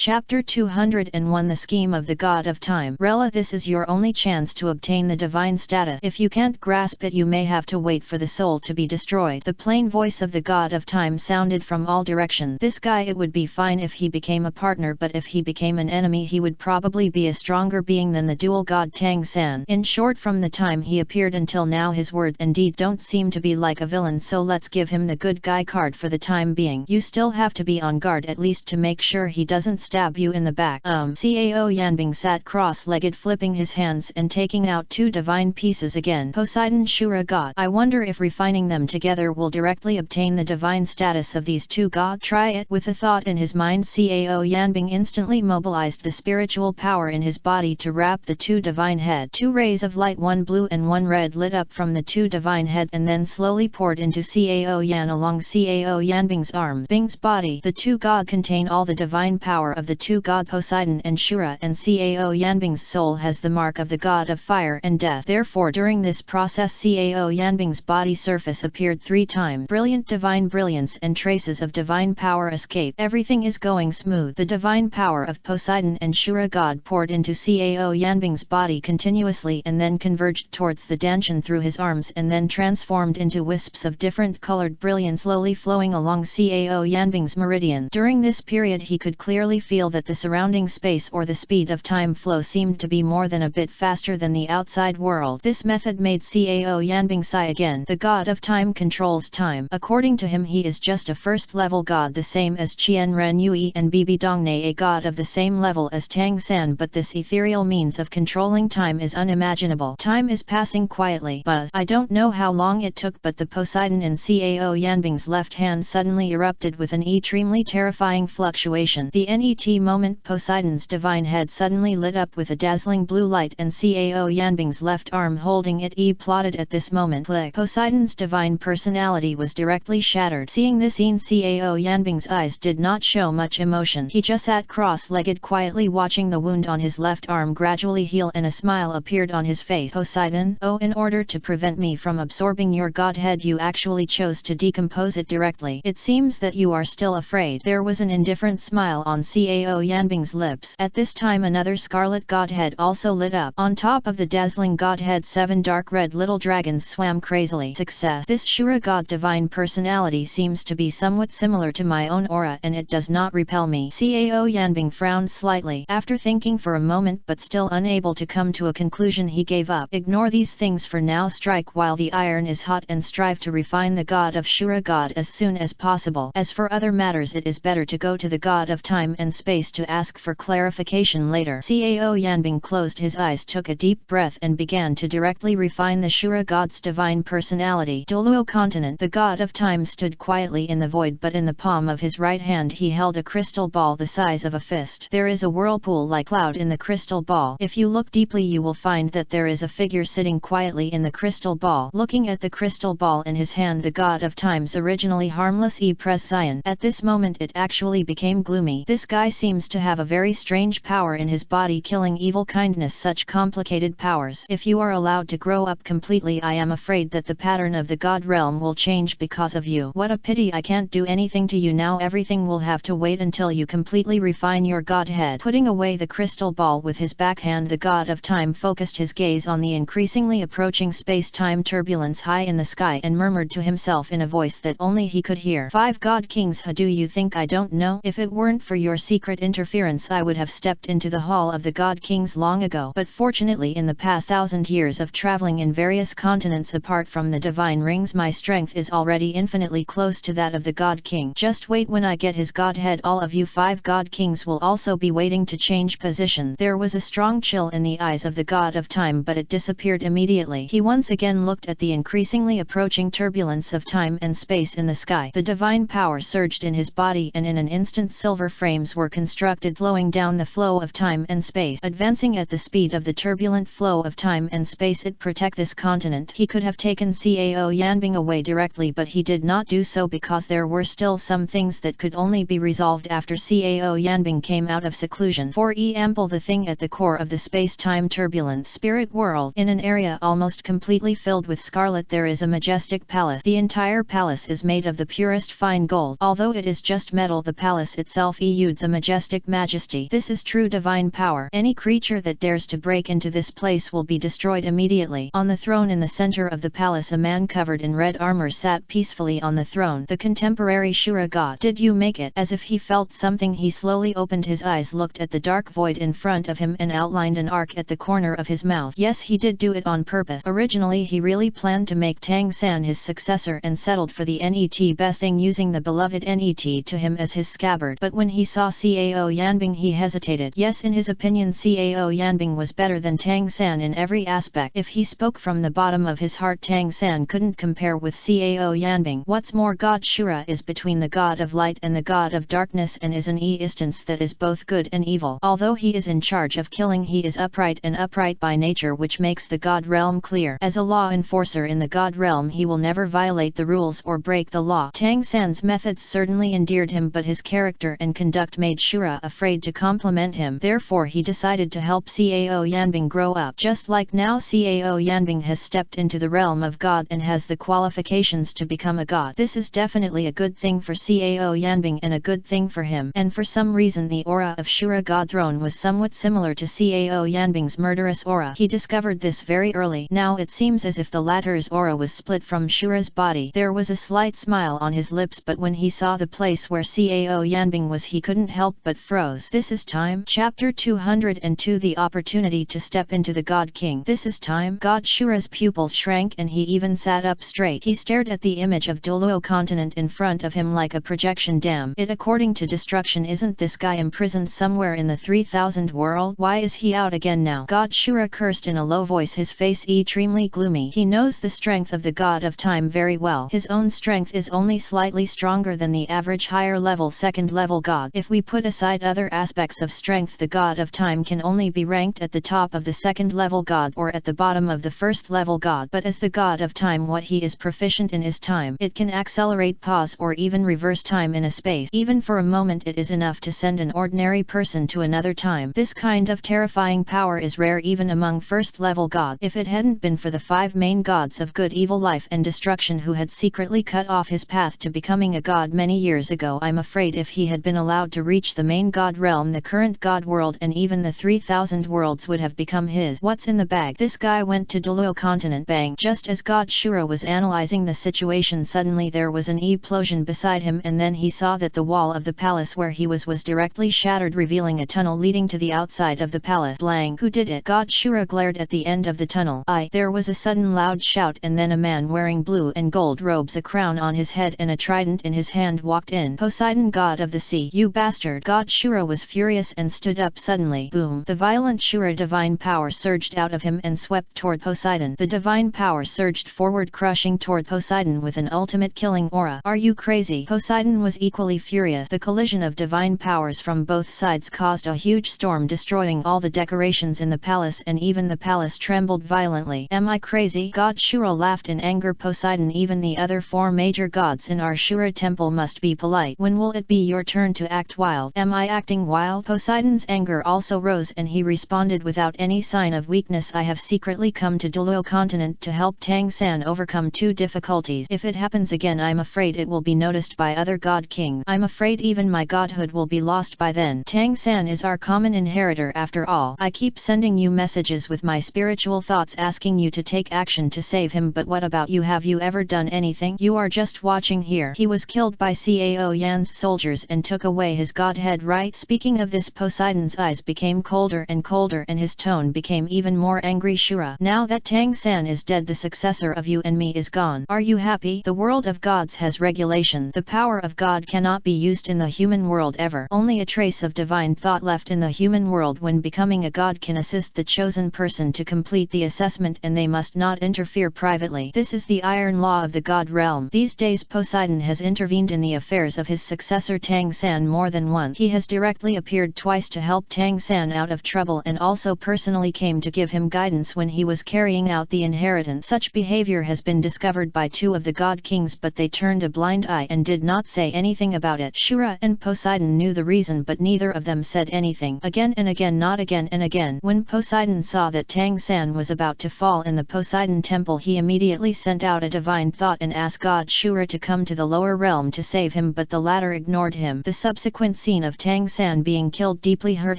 Chapter 201 The Scheme of the God of Time. Rela, this is your only chance to obtain the divine status. If you can't grasp it, you may have to wait for the soul to be destroyed. The plain voice of the God of Time sounded from all directions. This guy, it would be fine if he became a partner, but if he became an enemy he would probably be a stronger being than the dual god Tang San. In short, from the time he appeared until now his words and deed don't seem to be like a villain, so let's give him the good guy card for the time being. You still have to be on guard at least to make sure he doesn't stab you in the back. Cao Yanbing sat cross-legged, flipping his hands and taking out two divine pieces again. Poseidon, Shura God. I wonder if refining them together will directly obtain the divine status of these two gods. Try it. With a thought in his mind, Cao Yanbing instantly mobilized the spiritual power in his body to wrap the two divine head. Two rays of light, one blue and one red, lit up from the two divine heads and then slowly poured into Cao Yan along Cao Yanbing's arms. Bing's body. The two gods contain all the divine power of the two god Poseidon and Shura, and Cao Yanbing's soul has the mark of the god of fire and death. Therefore, during this process Cao Yanbing's body surface appeared 3 times. Brilliant divine brilliance and traces of divine power escape. Everything is going smooth. The divine power of Poseidon and Shura god poured into Cao Yanbing's body continuously and then converged towards the Danshan through his arms and then transformed into wisps of different colored brilliance slowly flowing along Cao Yanbing's meridian. During this period he could clearly feel that the surrounding space or the speed of time flow seemed to be more than a bit faster than the outside world. This method made Cao Yanbing sigh again. The god of time controls time. According to him he is just a first-level god, the same as Qian Ren Yui and Bibi Dongne, a god of the same level as Tang San, but this ethereal means of controlling time is unimaginable. Time is passing quietly. Buzz. I don't know how long it took, but the Poseidon in Cao Yanbing's left hand suddenly erupted with an extremely terrifying fluctuation. The net moment Poseidon's divine head suddenly lit up with a dazzling blue light and Cao Yanbing's left arm holding it plotted at this moment. Click. Poseidon's divine personality was directly shattered. Seeing this scene, Cao Yanbing's eyes did not show much emotion. He just sat cross-legged quietly watching the wound on his left arm gradually heal, and a smile appeared on his face. Poseidon, oh, in order to prevent me from absorbing your godhead you actually chose to decompose it directly. It seems that you are still afraid. There was an indifferent smile on Cao Yanbing's lips. At this time another scarlet godhead also lit up. On top of the dazzling godhead 7 dark red little dragons swam crazily. Success. This Shura god divine personality seems to be somewhat similar to my own aura and it does not repel me. Cao Yanbing frowned slightly. After thinking for a moment but still unable to come to a conclusion, he gave up. Ignore these things for now. Strike while the iron is hot and strive to refine the god of Shura god as soon as possible. As for other matters, it is better to go to the god of time and space to ask for clarification later. Cao Yanbing closed his eyes, took a deep breath and began to directly refine the Shura god's divine personality. Douluo continent. The god of time stood quietly in the void, but in the palm of his right hand he held a crystal ball the size of a fist. There is a whirlpool-like cloud in the crystal ball. If you look deeply you will find that there is a figure sitting quietly in the crystal ball. Looking at the crystal ball in his hand, the god of time's originally harmless presence. At this moment it actually became gloomy. This guy seems to have a very strange power in his body, killing evil kindness. Such complicated powers. If you are allowed to grow up completely, I am afraid that the pattern of the god realm will change because of you. What a pity I can't do anything to you now. Everything will have to wait until you completely refine your godhead. Putting away the crystal ball with his backhand, the god of time focused his gaze on the increasingly approaching space-time turbulence high in the sky and murmured to himself in a voice that only he could hear. 5 god kings. Do you think I don't know? If it weren't for your secret interference I would have stepped into the hall of the god kings long ago. But fortunately in the past 1000 years of traveling in various continents apart from the divine rings, my strength is already infinitely close to that of the god king. Just wait, when I get his godhead all of you 5 god kings will also be waiting to change positions. There was a strong chill in the eyes of the god of time, but it disappeared immediately. He once again looked at the increasingly approaching turbulence of time and space in the sky. The divine power surged in his body and in an instant silver frames were constructed, slowing down the flow of time and space. Advancing at the speed of the turbulent flow of time and space, it protect this continent. He could have taken Cao Yanbing away directly, but he did not do so because there were still some things that could only be resolved after Cao Yanbing came out of seclusion. For example, the thing at the core of the space-time turbulent spirit world. In an area almost completely filled with scarlet there is a majestic palace. The entire palace is made of the purest fine gold. Although it is just metal, the palace itself exudes a a majestic majesty. This is true divine power. Any creature that dares to break into this place will be destroyed immediately. On the throne in the center of the palace, a man covered in red armor sat peacefully on the throne. The contemporary Shura god. Did you make it? As if he felt something, he slowly opened his eyes, looked at the dark void in front of him and outlined an arc at the corner of his mouth. Yes, he did do it on purpose. Originally he really planned to make Tang San his successor and settled for the NET best thing, using the beloved NET to him as his scabbard. But when he saw Cao Yanbing he hesitated. Yes, in his opinion Cao Yanbing was better than Tang San in every aspect. If he spoke from the bottom of his heart, Tang San couldn't compare with Cao Yanbing. What's more, God Shura is between the god of light and the god of darkness and is an instance that is both good and evil. Although he is in charge of killing, he is upright and upright by nature, which makes the god realm clear. As a law enforcer in the god realm, he will never violate the rules or break the law. Tang San's methods certainly endeared him, but his character and conduct made Shura afraid to compliment him. Therefore he decided to help Cao Yanbing grow up. Just like now Cao Yanbing has stepped into the realm of God and has the qualifications to become a god. This is definitely a good thing for Cao Yanbing and a good thing for him. And for some reason the aura of Shura God Throne was somewhat similar to Cao Yanbing's murderous aura. He discovered this very early. Now it seems as if the latter's aura was split from Shura's body. There was a slight smile on his lips, but when he saw the place where Cao Yanbing was, he couldn't help but froze. This is time. Chapter 202. The opportunity to step into the God King. This is time. God Shura's pupils shrank and he even sat up straight. He stared at the image of Douluo continent in front of him like a projection dam. It according to destruction. Isn't this guy imprisoned somewhere in the 3000 world? Why is he out again now? God Shura cursed in a low voice, his face extremely gloomy. He knows the strength of the god of time very well. His own strength is only slightly stronger than the average higher level second level god. If we put aside other aspects of strength, the god of time can only be ranked at the top of the second level god or at the bottom of the first level god. But as the god of time, what he is proficient in is time. It can accelerate, pause, or even reverse time in a space. Even for a moment it is enough to send an ordinary person to another time. This kind of terrifying power is rare even among first level gods. If it hadn't been for the 5 main gods of good, evil, life and destruction who had secretly cut off his path to becoming a god many years ago, I'm afraid if he had been allowed to reach the main god realm, the current god world and even the 3000 worlds would have become his. What's in the bag? This guy went to Douluo continent. Bang! Just as God Shura was analyzing the situation, suddenly there was an explosion beside him, and then he saw that the wall of the palace where he was directly shattered, revealing a tunnel leading to the outside of the palace. Blang! Who did it? God Shura glared at the end of the tunnel. There was a sudden loud shout, and then a man wearing blue and gold robes, a crown on his head and a trident in his hand walked in. Poseidon, god of the sea. You bastard! God Shura was furious and stood up suddenly. Boom! The violent Shura divine power surged out of him and swept toward Poseidon. The divine power surged forward, crushing toward Poseidon with an ultimate killing aura. Are you crazy? Poseidon was equally furious. The collision of divine powers from both sides caused a huge storm, destroying all the decorations in the palace, and even the palace trembled violently. Am I crazy? God Shura laughed in anger. Poseidon, even the other 4 major gods in our Shura temple must be polite. When will it be your turn to act wild? Am I acting wild? Poseidon's anger also rose and he responded without any sign of weakness. I have secretly come to Douluo continent to help Tang San overcome 2 difficulties. If it happens again, I'm afraid it will be noticed by other god kings. I'm afraid even my godhood will be lost by then. Tang San is our common inheritor after all. I keep sending you messages with my spiritual thoughts asking you to take action to save him, but what about you? Have you ever done anything? You are just watching here. He was killed by Cao Yan's soldiers and took away his godhead, right? Speaking of this, Poseidon's eyes became colder and colder and his tone became even more angry. Shura, now that Tang San is dead, the successor of you and me is gone. Are you happy? The world of gods has regulation. The power of God cannot be used in the human world ever. Only a trace of divine thought left in the human world when becoming a god can assist the chosen person to complete the assessment, and they must not interfere privately. This is the iron law of the god realm. These days Poseidon has intervened in the affairs of his successor Tang San more than once. He has directly appeared twice to help Tang San out of trouble and also personally came to give him guidance when he was carrying out the inheritance. Such behavior has been discovered by 2 of the god kings, but they turned a blind eye and did not say anything about it. Shura and Poseidon knew the reason, but neither of them said anything. Again and again, not again and again. When Poseidon saw that Tang San was about to fall in the Poseidon temple, he immediately sent out a divine thought and asked God Shura to come to the lower realm to save him, but the latter ignored him. The subsequent scene of Tang San being killed deeply hurt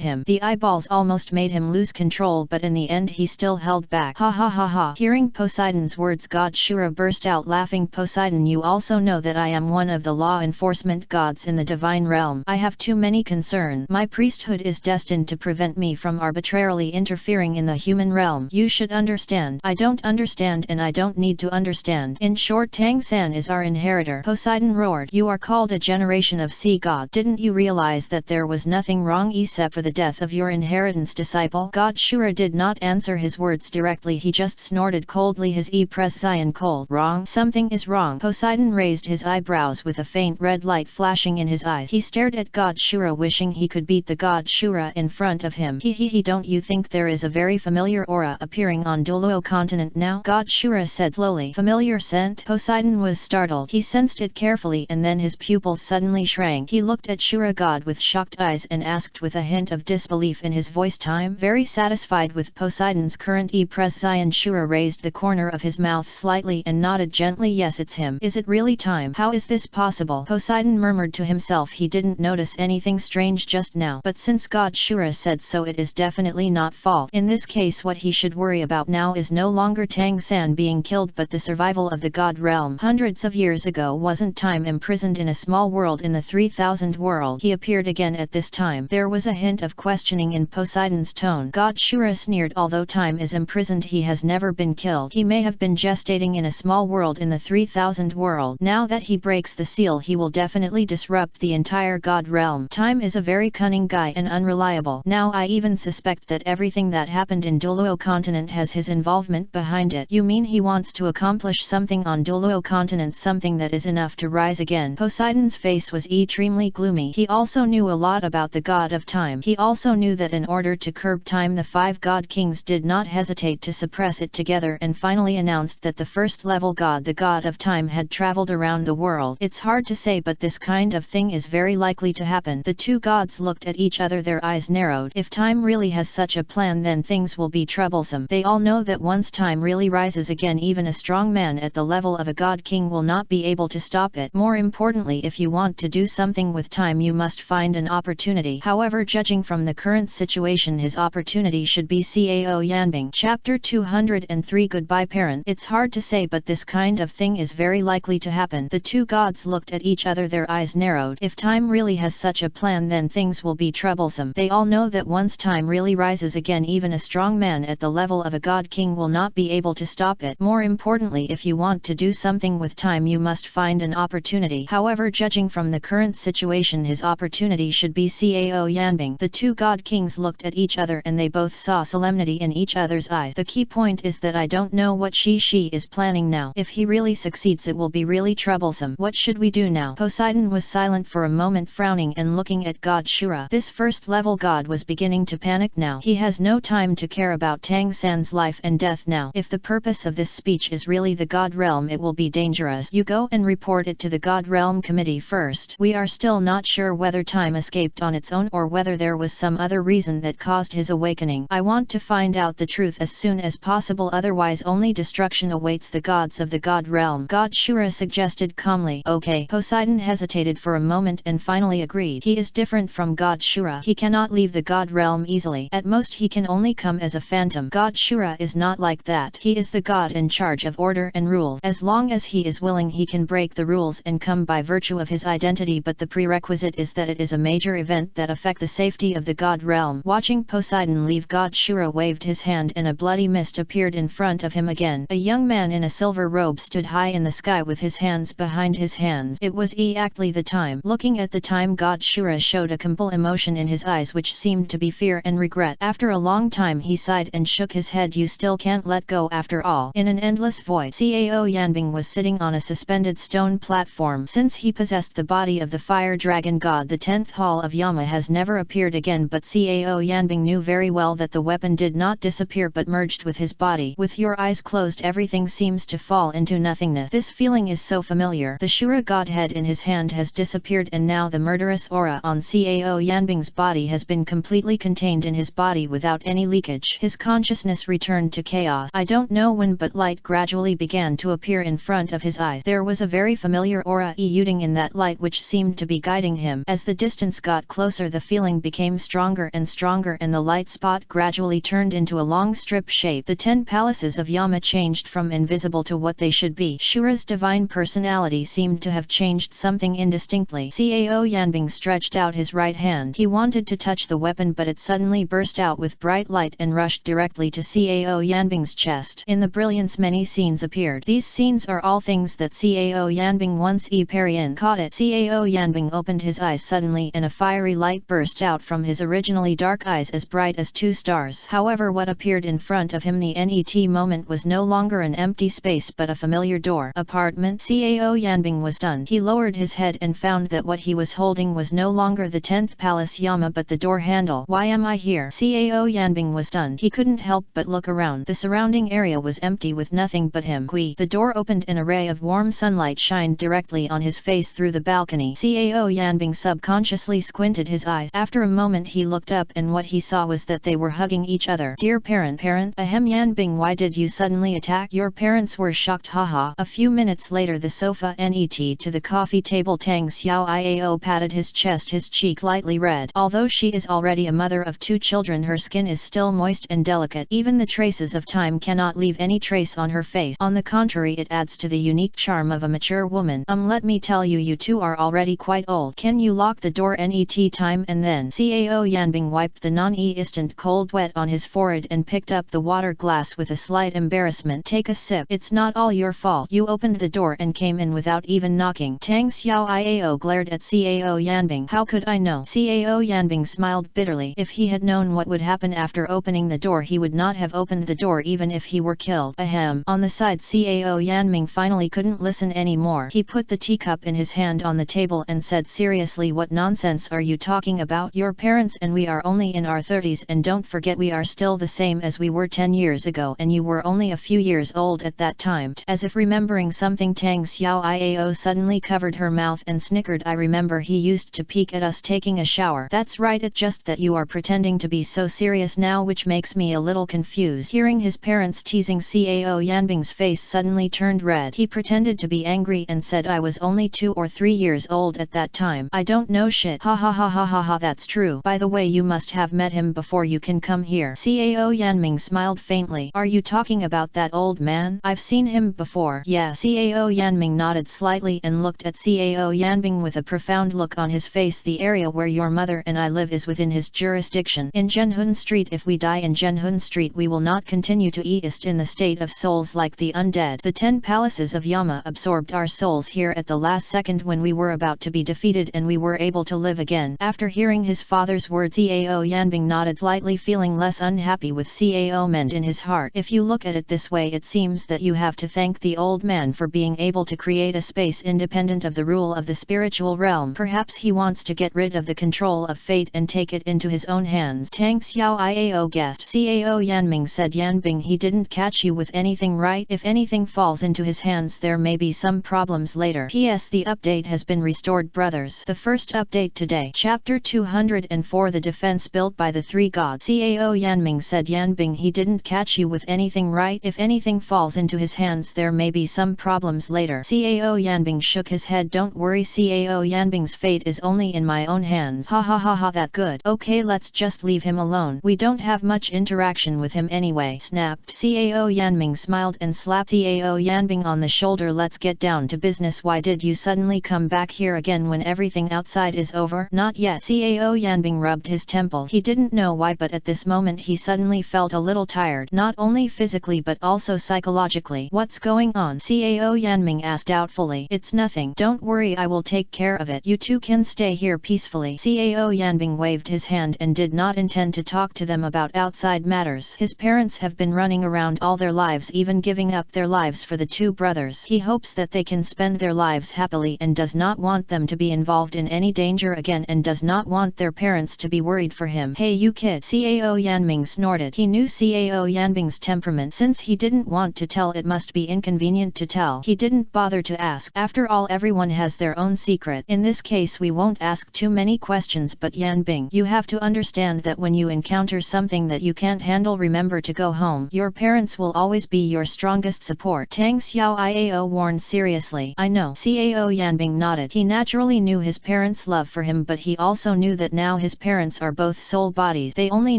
him. The eyeballs almost made him lose control, but in the end he still held back. Ha ha ha ha. Hearing Poseidon's words, God Shura burst out laughing. Poseidon, you also know that I am one of the law enforcement gods in the divine realm. I have too many concerns. My priesthood is destined to prevent me from arbitrarily interfering in the human realm. You should understand. I don't understand and I don't need to understand. In short, Tang San is our inheritor. Poseidon roared. You are called a generation of sea god. Didn't you realize that there was nothing wrong except for the death of your inheritance disciple? God Shura did not answer his words directly, he just snorted coldly. His Zion cold. Wrong? Something is wrong. Poseidon raised his eyebrows with a faint red light flashing in his eyes. He stared at God Shura, wishing he could beat the God Shura in front of him. He don't you think there is a very familiar aura appearing on Douluo continent now? God Shura said slowly. Familiar scent? Poseidon was startled. He sensed it carefully and then his pupils suddenly shrank. He looked at Shura God with shocked eyes and asked with a hint of disbelief in his voice, time? Very satisfied with Poseidon's current Zion, Shura raised the corner of his mouth slightly and nodded gently. Yes, it's him. Is it really time? How is this possible? Poseidon murmured to himself. He didn't notice anything strange just now, but since God Shura said so, it is definitely not false. In this case, what he should worry about now is no longer Tang San being killed but the survival of the god realm. Hundreds of years ago, wasn't time imprisoned in a small world in the 3000 world? He appeared again at this time. There was a hint of questioning in Poseidon's tone. God Shura sneered. Although time is imprisoned, he has never been killed. He may have been gestating in a small world in the 3000 world. Now that he breaks the seal, he will definitely disrupt the entire god realm. Time is a very cunning guy and unreliable. Now I even suspect that everything that happened in Douluo continent has his involvement behind it. You mean he wants to accomplish something on Douluo continent, something that is enough to rise again? Poseidon's face was extremely gloomy. He also knew a lot about the god of time. He also knew that in order to curb time, the 5 god kings did not hesitate to suppress it together and finally announced that the first level god, the god of time, had traveled around the world. It's hard to say, but this kind of thing is very likely to happen. The two gods looked at each other, their eyes narrowed. If time really has such a plan, then things will be troublesome. They all know that once time really rises again, even a strong man at the level of a god king will not be able to stop it. More importantly, if you want to do something with time, you must find an opportunity. However, judging from the current situation, his opportunity should be Cao Yanbing. Chapter 203. Goodbye parent. It's hard to say, but this kind of thing is very likely to happen. The two gods looked at each other, their eyes narrowed. If time really has such a plan, then things will be troublesome. They all know that once time really rises again, even a strong man at the level of a god king will not be able to stop it. More importantly, if you want to do something with time, you must find an opportunity. However, judging from the current situation, his opportunity should be Cao Yanbing. The two god kings looked at each other and they both saw solemnity in each other's eyes. The key point is that I don't know what she is planning now. If he really succeeds, it will be really troublesome. What should we do now? Poseidon was silent for a moment, frowning and looking at God Shura. This first level god was beginning to panic now. He has no time to care about Tang San's life and death now. If the purpose of this speech is really the god realm, it will be dangerous. You go and report it to the god realm committee first. We are still not sure whether time escaped on its own or whether there was some other reason that caused his awakening. I want to find out the truth as soon as possible, otherwise only destruction awaits the gods of the god realm. God Shura suggested calmly. Okay. Poseidon hesitated for a moment and finally agreed. He is different from God Shura. He cannot leave the god realm easily. At most he can only come as a phantom. God Shura is not like that. He is the god in charge of order and rules. As long as he is willing, he can break the rules and come by virtue of his identity, but the prerequisite is that it is a major event that affect the safety of the god realm. Watching Poseidon leave, God Shura waved his hand and a bloody mist appeared in front of him again. A young man in a silver robe stood high in the sky with his hands behind his hands. It was exactly the time. Looking at the time, God Shura showed a compel emotion in his eyes which seemed to be fear and regret. After a long time he sighed and shook his head. You still can't let go after all. In an endless void, Cao Yanbing was sitting on a suspended stone platform. Since he possessed the body of the fire dragon god, the 10th hall of Yama has never appeared again, but Cao Yanbing knew very well that the weapon did not disappear but merged with his body. With your eyes closed, everything seems to fall into nothingness. This feeling is so familiar. The Shura godhead in his hand has disappeared and now the murderous aura on Cao Yanbing's body has been completely contained in his body without any leakage. His consciousness returned to chaos. I don't know when, but light gradually began to appear in front of his eyes. There was a very familiar aura eluding in that light which seemed to be guiding him. As the distance got closer, the feeling became stronger and stronger, and the light spot gradually turned into a long strip shape. The 10 palaces of Yama changed from invisible to what they should be. Shura's divine personality seemed to have changed something indistinctly. Cao Yanbing stretched out his right hand. He wanted to touch the weapon, but it suddenly burst out with bright light and rushed directly to Cao Yanbing's chest. In the brilliance, many scenes appeared. These scenes are all things that Cao Yanbing once caught it. Cao Yanbing opened his eyes suddenly, and a fiery light burst out from his originally dark eyes as bright as 2 stars. However, what appeared in front of him the net moment was no longer an empty space but a familiar door. Apartment. Cao Yanbing was stunned. He lowered his head and found that what he was holding was no longer the 10th palace Yama but the door handle. Why am I here? Cao Yanbing was stunned. He couldn't help but look around. The surrounding area was empty with nothing but him. The door opened and a ray of warm sunlight shined directly on his face through the balcony. Cao Yanbing subconsciously squinted his eyes. After a moment he looked up, and what he saw was that they were hugging each other. Dear parent. Ahem Yanbing, why did you suddenly attack? Your parents were shocked, haha. A few minutes later, the sofa net to the coffee table. Tang Xiao patted his chest, his cheek lightly red. Although she is already a mother of 2 children, her skin is still moist and delicate. Even the traces of time cannot leave any trace on her face. On the contrary, it adds to the unique charm of a mature woman. Let me tell you, you two are already quite old. Can you lock the door? Net time. And then Cao Yanbing wiped the non-instant cold wet on his forehead and picked up the water glass with a slight embarrassment. Take a sip. It's not all your fault. You opened the door and came in without even knocking. Tang Xiao glared at Cao Yanbing. How could I know? Cao Yanbing smiled bitterly. If he had known what would happen after opening the door, he would not have opened the door even if he were killed. Ahem. On the side, Cao Yanbing finally couldn't listen anymore. He put the teacup in his hand on the table and said seriously, what nonsense are you talking about? Your parents and we are only in our 30s, and don't forget we are still the same as we were 10 years ago, and you were only a few years old at that time. As if remembering something, Tang Xiao suddenly covered her mouth and snickered. I remember he used to peek at us taking a shower. That's right, it's just that you are pretending to be so serious now, which makes me a little confused. Hearing his parents teasing, Cao Yanbing's face suddenly turned red. He pretended to be angry and said, I was only 2 or 3 years old at that time. I don't know shit. Ha ha ha ha ha ha, that's true. By the way, you must have met him before you can come here. Cao Yanbing smiled faintly. Are you talking about that old man? I've seen him before. Yeah. Cao Yanbing nodded slightly and looked at Cao Yanbing with a profound look on his face. The area where your mother and I live is within his jurisdiction. In Zhenhun Street. If we die in Zhenhun Street, we will not continue to exist in the state of souls like the undead. The 10 palaces of Yama absorbed our souls here at the last second when we were about to be defeated, and we were able to live again. After hearing his father's words, Cao Yanbing nodded slightly, feeling less unhappy with Cao Mend in his heart. If you look at it this way, it seems that you have to thank the old man for being able to create a space independent of the rule of the spiritual realm. Perhaps he wants to get rid of the control of fate and take it into his own hands. Tang Xiao guessed. Cao Yanbing said, Yanbing, he didn't catch you with anything, right? If anything falls into his hands, there may be some problems later. P.S. The update has been restored, brothers. The first update today. Chapter 204, The Defense Built by the 3 Gods. Cao Yanbing said, Yanbing, he didn't catch you with anything, right? If anything falls into his hands, there may be some problems later. Cao Yanbing shook his head. Don't worry, Cao Yanbing's fate is only in my own hands. Ha ha ha ha, that good. Okay, let's just leave him alone. We don't have much interaction with him anyway. Snapped. Cao Yanbing smiled and slapped Cao Yanbing on the shoulder. Let's get down to business. Why did you suddenly come back here again when everything outside is over? Not yet. Cao Yanbing rubbed his temple. He didn't know why, but at this moment he suddenly felt a little tired, not only physically but also psychologically. What's going on? Cao Yanbing asked doubtfully. It's nothing. Don't worry, I will take care of it. You two can stay here peacefully. Cao Yanbing waved his hand and did not intend to talk to them about outside matters. His parents have been running around all their lives, even giving up their lives for the 2 brothers. He hopes that they can spend their lives happily and does not want them to be involved in any danger again, and does not want their parents to be worried for him. Hey you kid. Cao Yanbing snorted. He knew Cao Yanbing's temperament. Since he didn't want to tell, it must be inconvenient to tell. He didn't bother to ask. After all, everyone has their own secret. In this case we won't ask too many questions, but Yanbing, you have to understand that when you encounter something that you can't handle, remember to go home. Your parents will always be your strongest support. Tang Xiao warned seriously. I know. Cao Yanbing nodded. He naturally knew his parents parents' love for him, but he also knew that now his parents are both soul bodies. They only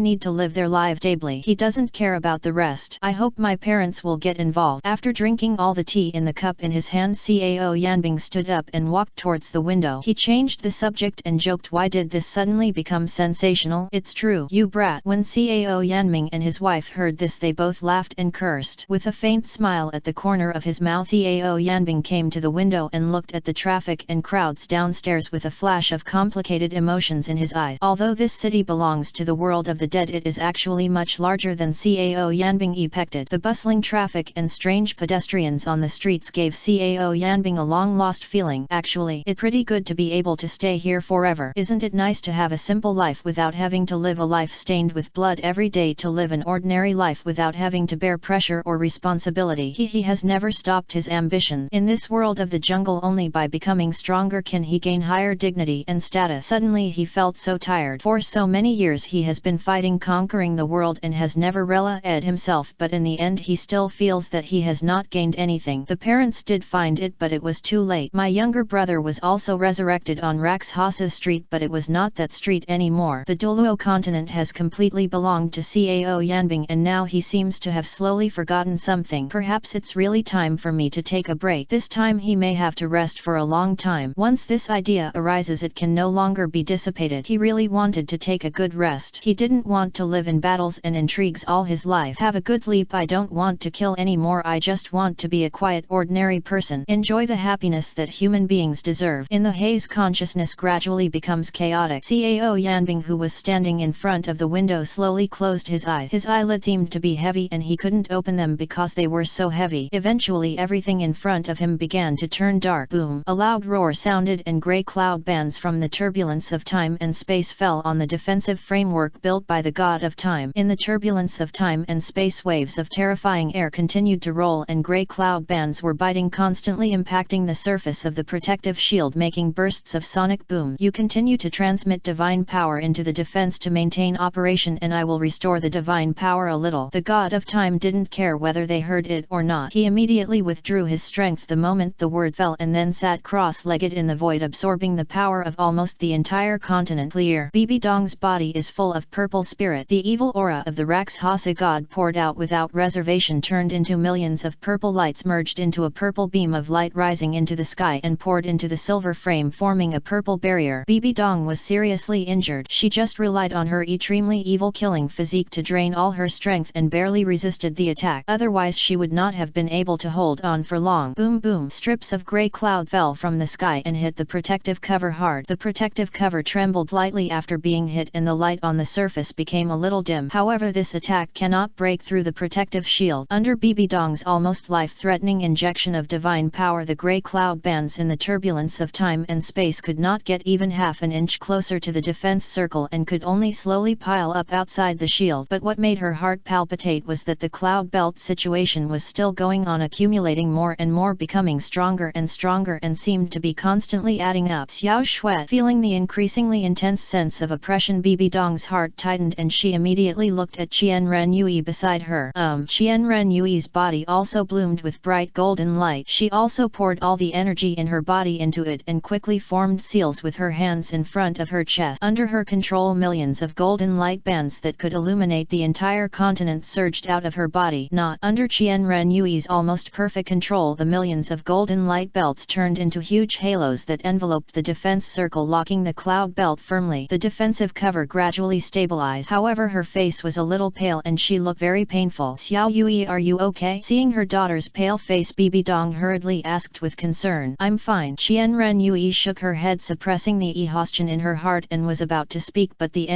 need to live their lives stably. He doesn't care about the rest. I hope my parents will get involved. After drinking all the tea in the cup in his hand, Cao Yanbing stood up and walked towards the window. He changed the subject and joked, "Why did this suddenly become sensational? It's true, you brat." When Cao Yanbing and his wife heard this, they both laughed and cursed. With a faint smile at the corner of his mouth, Cao Yanbing came to the window and looked at the traffic and crowds downstairs with a flash of complicated emotions in his eyes. Although this city belongs to the world of the dead, it is actually much larger than Cao Yanbing expected. The bustling traffic and strange pedestrians on the streets gave Cao Yanbing a long-lost feeling. Actually, it's pretty good to be able to stay here forever. Isn't it nice to have a simple life without having to live a life stained with blood every day, to live an ordinary life without having to bear pressure or responsibility? He has never stopped his ambitions. In this world of the jungle, only by becoming stronger can he gain higher dignity and status. Suddenly he felt so tired. For so many years he has been fighting, conquering the world, and has never realized himself, but in the end he still feels that he has not gained anything. The parents did find it, but it was too late. My younger brother was also resurrected on Rakshasa Street, but it was not that street anymore. The Douluo continent has completely belonged to Cao Yanbing, and now he seems to have slowly forgotten something. Perhaps it's really time for me to take a break. This time he may have to rest for a long time. Once this idea arises, it can no longer be dissipated. He really wanted to take a good rest. He didn't want to live in battles and intrigues all his life. Have a good sleep. I don't want to kill anymore. I just want to be a quiet, ordinary person. Enjoy the happiness that human beings deserve. In the haze, consciousness gradually becomes chaotic. Cao Yanbing, who was standing in front of the window, slowly closed his eyes. His eyelids seemed to be heavy and he couldn't open them because they were so heavy. Eventually everything in front of him began to turn dark. Boom! A loud roar sounded and grey cloud bands from the turbulence of time and space fell on the defensive framework built by the god of time. In the turbulence of time and space, waves of terrifying air continued to roll and grey cloud bands were biting, constantly impacting the surface of the protective shield, making bursts of sonic boom. You continue to transmit divine power into the defense to maintain operation, and I will restore the divine power a little. The god of time didn't care whether they heard it or not. He immediately withdrew his strength the moment the word fell, and then sat cross-legged in the void, absorbing the power of almost the entire continent. Clear. Bibi Dong's body is full of purple spirit. The evil aura of the Rakshasa god poured out without reservation, turned into millions of purple lights, merged into a purple beam of light rising into the sky and poured into the silver frame, forming a purple barrier. Bibi Dong was seriously injured. She just relied on her extremely evil killing physique to drain all her strength and barely resisted the attack. Otherwise she would not have been able to hold on for long. Boom boom! Strips of grey cloud fell from the sky and hit the protective cover hard. The protective cover trembled lightly after being hit, and the light on the surface became a little dim. However, this attack cannot break through the protective shield. Under Bibi Dong's almost life-threatening injection of divine power, the grey cloud bands in the turbulence of time and space could not get even half an inch closer to the defense circle and could only slowly pile up outside the shield. But what made her heart palpitate was that the cloud belt situation was still going on, accumulating more and more, becoming stronger and stronger, and seemed to be constantly adding up. Xiao Shuai, feeling the increasingly intense sense of oppression, Bibi Dong's heart tightened and she immediately looked at Qian Ren Yui beside her. Qian Ren Yui's body also bloomed with bright golden light. She also poured all the energy in her body into it and quickly formed seals with her hands in front of her chest. Under her control, millions of golden light bands that could illuminate the entire continent surged out of her body. Not under Qian Ren Yui's almost perfect control, the millions of golden light belts turned into huge halos that enveloped the defense circle, locking the cloud belt firmly. The defensive cover gradually stabilized. However, her face was a little pale and she looked very painful. Xiao Yui, are you okay? Seeing her daughter's pale face, Bibi Dong hurriedly asked with concern. I'm fine. Qian Ren Yui shook her head, suppressing the exhaustion in her heart, and was about to speak, but the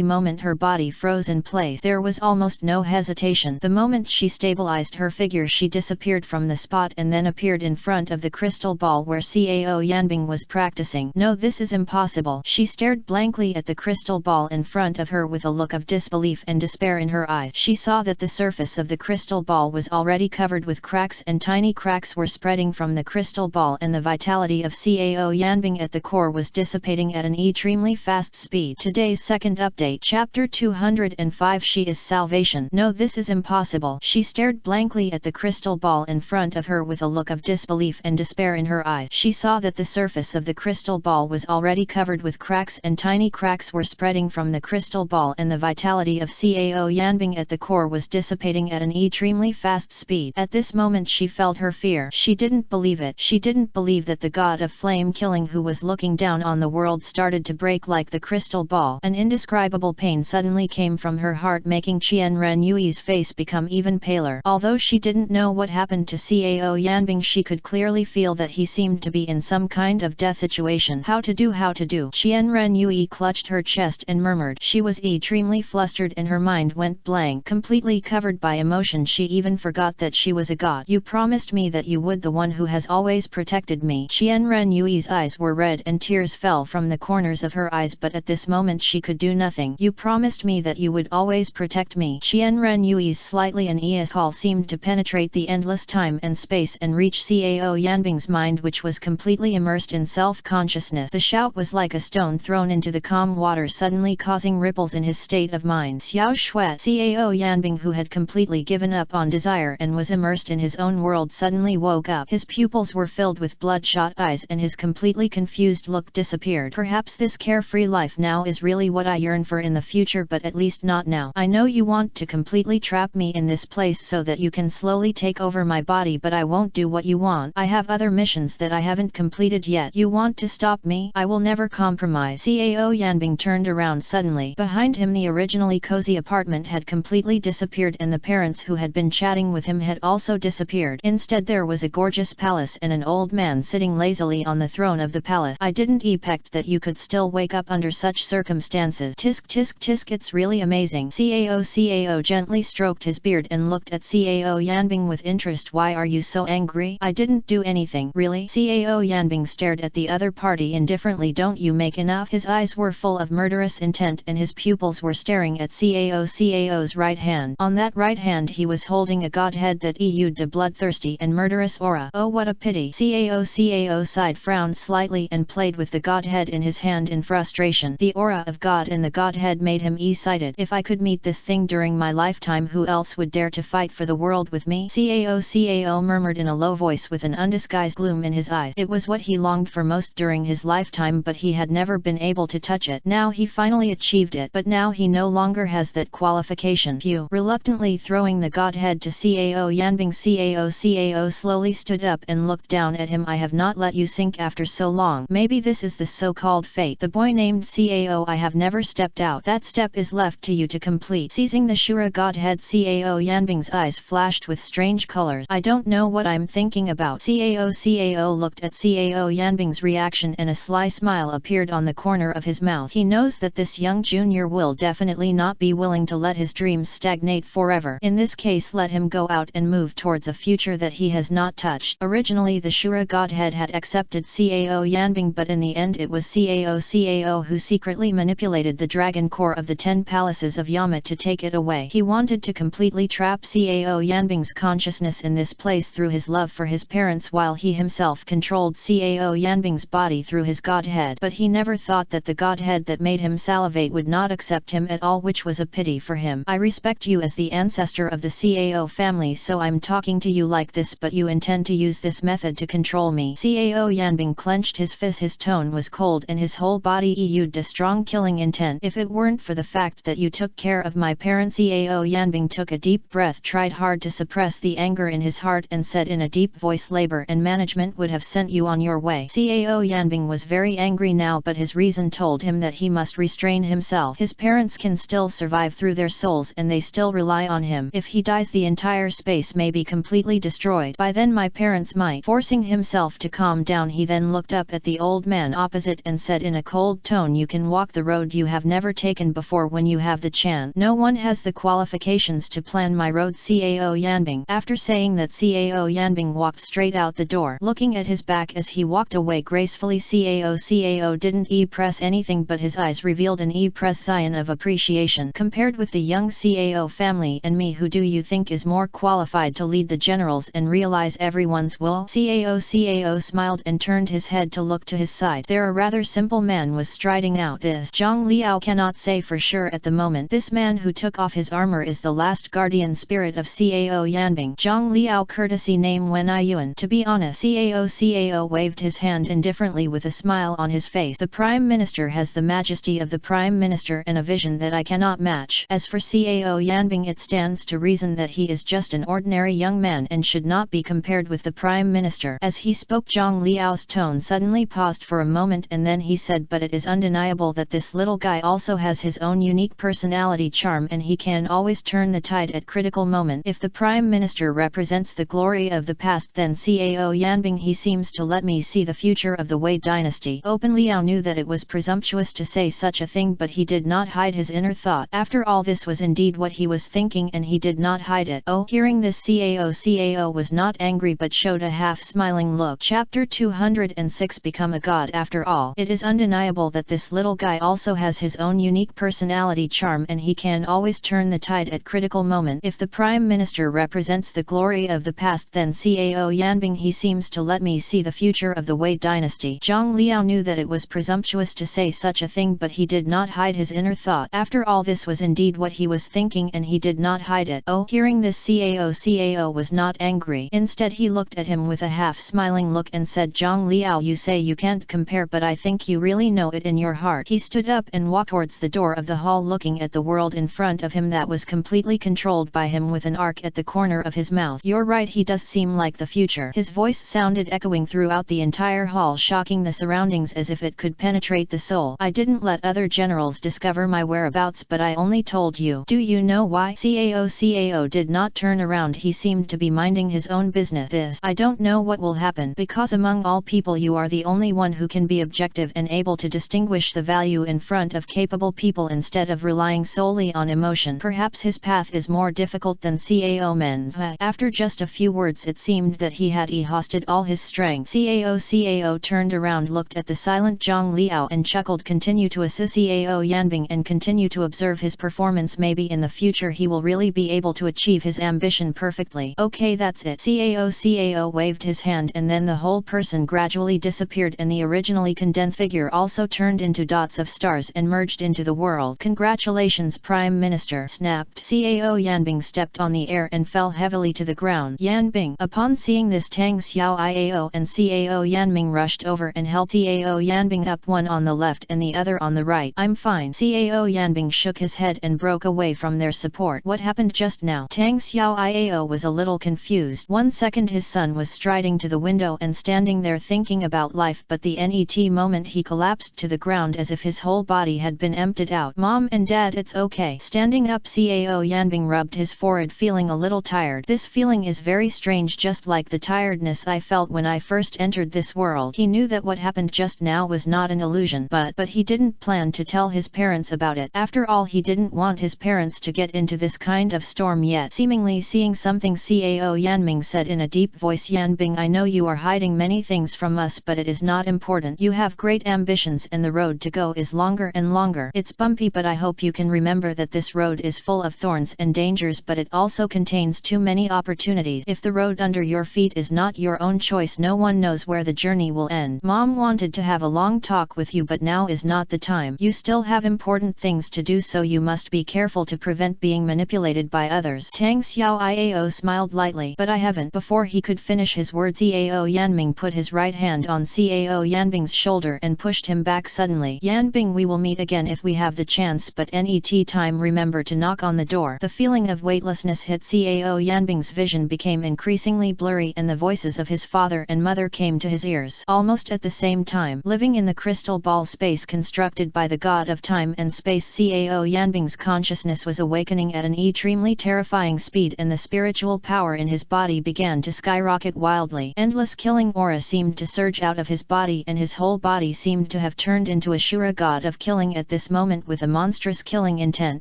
moment her body froze in place. There was almost no hesitation. The moment she stabilized her figure, she disappeared from the spot and then appeared in front of the crystal ball where Cao Yanbing was practicing. No, this is impossible. She stared blankly at the crystal ball in front of her with a look of disbelief and despair in her eyes. She saw that the surface of the crystal ball was already covered with cracks, and tiny cracks were spreading from the crystal ball, and the vitality of Cao Yanbing at the core was dissipating at an extremely fast speed. Today's second update, Chapter 205. She is salvation. No, this is impossible. She stared blankly at the crystal ball in front of her with a look of disbelief and despair in her eyes. She saw that the surface of the crystal crystal ball was already covered with cracks, and tiny cracks were spreading from the crystal ball, and the vitality of Cao Yanbing at the core was dissipating at an extremely fast speed. At this moment she felt her fear. She didn't believe it. She didn't believe that the god of flame killing who was looking down on the world started to break like the crystal ball. An indescribable pain suddenly came from her heart, making Qian Ren Yui's face become even paler. Although she didn't know what happened to Cao Yanbing, she could clearly feel that he seemed to be in some kind of death situation. How to do? Qian Ren Yui clutched her chest and murmured. She was extremely flustered and her mind went blank. Completely covered by emotion, she even forgot that she was a god. You promised me that you would, the one who has always protected me. Qian Ren Yui's eyes were red and tears fell from the corners of her eyes, but at this moment she could do nothing. You promised me that you would always protect me. Qian Ren Yui's slightly uneasy call seemed to penetrate the endless time and space and reach Cao Yanbing's mind, which was completely immersed in self-consciousness. The shout was like a stone thrown into the calm water, suddenly causing ripples in his state of mind. Xiao Shui, Cao Yanbing, who had completely given up on desire and was immersed in his own world, suddenly woke up. His pupils were filled with bloodshot eyes and his completely confused look disappeared. Perhaps this carefree life now is really what I yearn for in the future, but at least not now. I know you want to completely trap me in this place so that you can slowly take over my body, but I won't do what you want. I have other missions that I haven't completed yet. You want to stop me? I will never compromise. Cao Yanbing turned around suddenly. Behind him the originally cozy apartment had completely disappeared, and the parents who had been chatting with him had also disappeared. Instead there was a gorgeous palace and an old man sitting lazily on the throne of the palace. I didn't expect that you could still wake up under such circumstances. Tisk tisk tisk, it's really amazing. Cao gently stroked his beard and looked at Cao Yanbing with interest. Why are you so angry? I didn't do anything. Really? Cao Yanbing stared at the other party indifferently. Don't you make enough? His eyes were full of murderous intent and his pupils were staring at Cao's right hand. On that right hand he was holding a godhead that exuded a bloodthirsty and murderous aura. Oh, what a pity. Cao sighed, frowned slightly and played with the godhead in his hand in frustration. The aura of God in the godhead made him excited. If I could meet this thing during my lifetime, who else would dare to fight for the world with me? Cao murmured in a low voice with an undisguised gloom in his eyes. It was what he longed for most during his lifetime, but he had never been able to touch it. Now he finally achieved it, but now he no longer has that qualification. Phew. Reluctantly throwing the godhead to Cao Yanbing, Cao slowly stood up and looked down at him. I have not let you sink after so long. Maybe this is the so-called fate. The boy named Cao, I have never stepped out. That step is left to you to complete. Seizing the Shura godhead, Cao Yanbing's eyes flashed with strange colors. I don't know what I'm thinking about. Cao looked at Cao Yanbing's reaction and a sly smile appeared on the corner of his mouth. He knows that this young junior will definitely not be willing to let his dreams stagnate forever. In this case, let him go out and move towards a future that he has not touched. Originally the Shura godhead had accepted Cao Yanbing, but in the end it was Cao who secretly manipulated the dragon core of the 10 palaces of Yama to take it away. He wanted to completely trap Cao Yanbing's consciousness in this place through his love for his parents, while he himself controlled Cao Yanbing's body through his godhead. But he never thought that the godhead that made him salivate would not accept him at all, which was a pity for him. I respect you as the ancestor of the Cao family, so I'm talking to you like this, but you intend to use this method to control me. Cao Yanbing clenched his fist. His tone was cold and his whole body exuded a strong killing intent. If it weren't for the fact that you took care of my parents. Cao Yanbing took a deep breath, tried hard to suppress the anger in his heart and said in a deep voice, labor and management would have sent you on your way. Cao Yanbing was very angry now, but his reason told him that he must restrain himself. His parents can still survive through their souls and they still rely on him. If he dies, the entire space may be completely destroyed. By then my parents might. Forcing himself to calm down, he then looked up at the old man opposite and said in a cold tone, you can walk the road you have never taken before when you have the chance. No one has the qualifications to plan my road. Cao Yanbing. After saying that, Cao Yanbing walked straight out the door, looking at his back as he walked away gracefully. Cao didn't press anything, but his eyes revealed an expression of appreciation. Compared with the young Cao family and me, who do you think is more qualified to lead the generals and realize everyone's will? Cao smiled and turned his head to look to his side. There a rather simple man was striding out. This Zhang Liao cannot say for sure at the moment. This man who took off his armor is the last guardian spirit of Cao Yanbing. Zhang Liao, courtesy name Wen Yuan. To be honest, Cao waved his hand indifferently gently with a smile on his face. The Prime Minister has the majesty of the Prime Minister and a vision that I cannot match. As for Cao Yanbing, it stands to reason that he is just an ordinary young man and should not be compared with the Prime Minister. As he spoke, Zhang Liao's tone suddenly paused for a moment and then he said, but it is undeniable that this little guy also has his own unique personality charm and he can always turn the tide at critical moment. If the Prime Minister represents the glory of the past, then Cao Yanbing, he seems to let me see the future of the Wei dynasty. Open Liao knew that it was presumptuous to say such a thing, but he did not hide his inner thought. After all, this was indeed what he was thinking and he did not hide it. Oh, hearing this, Cao was not angry but showed a half-smiling look. Chapter 206 Become a God. After all, it is undeniable that this little guy also has his own unique personality charm and he can always turn the tide at critical moment. If the Prime Minister represents the glory of the past, then Cao Yanbing, he seems to let me see the future of the Wei dynasty. Zhang Liao knew that it was presumptuous to say such a thing, but he did not hide his inner thought. After all, this was indeed what he was thinking and he did not hide it. Oh, hearing this, Cao was not angry. Instead, he looked at him with a half-smiling look and said, Zhang Liao, you say you can't compare, but I think you really know it in your heart. He stood up and walked towards the door of the hall, looking at the world in front of him that was completely controlled by him with an arc at the corner of his mouth. You're right, he does seem like the future. His voice sounded echoing throughout the entire hall, shocking the surroundings as if it could penetrate the soul. I didn't let other generals discover my whereabouts, but I only told you. Do you know why? Cao did not turn around. He seemed to be minding his own business. I don't know what will happen, because among all people you are the only one who can be objective and able to distinguish the value in front of capable people instead of relying solely on emotion. Perhaps his path is more difficult than Cao Men's. After just a few words, it seemed that he had exhausted all his strength. Cao turned around, looked at the silent Zhang Liao and chuckled. Continue to assist Cao Yanbing and continue to observe his performance. Maybe in the future he will really be able to achieve his ambition perfectly. Okay, that's it. Cao waved his hand and then the whole person gradually disappeared and the originally condensed figure also turned into dots of stars and merged into the world. Congratulations, Prime Minister, snapped. Cao Yanbing stepped on the air and fell heavily to the ground. Yanbing. Upon seeing this, Tang Xiao and Cao Yanbing rushed over and held Cao Yanbing up, one on the left and the other on the right. I'm fine. Cao Yanbing shook his head and broke away from their support. What happened just now? Tang Xiao was a little confused. 1 second his son was striding to the window and standing there thinking about life, but the net moment he collapsed to the ground as if his whole body had been emptied out. Mom and Dad, it's okay. Standing up, Cao Yanbing rubbed his forehead, feeling a little tired. This feeling is very strange, just like the tiredness I felt when I first entered this world. He knew that what happened just now was not an illusion, but he didn't plan to tell his parents about it. After all, he didn't want his parents to get into this kind of storm yet. Seemingly seeing something, Cao Yanbing said in a deep voice, Yanbing, I know you are hiding many things from us, but it is not important. You have great ambitions and the road to go is longer and longer. It's bumpy, but I hope you can remember that this road is full of thorns and dangers, but it also contains too many opportunities. If the road under your feet is not your own choice, no one knows where the journey will end. Mom wanted to have a long talk with you, but now is not the time. You still have important things to do, so you must be careful to prevent being manipulated by others. Tang Xiao smiled lightly. But I haven't. Before he could finish his words, Cao Yanbing put his right hand on Cao Yanbing's shoulder and pushed him back suddenly. Yanbing, we will meet again if we have the chance, but net time remember to knock on the door. The feeling of weightlessness hit Cao Yanbing's vision became increasingly blurry and the voices of his father and mother came to his ears. Almost at the same time, living in the crystal ball space constructed by the god of time and space, Cao Yanbing's consciousness was awakening at an extremely terrifying speed and the spiritual power in his body began to skyrocket wildly. Endless killing aura seemed to surge out of his body and his whole body seemed to have turned into a Shura god of killing at this moment with a monstrous killing intent.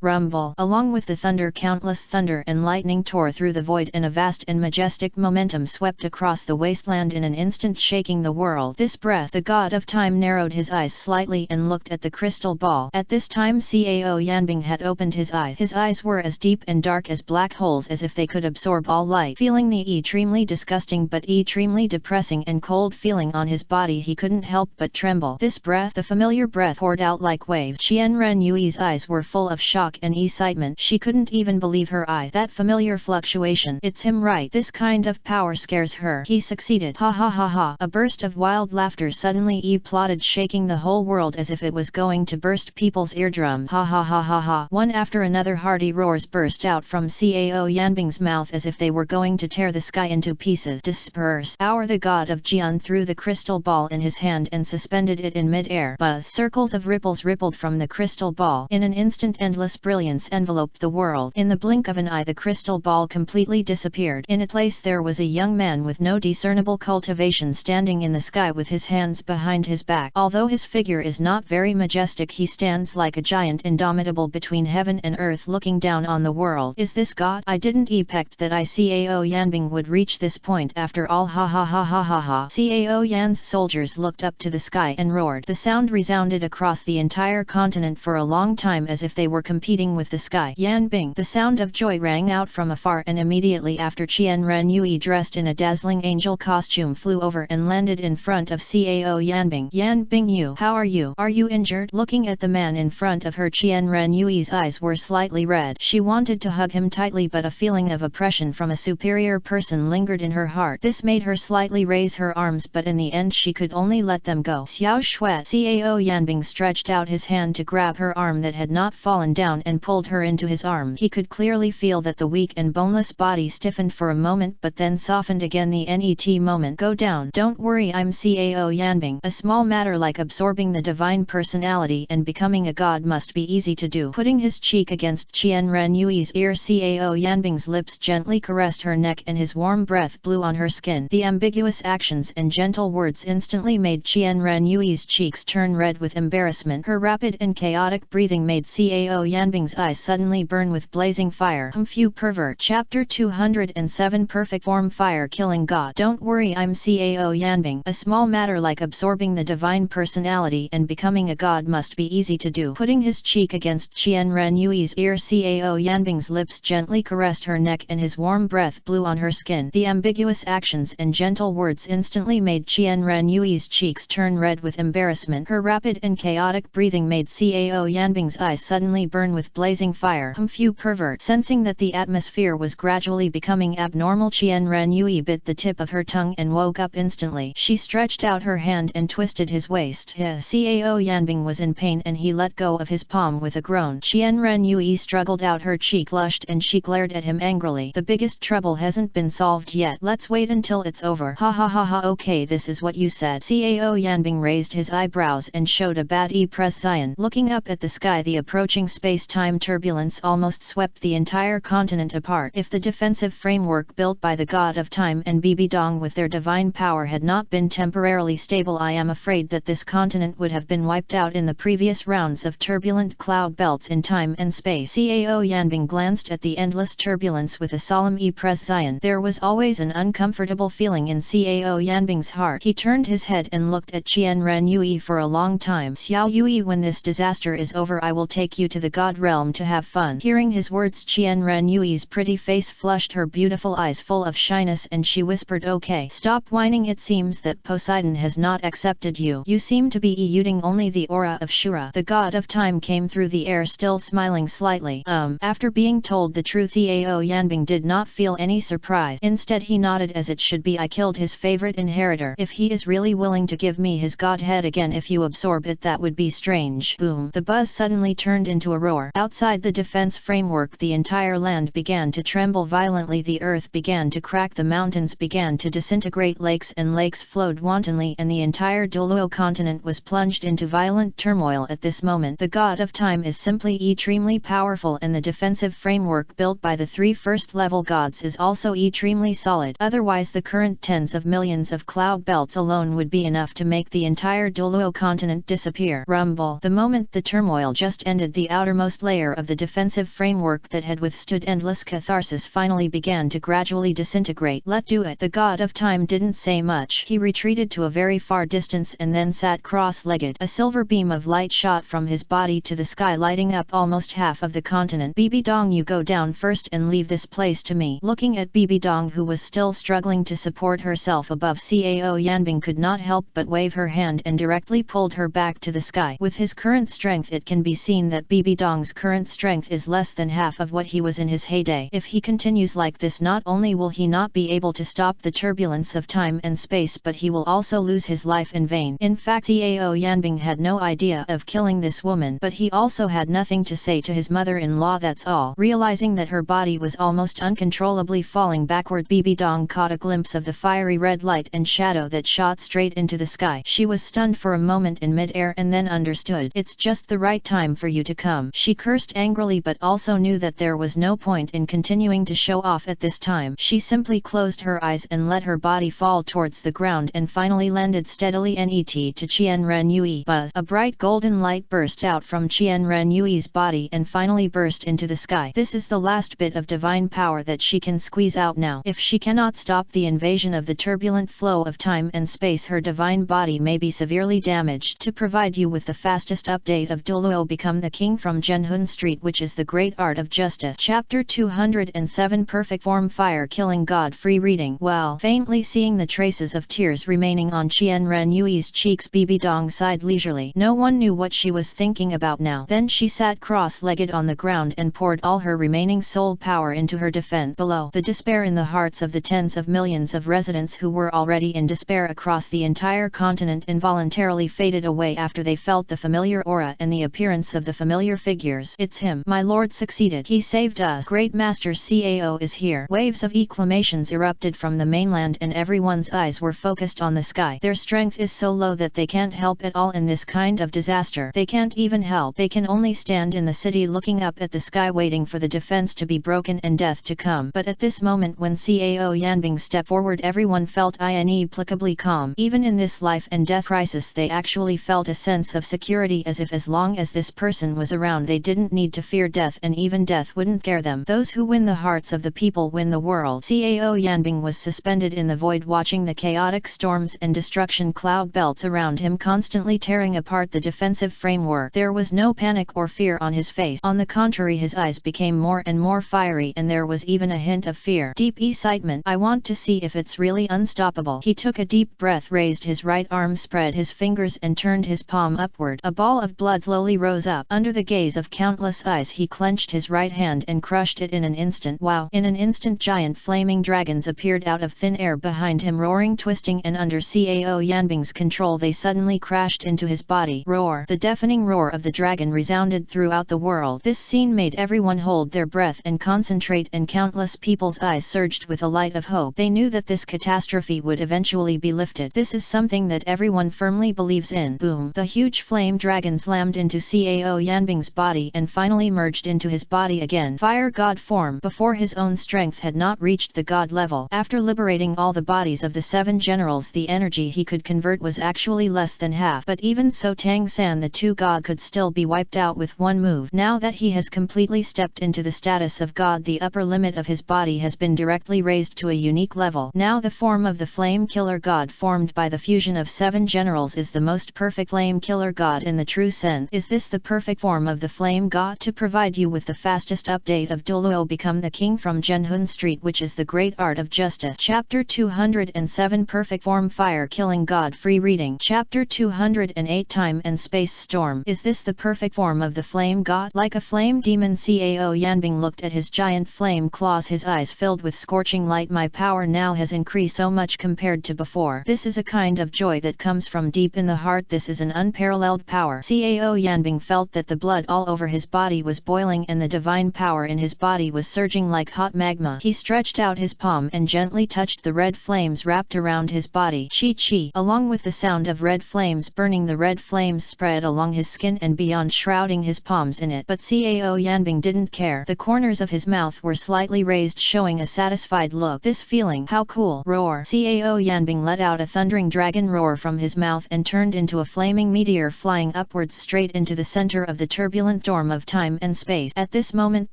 Rumble. Along with the thunder, countless thunder and lightning tore through the void and a vast and majestic momentum swept across the wasteland in an instant, shaking the world. This breath. The god of time narrowed his eyes slightly and looked at the crystal ball. At this time, Cao Yanbing had opened his eyes. His eyes were as deep and dark as black holes, as if they could absorb all light. Feeling the extremely disgusting but extremely depressing and cold feeling on his body, he couldn't help but tremble. This breath, the familiar breath, poured out like waves. Qian Ren Yui's eyes were full of shock and excitement. She couldn't even believe her eyes. That familiar fluctuation. It's him, right? This kind of power scares her. He succeeded. Ha ha ha ha. A burst of wild laughter laughter suddenly plotted, shaking the whole world as if it was going to burst people's eardrum. Ha ha ha ha ha. One after another hearty roars burst out from Cao Yanbing's mouth as if they were going to tear the sky into pieces. Disperse. The god of Jian threw the crystal ball in his hand and suspended it in mid-air. Buzz. Circles of ripples rippled from the crystal ball. In an instant endless brilliance enveloped the world. In the blink of an eye the crystal ball completely disappeared. In its place there was a young man with no discernible cultivation standing in the sky with his hands behind his back. Although his figure is not very majestic, he stands like a giant indomitable between heaven and earth looking down on the world. Is this God? I didn't expect that Cao Yanbing would reach this point after all. Ha ha ha ha ha ha. Cao Yan's soldiers looked up to the sky and roared. The sound resounded across the entire continent for a long time as if they were competing with the sky. Yanbing. The sound of joy rang out from afar, and immediately after Qian Ren Yui, dressed in a dazzling angel costume, flew over and landed in front of Cao Yanbing. Yanbing, you. How are you? Are you injured? Looking at the man in front of her, Qian Ren Yui's eyes were slightly red. She wanted to hug him tightly, but a feeling of oppression from a superior person lingered in her heart. This made her slightly raise her arms, but in the end she could only let them go. Xiao Shuai. Cao Yanbing stretched out his hand to grab her arm that had not fallen down and pulled her into his arms. He could clearly feel that the weak and boneless body stiffened for a moment but then softened again. The net moment. Go down. Don't worry, I'm Cao Yanbing. A small matter like absorbing the divine personality and becoming a god must be easy to do. Putting his cheek against Qian Ren Yui's ear, Cao Yanbing's lips gently caressed her neck and his warm breath blew on her skin. The ambiguous actions and gentle words instantly made Qian Ren Yui's cheeks turn red with embarrassment. Her rapid and chaotic breathing made Cao Yanbing's eyes suddenly burn with blazing fire. Few pervert. Chapter 207. Perfect form. Fire killing god. Don't worry, I'm Cao Yanbing. A small matter like absorbing the divine personality and becoming a god must be easy to do. Putting his cheek against Qian Ren Yui's ear, Cao Yanbing's lips gently caressed her neck and his warm breath blew on her skin. The ambiguous actions and gentle words instantly made Qian Ren Yui's cheeks turn red with embarrassment. Her rapid and chaotic breathing made Cao Yanbing's eyes suddenly burn with blazing fire. Few pervert. Sensing that the atmosphere was gradually becoming abnormal, Qian Ren Yui bit the tip of her tongue and woke up instantly. She stretched out her hand and twisted his waist. Cao Yanbing was in pain and he let go of his palm with a groan. Qian Ren Yui struggled out her cheek, blushed, and she glared at him angrily. The biggest trouble hasn't been solved yet. Let's wait until it's over. Ha ha ha ha. Okay, this is what you said. Cao Yanbing raised his eyebrows and showed a bad expression. Looking up at the sky, the approaching space-time turbulence almost swept the entire continent apart. If the defensive framework built by the god of time and Bibi Dong with their divine power had not been temporarily stable, I am afraid that this continent would have been wiped out in the previous rounds of turbulent cloud belts in time and space. Cao Yanbing glanced at the endless turbulence with a solemn expression. There was always an uncomfortable feeling in Cao Yanbing's heart. He turned his head and looked at Qian Ren Yui for a long time. Xiao Yui, when this disaster is over I will take you to the god realm to have fun. Hearing his words, Qian Ren Yui's pretty face flushed, her beautiful eyes full of shyness, and she whispered, okay, stop whining, it seems that Poseidon has not accepted you. You seem to be eluding only the aura of Shura. The god of time came through the air, still smiling slightly. After being told the truth, Cao Yanbing did not feel any surprise. Instead he nodded as it should be. I killed his favorite inheritor. If he is really willing to give me his godhead again, if you absorb it, that would be strange. Boom. The buzz suddenly turned into a roar. Outside the defense framework the entire land began to tremble violently. The earth began to crack, the mountains began to disintegrate, lakes and lakes flowed wantonly, and the entire Douluo continent was plunged into violent turmoil. At this moment the god of time is simply extremely powerful, and the defensive framework built by the 3 first-level gods is also extremely solid. Otherwise the current tens of millions of cloud belts alone would be enough to make the entire Douluo continent disappear. Rumble. The moment the turmoil just ended, the outermost layer of the defensive framework that had withstood endless catharsis finally began to gradually disintegrate. Let do it. The god of time didn't say much. He retreated to a very far distance and then sat cross-legged. A silver beam of light shot from his body to the sky, lighting up almost half of the continent. Bibi Dong, you go down first and leave this place to me. Looking at Bibi Dong, who was still struggling to support herself above, Cao Yanbing could not help but wave her hand and directly pulled her back to the sky. With his current strength it can be seen that Bibi Dong's current strength is less than half of what he was in his heyday. If he continues like this, not only will he not be able to stop the turbulence of time and space, but he will also also lose his life in vain. In fact, Cao Yanbing had no idea of killing this woman, but he also had nothing to say to his mother-in-law, that's all. Realizing that her body was almost uncontrollably falling backward, Bibi Dong caught a glimpse of the fiery red light and shadow that shot straight into the sky. She was stunned for a moment in mid-air and then understood. It's just the right time for you to come. She cursed angrily, but also knew that there was no point in continuing to show off at this time. She simply closed her eyes and let her body fall towards the ground and finally landed steadily net to Qian Ren Yui. Buzz! A bright golden light burst out from Qian Ren Yui's body and finally burst into the sky. This is the last bit of divine power that she can squeeze out now. If she cannot stop the invasion of the turbulent flow of time and space, her divine body may be severely damaged. To provide you with the fastest update of Douluo, become the king from Zhenhun Street, which is the great art of justice. Chapter 207, Perfect Form Fire Killing God. Free reading. Well, faintly seeing the traces of tears remaining on Qian Ren Yui's cheeks, Bibi Dong sighed leisurely. No one knew what she was thinking about now. Then she sat cross-legged on the ground and poured all her remaining soul power into her defense. Below, the despair in the hearts of the tens of millions of residents who were already in despair across the entire continent involuntarily faded away after they felt the familiar aura and the appearance of the familiar figures. It's him. My lord succeeded. He saved us. Great Master Cao is here. Waves of acclamations erupted from the mainland and everyone's eyes were focused on the sky. Their strength is so low that they can't help at all in this kind of disaster. They can't even help. They can only stand in the city looking up at the sky, waiting for the defense to be broken and death to come. But at this moment when Cao Yanbing stepped forward, everyone felt inexplicably calm. Even in this life and death crisis, they actually felt a sense of security, as if as long as this person was around they didn't need to fear death, and even death wouldn't scare them. Those who win the hearts of the people win the world. Cao Yanbing was suspended in the void, watching the chaotic storms and destruction cloud belts around him constantly tearing apart the defensive framework. There was no panic or fear on his face. On the contrary, his eyes became more and more fiery, and there was even a hint of fear. Deep excitement. I want to see if it's really unstoppable. He took a deep breath, raised his right arm, spread his fingers and turned his palm upward. A ball of blood slowly rose up. Under the gaze of countless eyes, he clenched his right hand and crushed it in an instant. Wow! In an instant, giant flaming dragons appeared out of thin air behind him, roaring, twisting, and under Cao Yanbing's control they suddenly crashed into his body. Roar! The deafening roar of the dragon resounded throughout the world. This scene made everyone hold their breath and concentrate, and countless people's eyes surged with a light of hope. They knew that this catastrophe would eventually be lifted. This is something that everyone firmly believes in. Boom! The huge flame dragon slammed into Cao Yanbing's body and finally merged into his body again. Fire god form. Before, his own strength had not reached the god level. After liberating all the bodies of the 7 generals, the energy he could convert was actually less than half. But even so, Tang San, the 2 god, could still be wiped out with one move. Now that he has completely stepped into the status of god, the upper limit of his body has been directly raised to a unique level. Now the form of the flame killer god formed by the fusion of 7 generals is the most perfect flame killer god in the true sense. Is this the perfect form of the flame god? To provide you with the fastest update of Douluo, become the king from Zhenhun Street, which is the great art of justice. Chapter 207, Perfect Form Fire Killing God. Free reading. Chapter 208, Time and Space Storm. Is this the perfect form of the flame god? Like a flame demon, Cao Yanbing looked at his giant flame claws, his eyes filled with scorching light. My power now has increased so much compared to before. This is a kind of joy that comes from deep in the heart. This is an unparalleled power. Cao Yanbing felt that the blood all over his body was boiling and the divine power in his body was surging like hot magma. He stretched out his palm and gently touched the red flames wrapped around his body. Chi chi! Along with the sound of red flames burning, the red flames spread along his skin and beyond, shrouding his palms in it. But Cao Yanbing didn't care. The corners of his mouth were slightly raised, showing a satisfied look. This feeling, how cool! Roar! Cao Yanbing let out a thundering dragon roar from his mouth and turned into a flaming meteor, flying upwards straight into the center of the turbulent storm of time and space. At this moment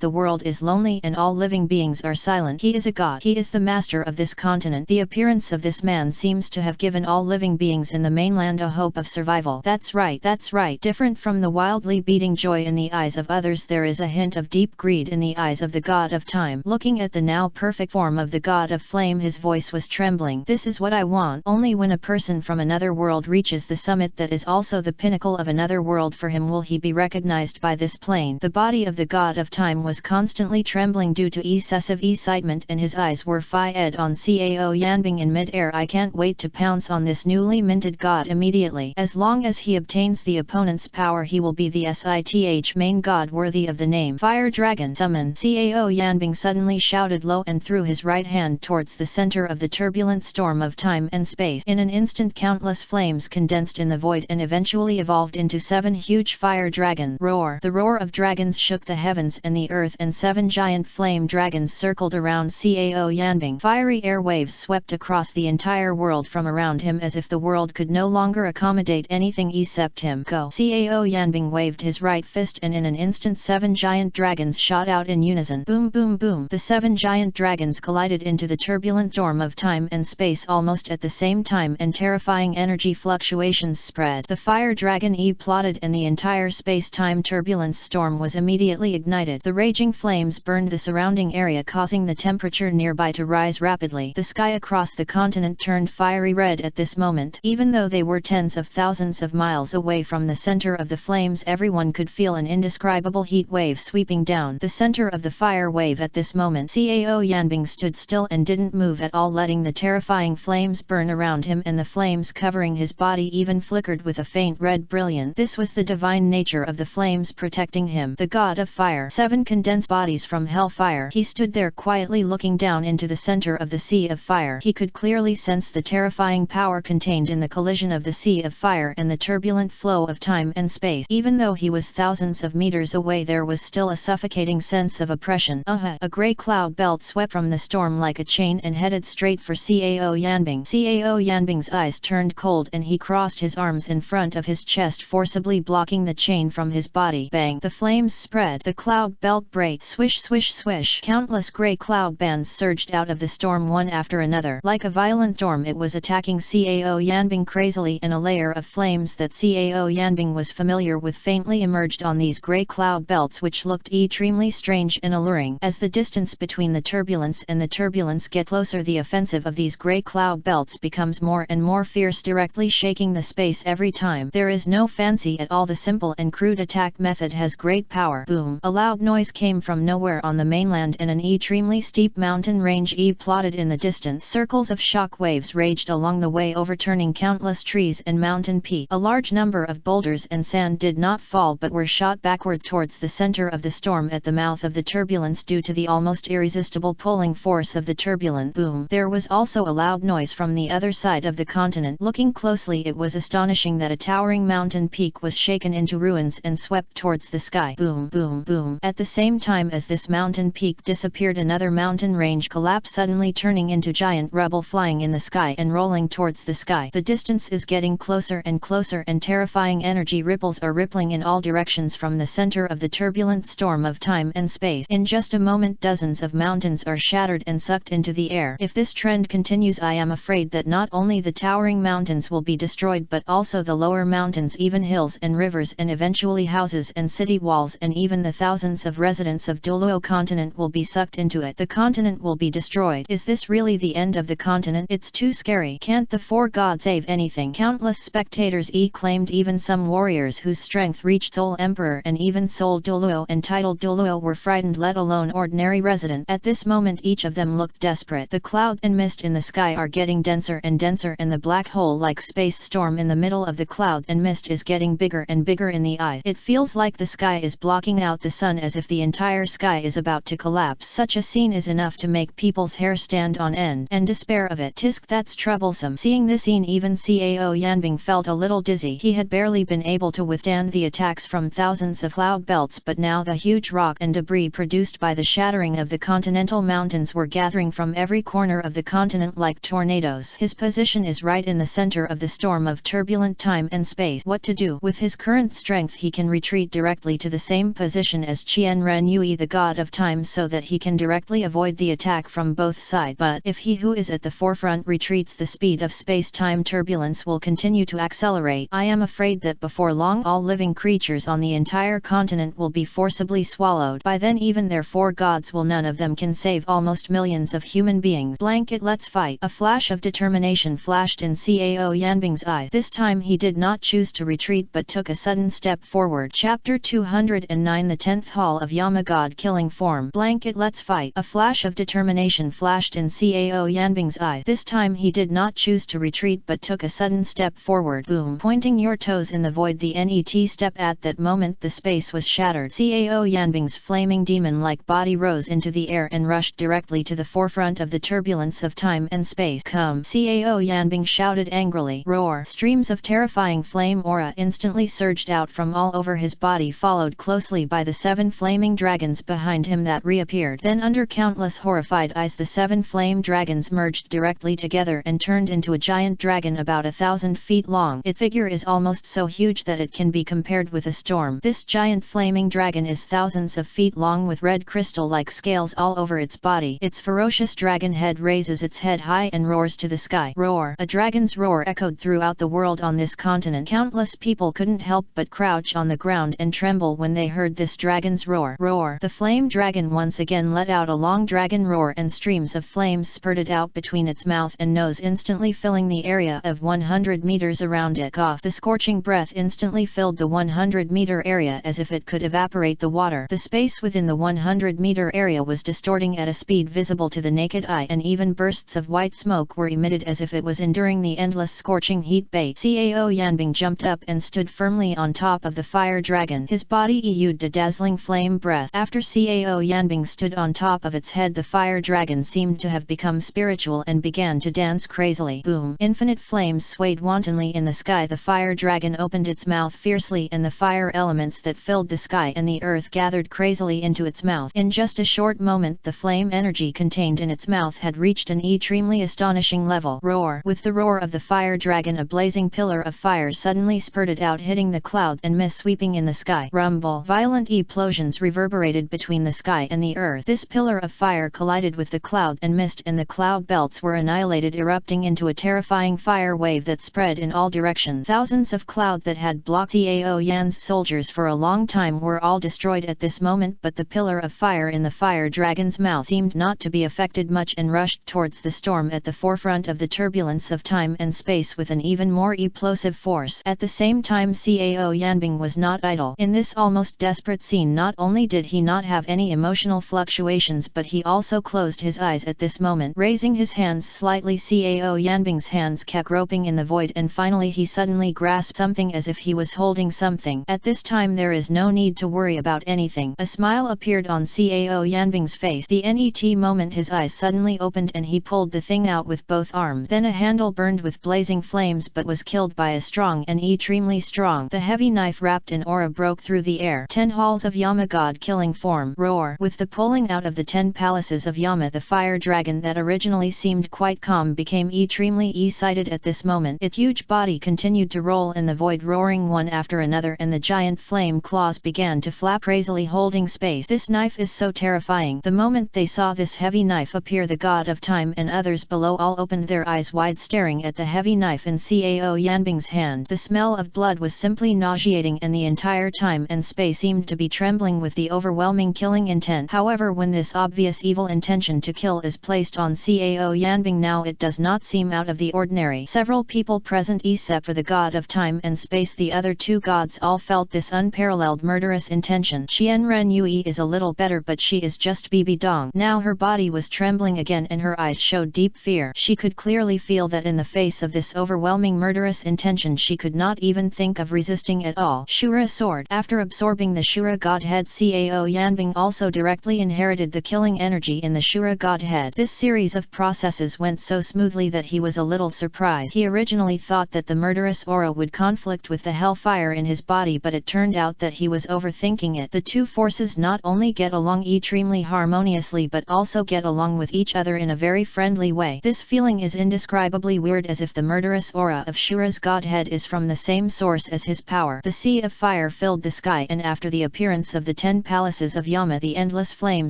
the world is lonely and all living beings are silent. He is a god. He is the master of this continent. The appearance of this man seems to have given all living beings in the mainland a hope of survival. That's right, that's right. Different from the wildly beating joy in the eyes of others, there is a hint of deep greed in the eyes of the god of time. Looking at the now perfect form of the god of flame, his voice was trembling. This is what I want. Only when a person from another world reaches the summit that is also the pinnacle of another world for him will he be recognized by this plane. The body of the god of time was constantly trembling due to excessive excitement and his eyes were fixed on Cao Yanbing in mid-air. I can't wait to pound pounce on this newly minted god immediately. As long as he obtains the opponent's power, he will be the SITH main god worthy of the name Fire Dragon. Summon. Cao Yanbing suddenly shouted low and threw his right hand towards the center of the turbulent storm of time and space. In an instant, countless flames condensed in the void and eventually evolved into 7 huge fire dragons. Roar. The roar of dragons shook the heavens and the earth, and 7 giant flame dragons circled around Cao Yanbing. Fiery air waves swept across the entire world from around him as if the world could no longer accommodate anything except him. Go. Cao Yanbing waved his right fist, and in an instant 7 giant dragons shot out in unison. Boom boom boom. The 7 giant dragons collided into the turbulent storm of time and space almost at the same time, and terrifying energy fluctuations spread. The fire dragon plotted, and the entire space-time turbulence storm was immediately ignited. The raging flames burned the surrounding area, causing the temperature nearby to rise rapidly. The sky across the continent turned fiery red at this moment. Even though they were tens of thousands of miles away from the center of the flames, everyone could feel an indescribable heat wave sweeping down the center of the fire wave. At this moment, Cao Yanbing stood still and didn't move at all, letting the terrifying flames burn around him, and the flames covering his body even flickered with a faint red brilliance. This was the divine nature of the flames protecting him. The god of fire. 7 condensed bodies from hellfire. He stood there quietly looking down into the center of the sea of fire. He could clearly sense the terrifying power contained in the collision of the sea of fire and the turbulent flow of time and space. Even though he was thousands of meters away, there was still a suffocating sense of oppression. A grey cloud belt swept from the storm like a chain and headed straight for Cao Yanbing. Cao Yanbing's eyes turned cold, and he crossed his arms in front of his chest, forcibly blocking the chain from his body. Bang! The flames spread. The cloud belt break. Swish swish swish. Countless grey cloud bands surged out of the storm one after another. Like a violent storm, it was attacking Cao Yanbing crazily, and a layer of flames that Cao Yanbing was familiar with faintly emerged on these grey cloud belts, which looked extremely strange and alluring. As the distance between the turbulence and the turbulence get closer, the offensive of these grey cloud belts becomes more and more fierce, directly shaking the space every time. There is no fancy at all. The simple and crude attack method has great power. Boom! A loud noise came from nowhere on the mainland, and an extremely steep mountain range plotted in the distance. Circles of shock waves raged along the way, overturning countless trees and mountain peaks. A large number of boulders and sand did not fall but were shot backward towards the center of the storm at the mouth of the turbulence due to the almost irresistible pulling force of the turbulence. Boom! There was also a loud noise from the other side of the continent. Looking closely, it was astonishing that a towering mountain peak was shaken into ruins and swept towards the sky. Boom boom boom. At the same time as this mountain peak disappeared, another mountain range collapsed, suddenly turning into giant rubble flying in the sky and rolling towards the sky. The distance is getting closer and closer, and terrifying energy ripples are rippling in all directions from the center of the turbulent storm of time and space. In just a moment, dozens of mountains are shattered and sucked into the air. If this trend continues, I am afraid that not only the towering mountains will be destroyed, but also the lower mountains, even hills and rivers, and eventually houses and city walls, and even the thousands of residents of Douluo continent will be sucked into it. The continent will be destroyed. Is this really the end of the continent? It's too scary. Can't the 4 gods save anything? Countless spectators claimed. Even some warriors whose strength reached Seoul Emperor and even Seoul Douluo and titled Douluo were frightened, let alone ordinary resident. At this moment, each of them looked desperate. The cloud and mist in the sky are getting denser and denser, and the black hole-like space storm in the middle of the cloud and mist is getting bigger and bigger in the eyes. It feels like the sky is blocking out the sun, as if the entire sky is about to collapse. Such a scene is enough to make people's hair stand on end and despair of it. Tisk, that's troublesome. Seeing this scene, even Cao Yanbing felt a little dizzy. He had barely been able to withstand the attacks from thousands of cloud belts, but now the huge rock and debris produced by the shattering of the continental mountains were gathering from every corner of the continent like tornadoes. His position is right in the center of the storm of turbulent time and space. What to do? With his current strength, he can retreat directly to the same position as Qian Ren Yui, the god of time, so that he can directly avoid the attack from both sides. But if he who is at the forefront retreats, the speed of space-time turbulence will continue to accelerate. I am afraid that before long all living creatures on the entire continent will be forcibly swallowed. By then even their 4 gods will none of them can save almost millions of human beings. Blanket, let's fight. A flash of determination flashed in Cao Yanbing's eyes. This time he did not choose to retreat but took a sudden step forward. Chapter 209, the 10th Hall of Yama God Killing Form. Blanket, let's fight. A flash of determination flashed in Cao Yanbing's eyes. This time he did not not choose to retreat but took a sudden step forward. Boom! Pointing your toes in the void, the net step. At that moment the space was shattered. Cao Yanbing's flaming demon-like body rose into the air and rushed directly to the forefront of the turbulence of time and space. Come! Cao Yanbing shouted angrily. Roar! Streams of terrifying flame aura instantly surged out from all over his body, followed closely by the 7 flaming dragons behind him that reappeared. Then under countless horrified eyes the 7 flame dragons merged directly together and turned into a giant dragon about 1,000 feet long. Its figure is almost so huge that it can be compared with a storm. This giant flaming dragon is thousands of feet long with red crystal-like scales all over its body. Its ferocious dragon head raises its head high and roars to the sky. Roar! A dragon's roar echoed throughout the world. On this continent, countless people couldn't help but crouch on the ground and tremble when they heard this dragon's roar. Roar! The flame dragon once again let out a long dragon roar, and streams of flames spurted out between its mouth and nose, instantly filling the area of 100 meters around it. Off! The scorching breath instantly filled the 100-meter area as if it could evaporate the water. The space within the 100-meter area was distorting at a speed visible to the naked eye, and even bursts of white smoke were emitted as if it was enduring the endless scorching heat. Cao Yanbing jumped up and stood firmly on top of the fire dragon. His body exuded a dazzling flame breath. After Cao Yanbing stood on top of its head, the fire dragon seemed to have become spiritual and began to dance crazily. Boom! Infinite flames swayed wantonly in the sky. The fire dragon opened its mouth fiercely, and the fire elements that filled the sky and the earth gathered crazily into its mouth. In just a short moment the flame energy contained in its mouth had reached an extremely astonishing level. Roar! With the roar of the fire dragon, a blazing pillar of fire suddenly spurted out, hitting the cloud and mist sweeping in the sky. Rumble! Violent explosions reverberated between the sky and the earth. This pillar of fire collided with the cloud and mist, and the cloud belts were annihilated, erupting into a terrifying fire wave that spread in all directions. Thousands of cloud that had blocked Cao Yan's soldiers for a long time were all destroyed at this moment, but the pillar of fire in the fire dragon's mouth seemed not to be affected much and rushed towards the storm at the forefront of the turbulence of time and space with an even more explosive force. At the same time, Cao Yanbing was not idle. In this almost desperate scene, not only did he not have any emotional fluctuations, but he also closed his eyes at this moment. Raising his hands slightly, Cao Yanbing's hands kept groping in the void, and finally he suddenly grasped something as if he was holding something. At this time there is no need to worry about anything. A smile appeared on Cao Yanbing's face. The net moment his eyes suddenly opened and he pulled the thing out with both arms. Then a handle burned with blazing flames but was killed by a strong and extremely strong. The heavy knife wrapped in aura broke through the air. 10 halls of Yama, god-killing form. Roar! With the pulling out of the 10 palaces of Yama, the fire dragon that originally seemed quite calm became extremely excited at this moment. Its huge body continued to roll in the void, roaring one after another, and the giant flame claws began to flap crazily, holding space. This knife is so terrifying. The moment they saw this heavy knife appear, the god of time and others below all opened their eyes wide, staring at the heavy knife in Cao Yanbing's hand. The smell of blood was simply nauseating, and the entire time and space seemed to be trembling with the overwhelming killing intent. However, when this obvious evil intention to kill is placed on Cao Yanbing now, it does not seem out of the ordinary. Several people present, except for the god of time and space, the other 2 gods, all felt this unparalleled murderous intention. Qian Ren Yui is a little better, but she is just Bibi Dong. Now her body was trembling again and her eyes showed deep fear. She could clearly feel that in the face of this overwhelming murderous intention she could not even think of resisting at all. Shura sword. After absorbing the Shura godhead, Cao Yanbing also directly inherited the killing energy in the Shura godhead. This series of processes went so smoothly that he was a little surprised. He originally thought that the murderous aura would conflict with the hellfire in his body, but it turned out that he was overthinking it. The 2 forces not only get along extremely harmoniously but also get along with each other in a very friendly way. This feeling is indescribably weird, as if the murderous aura of Shura's godhead is from the same source as his power. The sea of fire filled the sky, and after the appearance of the 10 palaces of Yama, the endless flame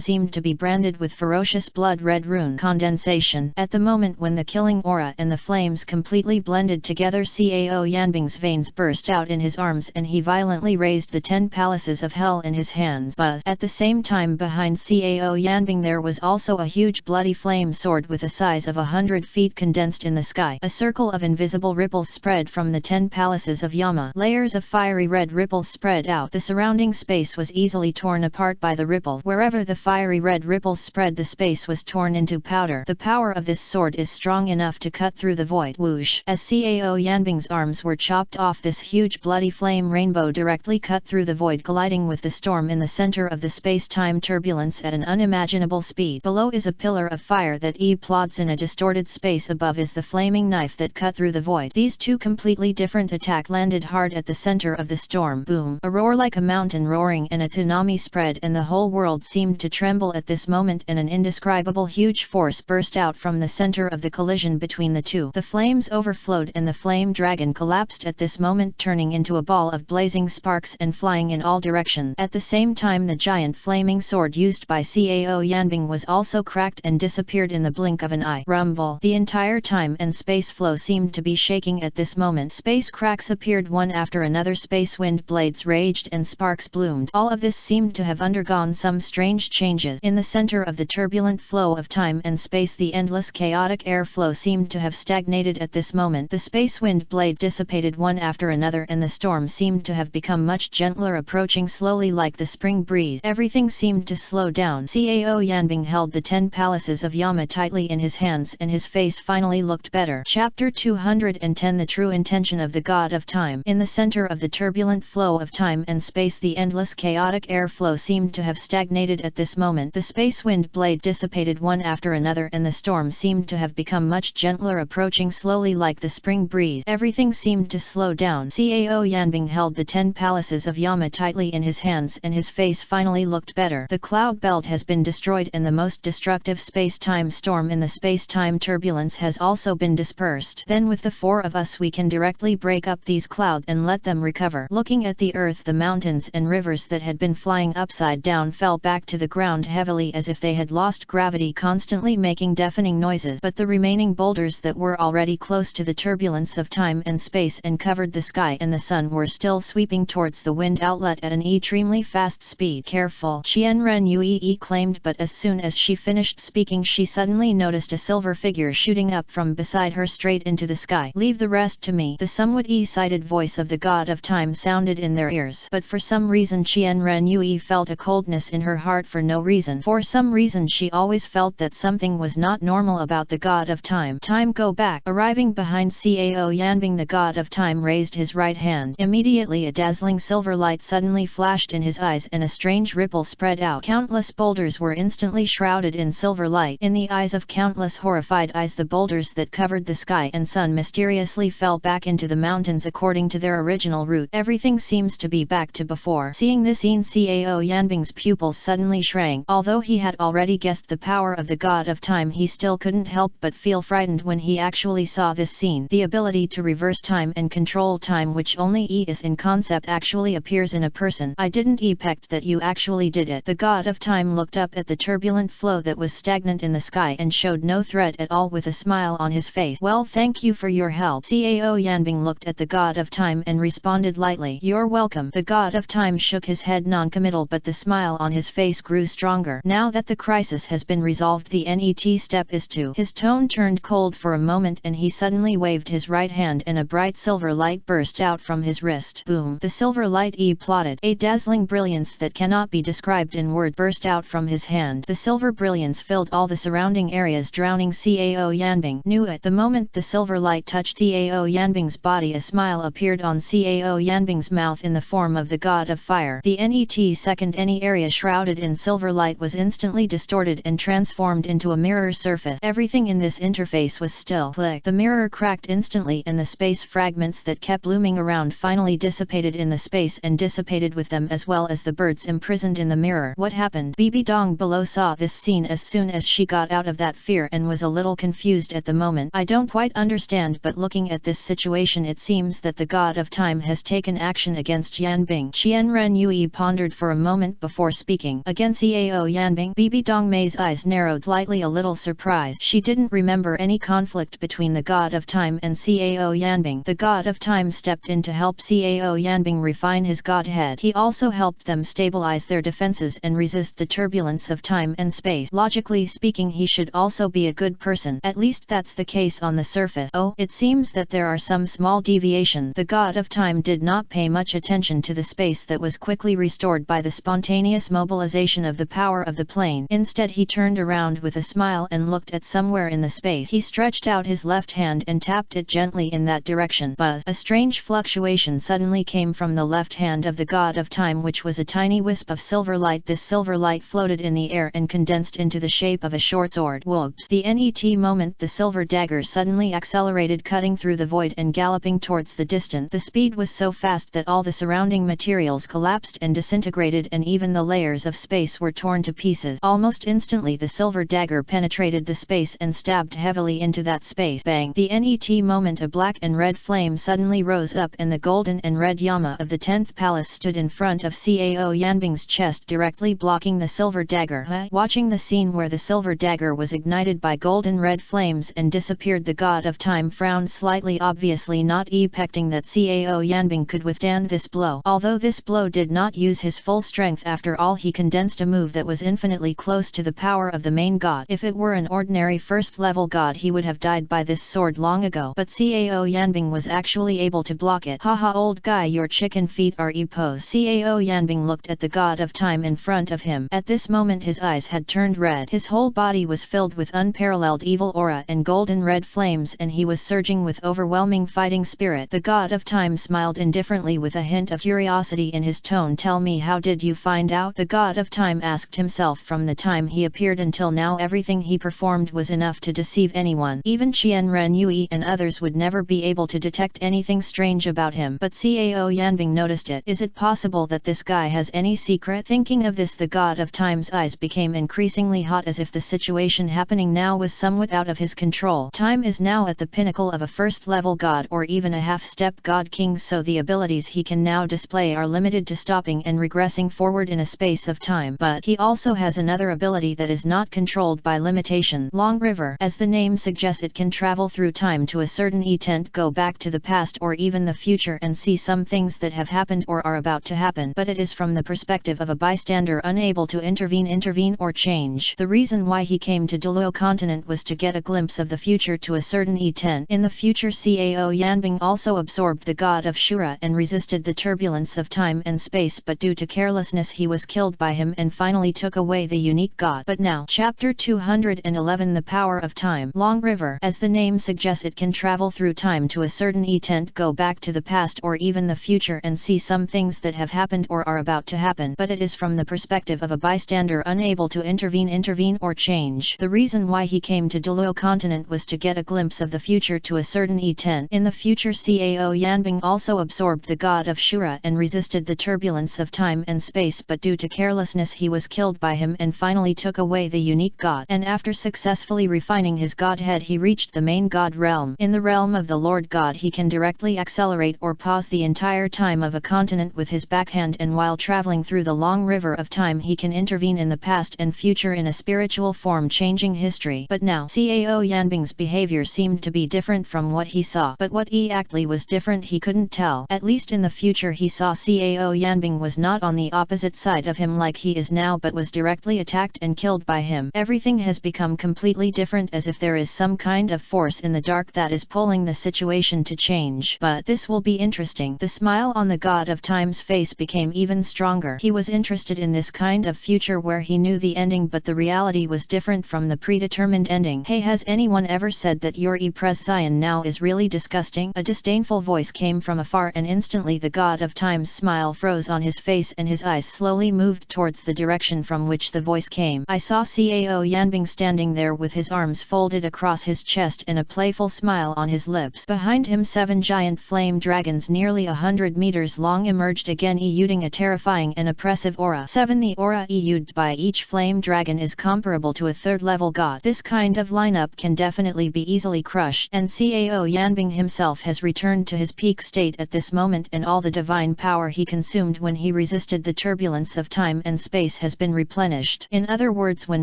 seemed to be branded with ferocious blood-red rune condensation. At the moment when the killing aura and the flames completely blended together, Cao Yanbing's veins burst out in his arms and he violently raised the 10 palaces of hell in his hands. Buzz! At the same time, behind Cao Yanbing there was also a huge bloody flame sword with a size of 100 feet condensed in the sky. A circle of invisible ripples spread from the 10 palaces of Yama. Layers of fiery red ripples spread out. The surrounding space was easily torn apart by the ripples. Wherever the fiery red ripples spread, the space was torn into powder. The power of this sword is strong enough enough to cut through the void. Whoosh! As Cao Yanbing's arms were chopped off, this huge bloody flame rainbow directly cut through the void, colliding with the storm in the center of the space-time turbulence at an unimaginable speed. Below is a pillar of fire that plods in a distorted space. Above is the flaming knife that cut through the void. These two completely different attacks landed hard at the center of the storm. Boom! A roar like a mountain roaring and a tsunami spread, and the whole world seemed to tremble at this moment, and an indescribable huge force burst out from the center of the collision between the two. The flames overflowed and the flame dragon collapsed at this moment, turning into a ball of blazing sparks and flying in all directions. At the same time, the giant flaming sword used by Cao Yanbing was also cracked and disappeared in the blink of an eye. Rumble! The entire time and space flow seemed to be shaking at this moment. Space cracks appeared one after another, space wind blades raged and sparks bloomed. All of this seemed to have undergone some strange changes. In the center of the turbulent flow of time and space, the endless chaotic airflow seemed to have stagnated at this moment. The space wind blade dissipated one after another, and the storm seemed to have become much gentler, approaching slowly like the spring breeze. Everything seemed to slow down. Cao Yanbing held the 10 palaces of Yama tightly in his hands, and his face finally looked better. Chapter 210 The True Intention of the God of Time. In the center of the turbulent flow of time and space, the endless chaotic airflow seemed to have stagnated at this moment. The space wind blade dissipated one after another, and the storm seemed to have become much gentler, approaching slowly like the spring breeze. Everything seemed to slow down. Cao Yanbing held the 10 palaces of Yama tightly in his hands, and his face finally looked better. The cloud belt has been destroyed, and the most destructive space-time storm in the space-time turbulence has also been dispersed. Then with the 4 of us we can directly break up these clouds and let them recover. Looking at the earth, the mountains and rivers that had been flying upside down fell back to the ground heavily as if they had lost gravity, constantly making deafening noises. But the remaining boulders that were already close to the turbulence of time and space and covered the sky and the sun were still sweeping towards the wind outlet at an extremely fast speed. Careful! Qian Ren Yue claimed, but as soon as she finished speaking she suddenly noticed a silver figure shooting up from beside her straight into the sky. Leave the rest to me. The somewhat excited voice of the God of Time sounded in their ears. But for some reason Qian Ren Yue felt a coldness in her heart for no reason. For some reason she always felt that something was not normal about the God of Time. Time, go back! Arriving behind Cao Yanbing, the God of Time raised his right hand. Immediately a dazzling silver light suddenly flashed in his eyes, and a strange ripple spread out. Countless boulders were instantly shrouded in silver light. In the eyes of countless horrified eyes, the boulders that covered the sky and sun mysteriously fell back into the mountains according to their original route. Everything seems to be back to before. Seeing this scene, Cao Yanbing's pupils suddenly shrank. Although he had already guessed the power of the God of Time, he still couldn't help but feel frightened when he actually saw this scene. The ability to reverse time and control time, which only is in concept, actually appears in a person. I didn't expect that you actually did it. The God of Time looked up at the turbulent flow that was stagnant in the sky and showed no threat at all, with a smile on his face. Well, thank you for your help. Cao Yanbing looked at the God of Time and responded lightly. You're welcome. The God of Time shook his head non-committal, but the smile on his face grew stronger. Now that the crisis has been resolved, the next step is to... His tone turned cold for a moment and he suddenly waved his right hand and a bright silver light burst out from his wrist. Boom! The silver light plotted. A dazzling brilliance that cannot be described in words burst out from his hand. The silver brilliance filled all the surrounding areas, drowning Cao Yanbing. Knew it. The moment the silver light touched Cao Yanbing's body, a smile appeared on Cao Yanbing's mouth in the form of the God of Fire. The second any area shrouded in silver light was instantly distorted and transformed into a mirror surface. Everything in this interface was still. Click. The mirror cracked instantly, and the space fragments that kept looming around finally dissipated in the space and dissipated with them, as well as the birds imprisoned in the mirror. What happened? Bibi Dong below saw this scene as soon as she got out of that fear and was a little confused at the moment. I don't quite understand, but looking at this situation it seems that the God of Time has taken action against Yanbing. Qian Ren Yue pondered for a moment before speaking. Against Cao Yanbing? Bibi Dongmei's eyes narrowed slightly, a little surprised. She didn't remember any conflict between the God of Time and Cao Yanbing. The God of Time stepped in to help Cao Yanbing refine his godhead. He also helped them stabilize their defenses and resist the turbulence of time and space. Logically speaking, he should also be a good person. At least that's the case on the surface. Oh, it seems that there are some small deviations. The God of Time did not pay much attention to the space that was quickly restored by the spontaneous mobilization of the power of the plane. Instead, he turned around with a smile and looked at somewhere in the space. He He stretched out his left hand and tapped it gently in that direction. Buzz! A strange fluctuation suddenly came from the left hand of the god of time, which was a tiny wisp of silver light. This silver light floated in the air and condensed into the shape of a short sword. Whoops! The net moment the silver dagger suddenly accelerated, cutting through the void and galloping towards the distance. The speed was so fast that all the surrounding materials collapsed and disintegrated, and even the layers of space were torn to pieces. Almost instantly the silver dagger penetrated the space and stabbed heavily into that space. Bang! The net moment a black and red flame suddenly rose up, and the golden and red Yama of the 10th palace stood in front of Cao Yanbing's chest, directly blocking the silver dagger. Watching the scene where the silver dagger was ignited by golden red flames and disappeared, the god of time frowned slightly, obviously not expecting that Cao Yanbing could withstand this blow. Although this blow did not use his full strength, after all he condensed a move that was infinitely close to the power of the main god. If it were an ordinary first-level god, he would have died by this sword long ago. But Cao Yanbing was actually able to block it. Haha, old guy, your chicken feet are e-pose. Cao Yanbing looked at the god of time in front of him. At this moment his eyes had turned red. His whole body was filled with unparalleled evil aura and golden red flames, and he was surging with overwhelming fighting spirit. The god of time smiled indifferently with a hint of curiosity in his tone. Tell me, how did you find out? The god of time asked himself. From the time he appeared until now, everything he performed was enough to deceive anyone. Even Qian Ren Yui and others would never be able to detect anything strange about him. But Cao Yanbing noticed it. Is it possible that this guy has any secret? Thinking of this, the god of time's eyes became increasingly hot, as if the situation happening now was somewhat out of his control. Time is now at the pinnacle of a first-level god or even a half-step god king, so the abilities he can now display are limited to stopping and regressing forward in a space of time. But he also has another ability that is not controlled by limitation. Long River. As the name suggests, it can travel through time to a certain extent, go back to the past or even the future and see some things that have happened or are about to happen. But it is from the perspective of a bystander, unable to intervene or change. The reason why he came to Douluo continent was to get a glimpse of the future to a certain extent. In the future, Cao Yanbing also absorbed the god of Shura and resisted the turbulence of time and space, but due to carelessness he was killed by him and finally took away the unique god. But now, chapter 211, the power of time. Long River. As the name suggests, it can travel through time to a certain extent, go back to the past or even the future and see some things that have happened or are about to happen. But it is from the perspective of a bystander, unable to intervene or change. The reason why he came to Douluo continent was to get a glimpse of the future to a certain extent. In the future, Cao Yanbing also absorbed the god of Shura and resisted the turbulence of time and space, but due to carelessness he was killed by him and finally took away the unique god. And after successfully refining his godhead, he reached the main god realm. In the realm of the Lord God, he can directly accelerate or pause the entire time of a continent with his backhand, and while traveling through the long river of time he can intervene in the past and future in a spiritual form, changing history. But now Cao Yanbing's behavior seemed to be different from what he saw. But what exactly was different he couldn't tell. At least in the future he saw Cao Yanbing was not on the opposite side of him like he is now, but was directly attacked and killed by him. Everything has become completely different, as if there is some kind of force in the dark that is pulling the situation to change. But this will be interesting. The smile on the god of time's face became even stronger. He was interested in this kind of future where he knew the ending, but the reality was different from the predetermined ending. Hey, has anyone ever said that your e-pression now is really disgusting? A disdainful voice came from afar, and instantly the god of time's smile froze on his face and his eyes slowly moved towards the direction from which the voice came. I saw Cao Yanbing standing there with his arms folded across his chest and a playful smile on his lips. Behind him 7 giant flame dragons nearly 100 meters long emerged again, exuding a terrifying and oppressive aura. 7 The aura exuded by each flame dragon is comparable to a third-level god. This kind of lineup can definitely be easily crushed, and Cao Yanbing himself has returned to his peak state at this moment, and all the divine power he consumed when he resisted the turbulence of time and space has been replenished. In other words, when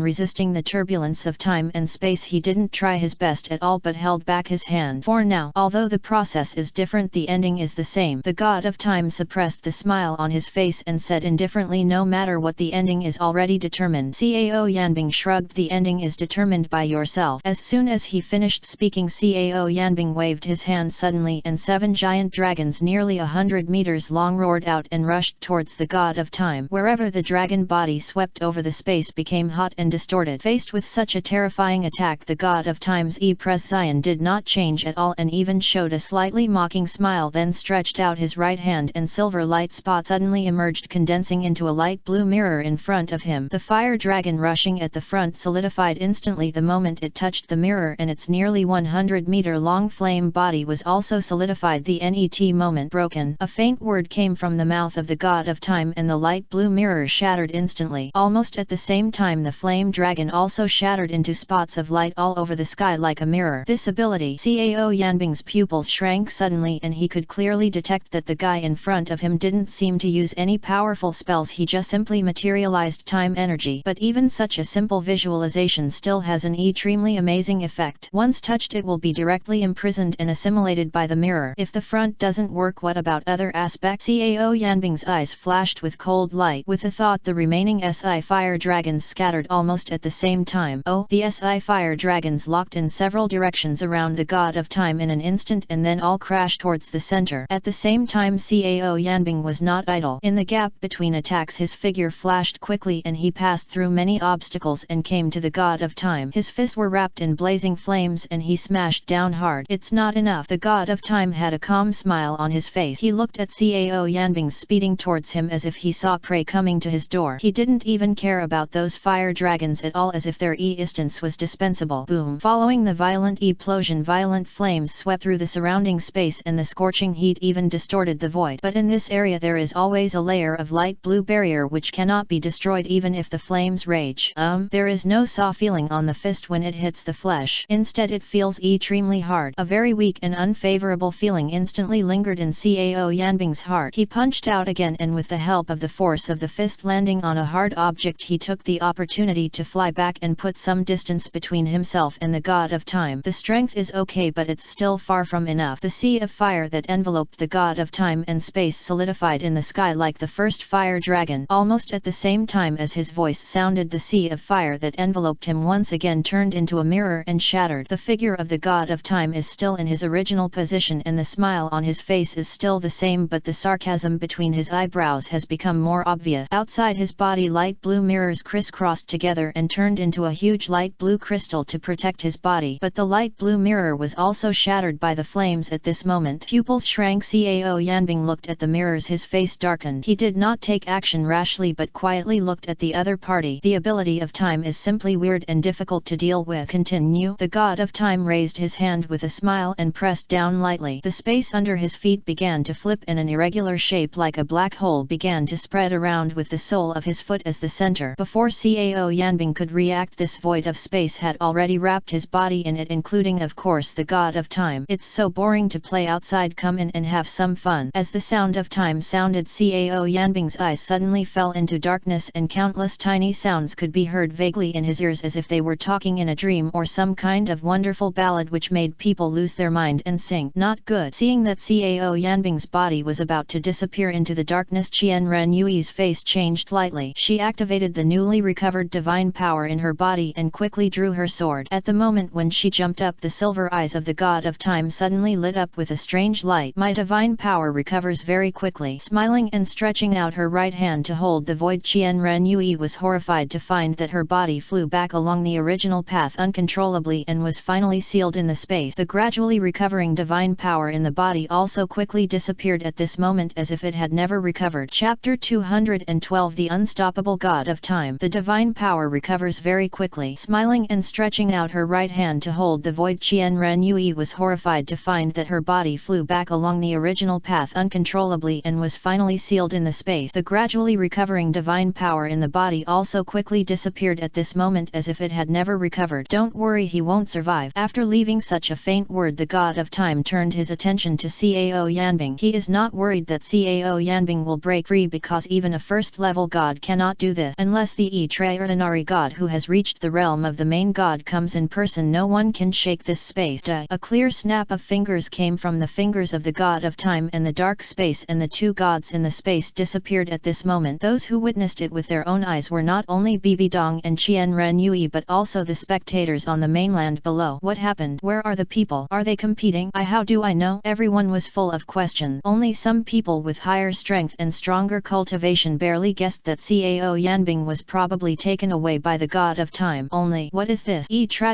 resisting the turbulence of time and space he didn't try his best at all but held back his hand. For now, although the process is different, the ending is the same. The god of time suppressed the smile on his face and said indifferently, no matter what, the ending is already determined. Cao Yanbing shrugged. The ending is determined by yourself. As soon as he finished speaking, Cao Yanbing waved his hand suddenly, and 7 giant dragons nearly 100 meters long roared out and rushed towards the god of time. Wherever the dragon body swept over, the space became hot and distorted. Faced with such a terrifying attack, the god of Time's Pression did not change at all and even showed a slightly mocking smile, then stretched out his right hand and silver light spot suddenly emerged, condensing into a light blue mirror in front of him. The fire dragon rushing at the front solidified instantly the moment it touched the mirror, and its nearly 100-meter long flame body was also solidified the net moment broken. A faint word came from the mouth of the god of time and the light blue mirror shattered instantly. Almost at the same time the flame dragon also shattered into spots of light all over the sky like a mirror. This ability, Cao Yanbing's pupils shrank suddenly and he could clearly detect that the guy in front of him didn't seem to use any powerful spells, he just simply materialized time energy. But even such a simple visualization still has an extremely amazing effect. Once touched it will be directly imprisoned and assimilated by the mirror. If the front doesn't work, what about other aspects? Cao Yanbing's eyes flashed with cold light. With the thought the remaining SI fire dragons scattered almost at the same time. Oh, the SI fire dragons locked in several directions around the god of time in an instant and then all crashed towards the center. At the same time Cao Yanbing was not idle. In the gap between attacks his figure flashed quickly and he passed through many obstacles and came to the god of time. His fists were wrapped in blazing flames and he smashed down hard. It's not enough. The god of time had a calm smile on his face. He looked at Cao Yanbing speeding towards him as if he saw prey coming to his door. He didn't even care about those fire dragons at all, as if their distance was dispensable. Boom! Following the violent explosion, violent flames swept through the surrounding space and the scorching heat even distorted the void. But in this area there is always a layer of light blue barrier which cannot be destroyed even if the flames rage. There is no saw feeling on the fist when it hits the flesh. Instead it feels extremely hard. A very weak and unfavorable feeling instantly lingered in Cao Yanbing's heart. He punched out again and with the help of the force of the fist landing on a hard object he took the opportunity to fly back and put some distance between himself and the god of time. The strength is okay but it's still far from enough. The sea of fire that enveloped the god of time and space solidified in the sky like the first fire dragon. Almost at the same time as his voice sounded, the sea of fire that enveloped him once again turned into a mirror and shattered. The figure of the god of time is still in his original position and the smile on his face is still the same, but the sarcasm between his eyebrows has become more obvious. Outside his body light blue mirrors crisscrossed together and turned into a huge light blue crystal to protect his body, but the light blue mirror was also shattered by the flames at this moment. Pupils shrank. Cao Yanbing looked at the mirrors, his face darkened. He did not take action rashly but quietly looked at the other party. The ability of time is simply weird and difficult to deal with. Continue. The god of time raised his hand with a smile and pressed down lightly. The space under his feet began to flip in an irregular shape like a black hole began to spread around with the sole of his foot as the center. Before Cao Yanbing could react, this void of space had already wrapped his body in it, including of course the god of time. It's so boring to play outside, come in and have some fun. As the sound of time sounded, Cao Yanbing's eyes suddenly fell into darkness and countless tiny sounds could be heard vaguely in his ears as if they were talking in a dream or some kind of wonderful ballad which made people lose their mind and sing. Not good. Seeing that Cao Yanbing's body was about to disappear into the darkness, Qian Ren Yui's face changed slightly. She activated the newly recovered divine power in her body and quickly drew her sword. At the moment when she jumped up, the silver eyes of the god of time suddenly lit up with a strange light. My divine power recovers very quickly. Smiling and stretching out her right hand to hold the void, Qian Ren Yui was horrified to find that her body flew back along the original path uncontrollably and was finally sealed in the space. The gradually recovering divine power in the body also quickly disappeared at this moment as if it had never recovered. Chapter 212 The Unstoppable God of Time. The divine power recovers very quickly. Smiling and stretching out her right hand to hold the void, Qian Ren Yui was horrified to find that her body flew back along the original path uncontrollably and was finally sealed in the space. The gradually recovering divine power in the body also quickly disappeared at this moment as if it had never recovered. Don't worry, he won't survive. After leaving such a faint word, the god of time turned his attention to Cao Yanbing. He is not worried that Cao Yanbing will break free because even a first-level god cannot do this. Unless the extraordinary god who has reached the realm of the main god comes in person, no one can shake this space. A clear snap of fingers came from the fingers of the god of time and the dark space and the two gods in the space disappeared at this moment. Those who witnessed it with their own eyes were not only Bibi Dong and Qian Ren Yui but also the spectators on the mainland below. What happened? Where are the people? Are they competing? How do I know? Everyone was full of questions. Only some people with higher strength and stronger cultivation barely guessed that Cao Yanbing was probably taken away by the god of time. Only, what is this?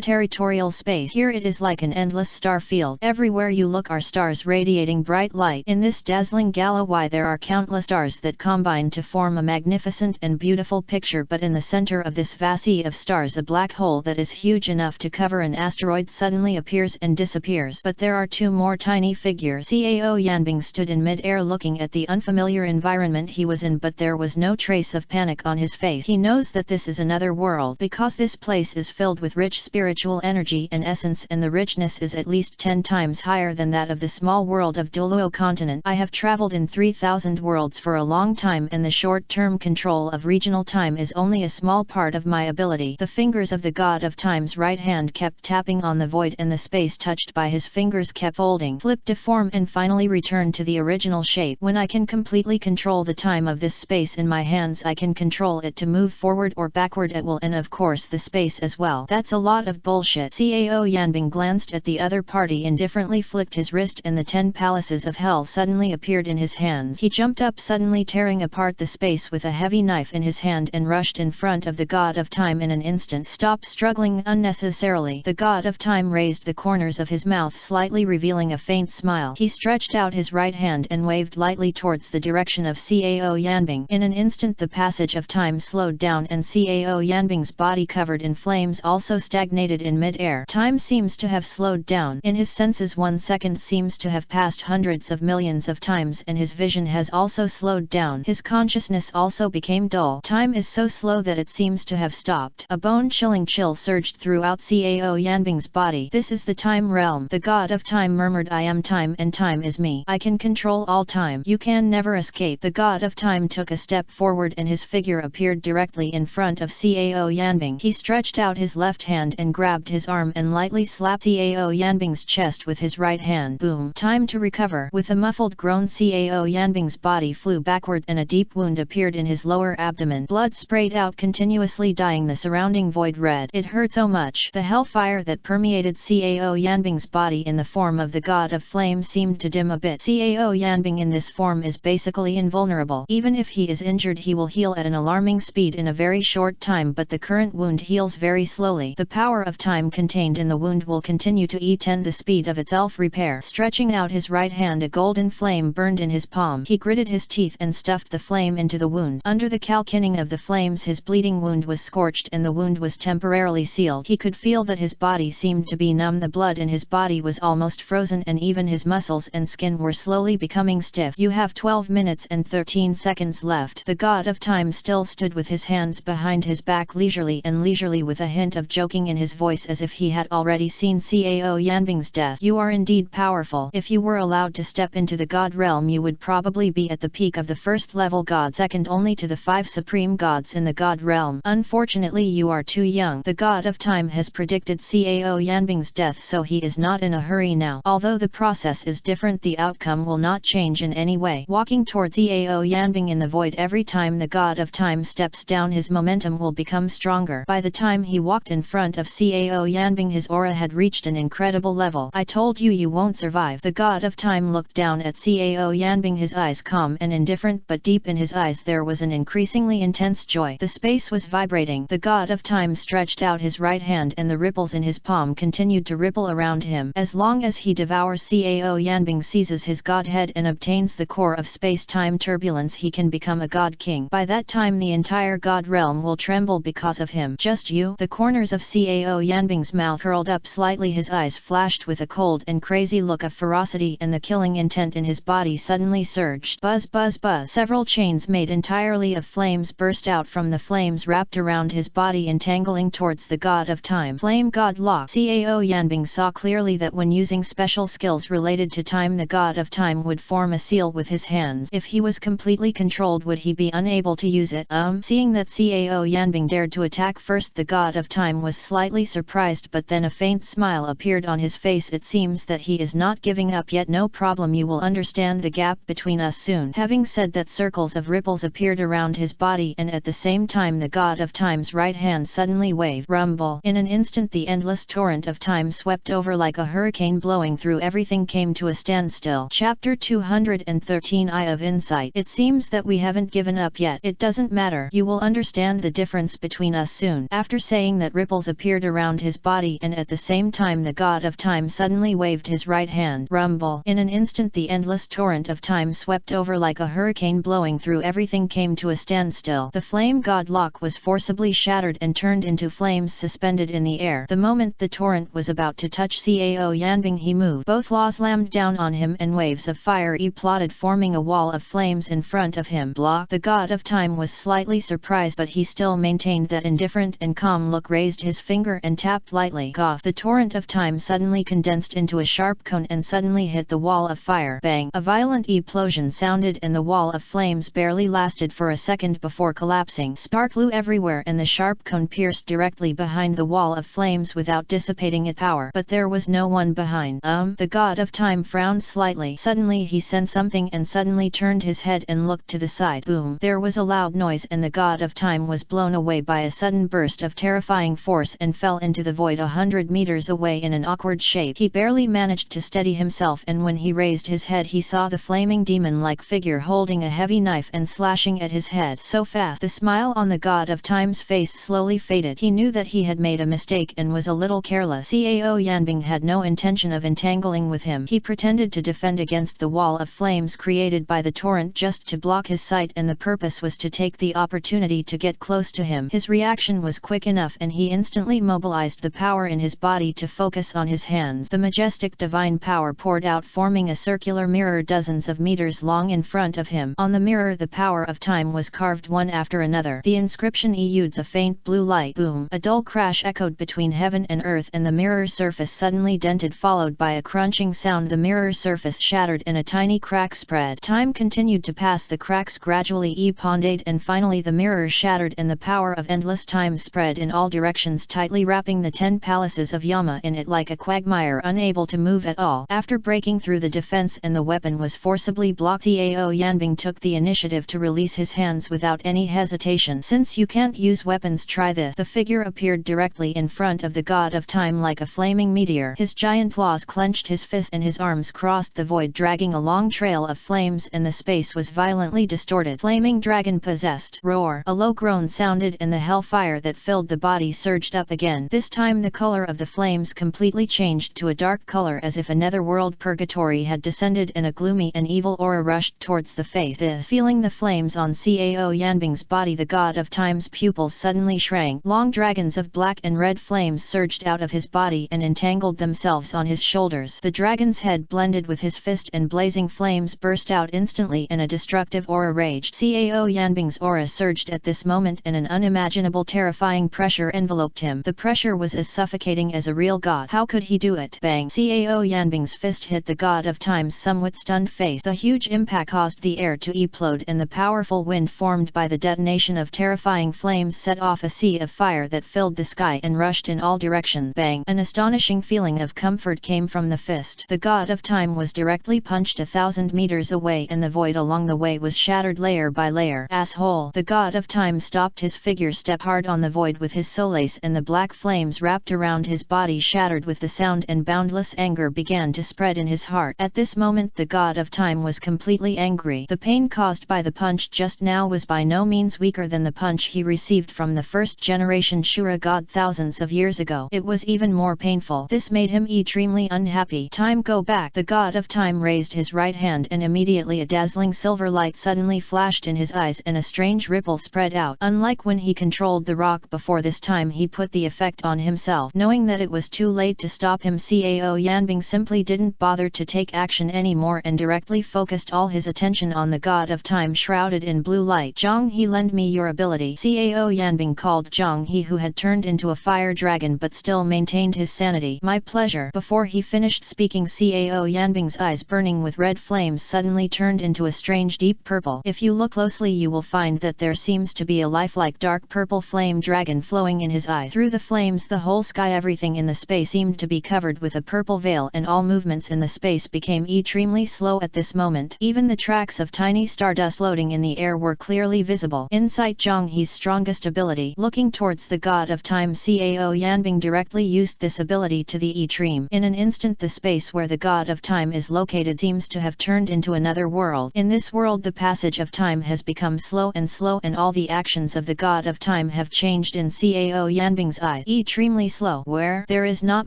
extraterritorial space. Here it is like an endless star field. Everywhere you look are stars radiating bright light. In this dazzling galaxy there are countless stars that combine to form a magnificent and beautiful picture, but in the center of this vast sea of stars a black hole that is huge enough to cover an asteroid suddenly appears and disappears. But there are two more tiny figures. Cao Yanbing stood in mid-air looking at the unfamiliar environment he was in, but there was no trace of panic on his face. He knows that this is another world, because this place is filled with rich spiritual energy and essence, and the richness is at least 10 times higher than that of the small world of Douluo continent. I have traveled in 3,000 worlds for a long time, and the short-term control of regional time is only a small part of my ability. The fingers of the god of time's right hand kept tapping on the void, and the space touched by his fingers kept folding, flipped to form, and finally returned to the original shape. When I can completely control the time of this space in my hands, I can control it to move forward or backward at will, and of course the space as well. That's a lot of bullshit. Cao Yanbing glanced at the other party indifferently, flicked his wrist, and the 10 palaces of hell suddenly appeared in his hands. He jumped up suddenly, tearing apart the space with a heavy knife in his hand, and rushed in front of the god of time in an instant. Stop struggling unnecessarily. The god of time raised the corners of his mouth slightly, revealing a faint smile. He stretched out his right hand and waved lightly towards the direction of Cao Yanbing. In an instant the passage of time slowed down, and Cao Yanbing's body, covered in flames, also stagnated in mid-air. Time seems to have slowed down. In his senses 1 second seems to have passed hundreds of millions of times, and his vision has also slowed down. His consciousness also became dull. Time is so slow that it seems to have stopped. A bone-chilling chill surged throughout Cao Yanbing's body. This is the time realm. The god of time murmured, I am time and time is me. I can control all time. You can never escape. The god of time took a step forward, and his figure appeared directly in front of Cao Yanbing. He stretched out his left hand and grabbed his arm and lightly slapped Cao Yanbing's chest with his right hand. Boom! Time to recover. With a muffled groan, Cao Yanbing's body flew backward, and a deep wound appeared in his lower abdomen. Blood sprayed out continuously, dyeing the surrounding void red. It hurt so much. The hellfire that permeated Cao Yanbing's body in the form of the god of flame seemed to dim a bit. Cao Yanbing in this form is basically invulnerable. Even if he is injured, he will heal at an alarming speed in a very short time, but the current wound heals very slowly. The power of time contained in the wound will continue to the speed of its self-repair. Stretching out his right hand, a golden flame burned in his palm. He gritted his teeth and stuffed the flame into the wound. Under the calcining of the flames, his bleeding wound was scorched, and the wound was temporarily sealed. He could feel that his body seemed to be numb. The blood in his body was almost frozen, and even his muscles and skin were slowly becoming stiff. You have 12 minutes and 13 seconds left. The god of time still stood with his hands behind his back, leisurely with a hint of joking in his voice, as if he had already seen Cao Yanbing's death. You are indeed powerful. If you were allowed to step into the god realm, you would probably be at the peak of the first level god, second only to the 5 supreme gods in the god realm. Unfortunately, you are too young. The god of time has predicted Cao Yanbing's death, so he is not in a hurry now. Although the process is different, the outcome will not change in any way. Walking towards Cao Yanbing in the void, every time the god of time steps down, his momentum will become stronger. By the time he walked in front of Cao Yanbing, his aura had reached an incredible level. I told you, you won't survive. The god of time looked down at Cao Yanbing, his eyes calm and indifferent, but deep in his eyes there was an increasingly intense joy. The space was vibrating. The god of time stretched out his right hand, and the ripples in his palm continued to ripple around him. As long as he devours Cao Yanbing, seizes his godhead, and obtains the core of space-time turbulence, he can become a god king. By that time the entire god realm will tremble because of him. Just you? The corners of Cao Yanbing's mouth curled up slightly, his eyes flashed with a cold and crazy look of ferocity, and the killing intent in his body suddenly surged. Buzz, buzz, buzz. Several chains made entirely of flames burst out from the flames wrapped around his body, entangling towards the god of time. Flame god lock. Cao Yanbing saw clearly that when using special skills related to time, the god of time would form a seal with his hands. If he was completely controlled, would he be unable to use it? Seeing that Cao Yanbing dared to attack first, the god of time was slightly surprised, but then a faint smile appeared on his face. It seems that he is not giving up yet. No problem, you will understand the gap between us soon. Having said that, circles of ripples appeared around his body, and at the same time the god of time's right hand suddenly waved. Rumble. In an instant the endless torrent of time swept over like a hurricane, blowing through everything came to a standstill. Chapter 213 Eye of Insight. It seems that we haven't given up yet. It doesn't matter. You will understand the difference between us soon. After saying that, ripples appeared appeared around his body, and at the same time the god of time suddenly waved his right hand. Rumble. In an instant the endless torrent of time swept over like a hurricane, blowing through everything came to a standstill. The flame god lock was forcibly shattered and turned into flames suspended in the air. The moment the torrent was about to touch Cao Yanbing, he moved. Both laws slammed down on him and waves of fire plotted, forming a wall of flames in front of him. Blah. The god of time was slightly surprised, but he still maintained that indifferent and calm look, raised his finger and tapped lightly. Cough. The torrent of time suddenly condensed into a sharp cone and suddenly hit the wall of fire. Bang. A violent explosion sounded and the wall of flames barely lasted for a second before collapsing. Spark flew everywhere and the sharp cone pierced directly behind the wall of flames without dissipating its power. But there was no one behind. The god of time frowned slightly. Suddenly he sensed something and suddenly turned his head and looked to the side. Boom. There was a loud noise and the god of time was blown away by a sudden burst of terrifying force and fell into the void 100 meters away in an awkward shape. He barely managed to steady himself, and when he raised his head he saw the flaming demon-like figure holding a heavy knife and slashing at his head. So fast the smile on the god of time's face slowly faded. He knew that he had made a mistake and was a little careless. Cao Yanbing had no intention of entangling with him. He pretended to defend against the wall of flames created by the torrent just to block his sight, and the purpose was to take the opportunity to get close to him. His reaction was quick enough and he instantly mobilized the power in his body to focus on his hands. The majestic divine power poured out, forming a circular mirror dozens of meters long in front of him. On the mirror the power of time was carved one after another. The inscription exudes a faint blue light. Boom. A dull crash echoed between heaven and earth and the mirror surface suddenly dented, followed by a crunching sound. The mirror surface shattered and a tiny crack spread. Time continued to pass. The cracks gradually expanded and finally the mirror shattered and the power of endless time spread in all directions, tightly wrapping the 10 palaces of Yama in it like a quagmire, unable to move at all. After breaking through the defense and the weapon was forcibly blocked, Cao Yanbing took the initiative to release his hands without any hesitation. Since you can't use weapons, try this. The figure appeared directly in front of the god of time like a flaming meteor. His giant claws clenched his fist and his arms crossed the void, dragging a long trail of flames, and the space was violently distorted. Flaming dragon possessed. Roar. A low groan sounded and the hellfire that filled the body surged up again. This time the color of the flames completely changed to a dark color, as if a netherworld purgatory had descended and a gloomy and evil aura rushed towards the face. Feeling the flames on Cao Yanbing's body, the god of time's pupils suddenly shrank. Long dragons of black and red flames surged out of his body and entangled themselves on his shoulders. The dragon's head blended with his fist and blazing flames burst out instantly and a destructive aura raged. Cao Yanbing's aura surged at this moment and an unimaginable terrifying pressure enveloped him. The pressure was as suffocating as a real god. How could he do it? Bang! Cao Yanbing's fist hit the god of time's somewhat stunned face. The huge impact caused the air to explode and the powerful wind formed by the detonation of terrifying flames set off a sea of fire that filled the sky and rushed in all directions. Bang! An astonishing feeling of comfort came from the fist. The god of time was directly punched 1,000 meters away and the void along the way was shattered layer by layer. Asshole! The god of time stopped his figure, stepped hard on the void with his solace, and the black flames wrapped around his body shattered with the sound, and boundless anger began to spread in his heart. At this moment the god of time was completely angry. The pain caused by the punch just now was by no means weaker than the punch he received from the first generation Shura god thousands of years ago. It was even more painful. This made him extremely unhappy. Time, go back! The god of time raised his right hand and immediately a dazzling silver light suddenly flashed in his eyes and a strange ripple spread out. Unlike when he controlled the rock before, this time he put the effect on himself. Knowing that it was too late to stop him, Cao Yanbing simply didn't bother to take action anymore and directly focused all his attention on the god of time shrouded in blue light. Zhang He, lend me your ability. Cao Yanbing called Zhang He, who had turned into a fire dragon but still maintained his sanity. My pleasure. Before he finished speaking, Cao Yanbing's eyes, burning with red flames, suddenly turned into a strange deep purple. If you look closely you will find that there seems to be a lifelike dark purple flame dragon flowing in his eye. Through the flames the whole sky, everything in the space seemed to be covered with a purple veil, and all movements in the space became extremely slow at this moment. Even the tracks of tiny stardust floating in the air were clearly visible. Insight, Zhang He's strongest ability. Looking towards the god of time, Cao Yanbing directly used this ability to the extreme. In an instant the space where the god of time is located seems to have turned into another world. In this world the passage of time has become slow and all the actions of the god of time have changed in Cao Yanbing's eyes. eyes extremely slow. Where there is not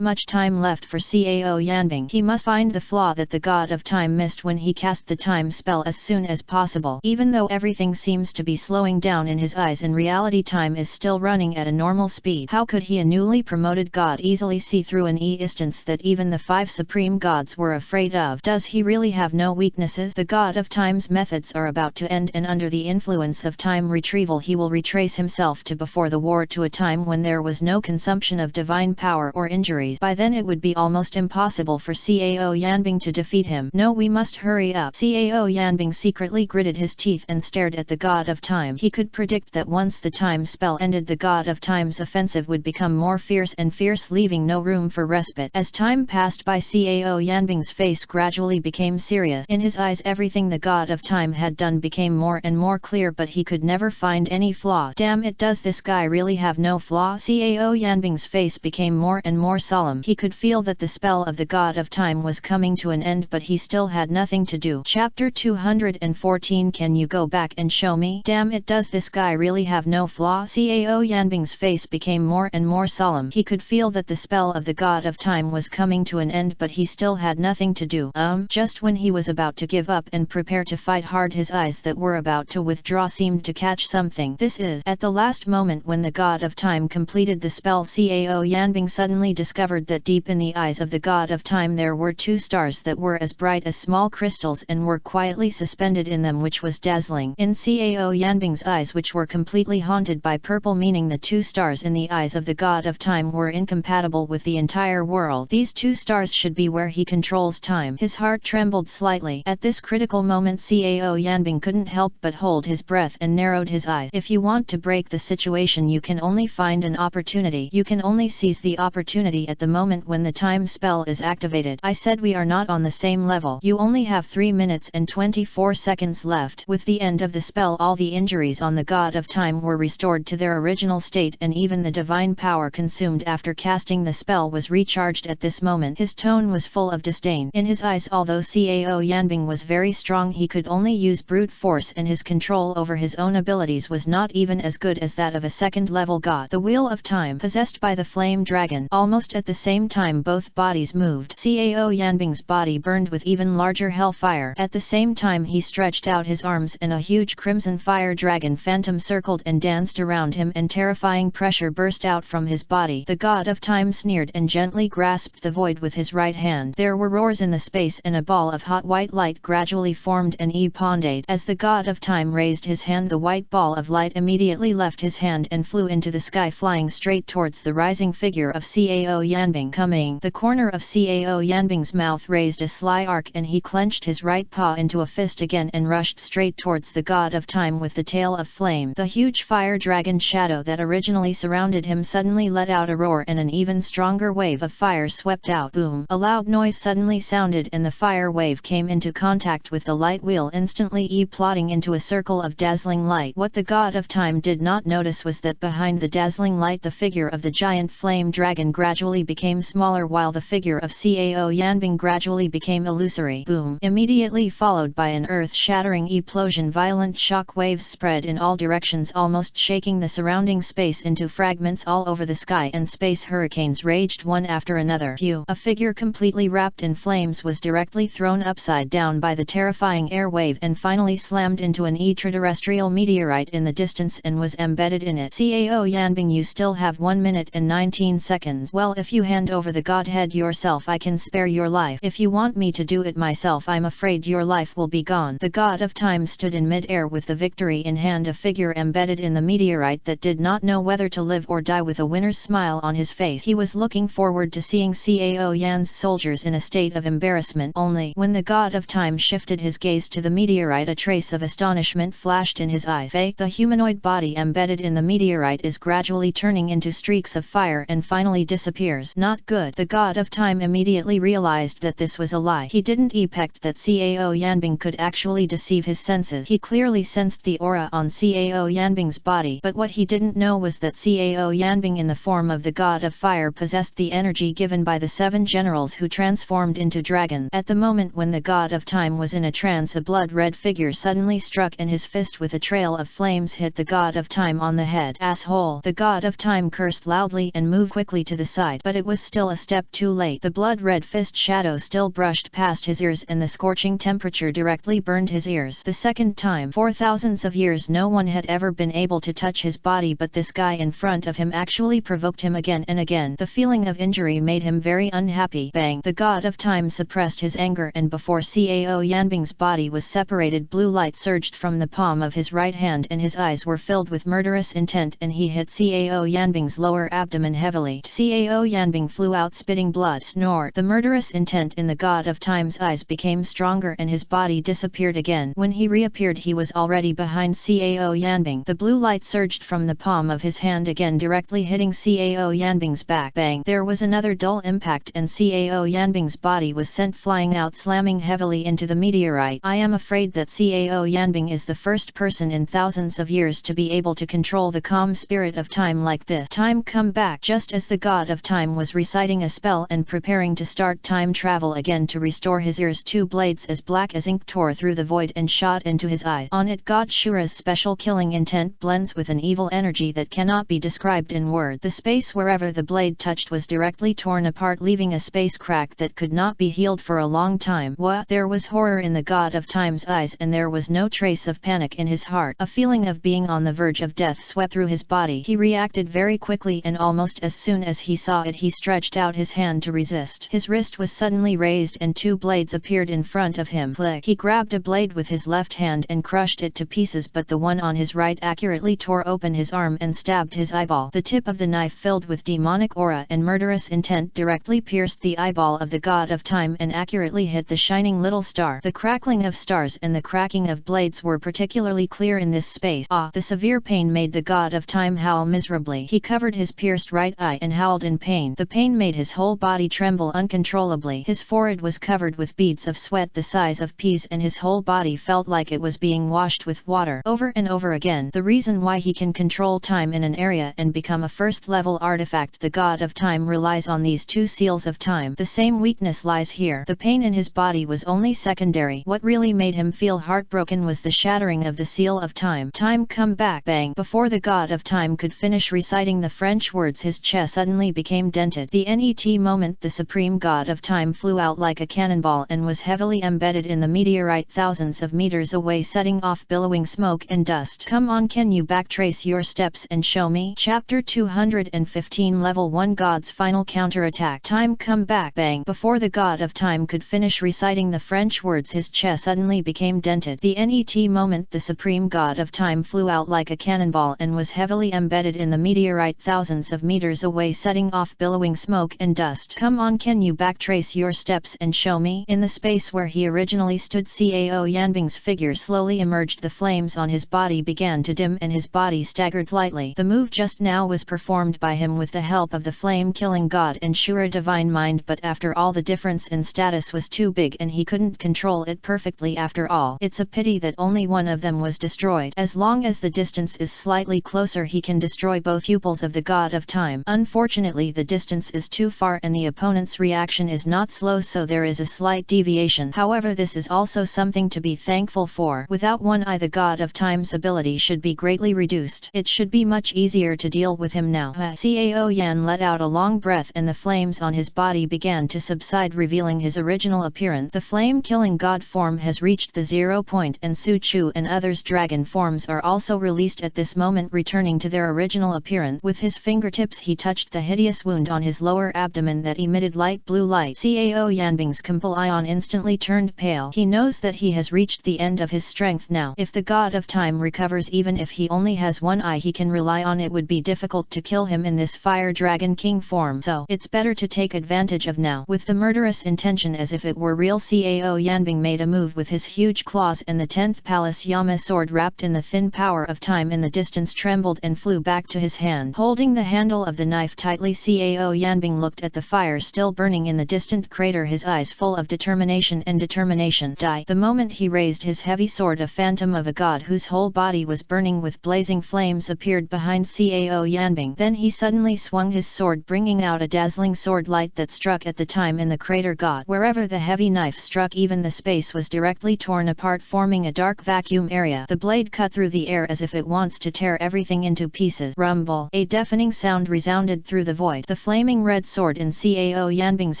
much time left for Cao Yanbing. He must find the flaw that the god of time missed when he cast the time spell as soon as possible. Even though everything seems to be slowing down in his eyes, in reality time is still running at a normal speed. How could he, a newly promoted god, easily see through an instance that even the 5 supreme gods were afraid of? Does he really have no weaknesses? The god of time's methods are about to end, and under the influence of time retrieval he will retrace himself to before the war, to a time when there was no consumption of divine power or injuries. By then it would be almost impossible for Cao Yanbing to defeat him. No, we must hurry up. Cao Yanbing secretly gritted his teeth and stared at the god of time. He could predict that once the time spell ended, the god of time's offensive would become more fierce and fierce, leaving no room for respite. As time passed by, Cao Yanbing's face gradually became serious. In his eyes everything the god of time had done became more and more clear, but he could never find any flaws. Damn it, does this guy really have no flaw? Cao Yanbing's face became more and more solemn. He could feel that the spell of the god of time was coming to an end, but he still had nothing to do. Chapter 214. Can you go back and show me? Damn it, does this guy really have no flaw? Cao Yanbing's face became more and more solemn. He could feel that the spell of the god of time was coming to an end, but he still had nothing to do. Just when he was about to give up and prepare to fight hard, his eyes that were about to withdraw seemed to catch something. This is at the last moment when the god of time completed the spell. Cao Yanbing suddenly discovered that deep in the eyes of the god of time there were 2 stars that were as bright as small crystals and were quietly suspended in them, which was dazzling. In Cao Yanbing's eyes, which were completely haunted by purple, meaning the 2 stars in the eyes of the god of time were incompatible with the entire world. These 2 stars should be where he controls time. His heart trembled slightly. At this critical moment Cao Yanbing couldn't help but hold his breath and narrowed his eyes. If you want to break the situation, you can only find an opportunity. You can only seize the opportunity at the moment when the time spell is activated. I said we are not on the same level. You only have 3 minutes and 24 seconds left. With the end of the spell, all the injuries on the god of time were restored to their original state, and even the divine power consumed after casting the spell was recharged. At this moment his tone was full of disdain in his eyes. Although Cao Yanbing was very strong, he could only use brute force, and his control over his own abilities was not even as good as that of a second-level god. The wheel of time, possessed by the flame dragon. Almost at the same time both bodies moved. Cao Yanbing's body burned with even larger hellfire. At the same time he stretched out his arms, and a huge crimson fire dragon phantom circled and danced around him, and terrifying pressure burst out from his body. The god of time sneered and gently grasped the void with his right hand. There were roars in the space, and a ball of hot white light gradually formed and eponded. As the god of time raised his hand, the white ball of light immediately left his hand and flew into the sky, flying straight towards the rising figure of Cao Yanbing. Coming, the corner of Cao Yanbing's mouth raised a sly arc, and he clenched his right paw into a fist again and rushed straight towards the god of time with the tail of flame. The huge fire dragon shadow that originally surrounded him suddenly let out a roar, and an even stronger wave of fire swept out. Boom! A loud noise suddenly sounded, and the fire wave came into contact with the light wheel, instantly plotting into a circle of dazzling light. What the god of time did not notice was that behind the dazzling light the figure of the giant flame dragon gradually became smaller, while the figure of Cao Yanbing gradually became illusory. Boom! Immediately followed by an earth-shattering explosion. Violent shock waves spread in all directions, almost shaking the surrounding space into fragments. All over the sky and space hurricanes raged one after another. A figure completely wrapped in flames was directly thrown upside down by the terrifying air wave, and finally slammed into an extraterrestrial meteorite in the distance and was embedded in it. Cao Yanbing, you still have 1 minute and 19 seconds. Well, if you hand over the godhead yourself, I can spare your life. If you want me to do it myself, I'm afraid your life will be gone. The god of time stood in mid-air with the victory in hand, a figure embedded in the meteorite that did not know whether to live or die. With a winner's smile on his face, he was looking forward to seeing Cao Yan's soldiers in a state of embarrassment. Only when the god of time shifted his gaze to the meteorite, a trace of astonishment flashed in his eyes. The humanoid body embedded in the meteorite is gradually turning into streaks of fire and finally disappears. Not good. The god of time immediately realized that this was a lie. He didn't expect that Cao Yanbing could actually deceive his senses. He clearly sensed the aura on Cao Yanbing's body, but what he didn't know was that Cao Yanbing in the form of the god of fire possessed the energy given by the 7 generals who transformed into dragons. At the moment when the god of time was in a trance, a blood-red figure suddenly struck, and his fist with a trail of flames hit the god of time on the head. Asshole! The god of time cursed loudly and moved quickly to the side, but it was still a step too late. The blood-red fist shadow still brushed past his ears and the scorching temperature directly burned his ears. The second time, for thousands of years no one had ever been able to touch his body, but this guy in front of him actually provoked him again and again. The feeling of injury made him very unhappy. Bang! The god of time suppressed his anger, and before Cao Yanbing's body was separated, blue light surged from the palm of his right hand and his eyes were filled with murderous intent, and he hit Cao Yanbing's lower abdomen heavily. Cao Yanbing flew out spitting blood. Snore! The murderous intent in the god of time's eyes became stronger and his body disappeared again. When he reappeared he was already behind Cao Yanbing. The blue light surged from the palm of his hand again, directly hitting Cao Yanbing's back. Bang! There was another dull impact and Cao Yanbing's body was sent flying out, slamming heavily into the meteorite. I am afraid that Cao Yanbing is the first person in thousands of years to be able to control the calm spirit of time like this. Time come back. Just as the god of time was reciting a spell and preparing to start time travel again to restore his ears, two blades as black as ink tore through the void and shot into his eyes. On it, God Shura's special killing intent blends with an evil energy that cannot be described in words. The space wherever the blade touched was directly torn apart, leaving a space crack that could not be healed for a long time. What? There was horror in the god of time's eyes and there was no trace of panic in his heart. A feeling of being on the verge of death swept through his body. He reacted very quickly and almost as soon as he saw it he stretched out his hand to resist. His wrist was suddenly raised and two blades appeared in front of him. Click! He grabbed a blade with his left hand and crushed it to pieces, but the one on his right accurately tore open his arm and stabbed his eyeball. The tip of the knife, filled with demonic aura and murderous intent, directly pierced the eyeball of the god of time and accurately hit the shining little star. The crackling of stars and the cracking of blades were particularly clear in this space. The severe pain made the god of time howl miserably. He covered his pierced right eye and howled in pain. The pain made his whole body tremble uncontrollably. His forehead was covered with beads of sweat the size of peas and his whole body felt like it was being washed with water over and over again. The reason why he can control time in an area and become a first-level artifact, the god of time relies on these two seals of time. The same weakness lies here. The pain in his body was only secondary. What really made him feel heartbroken was the shattering of the seal of time. Time come back. Bang! Before the god of time could finish reciting the French words, his chest suddenly became dented. The net moment the supreme god of time flew out like a cannonball and was heavily embedded in the meteorite thousands of meters away, setting off billowing smoke and dust. Come on, can you backtrace your steps and show me? Chapter 215 Level 1 God's Final Counterattack. Time come back. Bang! Before the god of time could finish reciting the French words, his chest suddenly became dented. The net moment the supreme god of time flew out like a cannonball and was heavily embedded in the meteorite thousands of meters away, setting off billowing smoke and dust. Come on, can you backtrace your steps and show me? In the space where he originally stood, Cao Yanbing's figure slowly emerged. The flames on his body began to dim and his body staggered lightly. The move just now was performed by him with the help of the flame-killing god and Shura divine mind, but after all the difference in status was too big and he couldn't control it perfectly after all. It's a pity that only one of them was destroyed. As long as the distance is slightly closer he can destroy both pupils of the god of time. Unfortunately the distance is too far and the opponent's reaction is not slow, so there is a slight deviation. However, this is also something to be thankful for. Without one eye the god of time's ability should be greatly reduced. It should be much easier to deal with him now. Cao Yan let out a long breath and the flames on his body began to subside, revealing his original appearance. The flame-killing god form has reached the 0 point and Su Chu and others' dragon forms are also released at this moment, returning to their original appearance. With his fingertips he touched the hideous wound on his lower abdomen that emitted light blue light. Cao Yanbing's companion instantly turned pale. He knows that he has reached the end of his strength now. If the god of time recovers, even if he only has one eye he can rely on, it would be difficult to kill him in this fire dragon king form, so it's better to take advantage of now. With the murderous intention as if it were real, Cao Yanbing made a move with his huge claws and the 10th Palace Yama sword wrapped in the thin power of time in the distance trembled and flew back to his hand. Holding the handle of the knife tightly, Cao Yanbing looked at the fire still burning in the distant crater, his eyes full of determination and determination. Die! The moment he raised his heavy sword, a phantom of a god whose whole body was burning with blazing flames appeared behind Cao Yanbing. Then he suddenly swung his sword, bringing out a dazzling sword light that struck at the time in the crater god. Wherever the heavy knife struck, even the space was directly torn apart, forming a dark vacuum area. The blade cut through the air as if it wants to tear everything into pieces. Rumble! A deafening sound resounded through the void. The flaming red sword in Cao Yanbing's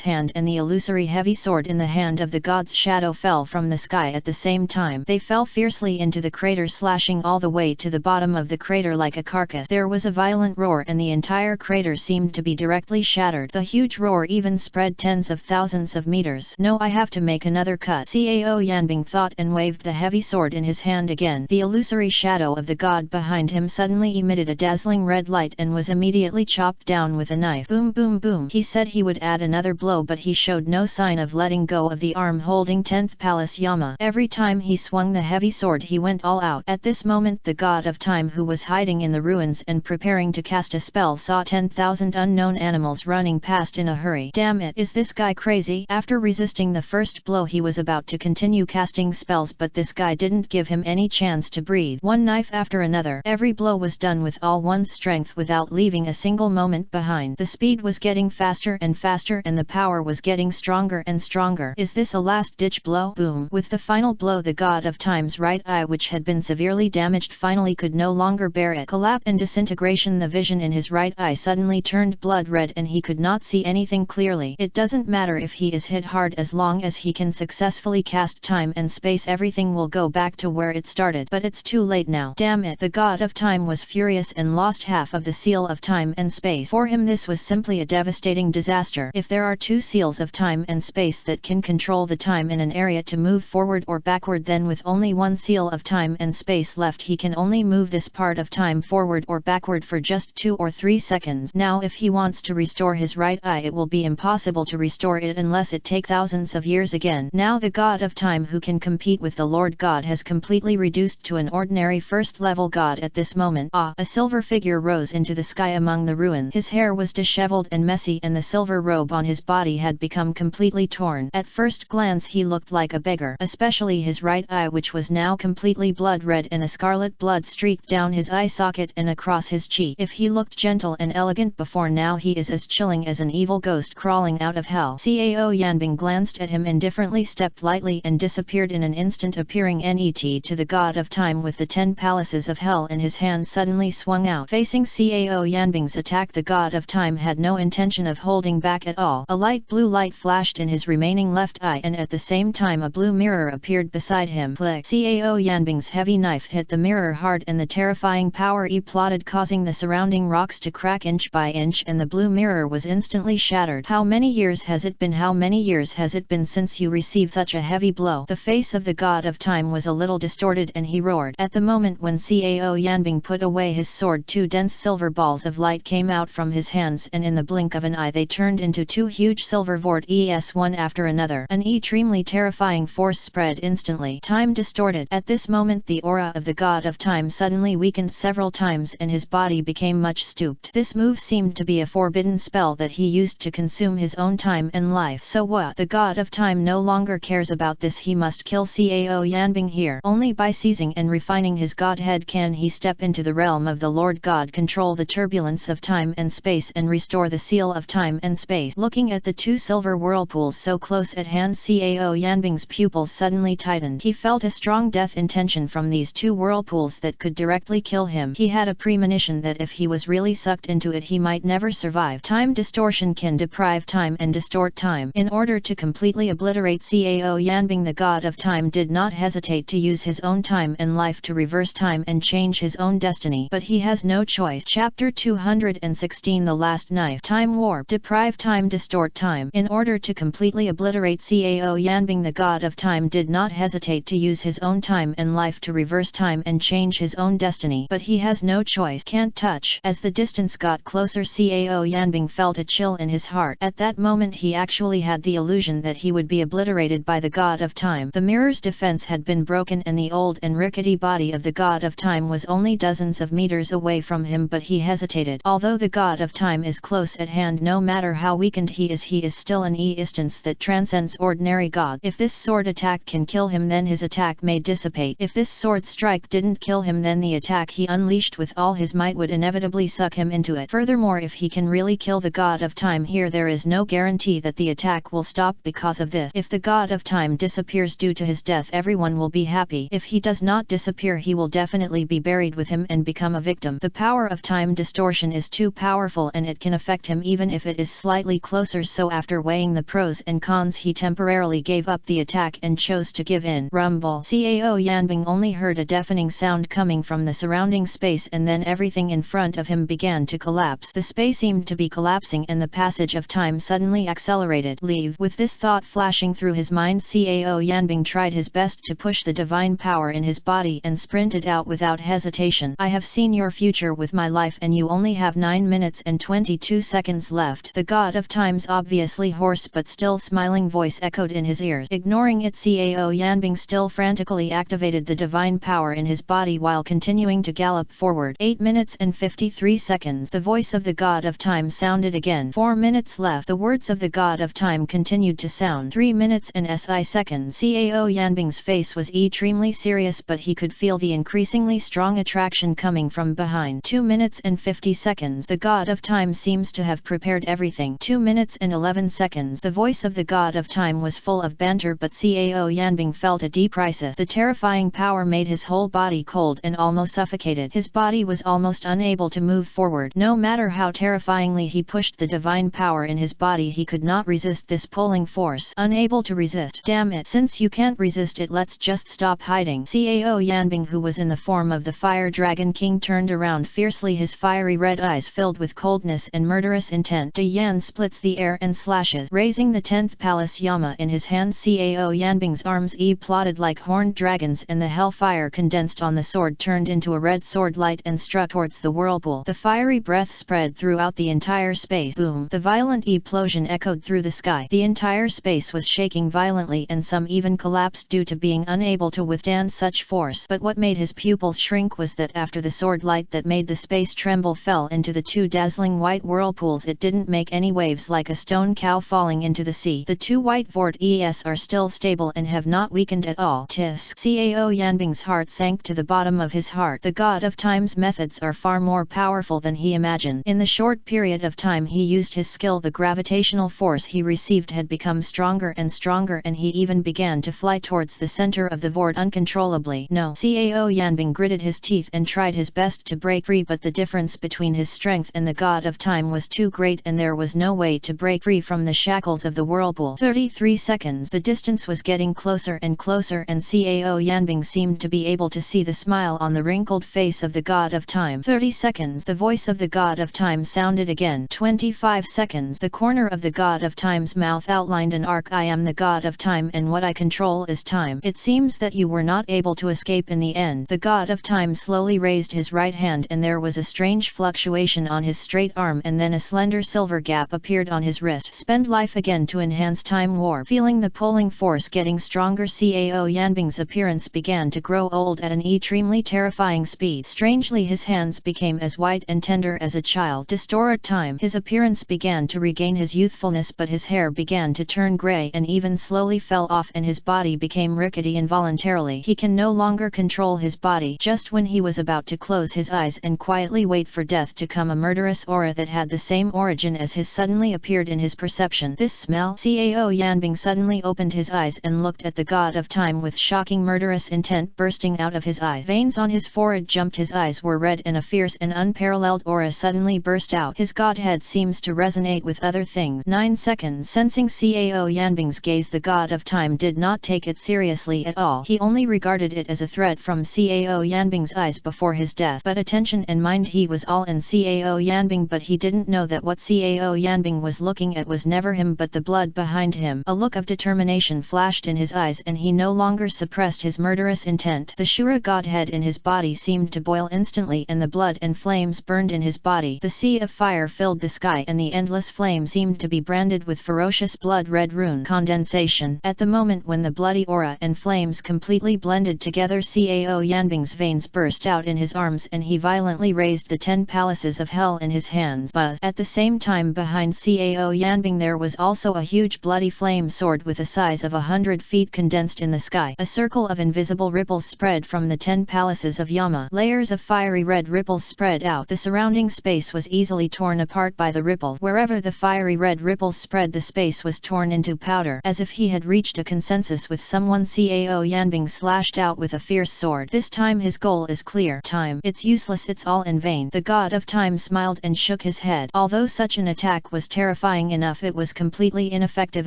hand and the illusory heavy sword in the hand of the god's shadow fell from the sky at the same time. They fell fiercely into the crater, slashing all the way to the bottom of the crater like a carcass. There was a violent roar and the entire crater seemed to be directly shattered. The huge roar even spread tens of thousands of meters. No, I have to make another cut, Cao Yanbing thought, and waved the heavy sword in his hand again. The illusory shadow of the god behind him suddenly emitted a dazzling red light and was immediately chopped down with a knife. Boom boom boom. He said he would add another blow, but he showed no sign of letting go of the arm holding 10th Palace Yama. Every time he swung the heavy sword he went all out. At this moment the god of time, who was hiding in the ruins and preparing to cast a spell, saw 10,000 unknown animals running past in a hurry. Damn it, is this guy crazy? After resisting the first blow he was about to continue casting spells, but this guy didn't give him any chance to breathe. One knife after another, every blow was done with all one's strength without leaving a single moment behind. The speed was getting faster and faster and the power was getting stronger and stronger. Is this a last-ditch blow? Boom. With the final blow the god of time's right eye, which had been severely damaged, finally could no longer bear it. Collapse and disintegration. The vision in his right eye suddenly turned blood red and he could not see anything clearly. It doesn't matter if he is hit hard, as long as he can successfully cast time and space, everything will go back to where it started. But it's too late now. Damn it. The god of time was furious and lost half of the seal of time and space. For him this was simply a devastating disaster. If there are two seals of time and space that can control the time in an area to move forward or backward, then with only one seal of time and space left he can only move this part of time forward or backward for just 2 or 3 seconds. Now if he wants to restore his right eye, it will be impossible to restore it unless it take thousands of years again. Now the god of time, who can compete with the Lord God, has completely reduced to an ordinary first level god at this moment. A silver figure rose into the sky among the ruins. His hair was disheveled and messy and the silver robe on his body had become completely torn. At first glance he looked like a beggar, especially his right eye, which was now completely blood red and a scarlet blood streaked down his eye socket and across his cheek. If he looked gentle and elegant before, now he is as chilling as an evil ghost crawling out of hell. Cao Yanbing glanced at him indifferently, stepped lightly and disappeared in an instant, appearing net to the god of time with the 10 palaces of hell in his hand suddenly swung out. Facing Cao Yanbing's attack, the god of time had no intention of holding back at all. A light blue light flashed in his remaining left eye and at the same time a blue mirror appeared beside him. Click. Cao Yanbing's heavy knife hit the mirror hard and the terrifying power exploded, causing the surrounding rocks to crack inch by inch, and the blue mirror was instantly shattered. How many years has it been? How many years has it been since you received such a heavy blow? The face of the god of time was a little distorted and he roared. At the moment when Cao Yanbing put away his sword, 2 dense silver balls of light came out from his hands and in the blink of an eye they turned into 2 huge silver vortices, one after another. An extremely terrifying force spread instantly. Time distorted. At this moment the aura of the god of time suddenly weakened several times and his body became much stooped. This move seemed to be a forbidden spell that he used to consume his own time and life. So what? The god of time no longer cares about this. He must kill Cao Yanbing here. Only by seizing and refining his godhead can he step into the realm of the Lord God, control the turbulence of time and space and restore the seal of time and space. Looking at the 2 silver whirlpools so close at hand, Cao Yanbing's pupils suddenly tightened. He felt a strong death intention from these 2 whirlpools that could directly kill him. He had a premonition that if he was really sucked into it he might never survive. Time distortion can deprive time and distort time. In order to completely obliterate Cao Yanbing, the god of time did not hesitate to use his own time and life to reverse time and change his own destiny. But he has no choice. Chapter 216, The Last Knife. Time warp. Deprive time, distort time. In order to completely obliterate Cao Yanbing, the god of time did not hesitate to use his own time and life to reverse time and change his own destiny. But he has no choice. Can't touch. As the distance got closer, Cao Yanbing felt a chill in his heart. At that moment he actually had the illusion that he would be obliterated by the god of time. The mirror's defense had been broken and the old and rickety body of the god of time was only dozens of meters away from him, but he hesitated. Although the god of time is close at hand, no matter how weakened he is still an existence that transcends ordinary god. If this sword attack can kill him, then his attack may dissipate. If this sword strike didn't kill him, then the attack he unleashed with all his might would inevitably suck him into it. Furthermore, if he can really kill the god of time here, there is no guarantee that the attack will stop because of this. If the god of time disappears due to his death, everyone will be happy. If he does not disappear, he will definitely be buried with him and become a victim. The power of time time distortion is too powerful and it can affect him even if it is slightly closer, so after weighing the pros and cons he temporarily gave up the attack and chose to give in. Rumble. Cao Yanbing only heard a deafening sound coming from the surrounding space, and then everything in front of him began to collapse. The space seemed to be collapsing and the passage of time suddenly accelerated. Leave. With this thought flashing through his mind, Cao Yanbing tried his best to push the divine power in his body and sprinted out without hesitation. I have seen your future with my life and you only have 9 minutes and 22 seconds left. The god of time's obviously hoarse but still smiling voice echoed in his ears. Ignoring it, Cao Yanbing still frantically activated the divine power in his body while continuing to gallop forward. 8 minutes and 53 seconds. The voice of the god of time sounded again. 4 minutes left. The words of the god of time continued to sound. 3 minutes and SI seconds. Cao Yanbing's face was extremely serious, but he could feel the increasingly strong attraction coming from behind. 2 minutes and 50 seconds. The god of time seems to have prepared everything. 2 minutes and 11 seconds. The voice of the god of time was full of banter, but Cao Yanbing felt a deep crisis. The terrifying power made his whole body cold and almost suffocated. His body was almost unable to move forward. No matter how terrifyingly he pushed the divine power in his body, he could not resist this pulling force. Unable to resist. Damn it, since you can't resist it, let's just stop hiding. Cao Yanbing, who was in the form of the Fire Dragon King, turned around fiercely, his fiery red eyes filled with coldness and murderous intent. De Yan splits the air and slashes. Raising the 10th Palace Yama in his hand, Cao Yanbing's arms plotted like horned dragons, and the hellfire condensed on the sword turned into a red sword light and struck towards the whirlpool. The fiery breath spread throughout the entire space. Boom! The violent explosion echoed through the sky. The entire space was shaking violently and some even collapsed due to being unable to withstand such force. But what made his pupils shrink was that after the sword light that made the space tremble fell into the two dazzling white whirlpools, it didn't make any waves like a stone cow falling into the sea. The two white vortices are still stable and have not weakened at all. Tisk. Cao Yanbing's heart sank to the bottom of his heart. The god of time's methods are far more powerful than he imagined. In the short period of time he used his skill, the gravitational force he received had become stronger and stronger, and he even began to fly towards the center of the void uncontrollably. No. Cao Yanbing gritted his teeth and tried his best to break free, but the difference between his strength and the god of time was too great and there was no way to break free from the shackles of the whirlpool. 33 seconds. The distance was getting closer and closer, and Cao Yanbing seemed to be able to see the smile on the wrinkled face of the god of time. 30 seconds. The voice of the god of time sounded again. 25 seconds. The corner of the god of time's mouth outlined an arc. I am the god of time and what I control is time. It seems that you were not able to escape in the end. The god of time slowly raised his right hand and there was a strange fluctuation on his straight arm, and then a slender silver gap appeared on his wrist. Spend life again to enhance time warp. Feeling the pulling force getting stronger, Cao Yanbing's appearance began to grow old at an extremely terrifying speed. Strangely, his hands became as white and tender as a child. Distort time. His appearance began to regain his youthfulness, but his hair began to turn grey and even slowly fell off, and his body became rickety involuntarily. He can no longer control his body. Just when he was about to close his eyes and quietly wait for death to come, a murderous aura that had the same origin as his suddenly appeared in his perception. This smell. Cao Yanbing suddenly opened his eyes and looked at the god of time with shocking murderous intent bursting out of his eyes. Veins on his forehead jumped, his eyes were red, and a fierce and unparalleled aura suddenly burst out. His godhead seems to resonate with other things. 9 seconds. Sensing Cao Yanbing's gaze, the god of time did not take it seriously at all. He only regarded it as a threat from Cao Yanbing's eyes before his death. But attention and mind, he was all in Cao Yanbing, but he didn't know that what Cao Yanbing was looking at was never him but the blood behind him. A look of determination flashed in his eyes and he no longer suppressed his murderous intent. The Shura godhead in his body seemed to boil instantly and the blood and flames burned in his body. The sea of fire filled the sky and the endless flame seemed to be branded with ferocious blood-red rune condensation. At the moment when the bloody aura and flames completely blended together, Cao Yanbing's veins burst out in his arms and he violently raised the 10 palaces of hell in his hands. Buzz. At the same time, behind Cao Yanbing there was also a huge bloody flame sword with a size of 100 feet condensed in the sky. A circle of invisible ripples spread from the 10 palaces of Yama. Layers of fiery red ripples spread out. The surrounding space was easily torn apart by the ripples. Wherever the fiery red ripples spread, the space was torn into powder. As if he had reached a consensus with someone, Cao Yanbing slashed out with a fierce sword. This time his goal is clear. Time. It's useless, it's all in in vain. The god of time smiled and shook his head. Although such an attack was terrifying enough, it was completely ineffective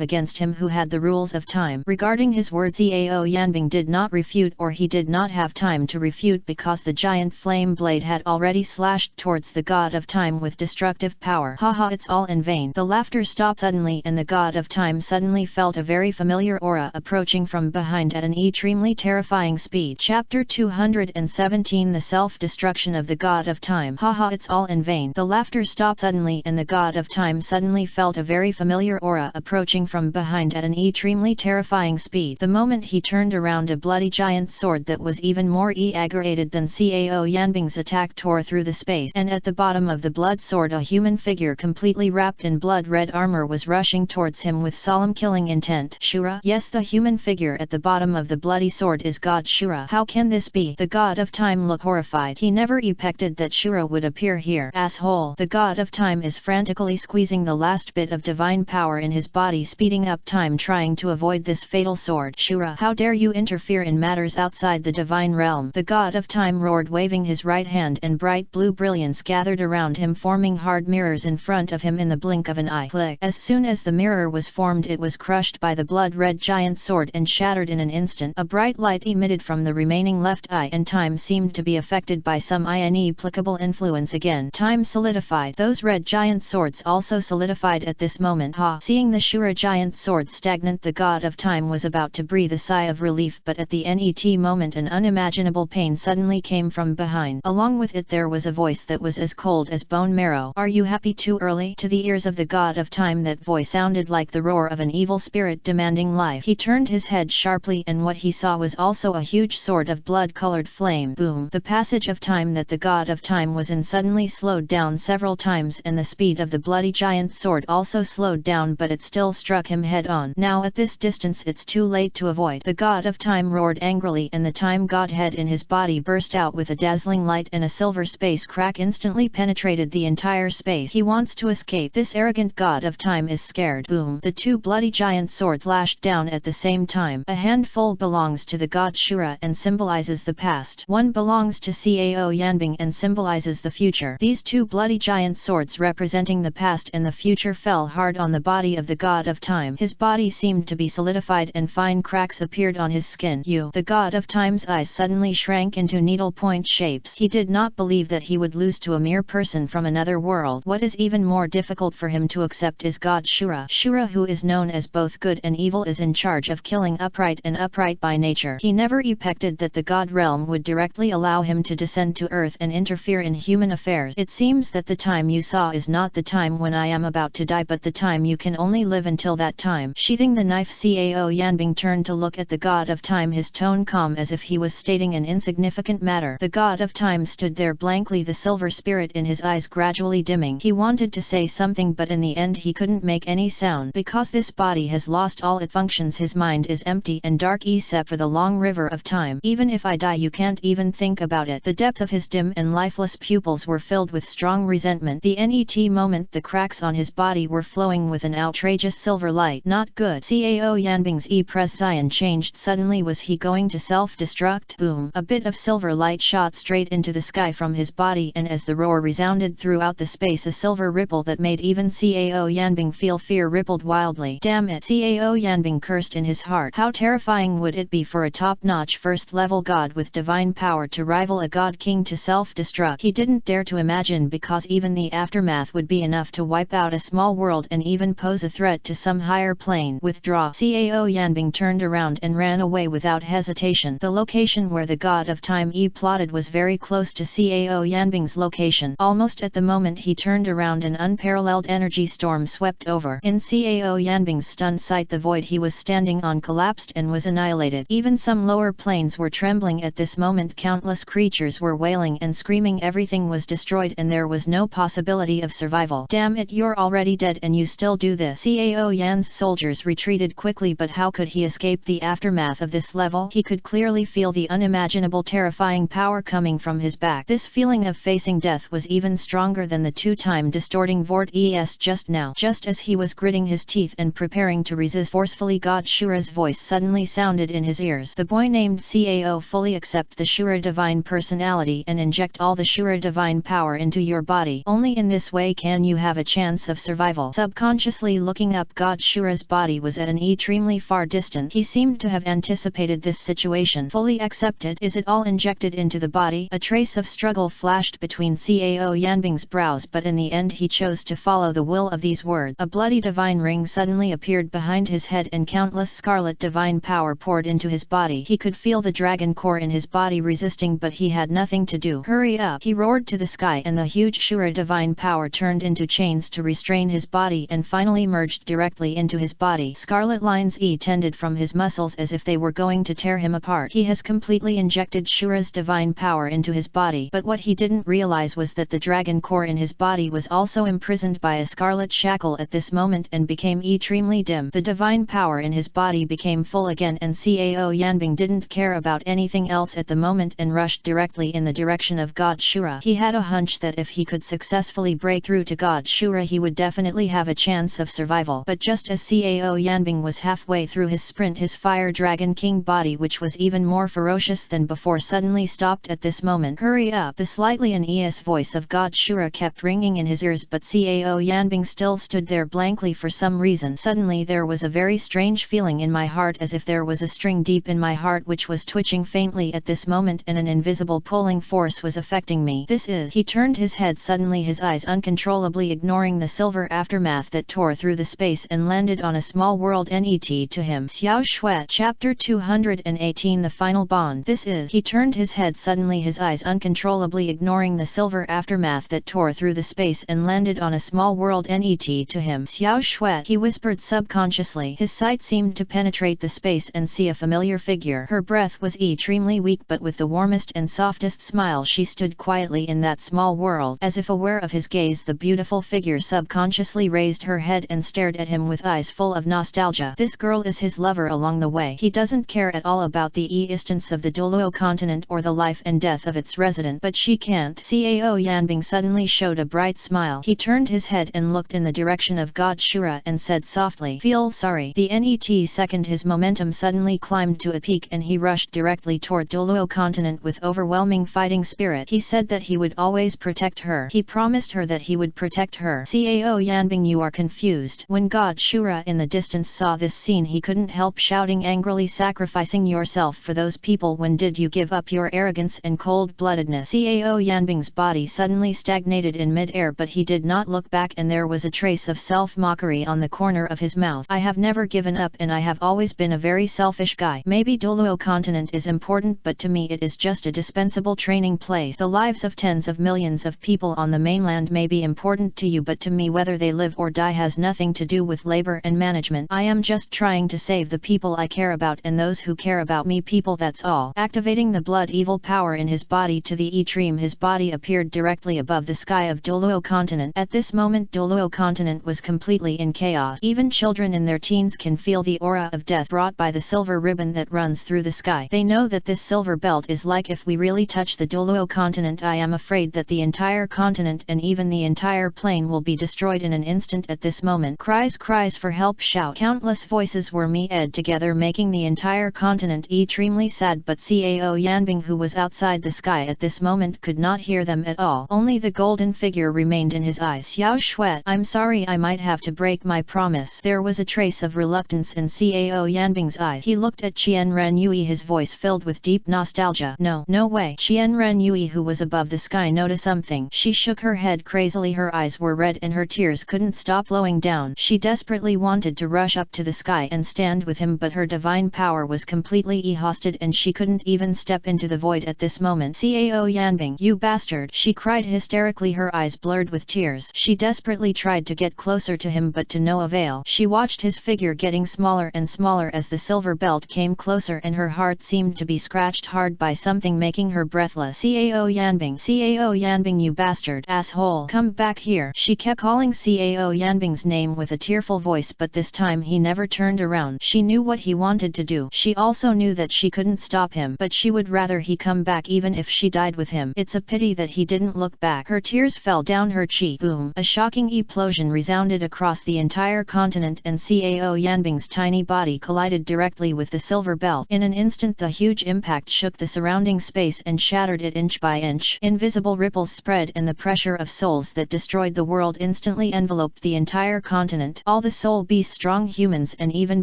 against him who had the rules of time. Regarding his words, Cao Yanbing did not refute, or he did not have time to refute, because the giant flame blade had already slashed towards the god of time with destructive power. Haha, it's all in vain. The laughter stopped suddenly, and the god of time suddenly felt a very familiar aura approaching from behind at an extremely terrifying speed. Chapter 217, The Self-Destruction of the God of Time. Haha, it's all in vain. The laughter stopped suddenly, and the god of time suddenly felt a very familiar aura approaching from behind at an extremely terrifying speed. The moment he turned around, a bloody giant sword that was even more aggravated than Cao Yanbing's attack tore through the space, and at the bottom of the blood sword a human figure completely wrapped in blood-red armor was rushing towards him with solemn killing intent. Shura? Yes, the human figure at the bottom of the bloody sword is God Shura. How can this be? The god of time looked horrified. He never expected that Shura would appear here. Asshole! The god of time is frantically squeezing the last bit of divine power in his body, speeding up time, trying to avoid this fatal sword. Shura, how dare you interfere in matters outside the divine realm? The god of time roared, waving his right hand, and bright blue brilliance gathered around him, forming hard mirrors in front of him in the blink of an eye. Click. As soon as the mirror was formed, it was crushed by the blood-red giant sword and shattered in an instant. A bright light emitted from the remaining left eye, and time seemed to be affected by some inapplicable influence again. Time solidified. Those red giant swords also solidified at this moment. Ha! Seeing the Shura giant sword stagnant, the god of time was about to breathe a sigh of relief, but at the net moment an unimaginable pain suddenly came from behind. Along with it there was a voice that was as cold as bone marrow. Are you happy too early? To the ears of the god of time that voice sounded like the roar of an evil spirit demanding life. He turned his head sharply, and what he saw was also a huge sword of blood-colored flame. Boom! The passage of time that the god of time was in suddenly slowed down several times, and the speed of the bloody giant sword also slowed down, but it still struck him head on. Now at this distance it's too late to avoid. The god of time roared angrily, and the time godhead in his body burst out with a dazzling light, and a silver space crack instantly penetrated the entire space. He wants to escape. This arrogant god of time is scared. Boom! The two bloody giant swords lashed down at the same time. A handful belongs to the god Shura and symbolizes the past. One belongs to Cao Yanbing and symbolizes the future. These two bloody giant swords representing the past and the future fell hard on the body of the god of time. His body seemed to be solidified, and fine cracks appeared on his skin. The god of time's eyes suddenly shrank into needlepoint shapes. He did not believe that he would lose to a mere person from another world. What is even more difficult for him to accept is God Shura. Shura, who is known as both good and evil, is in charge of killing upright and upright by nature. He never expected that the god realm would directly allow him to descend to earth and interfere in human affairs. It seems that the time you saw is not the time when I am about to die, but the time you can only live until that time. Sheathing the knife, Cao Yanbing turned to look at the god of time, his tone calm as if he was stating an insignificant matter. The god of time stood there blankly, the silver spirit in his eyes gradually dimming. He wanted to say something, but in the end he couldn't make any sound. Because this body has lost all its functions, his mind is empty and dark except for the long river of time. Even if I die you can't even think about it. The depths of his dim and lifeless pupils were filled with strong resentment. The net moment the cracks on his body were flowing with an outrageous silver light. Not good. Cao Yanbing's expression changed suddenly. Was he going to self-destruct? Boom! A bit of silver light shot straight into the sky from his body, and as the roar resounded throughout the space, a silver ripple that made even Cao Yanbing feel fear rippled wildly. Damn it! Cao Yanbing cursed in his heart. How terrifying would it be for a top-notch first-level god with divine power to rival a god king to self-destruct? He didn't dare to imagine, because even the aftermath would be enough to wipe out a small world and even pose a threat to some higher plane. Withdraw. Cao Yanbing turned around and ran away without hesitation. The location where the god of time plotted was very close to Cao Yanbing's location. Almost at the moment he turned around, an unparalleled energy storm swept over. In Cao Yanbing's stunned sight, the void he was standing on collapsed and was annihilated. Even some lower planes were trembling at this moment. Countless creatures were wailing and screaming. Everything was destroyed and there was no possibility of survival. Damn it, you're already dead and you still do this. Cao Yan's soldiers retreated quickly, but how could he escape the aftermath of this level? He could clearly feel the unimaginable terrifying power coming from his back. This feeling of facing death was even stronger than the two-time distorting vortex just now. Just as he was gritting his teeth and preparing to resist forcefully, God Shura's voice suddenly sounded in his ears. The boy named Cao fully accept the Shura divine personality and inject all the the Shura divine power into your body. Only in this way can you have a chance of survival. Subconsciously looking up, God Shura's body was at an extremely far distance. He seemed to have anticipated this situation. Fully accepted. Is it all injected into the body? A trace of struggle flashed between Cao Yanbing's brows, but in the end he chose to follow the will of these words. A bloody divine ring suddenly appeared behind his head and countless scarlet divine power poured into his body. He could feel the dragon core in his body resisting, but he had nothing to do. Hurry up! He roared to the sky, and the huge Shura divine power turned into chains to restrain his body and finally merged directly into his body. Scarlet lines tended from his muscles as if they were going to tear him apart. He has completely injected Shura's divine power into his body, but what he didn't realize was that the dragon core in his body was also imprisoned by a scarlet shackle at this moment and became extremely dim. The divine power in his body became full again, and Cao Yanbing didn't care about anything else at the moment and rushed directly in the direction of God Shura. He had a hunch that if he could successfully break through to God Shura, he would definitely have a chance of survival. But just as Cao Yanbing was halfway through his sprint, his Fire Dragon King body, which was even more ferocious than before, suddenly stopped at this moment. Hurry up! The slightly uneasy voice of God Shura kept ringing in his ears, but Cao Yanbing still stood there blankly for some reason. Suddenly there was a very strange feeling in my heart, as if there was a string deep in my heart which was twitching faintly at this moment, and an invisible pulling force was affecting me. This is... He turned his head suddenly, his eyes uncontrollably ignoring the silver aftermath that tore through the space and landed on a small world net to him. Xiao Shui. Chapter 218. The Final Bond. This is... He turned his head suddenly, his eyes uncontrollably ignoring the silver aftermath that tore through the space and landed on a small world net to him. Xiao Shui. He whispered subconsciously. His sight seemed to penetrate the space and see a familiar figure. Her breath was extremely weak, but with the warmest and softest smile she stood quietly in that small world. As if aware of his gaze, the beautiful figure subconsciously raised her head and stared at him with eyes full of nostalgia. This girl is his lover along the way. He doesn't care at all about the existence of the Douluo continent or the life and death of its resident, but she can't. Cao Yanbing suddenly showed a bright smile. He turned his head and looked in the direction of God Shura and said softly, "Feel sorry." The net second, his momentum suddenly climbed to a peak and he rushed directly toward Douluo continent with overwhelming fighting spirit. He said that he would always protect her. He promised her that he would protect her. Cao Yanbing, you are confused. When God Shura in the distance saw this scene, he couldn't help shouting angrily, "Sacrificing yourself for those people, when did you give up your arrogance and cold-bloodedness?" Cao Yanbing's body suddenly stagnated in mid-air, but he did not look back, and there was a trace of self-mockery on the corner of his mouth. "I have never given up, and I have always been a very selfish guy. Maybe Douluo continent is important, but to me it is just a dispensable training place. The lives of tens of millions of people on the mainland may be important to you, but to me whether they live or die has nothing to do with labor and management. I am just trying to save the people I care about and those who care about me, people, that's all." Activating the blood evil power in his body to the extreme, his body appeared directly above the sky of Douluo continent. At this moment Douluo continent was completely in chaos. Even children in their teens can feel the aura of death brought by the silver ribbon that runs through the sky. They know that this silver belt is like, if we really touch the Douluo continent, I am afraid that the entire continent and even the entire plane will be destroyed in an instant. At this moment cries for help, shout. Countless voices were met together, making the entire continent extremely sad, but Cao Yanbing, who was outside the sky at this moment, could not hear them at all. Only the golden figure remained in his eyes. "Xiao Shui, I'm sorry, I might have to break my promise." There was a trace of reluctance in Cao Yanbing's eyes. He looked at Qian Ren Yui, his voice filled with deep nostalgia. No way." Qian Ren Yui, who was above the sky, noticed something. She shook her head crazily. Her eyes were red and her tears couldn't stop flowing down. She desperately wanted to rush up to the sky and stand with him, but her divine power was completely exhausted and she couldn't even step into the void at this moment. "Cao Yanbing, you bastard!" she cried hysterically, her eyes blurred with tears. She desperately tried to get closer to him, but to no avail. She watched his figure getting smaller and smaller as the silver belt came closer, and her heart seemed to be scratched hard by something, making her breathless. "Cao Yanbing, you bastard, asshole, come back here." She kept calling Cao Yanbing's name with a tearful voice, but this time he never turned around. She knew what he wanted to do. She also knew that she couldn't stop him, but she would rather he come back even if she died with him. It's a pity that he didn't look back. Her tears fell down her cheek. Boom! A shocking explosion resounded across the entire continent, and Cao Yanbing's tiny body collided directly with the silver belt. In an instant the huge impact shook the surrounding space and shattered it inch by inch. inch. Invisible ripples spread and the pressure of souls that destroyed the world instantly enveloped the entire continent. All the soul beast strong humans and even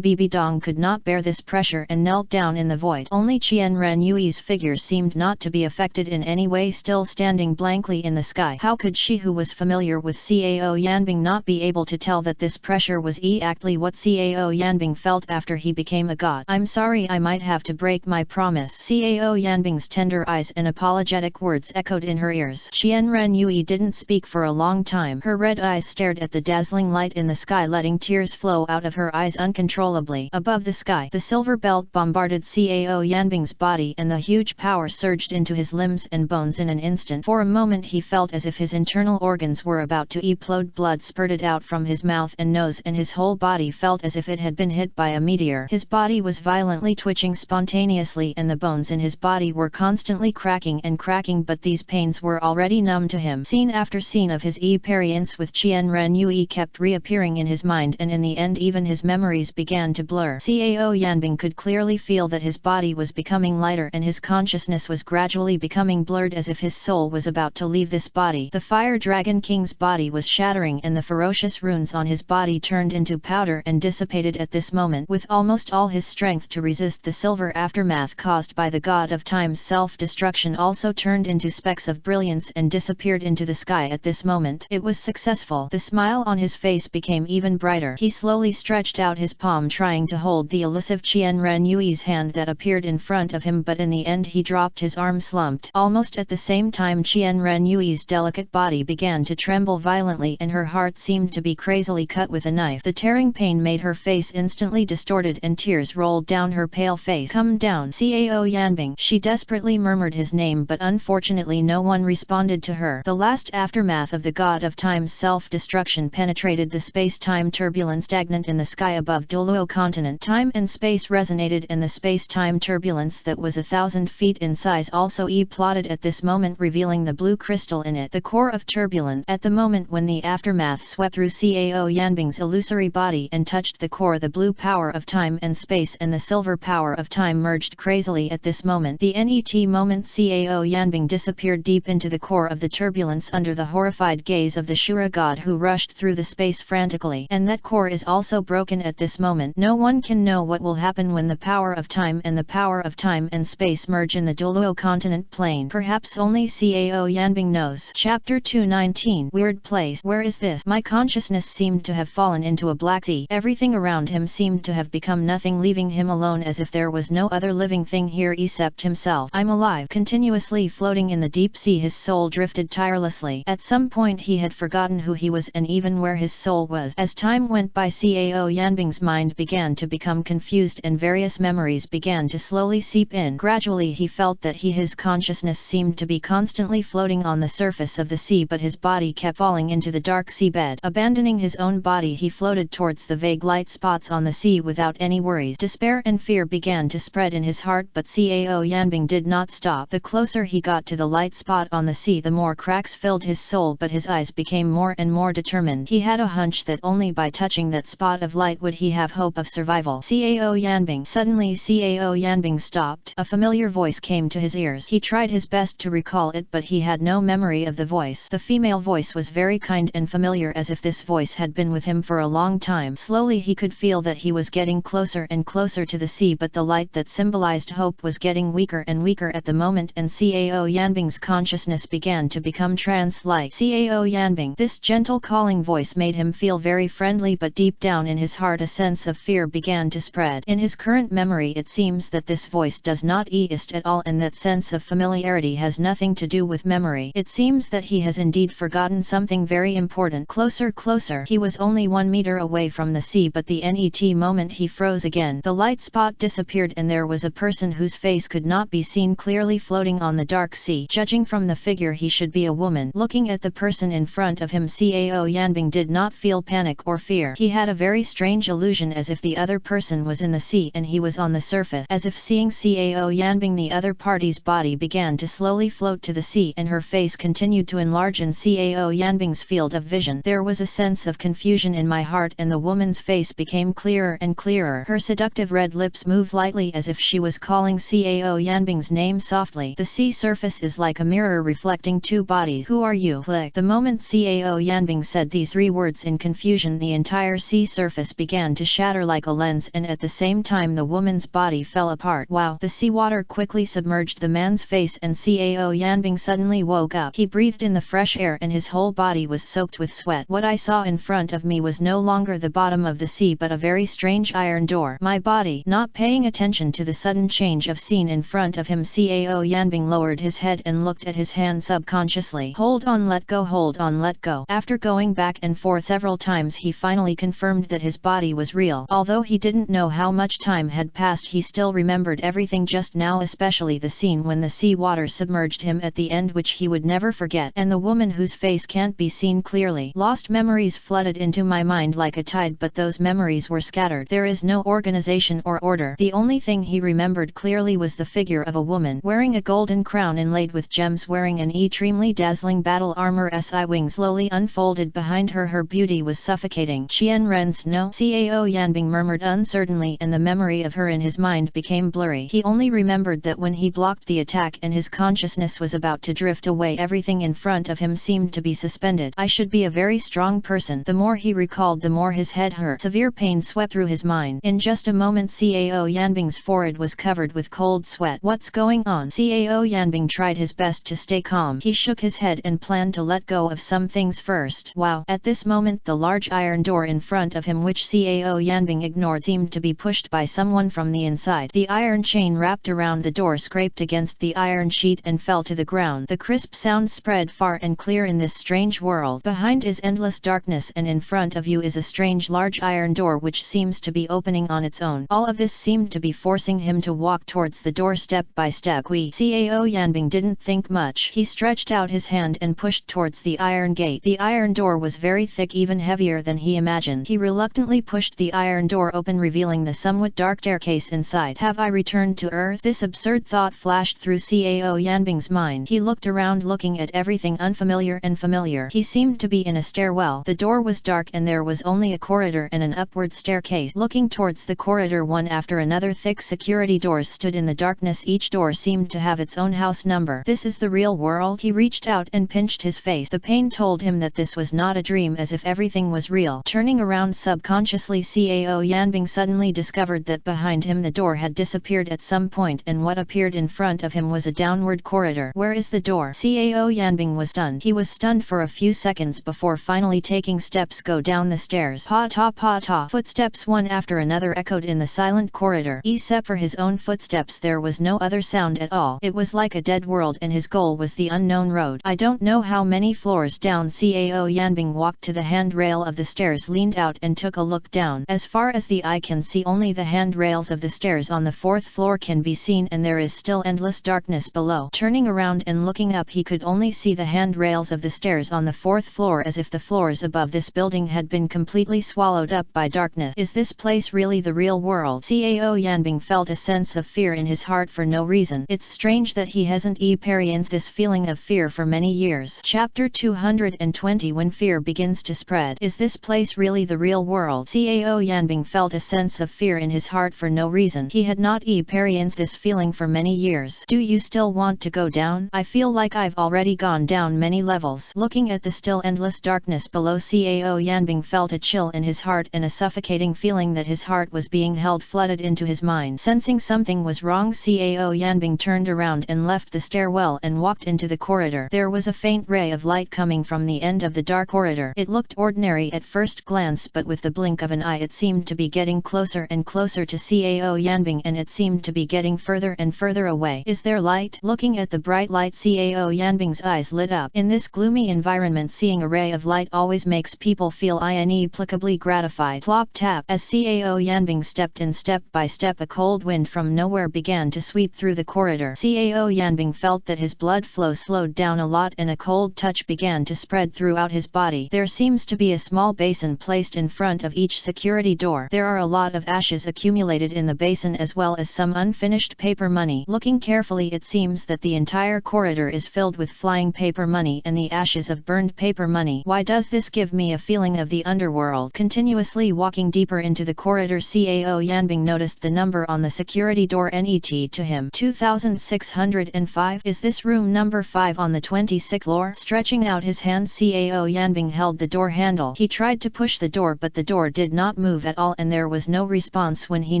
Bibi Dong could not bear this pressure and knelt down in the void. Only Qian Ren Yui's figure seemed not to be affected in any way, still standing blankly in the sky. How could she, who was familiar with Cao Yanbing, not be able to tell that this pressure was exactly what Cao Yanbing felt after he became a god? I'm sorry, I might have to break my promise. Cao Yanbing's tender eyes and apologetic words echoed in her ears. Qian Ren Yui didn't speak for a long time. Her red eyes stared at the dazzling light in the sky, letting tears flow out of her eyes uncontrollably. Above the sky, the silver belt bombarded Cao Yanbing's body and the huge power surged into his limbs and bones in an instant. For a moment he felt as if his internal organs were about to implode. Blood spurted out from his mouth and nose and his whole body felt as if it had been hit by a meteor. His body was violently twitching spontaneously and the bones in his body were constantly cracking and cracking, but these pains were already numb to him. Scene after scene of his experience with Qian Ren Yui kept reappearing in his mind, and in the end even his memories began to blur. Cao Yanbing could clearly feel that his body was becoming lighter and his consciousness was gradually becoming blurred, as if his soul was about to leave this body. The Fire Dragon King's body was shattering and the ferocious runes on his body turned into powder and dissipated at this moment. With almost all his strength to resist the silver aftermath caused by the god of time's self-destruction also turned into specks of brilliance and disappeared into the sky at this moment. It was successful. The smile on his face became even brighter. He slowly stretched out his palm trying to hold the elusive Qian Ren Yui's hand that appeared in front of him, but in the end he dropped. His arm slumped. Almost at the same time Qian Ren Yui's delicate body began to tremble violently and her heart seemed to be crazily cut with a knife. The tearing pain made her face instantly distorted and tears rolled down her pale face. Come down, Cao Yanbing. She desperately murmured his name, but unfortunately no one responded to her. The last aftermath of the god of time's self-destruction penetrated the space-time turbulence stagnant in the sky above Douluo continent. Time and space resonated and the space-time turbulence that was 1,000 feet in size also plotted at this moment, revealing the blue crystal in it, the core of turbulence. At the moment when the aftermath swept through Cao Yanbing's illusory body and touched the core, the blue power of time and space and the silver power of time merged crazily at this moment. The net moment Cao Yanbing disappeared deep into the core of the turbulence under the horrified gaze of the Shura god who rushed through the space frantically. And that core is also broken at this moment. No one can know what will happen when the power of time and the power of time and space merge in the Douluo continent plane. Perhaps only Cao Yanbing knows. Chapter 219. Weird place. Where is this? My consciousness seemed to have fallen into a black sea. Everything around him seemed to have become nothing, leaving him alone as if there was no other living thing here except himself. I'm alive. Continuously floating in the deep sea, his soul drifted tirelessly. At some point he had forgotten who he was and even where his soul was. As time went by, Cao Yanbing's mind began to become confused and various memories began to slowly seep in. Gradually he felt that his consciousness seemed to be constantly floating on the surface of the sea, but his body kept falling into the dark seabed. Abandoning his own body, he floated towards the vague light spots on the sea without any worries. Despair and fear began to spread in his heart, but Cao Yanbing did not stop. The closer he got to the light spot on the sea, the more cracks filled his soul, but his eyes became more and more determined. He had a hunch that only by touching that spot of light would he have hope of survival. Cao Yanbing. Suddenly Cao Yanbing stopped. A familiar voice came to his ears. He tried his best to recall it, but he had no memory of the voice. The female voice was very kind and familiar, as if this voice had been with him for a long time. Slowly he could feel that he was getting closer and closer to the sea, but the light that symbolized hope was getting weaker and weaker at the moment, and Cao Yanbing's consciousness began to become trance-like. Cao Yanbing. This gentle calling voice made him feel very friendly, but deep down in his heart a sense of fear began to spread. In his current memory it seems that this voice does not exist at all, and that sense of familiarity has nothing to do with memory. It seems that he has indeed forgotten something very important. Closer, closer. He was only 1 meter away from the sea, but the net moment he froze again. The light spot disappeared and there was a person whose face could not be seen clearly floating on the dark sea. Judging from the figure, he should be a woman. Looking at the person in front of him, Cao Yanbing did not feel panic or fear. He had a very strange illusion, as if the other person was in the sea and he was on the surface. As if seeing Cao Yanbing, the other party's body began to slowly float to the sea and her face continued to enlarge in Cao Yanbing's field of vision. There was a sense of confusion in my heart and the woman's face became clearer and clearer. Her seductive red lips moved lightly as if she was calling Cao Yanbing's name softly. The sea surface face is like a mirror reflecting two bodies. Who are you? Click. The moment Cao Yanbing said these three words in confusion, the entire sea surface began to shatter like a lens, and at the same time the woman's body fell apart. Wow! The seawater quickly submerged the man's face, and Cao Yanbing suddenly woke up. He breathed in the fresh air and his whole body was soaked with sweat. What I saw in front of me was no longer the bottom of the sea but a very strange iron door. My body, not paying attention to the sudden change of scene in front of him, Cao Yanbing lowered his head and looked at his hand subconsciously. Hold on, let go, hold on, let go. After going back and forth several times, he finally confirmed that his body was real. Although he didn't know how much time had passed, he still remembered everything just now, especially the scene when the sea water submerged him at the end, which he would never forget, and the woman whose face can't be seen clearly. Lost memories flooded into my mind like a tide, but those memories were scattered. There is no organization or order. The only thing he remembered clearly was the figure of a woman wearing a golden crown inlaid with gems, wearing an extremely dazzling battle armor. Si wings slowly unfolded behind her. Her beauty was suffocating. Qian Ren's no, Cao Yanbing murmured uncertainly, and the memory of her in his mind became blurry. He only remembered that when he blocked the attack and his consciousness was about to drift away, everything in front of him seemed to be suspended. I should be a very strong person. The more he recalled, the more his head hurt. Severe pain swept through his mind. In just a moment, Cao Yanbing's forehead was covered with cold sweat. What's going on? Cao Yanbing tried his best to stay calm. He shook his head and planned to let go of some things first. Wow! At this moment, the large iron door in front of him, which Cao Yanbing ignored, seemed to be pushed by someone from the inside. The iron chain wrapped around the door scraped against the iron sheet and fell to the ground. The crisp sound spread far and clear in this strange world. Behind is endless darkness, and in front of you is a strange large iron door which seems to be opening on its own. All of this seemed to be forcing him to walk towards the door step by step. Cao Yanbing didn't think much. He stretched out his hand and pushed towards the iron gate. The iron door was very thick, even heavier than he imagined. He reluctantly pushed the iron door open, revealing the somewhat dark staircase inside. Have I returned to Earth? This absurd thought flashed through Cao Yanbing's mind. He looked around, looking at everything unfamiliar and familiar. He seemed to be in a stairwell. The door was dark and there was only a corridor and an upward staircase. Looking towards the corridor, one after another thick security doors stood in the darkness. Each door seemed to have its own house number. This is the real world? He reached out and pinched his face. The pain told him that this was not a dream, as if everything was real. Turning around subconsciously, Cao Yanbing suddenly discovered that behind him the door had disappeared at some point, and what appeared in front of him was a downward corridor. Where is the door? Cao Yanbing was stunned. He was stunned for a few seconds before finally taking steps go down the stairs. Pa ta pa ta. Footsteps one after another echoed in the silent corridor. Except for his own footsteps, there was no other sound at all. It was like a dead world, and his goal was the unknown road. I don't know how many floors down. Cao Yanbing walked to the handrail of the stairs, leaned out and took a look down. As far as the eye can see, only the handrails of the stairs on the 4th floor can be seen, and there is still endless darkness below. Turning around and looking up, he could only see the handrails of the stairs on the 4th floor, as if the floors above this building had been completely swallowed up by darkness. Is this place really the real world? Cao Yanbing felt a sense of fear in his heart for no reason. It's strange that he hasn't experienced this feeling of fear for many years. Chapter 220. When fear begins to spread. Is this place really the real world? Cao Yanbing felt a sense of fear in his heart for no reason. He had not experienced this feeling for many years. Do you still want to go down? I feel like I've already gone down many levels. Looking at the still endless darkness below, Cao Yanbing felt a chill in his heart, and a suffocating feeling that his heart was being held flooded into his mind. Sensing something was wrong, Cao Yanbing turned around and left the stairwell and walked into the corridor. There was a faint ray of light coming from the end of the dark corridor. It looked ordinary at first glance, but with the blink of an eye it seemed to be getting closer and closer to Cao Yanbing, and it seemed to be getting further and further away. Is there light? Looking at the bright light, Cao Yanbing's eyes lit up. In this gloomy environment, seeing a ray of light always makes people feel inexplicably gratified. Plop tap. As Cao Yanbing stepped in step by step, a cold wind from nowhere began to sweep through the corridor. Cao Yanbing felt that his blood flow slowed down a lot, and a cold touch began to spread throughout his body. There seems to be a small basin placed in front of each security door. There are a lot of ashes accumulated in the basin, as well as some unfinished paper money. Looking carefully, it seems that the entire corridor is filled with flying paper money and the ashes of burned paper money. Why does this give me a feeling of the underworld? Continuously walking deeper into the corridor, Cao Yanbing noticed the number on the security door. Net to him 2605. 5? Is this room number 5 on the 26th floor? Stretching out his hand, Cao Yanbing held the door handle. He tried to push the door, but the door did not move at all and there was no response when he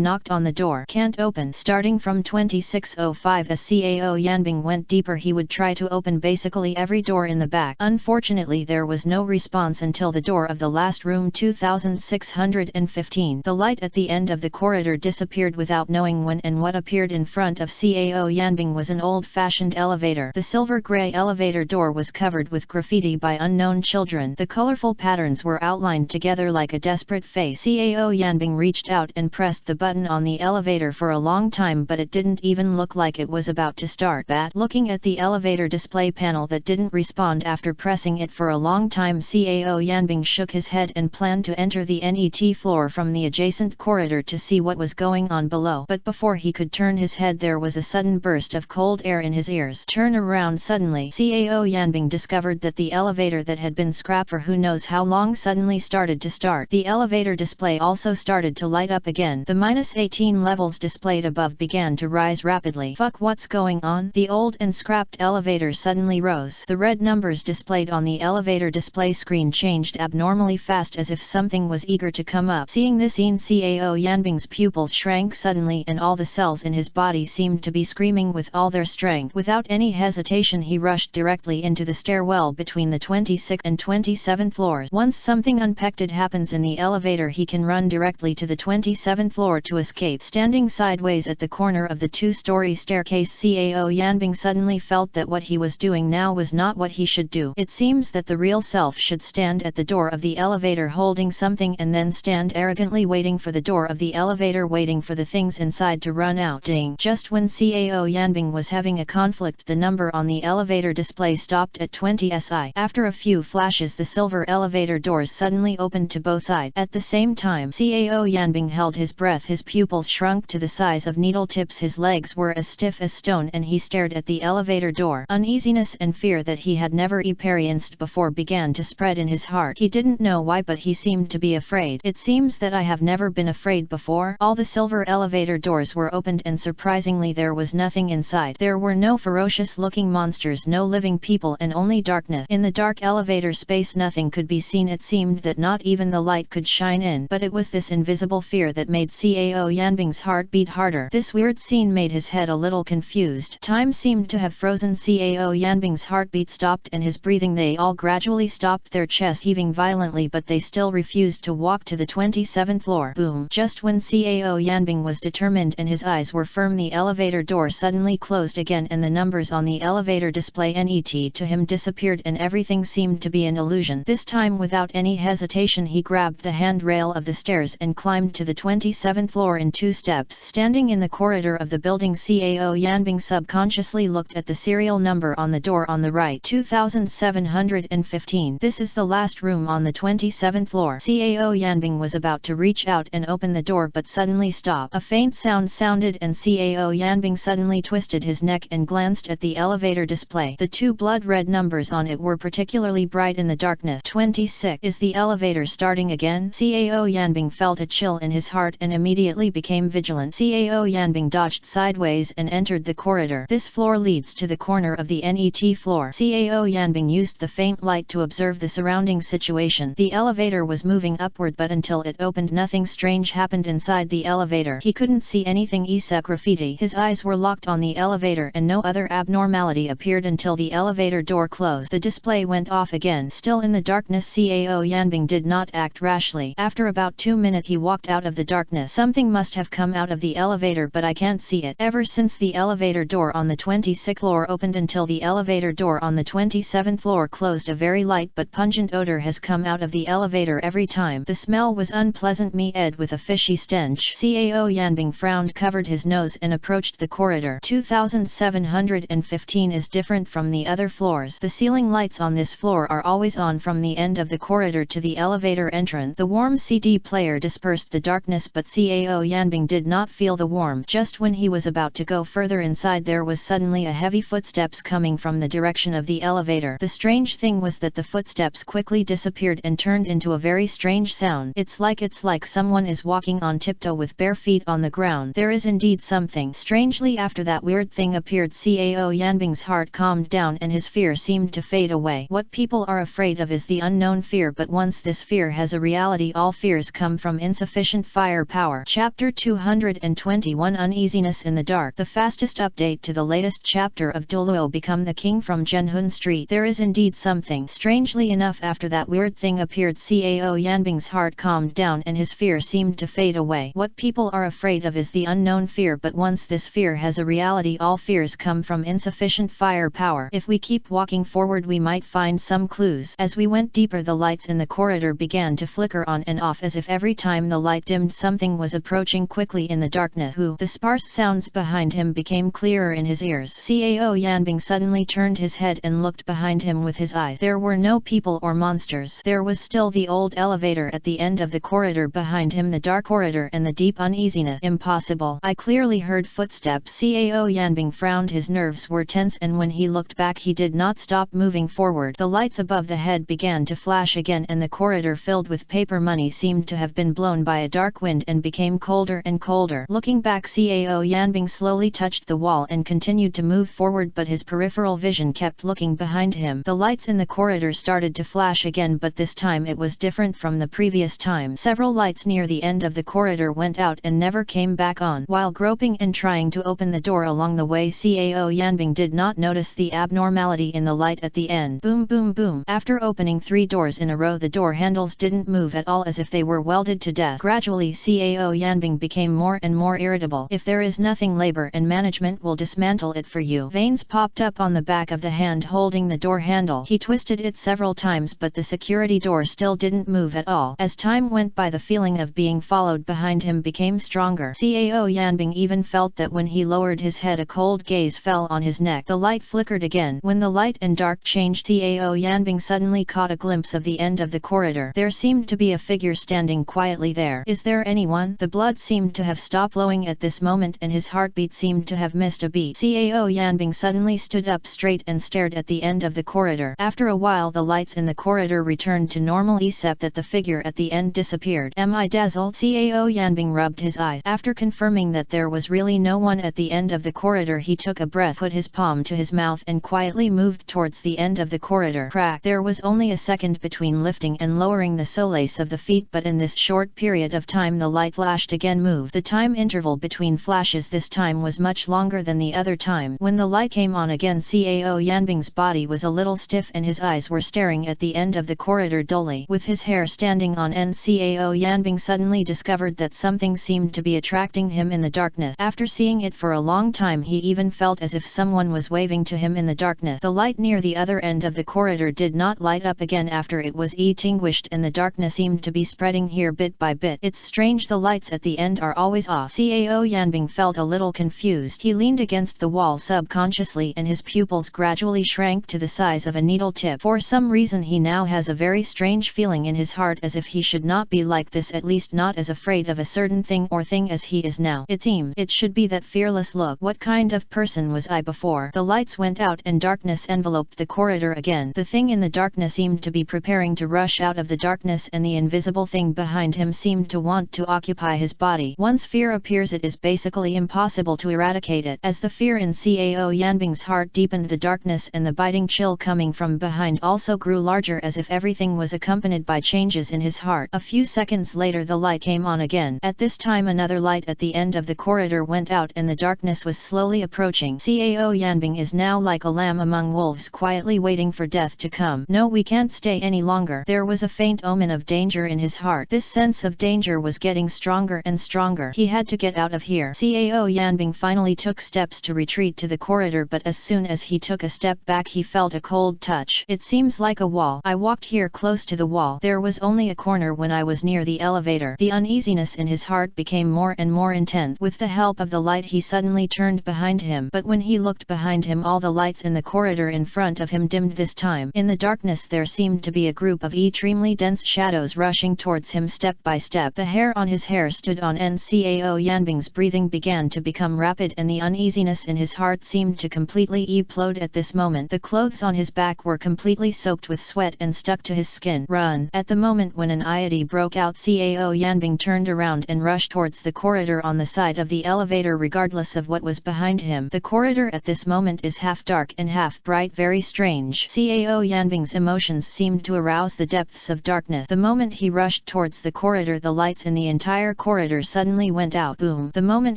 knocked on the door. Can't open. Starting from 2605, as Cao Yanbing went deeper, he would try to open basically every door in the back. Unfortunately, there was no response until the door of the last room 2615. The light at the end of the corridor disappeared without knowing when, and what appeared in front of Cao Yanbing was an old-fashioned elevator. The silver-gray elevator door was covered with graffiti by unknown children. The colorful patterns were outlined together like a desperate face. Cao Yanbing reached out and pressed the button on the elevator for a long time, but it didn't even look like it was about to start. Looking at the elevator display panel that didn't respond after pressing it for a long time, Cao Yanbing shook his head and planned to enter the NET floor from the adjacent corridor to see what was going on below. But before he could turn his head, there was a sudden burst of cold air in his ears. Turn around suddenly. Cao Yanbing discovered that the elevator that had been scrapped for who knows how long suddenly started to start. The elevator display also started to light up again. The -18 levels displayed above began to rise rapidly. Fuck, what's going on? The old and scrapped elevator suddenly rose. The red numbers displayed on the elevator display screen changed abnormally fast, as if something was eager to come up. Seeing this scene, Cao Yanbing's pupils shrank suddenly and all the cells in his body seemed to be screaming with all their strength. Without any hesitation, he rushed directly into the stairwell between the 26th and 27th floors. Once something unexpected happens in the elevator, he can run directly to the 27th floor to escape. Standing sideways at the corner of the two-story staircase, Cao Yanbing suddenly felt that what he was doing now was not what he should do. It seems that the real self should stand at the door of the elevator holding something and then stand arrogantly waiting for the door of the elevator, waiting for the things inside to run out. Ding! Just when Cao Yanbing was having a conflict, the number on the elevator display stopped at 20 SI. After a few flashes, the silver elevator doors suddenly opened to both sides. At the same time, Cao Yanbing held his breath. His pupils shrunk to the size of needle tips. His legs were as stiff as stone and he stared at the elevator door. Uneasiness and fear that he had never experienced before began to spread in his heart. He didn't know why, but he seemed to be afraid. It seems that I have never been afraid before. All the silver elevator doors were opened and surprisingly there was nothing inside. There were no ferocious-looking monsters, no living people, and only darkness. In the dark elevator space nothing could be seen. It seemed that not even the light could shine in. But it was this invisible fear that made Cao Yanbing's heart beat harder. This weird scene made his head a little confused. Time seemed to have frozen. Cao Yanbing's heartbeat stopped and his breathing. They all gradually stopped, their chest heaving violently, but they still refused to walk to the 27th floor. Boom! Just when Cao Yanbing was determined and his eyes were firm, the elevator door suddenly closed again and the numbers on the elevator display NET to him disappeared and everything seemed to be an illusion. This time, without any hesitation, he grabbed the handrail of the stairs and climbed to the 27th floor in 2 steps. Standing in the corridor of the building, Cao Yanbing subconsciously looked at the serial number on the door on the right, 2715. This is the last room on the 27th floor. Cao Yanbing was about to reach out and open the door but suddenly stopped. A faint sound sounded and Cao Yanbing suddenly twisted his neck and glanced at the elevator display. The 2 blood-red numbers on it were particularly bright in the darkness. 26. Is the elevator starting again? Cao Yanbing felt a chill in his heart and immediately became vigilant. Cao Yanbing dodged sideways and entered the corridor. This floor leads to the corner of the NET floor. Cao Yanbing used the faint light to observe the surrounding situation. The elevator was moving upward, but until it opened nothing strange happened inside the elevator. He couldn't see anything except graffiti. His eyes were locked on the elevator and no other abnormality appeared until the elevator door closed. The display went off again. Still in the darkness, Cao Yanbing did not act rashly. After about 2 minutes he walked out of the darkness. Something must have come out of the elevator, but I can't see it. Ever since the elevator door on the 26th floor opened until the elevator door on the 27th floor closed, a very light but pungent odor has come out of the elevator every time. The smell was unpleasant, met with a fishy stench. Cao Yanbing frowned, covered his nose and approached the corridor. 2715 is different from the other floors. The ceiling lights on this floor are always on from the end of the corridor to the elevator entrance. The warm CD player dispersed the darkness, but Cao Yanbing did not feel the warmth. Just when he was about to go further inside, there was suddenly a heavy footsteps coming from the direction of the elevator. The strange thing was that the footsteps quickly disappeared and turned into a very strange sound. It's like someone is walking on tiptoe with bare feet on the ground. There is indeed something. Strangely, after that weird thing appeared, appeared, Cao Yanbing's heart calmed down and his fear seemed to fade away. What people are afraid of is the unknown fear, but once this fear has a reality, all fears come from insufficient firepower. Chapter 221 Uneasiness in the Dark. The fastest update to the latest chapter of Douluo, Become the King from Zhenhun Street. There is indeed something. Strangely enough, after that weird thing appeared, Cao Yanbing's heart calmed down and his fear seemed to fade away. What people are afraid of is the unknown fear, but once this fear has a reality, all fears come from insufficient firepower. If we keep walking forward, we might find some clues. As we went deeper, the lights in the corridor began to flicker on and off, as if every time the light dimmed, something was approaching quickly in the darkness. The sparse sounds behind him became clearer in his ears. Cao Yanbing suddenly turned his head and looked behind him with his eyes. There were no people or monsters. There was still the old elevator at the end of the corridor behind him, the dark corridor and the deep uneasiness. Impossible. I clearly heard footsteps. Cao Yanbing frowned. His nerves were tense, and when he looked back he did not stop moving forward. The lights above the head began to flash again, and the corridor filled with paper money seemed to have been blown by a dark wind and became colder and colder. Looking back, Cao Yanbing slowly touched the wall and continued to move forward, but his peripheral vision kept looking behind him. The lights in the corridor started to flash again, but this time it was different from the previous time. Several lights near the end of the corridor went out and never came back on. While groping and trying to open the door along the way, Cao Yanbing did not notice the abnormality in the light at the end. Boom, boom, boom. After opening 3 doors in a row, the door handles didn't move at all, as if they were welded to death. Gradually, Cao Yanbing became more and more irritable. If there is nothing, labor and management will dismantle it for you. Veins popped up on the back of the hand holding the door handle. He twisted it several times, but the security door still didn't move at all. As time went by, the feeling of being followed behind him became stronger. Cao Yanbing even felt that when he lowered his head, a cold gaze fell on his neck. The light flickered again. When the light and dark changed, Cao Yanbing suddenly caught a glimpse of the end of the corridor. There seemed to be a figure standing quietly there. Is there anyone? The blood seemed to have stopped flowing at this moment, and his heartbeat seemed to have missed a beat. Cao Yanbing suddenly stood up straight and stared at the end of the corridor. After a while, the lights in the corridor returned to normal, except that the figure at the end disappeared. Am I dazzled? Cao Yanbing rubbed his eyes. After confirming that there was really no one at the end of the corridor, he took a breath, put his palm to his mouth and quietly moved towards the end of the corridor. Crack! There was only a second between lifting and lowering the solace of the feet, but in this short period of time the light flashed again, moved. The time interval between flashes this time was much longer than the other time. When the light came on again, Cao Yanbing's body was a little stiff and his eyes were staring at the end of the corridor dully. With his hair standing on end, Cao Yanbing suddenly discovered that something seemed to be attracting him in the darkness. After seeing it for a long time, he even felt as if someone was waving to him in the darkness. The light near the other end of the corridor did not light up again after it was extinguished, and the darkness seemed to be spreading here bit by bit. It's strange, the lights at the end are always off. Cao Yanbing felt a little confused. He leaned against the wall subconsciously and his pupils gradually shrank to the size of a needle tip. For some reason he now has a very strange feeling in his heart, as if he should not be like this, at least not as afraid of a certain thing or thing as he is now. It seems it should be that fearless look. What kind of person was I before? The lights went out and darkness enveloped the corridor again. The thing in the darkness seemed to be preparing to rush out of the darkness, and the invisible thing behind him seemed to want to occupy his body. Once fear appears, it is basically impossible to eradicate it. As the fear in Cao Yanbing's heart deepened, the darkness and the biting chill coming from behind also grew larger, as if everything was accompanied by changes in his heart. A few seconds later the light came on again. At this time another light at the end of the corridor went out and the darkness was slowly approaching. Cao Yanbing is now like a lamb among wolves, quietly waiting for death to come. No, we can't stay any longer. There was a faint omen of danger in his heart. This sense of danger was getting stronger and stronger. He had to get out of here. Cao Yanbing finally took steps to retreat to the corridor, but as soon as he took a step back he felt a cold touch. It seems like a wall. I walked here close to the wall. There was only a corner when I was near the elevator. The uneasiness in his heart became more and more intense. With the help of the light he suddenly turned behind him, but when he looked behind him all the lights in the corridor in front of him dimmed this time. In the darkness there seemed to be a group of extremely dense shadows rushing towards him step by step. The hair on his hair stood on end. Cao Yanbing's breathing began to become rapid and the uneasiness in his heart seemed to completely implode at this moment. The clothes on his back were completely soaked with sweat and stuck to his skin. Run! At the moment when anxiety broke out, Cao Yanbing turned around and rushed towards the corridor on the side of the elevator regardless of what was behind him. The The corridor at this moment is half dark and half bright, very strange. Cao Yanbing's emotions seemed to arouse the depths of darkness. The moment he rushed towards the corridor, the lights in the entire corridor suddenly went out. Boom! The moment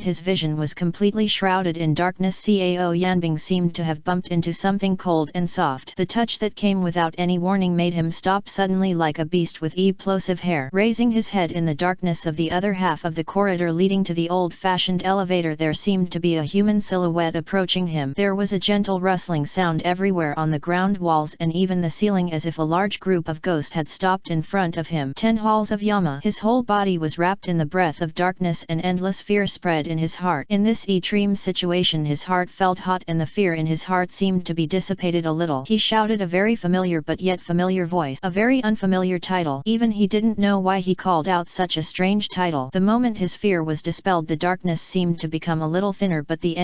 his vision was completely shrouded in darkness, Cao Yanbing seemed to have bumped into something cold and soft. The touch that came without any warning made him stop suddenly like a beast with explosive hair. Raising his head in the darkness of the other half of the corridor leading to the old-fashioned elevator, there seemed to be a human silhouette approaching him. There was a gentle rustling sound everywhere on the ground walls and even the ceiling, as if a large group of ghosts had stopped in front of him. 10 halls of Yama. His whole body was wrapped in the breath of darkness, and endless fear spread in his heart. In this extreme situation his heart felt hot and the fear in his heart seemed to be dissipated a little. He shouted a very familiar but yet familiar voice, a very unfamiliar title. Even he didn't know why he called out such a strange title. The moment his fear was dispelled, the darkness seemed to become a little thinner, but the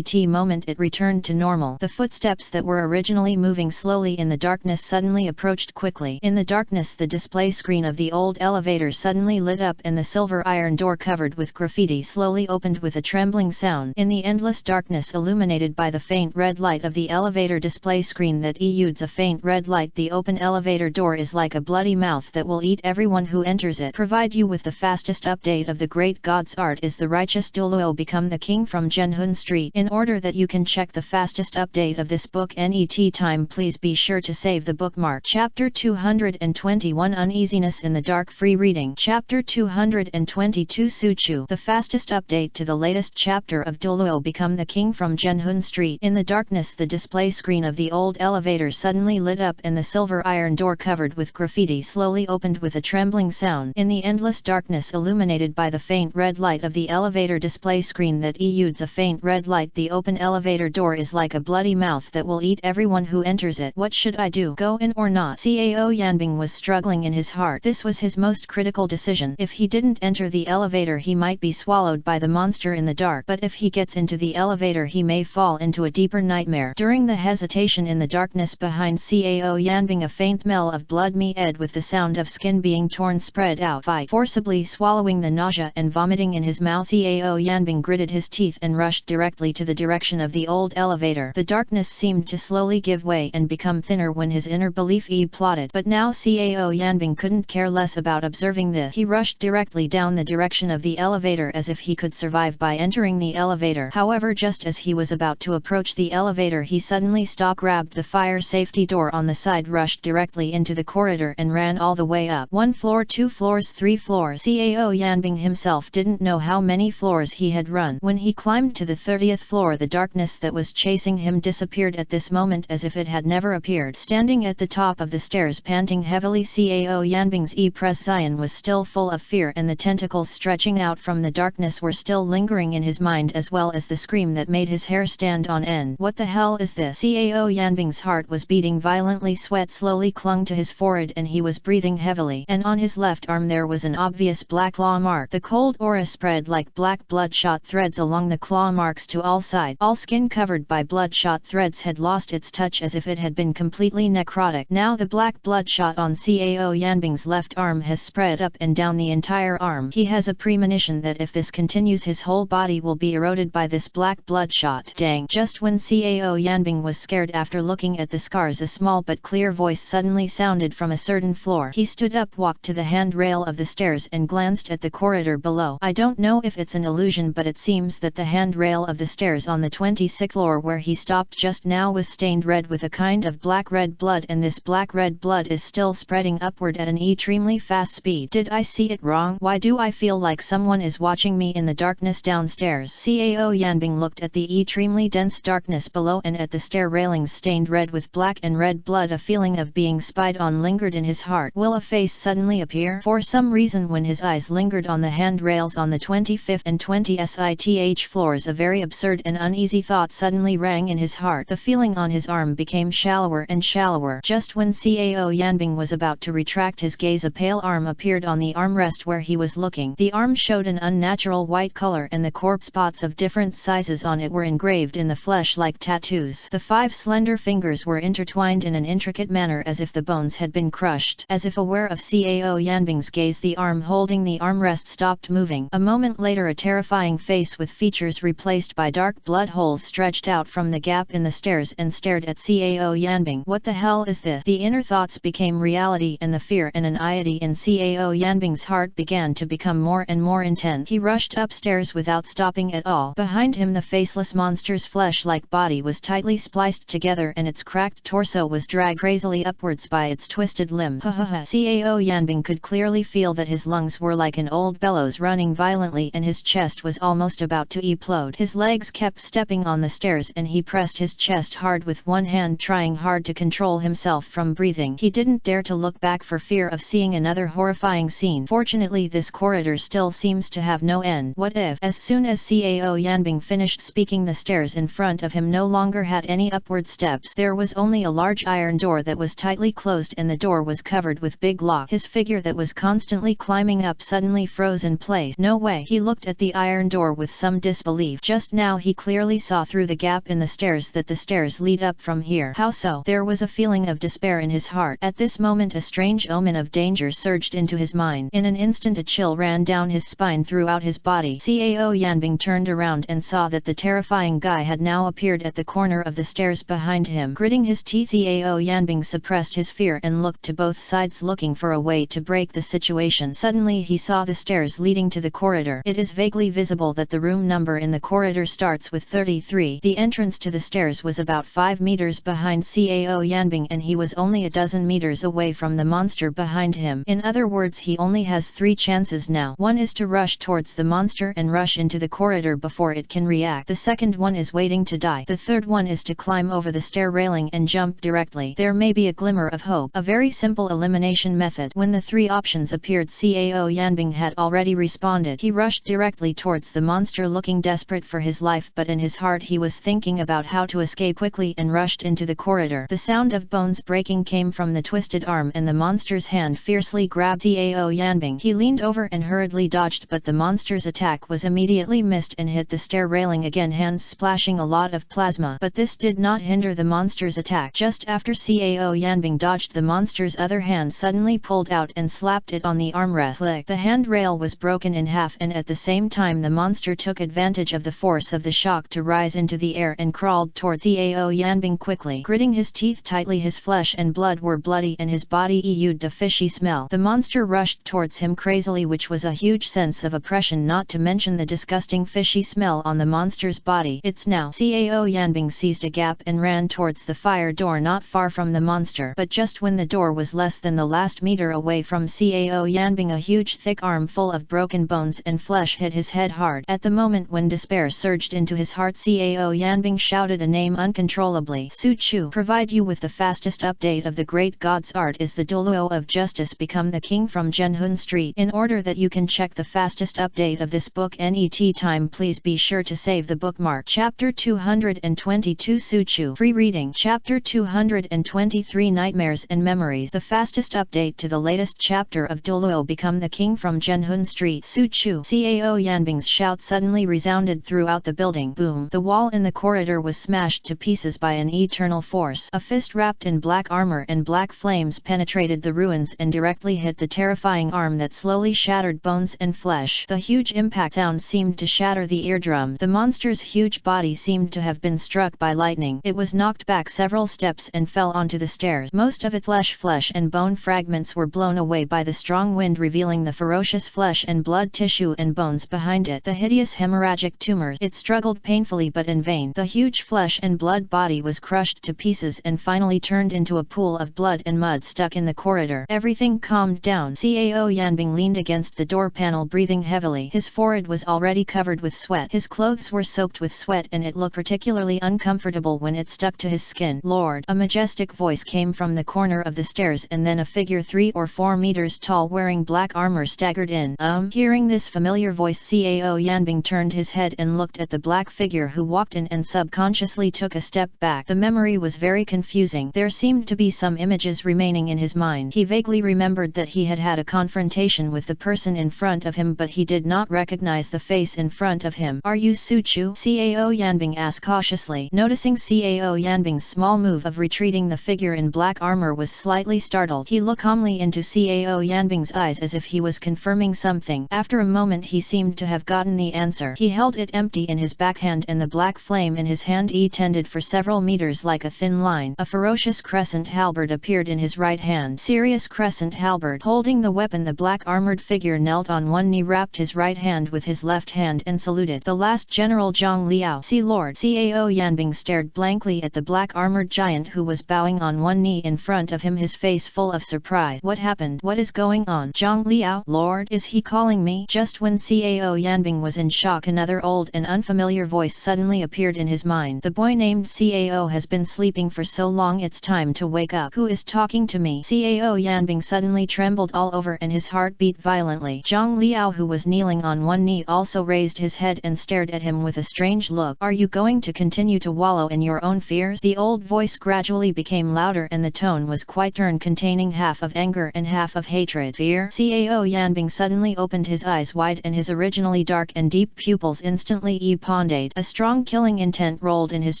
moment it returned to normal. The footsteps that were originally moving slowly in the darkness suddenly approached quickly. In the darkness the display screen of the old elevator suddenly lit up and the silver iron door covered with graffiti slowly opened with a trembling sound. In the endless darkness illuminated by the faint red light of the elevator display screen that exudes a faint red light, the open elevator door is like a bloody mouth that will eat everyone who enters it. Provide you with the fastest update of the great god's art is the righteous Douluo become the king from Zhenhun Street. In order that you can check the fastest update of this book anytime, please be sure to save the bookmark. Chapter 221 Uneasiness in the Dark. Free reading. Chapter 222 Suchu. The fastest update to the latest chapter of Douluo become the king from Zhenhun Street. In the darkness the display screen of the old elevator suddenly lit up and the silver iron door covered with graffiti slowly opened with a trembling sound. In the endless darkness illuminated by the faint red light of the elevator display screen that exudes a faint red light, the open elevator door is like a bloody mouth that will eat everyone who enters it. What should I do? Go in or not? Cao Yanbing was struggling in his heart. This was his most critical decision. If he didn't enter the elevator he might be swallowed by the monster in the dark, but if he gets into the elevator he may fall into a deeper nightmare. During the hesitation in the darkness behind Cao Yanbing, a faint smell of blood met with the sound of skin being torn spread out. Forcibly swallowing the nausea and vomiting in his mouth, Cao Yanbing gritted his teeth and rushed directly to the direction of the old elevator. The darkness seemed to slowly give way and become thinner when his inner belief plotted, but now Cao Yanbing couldn't care less about observing this. He rushed directly down the direction of the elevator as if he could survive by entering the elevator. However, just as he was about to approach the elevator he suddenly stopped, grabbed the fire safety door on the side, rushed directly into the corridor and ran all the way up. 1 floor, 2 floors, 3 floors. Cao Yanbing himself didn't know how many floors he had run. When he climbed to the 30th floor the darkness that was chasing him disappeared at this moment as if it had never appeared. Standing at the top of the stairs panting heavily, Cao Yanbing's presence was still full of fear and the tentacles stretching out from the darkness were still lingering in his mind, as well as the scream that made his hair stand on end. What the hell is this? Cao Yanbing's heart was beating violently, sweat slowly clung to his forehead and he was breathing heavily, and on his left arm there was an obvious black claw mark. The cold aura spread like black bloodshot threads along the claw marks to all sides. All skin covered by bloodshot threads had lost its touch as if it had been completely necrotic. Now the black bloodshot on Cao Yanbing's left arm has spread up and down the entire arm. He has a premonition that if this continues his whole body will be eroded by this black bloodshot. Dang! Just when Cao Yanbing was scared after looking at the scars, a small but clear voice suddenly sounded from a certain floor. He stood up, walked to the handrail of the stairs and glanced at the corridor below. I don't know if it's an illusion, but it seems that the handrail of the stairs on the 26th floor where he stopped just now was stained red with a kind of black-red blood, and this black-red blood is still spreading upward at an extremely fast speed. Did I see it wrong? Why do I feel like someone is watching me in the darkness downstairs? Cao Yanbing looked at the extremely dense darkness below and at the stair railings stained red with black and red blood. A feeling of being spied on lingered in his heart. Will a face suddenly appear? For some reason when his eyes lingered on the handrails on the 25th and 20th floors, a very absurd and uneasy thought suddenly rang in his heart. The feeling on his arm became shallower and shallower. Just when Cao Yanbing was about to retract his gaze, a pale arm appeared on the armrest where he was looking. The arm showed an unnatural white color and the corpse spots of different sizes on it were engraved in the flesh like tattoos. The 5 slender fingers were intertwined in an intricate manner as if the bones had been crushed. As if aware of Cao Yanbing's gaze, the arm holding the armrest stopped moving. A moment later a terrifying face with features replaced by dark blood holes stretched out from the gap in the stairs and stared at Cao Yanbing. What the hell is this? The inner thoughts became reality, and the fear and anxiety in Cao Yanbing's heart began to become more and more intense. He rushed upstairs without stopping at all. Behind him, the faceless monster's flesh-like body was tightly spliced together and its cracked torso was dragged crazily upwards by its twisted limbs. Cao Yanbing could clearly feel that his lungs were like an old bellows running violently, and his chest was almost about to implode. His legs kept stepping on the stairs and he pressed his chest hard with one hand, trying hard to control himself from breathing. He didn't dare to look back for fear of seeing another horrifying scene. Fortunately, this corridor still seems to have no end. What if? As soon as Cao Yanbing finished speaking, the stairs in front of him no longer had any upward steps. There was only a large iron door that was tightly closed, and the door was covered with big lock. His figure that was constantly climbing up suddenly froze in place. No way! He looked at the iron door with some disbelief. Just now he clearly saw through the gap in the stairs that the stairs lead up from here. How so? There was a feeling of despair in his heart. At this moment a strange omen of danger surged into his mind. In an instant a chill ran down his spine throughout his body. Cao Yanbing turned around and saw that the terrifying guy had now appeared at the corner of the stairs behind him. Gritting his teeth, Cao Yanbing suppressed his fear and looked to both sides, looking for a way to break the situation. Suddenly he saw the stairs leading to the corridor. It is vaguely visible that the room number in the corridor starts with 33. The entrance to the stairs was about 5 meters behind Cao Yanbing, and he was only a dozen meters away from the monster behind him. In other words, he only has 3 chances now. One is to rush towards the monster and rush into the corridor before it can react. The second one is waiting to die. The third one is to climb over the stair railing and jump directly. There may be a glimmer of hope. A very simple elimination method. When the 3 options appeared, Cao Yanbing had already responded. He rushed directly towards the monster, looking desperate for his life, but in his heart he was thinking about how to escape quickly, and rushed into the corridor. The sound of bones breaking came from the twisted arm, and the monster's hand fiercely grabbed Cao Yanbing. He leaned over and hurriedly dodged, but the monster's attack was immediately missed and hit the stair railing again, hands splashing a lot of plasma. But this did not hinder the monster's attack. Just after Cao Yanbing dodged, the monster's other hand suddenly pulled out and slapped it on the armrest. The handrail was broken in half, and at the same time the monster took advantage of the force of the shock to rise into the air and crawled towards Cao Yanbing quickly. Gritting his teeth tightly, his flesh and blood were bloody and his body oozed a fishy smell. The monster rushed towards him crazily, which was a huge sense of oppression, not to mention the disgusting fishy smell on the monster's body. It's now. Cao Yanbing seized a gap and ran towards the fire door not far from the monster. But just when the door was less than the last meter away from Cao Yanbing, a huge thick arm full of broken bones and flesh hit his head hard. At the moment when despair surged into his heart, Cao Yanbing shouted a name uncontrollably. Su Chu. Provide you with the fastest update of the great god's art is the Douluo of justice, become the king from Zhenhun Street. In order that you can check the fastest update of this book anytime, please be sure to save the bookmark. Chapter 222 Su Chu. Free reading. Chapter 223 Nightmares and Memories. The fastest update to the latest chapter of Douluo, become the king from Zhenhun Street. Su Chu. Cao Yanbing's shout suddenly resounded throughout the building. Boom! The wall in the corridor was smashed to pieces by an eternal force. A fist wrapped in black armor and black flames penetrated the ruins and directly hit the terrifying arm that slowly shattered bones and flesh. The huge impact sound seemed to shatter the eardrum. The monster's huge body seemed to have been struck by lightning. It was knocked back several steps and fell onto the stairs. Most of its flesh and bone fragments were blown away by the strong wind, revealing the ferocious flesh and blood tissue and bones behind it. The hideous hemorrhagic tumors. It struggled painfully but in vain. The huge flesh and blood body was crushed to pieces and finally turned into a pool of blood and mud stuck in the corridor. Everything calmed down. Cao Yanbing leaned against the door panel, breathing heavily. His forehead was already covered with sweat. His clothes were soaked with sweat, and it looked particularly uncomfortable when it stuck to his skin. Lord! A majestic voice came from the corner of the stairs, and then a figure 3 or 4 meters tall wearing black armor staggered in. Hearing this familiar voice, Cao Yanbing turned his head and looked at the black figure who walked in and subconsciously took a step back. The memory was very confusing. There seemed to be some images remaining in his mind. He vaguely remembered that he had had a confrontation with the person in front of him, but he did not recognize the face in front of him. Are you Su Chu? Cao Yanbing asked cautiously. Noticing Cao Yanbing's small move of retreating, the figure in black armor was slightly startled. He looked calmly into Cao Yanbing's eyes as if he was confirming something. After a moment he seemed to have gotten the answer. He held it empty in his backhand hand and the black flame in his hand tended for several meters like a thin line. A ferocious crescent halberd appeared in his right hand. Serious crescent halberd. Holding the weapon, the black armored figure knelt on one knee, wrapped his right hand with his left hand and saluted. The last General Zhang Liao. See Lord. Cao Yanbing stared blankly at the black armored giant who was bowing on one knee in front of him, his face full of surprise. What happened? What is going on? Zhang Liao, Lord, is he calling me? Just when Cao Yanbing was in shock, another old and unfamiliar voice suddenly appeared in his mind. The boy named Cao has been sleeping for so long, it's time to wake up. Who is talking to me? Cao Yanbing suddenly trembled all over and his heart beat violently. Zhang Liao, who was kneeling on one knee, also raised his head and stared at him with a strange look. Are you going to continue to wallow in your own fears? The old voice gradually became louder and the tone was quite stern, containing half of anger and half of hatred. Fear? Cao Yanbing suddenly opened his eyes wide and his originally dark and deep pupils instantly pondered. A strong killing intent rolled in his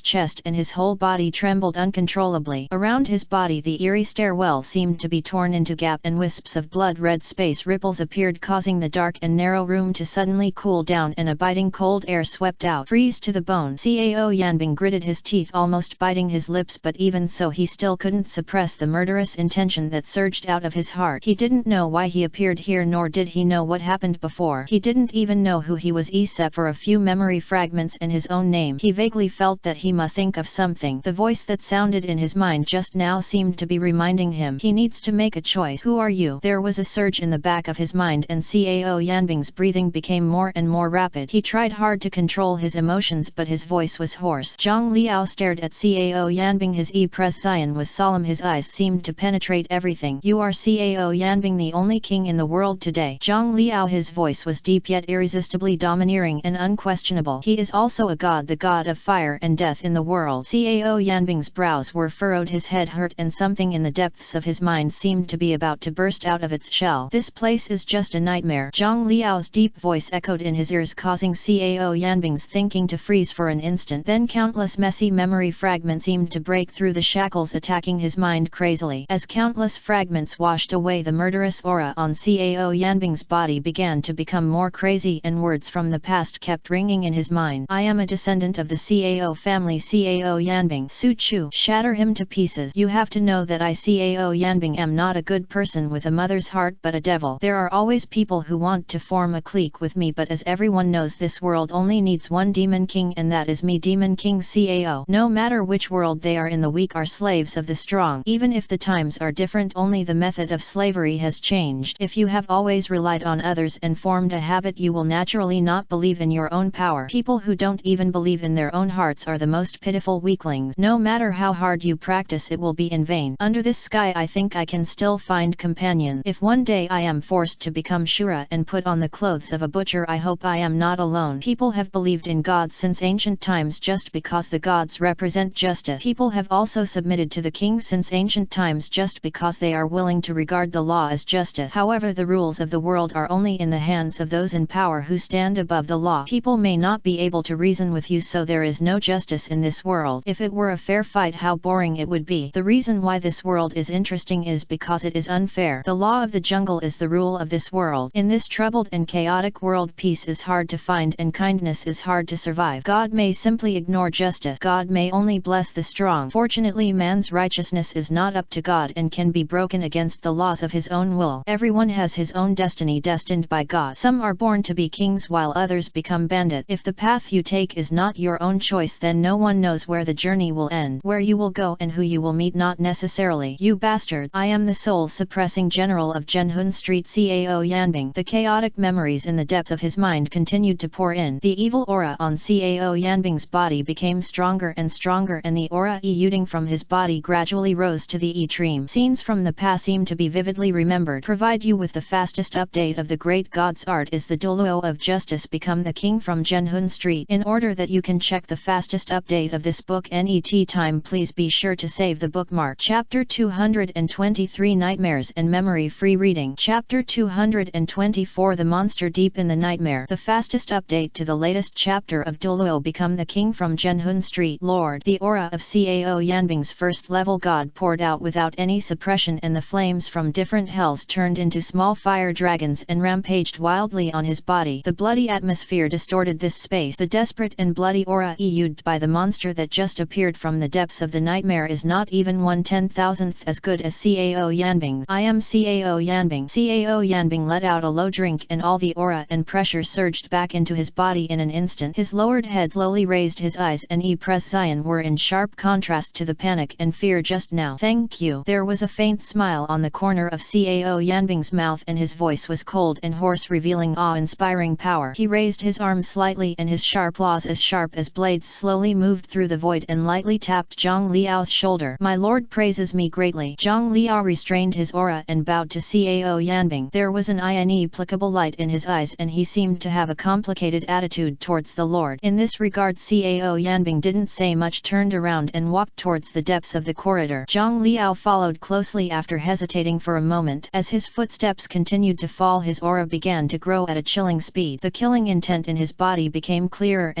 chest and his whole body trembled uncontrollably. Around his body the eerie stairwell seemed to be torn into gap and wisps of blood-red space ripples appeared, causing the dark and narrow room to suddenly cool down and a biting cold air swept out. Freeze to the bone. Cao Yanbing gritted his teeth, almost biting his lips, but even so he still couldn't suppress the murderous intention that surged out of his heart. He didn't know why he appeared here, nor did he know what happened before. He didn't even know who he was except for a few memory fragments and his own name. He vaguely felt that he must think of something. The voice that sounded in his mind just now seemed to be reminding him he needs to make a choice. Who are you? There was a surge in the back of his mind and Cao Yanbing's breathing became more and more rapid. He tried hard to control his emotions but his voice was hoarse. Zhang Liao stared at Cao Yanbing. His expression was solemn, his eyes seemed to penetrate everything. You are Cao Yanbing, the only king in the world today. Zhang Liao, his voice was deep yet irresistibly domineering and unquestionable. He is also a god, the god of fire and death in the world. Cao Yanbing's brows were furrowed, his head hurt and something in the depths of his mind seemed to be about to burst out of its shell. This place is just a nightmare. Zhang Liao's deep voice echoed in his ears, causing Cao Yanbing's thinking to freeze for an instant. Then countless messy memory fragments seemed to break through the shackles, attacking his mind crazily. As countless fragments washed away, the murderous aura on Cao Yanbing's body began to become more crazy and words from the past kept ringing in his mind. I am a descendant of the Cao family. Cao Yanbing. Su Chu. Shatter him to pieces. You have to know that I Cao Yanbing am not a good person with a mother's heart but a devil. There are always people who want to form a clique with me, but as everyone knows, this world only needs one demon king and that is me. Demon King Cao. No matter which world they are in, the weak are slaves of the strong. Even if the times are different, only the method of slavery has changed. If you have always relied on others and formed a habit, you will naturally not believe in your own power. People who don't even believe in their own hearts are the most pitiful weaklings. No matter how hard you practice, it will be in vain. Under this sky I think I can still find companion. If one day I am forced to become Shura and put on the clothes of a butcher, I hope I am not alone. People have believed in gods since ancient times just because the gods represent justice. People have also submitted to the king since ancient times just because they are willing to regard the law as justice. However, the rules of the world are only in the hands of those in power who stand above the law. People may not be able to reason with you, so there is no justice in this world. If it were a fair fight, how boring it would be. The reason why this world is interesting is because it is unfair. The law of the jungle is the rule of this world. In this troubled and chaotic world, peace is hard to find and kindness is hard to survive. God may simply ignore justice. God may only bless the strong. Fortunately, man's righteousness is not up to God and can be broken against the laws of his own will. Everyone has his own destiny destined by God. Some are born to be kings while others become bandits. If the path you take is not your own choice, then no one knows where the journey will end, where you will go and who you will meet. Not necessarily. You bastard. I am the soul-suppressing general of Zhenhun Street. Cao Yanbing. The chaotic memories in the depths of his mind continued to pour in. The evil aura on Cao Yanbing's body became stronger and stronger, and the aura emanating from his body gradually rose to the extreme. Scenes from the past seem to be vividly remembered. Provide you with the fastest update of the great god's art is the Douluo of justice. Become the king from Zhenhun Street. In order that you can check the fastest update of this book net time, please be sure to save the bookmark. Chapter 223 Nightmares and Memory Free Reading. Chapter 224 The Monster Deep in the Nightmare. The fastest update to the latest chapter of Douluo. Become the king from Zhenhun Street. Lord. The aura of Cao Yanbing's first level god poured out without any suppression, and the flames from different hells turned into small fire dragons and rampaged wildly on his body. The bloody atmosphere distorted this space. The desperate desperate and bloody aura issued by the monster that just appeared from the depths of the nightmare is not even 1/10,000th as good as Cao Yanbing's. I am Cao Yanbing. Cao Yanbing let out a low drink and all the aura and pressure surged back into his body in an instant. His lowered head slowly raised his eyes and Zion were in sharp contrast to the panic and fear just now. Thank you. There was a faint smile on the corner of Cao Yanbing's mouth and his voice was cold and hoarse, revealing awe-inspiring power. He raised his arm slightly and his sharp claws as sharp as blades slowly moved through the void and lightly tapped Zhang Liao's shoulder. My lord praises me greatly. Zhang Liao restrained his aura and bowed to Cao Yanbing. There was an inexplicable light in his eyes and he seemed to have a complicated attitude towards the lord. In this regard Cao Yanbing didn't say much, turned around and walked towards the depths of the corridor. Zhang Liao followed closely after hesitating for a moment. As his footsteps continued to fall, his aura began to grow at a chilling speed. The killing intent in his body became clearer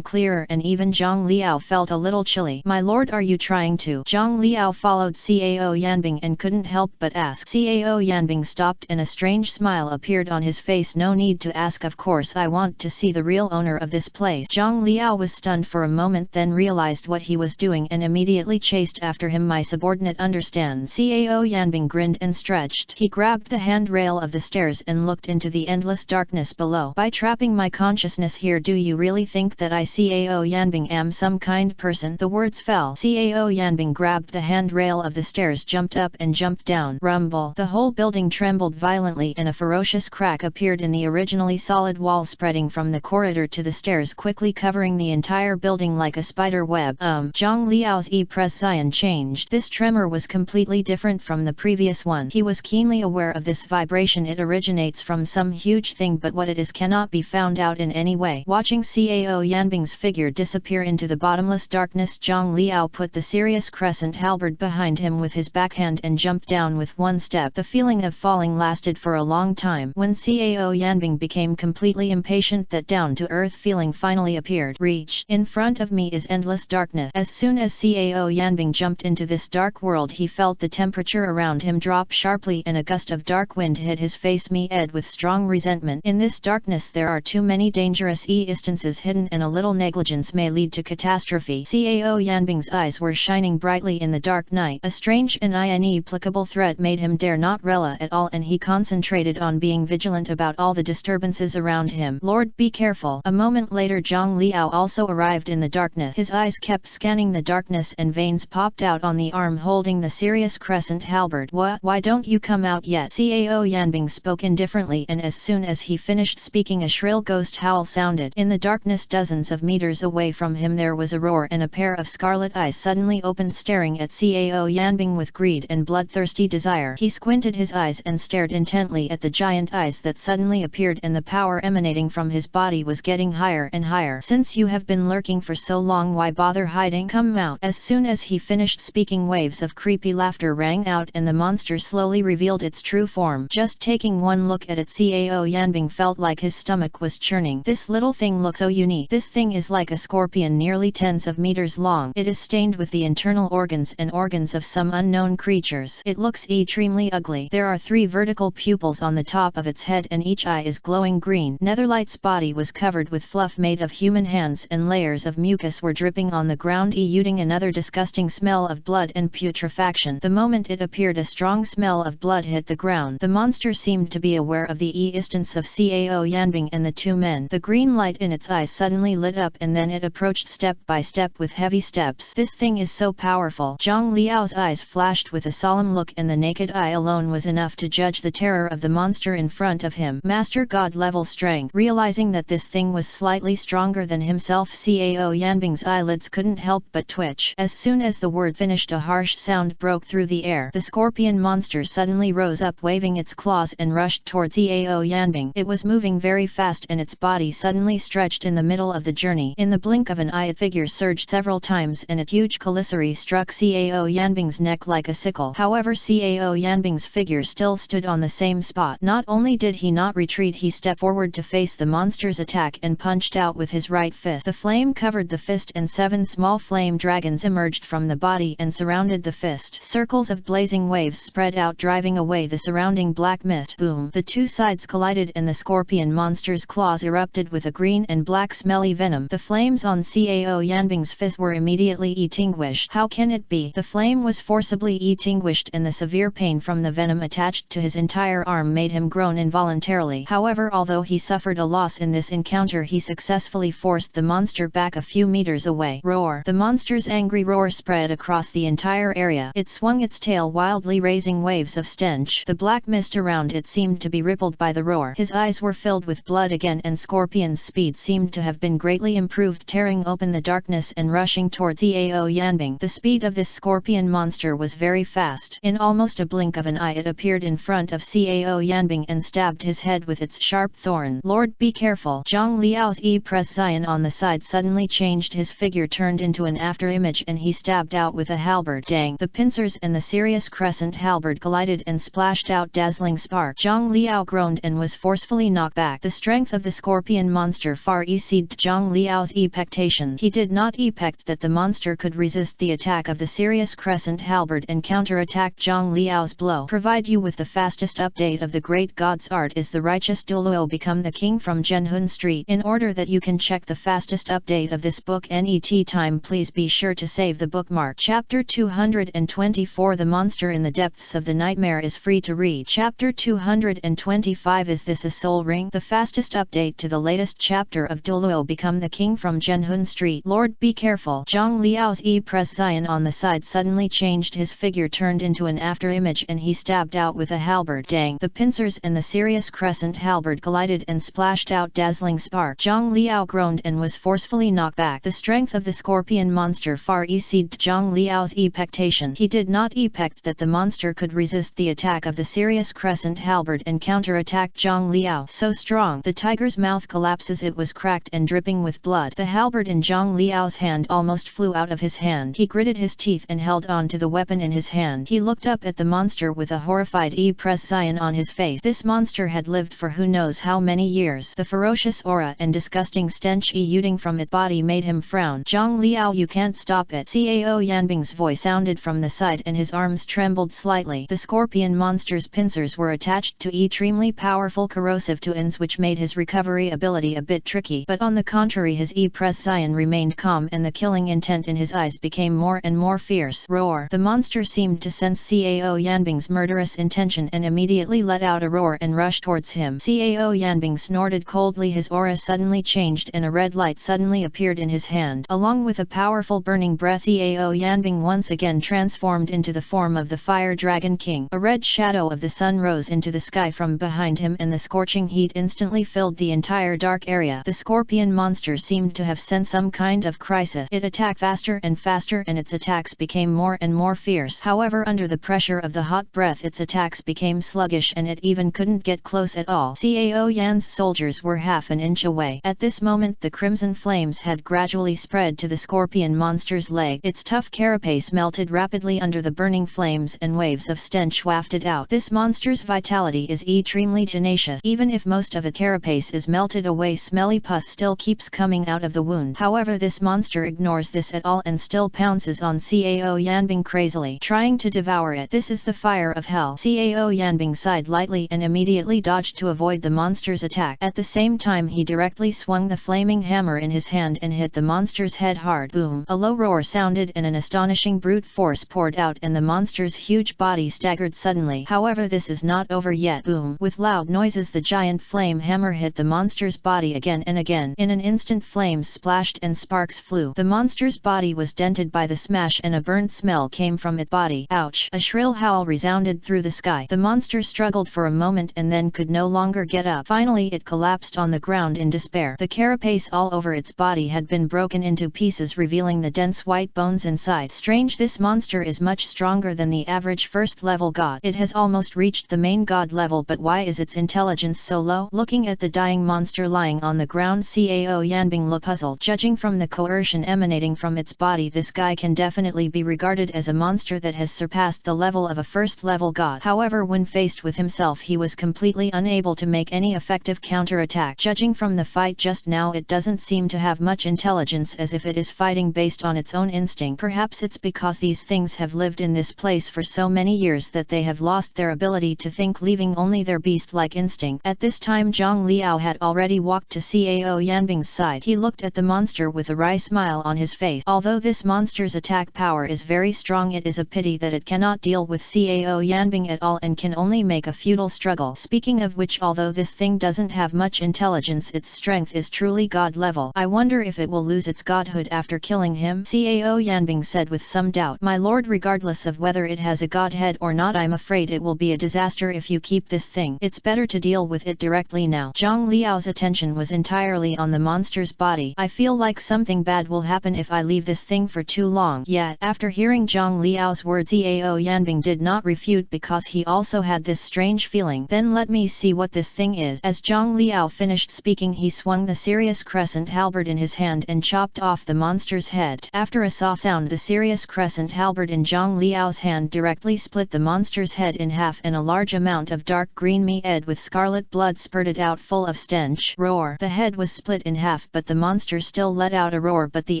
and even Zhang Liao felt a little chilly. My lord, are you trying to? Zhang Liao followed Cao Yanbing and couldn't help but ask. Cao Yanbing stopped and a strange smile appeared on his face. No need to ask, of course I want to see the real owner of this place. Zhang Liao was stunned for a moment, then realized what he was doing and immediately chased after him. My subordinate understands. Cao Yanbing grinned and stretched. He grabbed the handrail of the stairs and looked into the endless darkness below. By trapping my consciousness here, do you really think that I Cao Yanbing am some kind person? The words fell. Cao Yanbing grabbed the handrail of the stairs, jumped up and jumped down. Rumble. The whole building trembled violently and a ferocious crack appeared in the originally solid wall, spreading from the corridor to the stairs, quickly covering the entire building like a spider web. Zhang Liao's expression changed. This tremor was completely different from the previous one. He was keenly aware of this vibration. It originates from some huge thing, but what it is cannot be found out in any way. Watching Cao Yanbing's figure disappear into the bottomless darkness, Zhang Liao put the serious crescent halberd behind him with his backhand and jumped down with one step. The feeling of falling lasted for a long time. When Cao Yanbing became completely impatient, that down-to-earth feeling finally appeared. Reach. In front of me is endless darkness. As soon as Cao Yanbing jumped into this dark world, he felt the temperature around him drop sharply and a gust of dark wind hit his face. Ed with strong resentment. In this darkness there are too many dangerous instances hidden and a little negligence may lead to catastrophe. Cao Yanbing's eyes were shining brightly in the dark night. A strange and inexplicable threat made him dare not rely at all, and he concentrated on being vigilant about all the disturbances around him. Lord, be careful. A moment later Zhang Liao also arrived in the darkness. His eyes kept scanning the darkness and veins popped out on the arm holding the serious crescent halberd. Why don't you come out yet? Cao Yanbing spoke indifferently, and as soon as he finished speaking a shrill ghost howl sounded. In the darkness dozens of meters away from him there was a roar and a pair of scarlet eyes suddenly opened, staring at Cao Yanbing with greed and bloodthirsty desire. He squinted his eyes and stared intently at the giant eyes that suddenly appeared, and the power emanating from his body was getting higher and higher. Since you have been lurking for so long, why bother hiding? Come out. As soon as he finished speaking, waves of creepy laughter rang out and the monster slowly revealed its true form. Just taking one look at it, Cao Yanbing felt like his stomach was churning. This little thing looks so unique. This thing is like a scorpion nearly tens of meters long. It is stained with the internal organs and organs of some unknown creatures. It looks extremely ugly. There are 3 vertical pupils on the top of its head and each eye is glowing green. Netherlight's body was covered with fluff made of human hands and layers of mucus were dripping on the ground, eluding another disgusting smell of blood and putrefaction. The moment it appeared, a strong smell of blood hit the ground. The monster seemed to be aware of the existence of Cao Yanbing and the 2 men. The green light in its eyes suddenly lit up and then it approached step by step with heavy steps. This thing is so powerful. Zhang Liao's eyes flashed with a solemn look, and the naked eye alone was enough to judge the terror of the monster in front of him. Master God level strength. Realizing that this thing was slightly stronger than himself, Cao Yanbing's eyelids couldn't help but twitch. As soon as the word finished, a harsh sound broke through the air. The scorpion monster suddenly rose up, waving its claws, and rushed towards Cao Yanbing. It was moving very fast and its body suddenly stretched in the middle of the journey. In the blink of an eye, its figure surged several times and a huge calicity struck Cao Yanbing's neck like a sickle. However, Cao Yanbing's figure still stood on the same spot. Not only did he not retreat, he stepped forward to face the monster's attack and punched out with his right fist. The flame covered the fist and 7 small flame dragons emerged from the body and surrounded the fist. Circles of blazing waves spread out, driving away the surrounding black mist. Boom! The 2 sides collided and the scorpion monster's claws erupted with a green and black smelling deadly venom. The flames on Cao Yanbing's fist were immediately extinguished. How can it be? The flame was forcibly extinguished and the severe pain from the venom attached to his entire arm made him groan involuntarily. However, although he suffered a loss in this encounter, he successfully forced the monster back a few meters away. Roar! The monster's angry roar spread across the entire area. It swung its tail wildly, raising waves of stench. The black mist around it seemed to be rippled by the roar. His eyes were filled with blood again, and Scorpion's speed seemed to have been greatly improved, tearing open the darkness and rushing towards Cao Yanbing. The speed of this scorpion monster was very fast. In almost a blink of an eye it appeared in front of Cao Yanbing and stabbed his head with its sharp thorn. Lord, be careful! Zhang Liao's presence on the side suddenly changed. His figure turned into an after-image and he stabbed out with a halberd. Dang! The pincers and the Sirius crescent halberd collided and splashed out dazzling spark. Zhang Liao groaned and was forcefully knocked back. The strength of the scorpion monster far exceeded Zhang Liao's expectation. He did not expect that the monster could resist the attack of the Sirius crescent halberd and counter-attack Zhang Liao's blow. Provide you with the fastest update of the great god's art is the righteous Douluo become the king from Zhenhun Street. In order that you can check the fastest update of this book anytime, please be sure to save the bookmark. Chapter 224 The Monster in the Depths of the Nightmare is free to read. Chapter 225 Is this a soul ring? The fastest update to the latest chapter of Douluo become the king from Zhenhun Street. Lord, be careful! Zhang Liao's presence on the side suddenly changed. His figure turned into an after-image and he stabbed out with a halberd. Dang! The pincers and the Sirius crescent halberd collided and splashed out dazzling spark. Zhang Liao groaned and was forcefully knocked back. The strength of the scorpion monster far exceeded Zhang Liao's expectation. He did not expect that the monster could resist the attack of the Sirius crescent halberd and counter-attack Zhang Liao. So strong! The tiger's mouth collapses. It was cracked and dripping with blood. The halberd in Zhang Liao's hand almost flew out of his hand. He gritted his teeth and held on to the weapon in his hand. He looked up at the monster with a horrified presence on his face. This monster had lived for who knows how many years. The ferocious aura and disgusting stench emanating from its body made him frown. Zhang Liao, you can't stop it! Cao Yanbing's voice sounded from the side and his arms trembled slightly. The scorpion monster's pincers were attached to extremely powerful corrosive tools which made his recovery ability a bit tricky, but on the contrary his presence remained calm and the killing intent in his eyes became more and more fierce. Roar! The monster seemed to sense Cao Yanbing's murderous intention and immediately let out a roar and rushed towards him. Cao Yanbing snorted coldly. His aura suddenly changed and a red light suddenly appeared in his hand. Along with a powerful burning breath, Cao Yanbing once again transformed into the form of the Fire Dragon King. A red shadow of the sun rose into the sky from behind him and the scorching heat instantly filled the entire dark area. The scorpion monster seemed to have sensed some kind of crisis. It attacked faster and faster and its attacks became more and more fierce. However, under the pressure of the hot breath its attacks became sluggish and it even couldn't get close at all. Cao Yan's soldiers were half an inch away. At this moment the crimson flames had gradually spread to the scorpion monster's leg. Its tough carapace melted rapidly under the burning flames and waves of stench wafted out. This monster's vitality is extremely tenacious. Even if most of its carapace is melted away, smelly pus still keeps coming out of the wound. However, this monster ignores this at all and still pounces on Cao Yanbing crazily, trying to devour it. This is the fire of hell. Cao Yanbing sighed lightly and immediately dodged to avoid the monster's attack. At the same time he directly swung the flaming hammer in his hand and hit the monster's head hard. Boom! A low roar sounded and an astonishing brute force poured out and the monster's huge body staggered suddenly. However, this is not over yet. Boom! With loud noises the giant flame hammer hit the monster's body again and again. In an instant flames splashed and sparks flew. The monster's body was dented by the smash and a burnt smell came from its body. Ouch! A shrill howl resounded through the sky. The monster struggled for a moment and then could no longer get up. Finally it collapsed on the ground in despair. The carapace all over its body had been broken into pieces, revealing the dense white bones inside. Strange, this monster is much stronger than the average first-level god. It has almost reached the main god level, but why is its intelligence so low? Looking at the dying monster lying on the ground, Cao Yanbing looked puzzled. Judging from the coercion emanating from its body, this guy can definitely be regarded as a monster that has surpassed the level of a first-level god. However, when faced with himself he was completely unable to make any effective counterattack. Judging from the fight just now, it doesn't seem to have much intelligence, as if it is fighting based on its own instinct. Perhaps it's because these things have lived in this place for so many years that they have lost their ability to think, leaving only their beast-like instinct. At this time Zhang Liao had already walked to Cao Yanbing Yanbing's side. He looked at the monster with a wry smile on his face. Although this monster's attack power is very strong, it is a pity that it cannot deal with Cao Yanbing at all and can only make a futile struggle. Speaking of which, although this thing doesn't have much intelligence, its strength is truly god level. I wonder if it will lose its godhood after killing him, Cao Yanbing said with some doubt. My lord, regardless of whether it has a godhead or not, I'm afraid it will be a disaster if you keep this thing. It's better to deal with it directly now. Zhang Liao's attention was entirely on the monster's body. I feel like something bad will happen if I leave this thing for too long. Yet, after hearing Zhang Liao's words, Cao Yanbing did not refute because he also had this strange feeling. Then let me see what this thing is. As Zhang Liao finished speaking, he swung the Sirius Crescent halberd in his hand and chopped off the monster's head. After a soft sound, the Sirius Crescent halberd in Zhang Liao's hand directly split the monster's head in half, and a large amount of dark green mead with scarlet blood spurted out full of stench. Roar! The head was split in half, but the monster still let out a roar. But the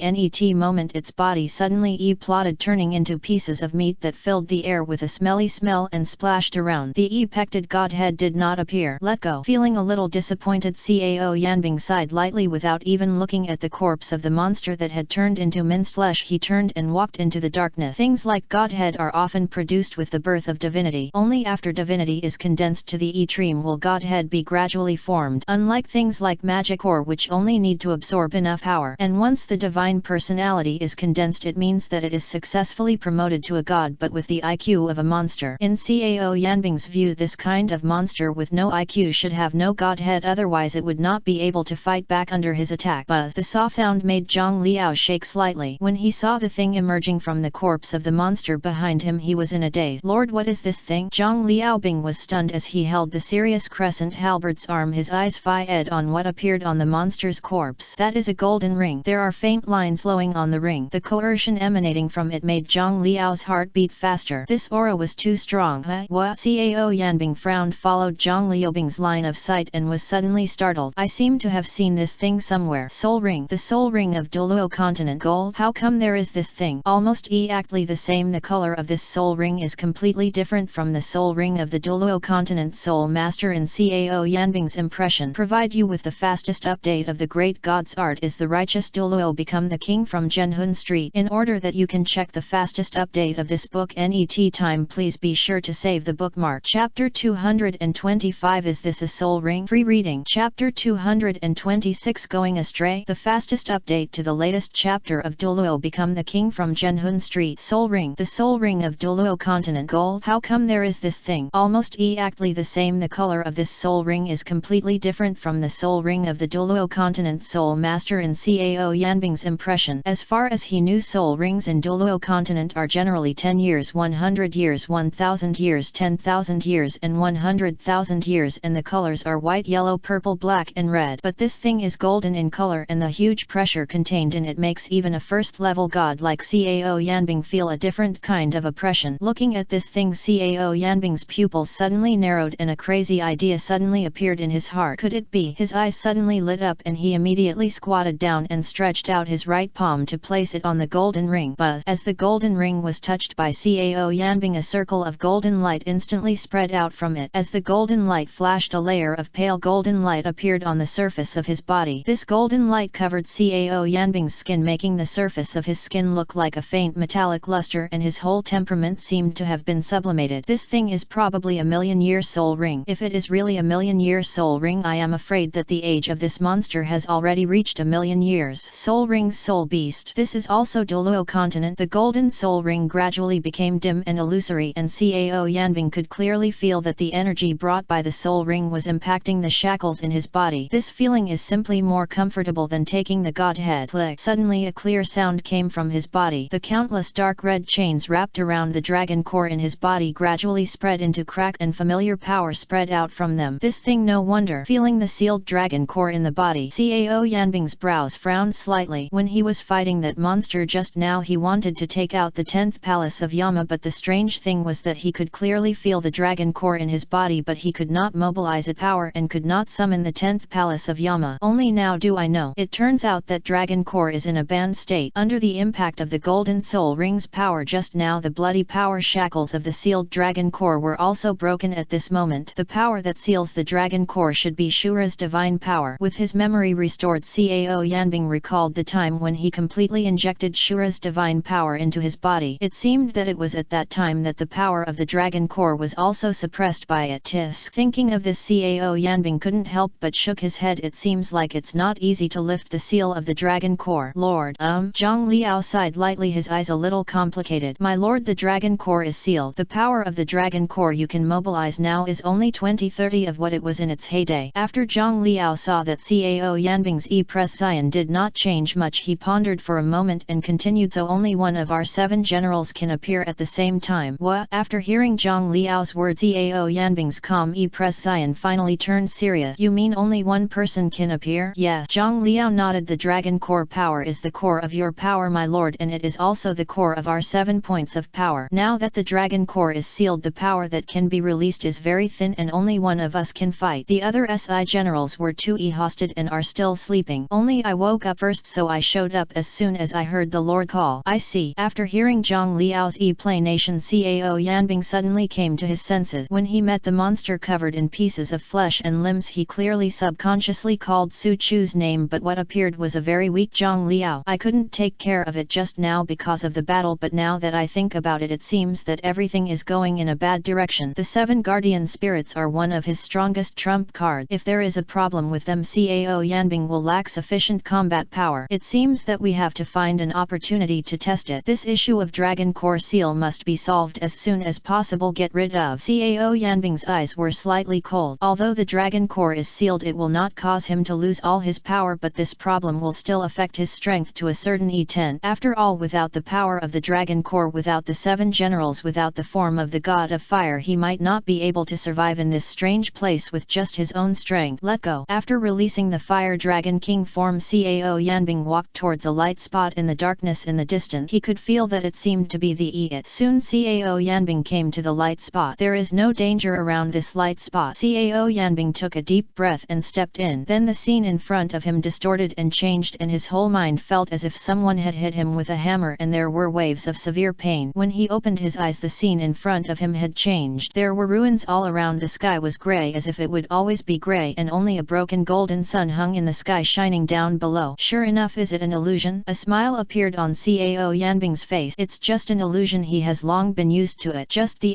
net moment its body suddenly plotted, turning into pieces of meat that filled the air with a smelly smell and splashed around. The pected godhead did not appear. Let go! Feeling a little disappointed, Cao Yanbing sighed lightly without even looking at the corpse of the monster that had turned into minced flesh. He turned and walked into the darkness. Things like godhead are often produced with the birth of divinity. Only after divinity is condensed to the stream will godhead be gradually formed, unlike things like magic or which only need to absorb enough power. And once the divine personality is condensed, it means that it is successfully promoted to a god, but with the IQ of a monster. In Cao Yanbing's view, this kind of monster with no IQ should have no godhead, otherwise it would not be able to fight back under his attack. Buzz! The soft sound made Zhang Liao shake slightly. When he saw the thing emerging from the corpse of the monster behind him, he was in a daze. Lord, what is this thing? Zhang Liaobing was stunned as he held the Sirius Crescent halberd's arm, his eyes fixed on what appeared on the monster's corpse. That is a golden ring. There are faint lines flowing on the ring. The coercion emanating from it made Zhang Liao's heart beat faster. This aura was too strong. What? Cao Yanbing frowned, followed Zhang Liaobing's line of sight and was suddenly startled. I seem to have seen this thing somewhere. Soul ring. The soul ring of Douluo continent. Gold? How come there is this thing? Almost exactly the same. The color of this soul ring is completely different from the soul ring of the Douluo continent. Soul Master, in Cao Yanbing's impression, provide you with the fastest update of the great god's art. Is the righteous Douluo become the king from Zhenhun Street? In order that you can check the fastest update of this book net time, please be sure to save the bookmark. Chapter 225. Is this a soul ring? Free reading. Chapter 226. Going astray. The fastest update to the latest chapter of Douluo become the king from Zhenhun Street. Soul ring. The soul ring of Douluo continent. Gold? How come there is this thing? Almost exactly the same. The color of this soul ring is completely different from the soul ring of the Douluo continent. Soul Master, in Cao Yanbing's impression, as far as he knew, soul rings in Douluo continent are generally 10 years, 100 years, 1000 years, 10,000 years and 100,000 years, and the colors are white, yellow, purple, black and red. But this thing is golden in color, and the huge pressure contained in it makes even a first-level god like Cao Yanbing feel a different kind of oppression. Looking at this thing, Cao Yanbing's pupils suddenly narrowed and a crazy idea suddenly appeared in his heart. Could it be? His eyes suddenly lit up and he immediately squatted down and stretched out his right palm to place it on the golden ring. Buzz! As the golden ring was touched by Cao Yanbing, a circle of golden light instantly spread out from it. As the golden light flashed, a layer of pale golden light appeared on the surface of his body. This golden light covered Cao Yanbing's skin, making the surface of his skin look like a faint metallic luster, and his whole temperament seemed to have been sublimated. This thing is probably a million-year soul ring. If it is really a million-year soul ring, I am afraid that the age of this monster has already reached a million years. Soul ring, soul beast. This is also Douluo continent. The golden soul ring gradually became dim and illusory, and Cao Yanbing could clearly feel that the energy brought by the soul ring was impacting the shackles in his body. This feeling is simply more comfortable than taking the godhead. Click. Suddenly a clear sound came from his body. The countless dark red chains wrapped around the dragon core in his body gradually spread into crack, and familiar power spread out from them. This thing, no wonder. Feeling the sealed dragon core in the body, Cao Yanbing's brows frowned slightly. When he was fighting that monster just now, he wanted to take out the 10th palace of Yama, but the strange thing was that he could clearly feel the dragon core in his body, but he could not mobilize its power and could not summon the 10th palace of Yama. Only now do I know. It turns out that dragon core is in a banned state. Under the impact of the golden soul ring's power just now, the bloody power shackles of the sealed dragon core were also broken at this moment. The power that seals the dragon core should be Shura's divine power. With his memory memory restored, Cao Yanbing recalled the time when he completely injected Shura's divine power into his body. It seemed that it was at that time that the power of the dragon core was also suppressed by it. Tisk. Thinking of this, Cao Yanbing couldn't help but shook his head. It seems like it's not easy to lift the seal of the dragon core. Lord, Zhang Liao sighed lightly, his eyes a little complicated. My lord, the dragon core is sealed. The power of the dragon core you can mobilize now is only 20-30 of what it was in its heyday. After Zhang Liao saw that Cao Yanbing's prescience did not change much, he pondered for a moment and continued, so only one of our 7 generals can appear at the same time. What? After hearing Zhang Liao's words, Cao Yanbing's calm prescience finally turned serious. You mean only one person can appear? Yes. Zhang Liao nodded. The dragon core power is the core of your power, my lord, and it is also the core of our 7 points of power. Now that the dragon core is sealed, the power that can be released is very thin and only one of us can fight. The other SI generals were too exhausted and are still sleeping. Only I woke up first, so I showed up as soon as I heard the Lord call. I see. After hearing Zhang Liao's explanation, Cao Yanbing suddenly came to his senses. When he met the monster covered in pieces of flesh and limbs, he clearly subconsciously called Su Chu's name, but what appeared was a very weak Zhang Liao. I couldn't take care of it just now because of the battle, but now that I think about it, it seems that everything is going in a bad direction. The 7 guardian spirits are one of his strongest trump cards. If there is a problem with them, Cao Yanbing will lack sufficient combat power. It seems that we have to find an opportunity to test it. This issue of dragon core seal must be solved as soon as possible. Get rid of. Cao Yanbing's eyes were slightly cold. Although the dragon core is sealed, it will not cause him to lose all his power, but this problem will still affect his strength to a certain extent. After all, without the power of the dragon core, without the 7 generals, without the form of the god of fire, he might not be able to survive in this strange place with just his own strength. Let go. After releasing the fire dragon king form, Cao Yanbing walked towards a light spot in the darkness in the distance. He could feel that it seemed to be the it. Soon Cao Yanbing came to the light spot. There is no danger around this light spot. Cao Yanbing took a deep breath and stepped in. Then the scene in front of him distorted and changed, and his whole mind felt as if someone had hit him with a hammer, and there were waves of severe pain. When he opened his eyes, the scene in front of him had changed. There were ruins all around. The sky was grey, as if it would always be grey, and only a broken golden sun hung in the sky, shining down below. Sure enough, is it an illusion? A smile appeared on Cao Yanbing's face. It's just an illusion. He has long been used to it. Just the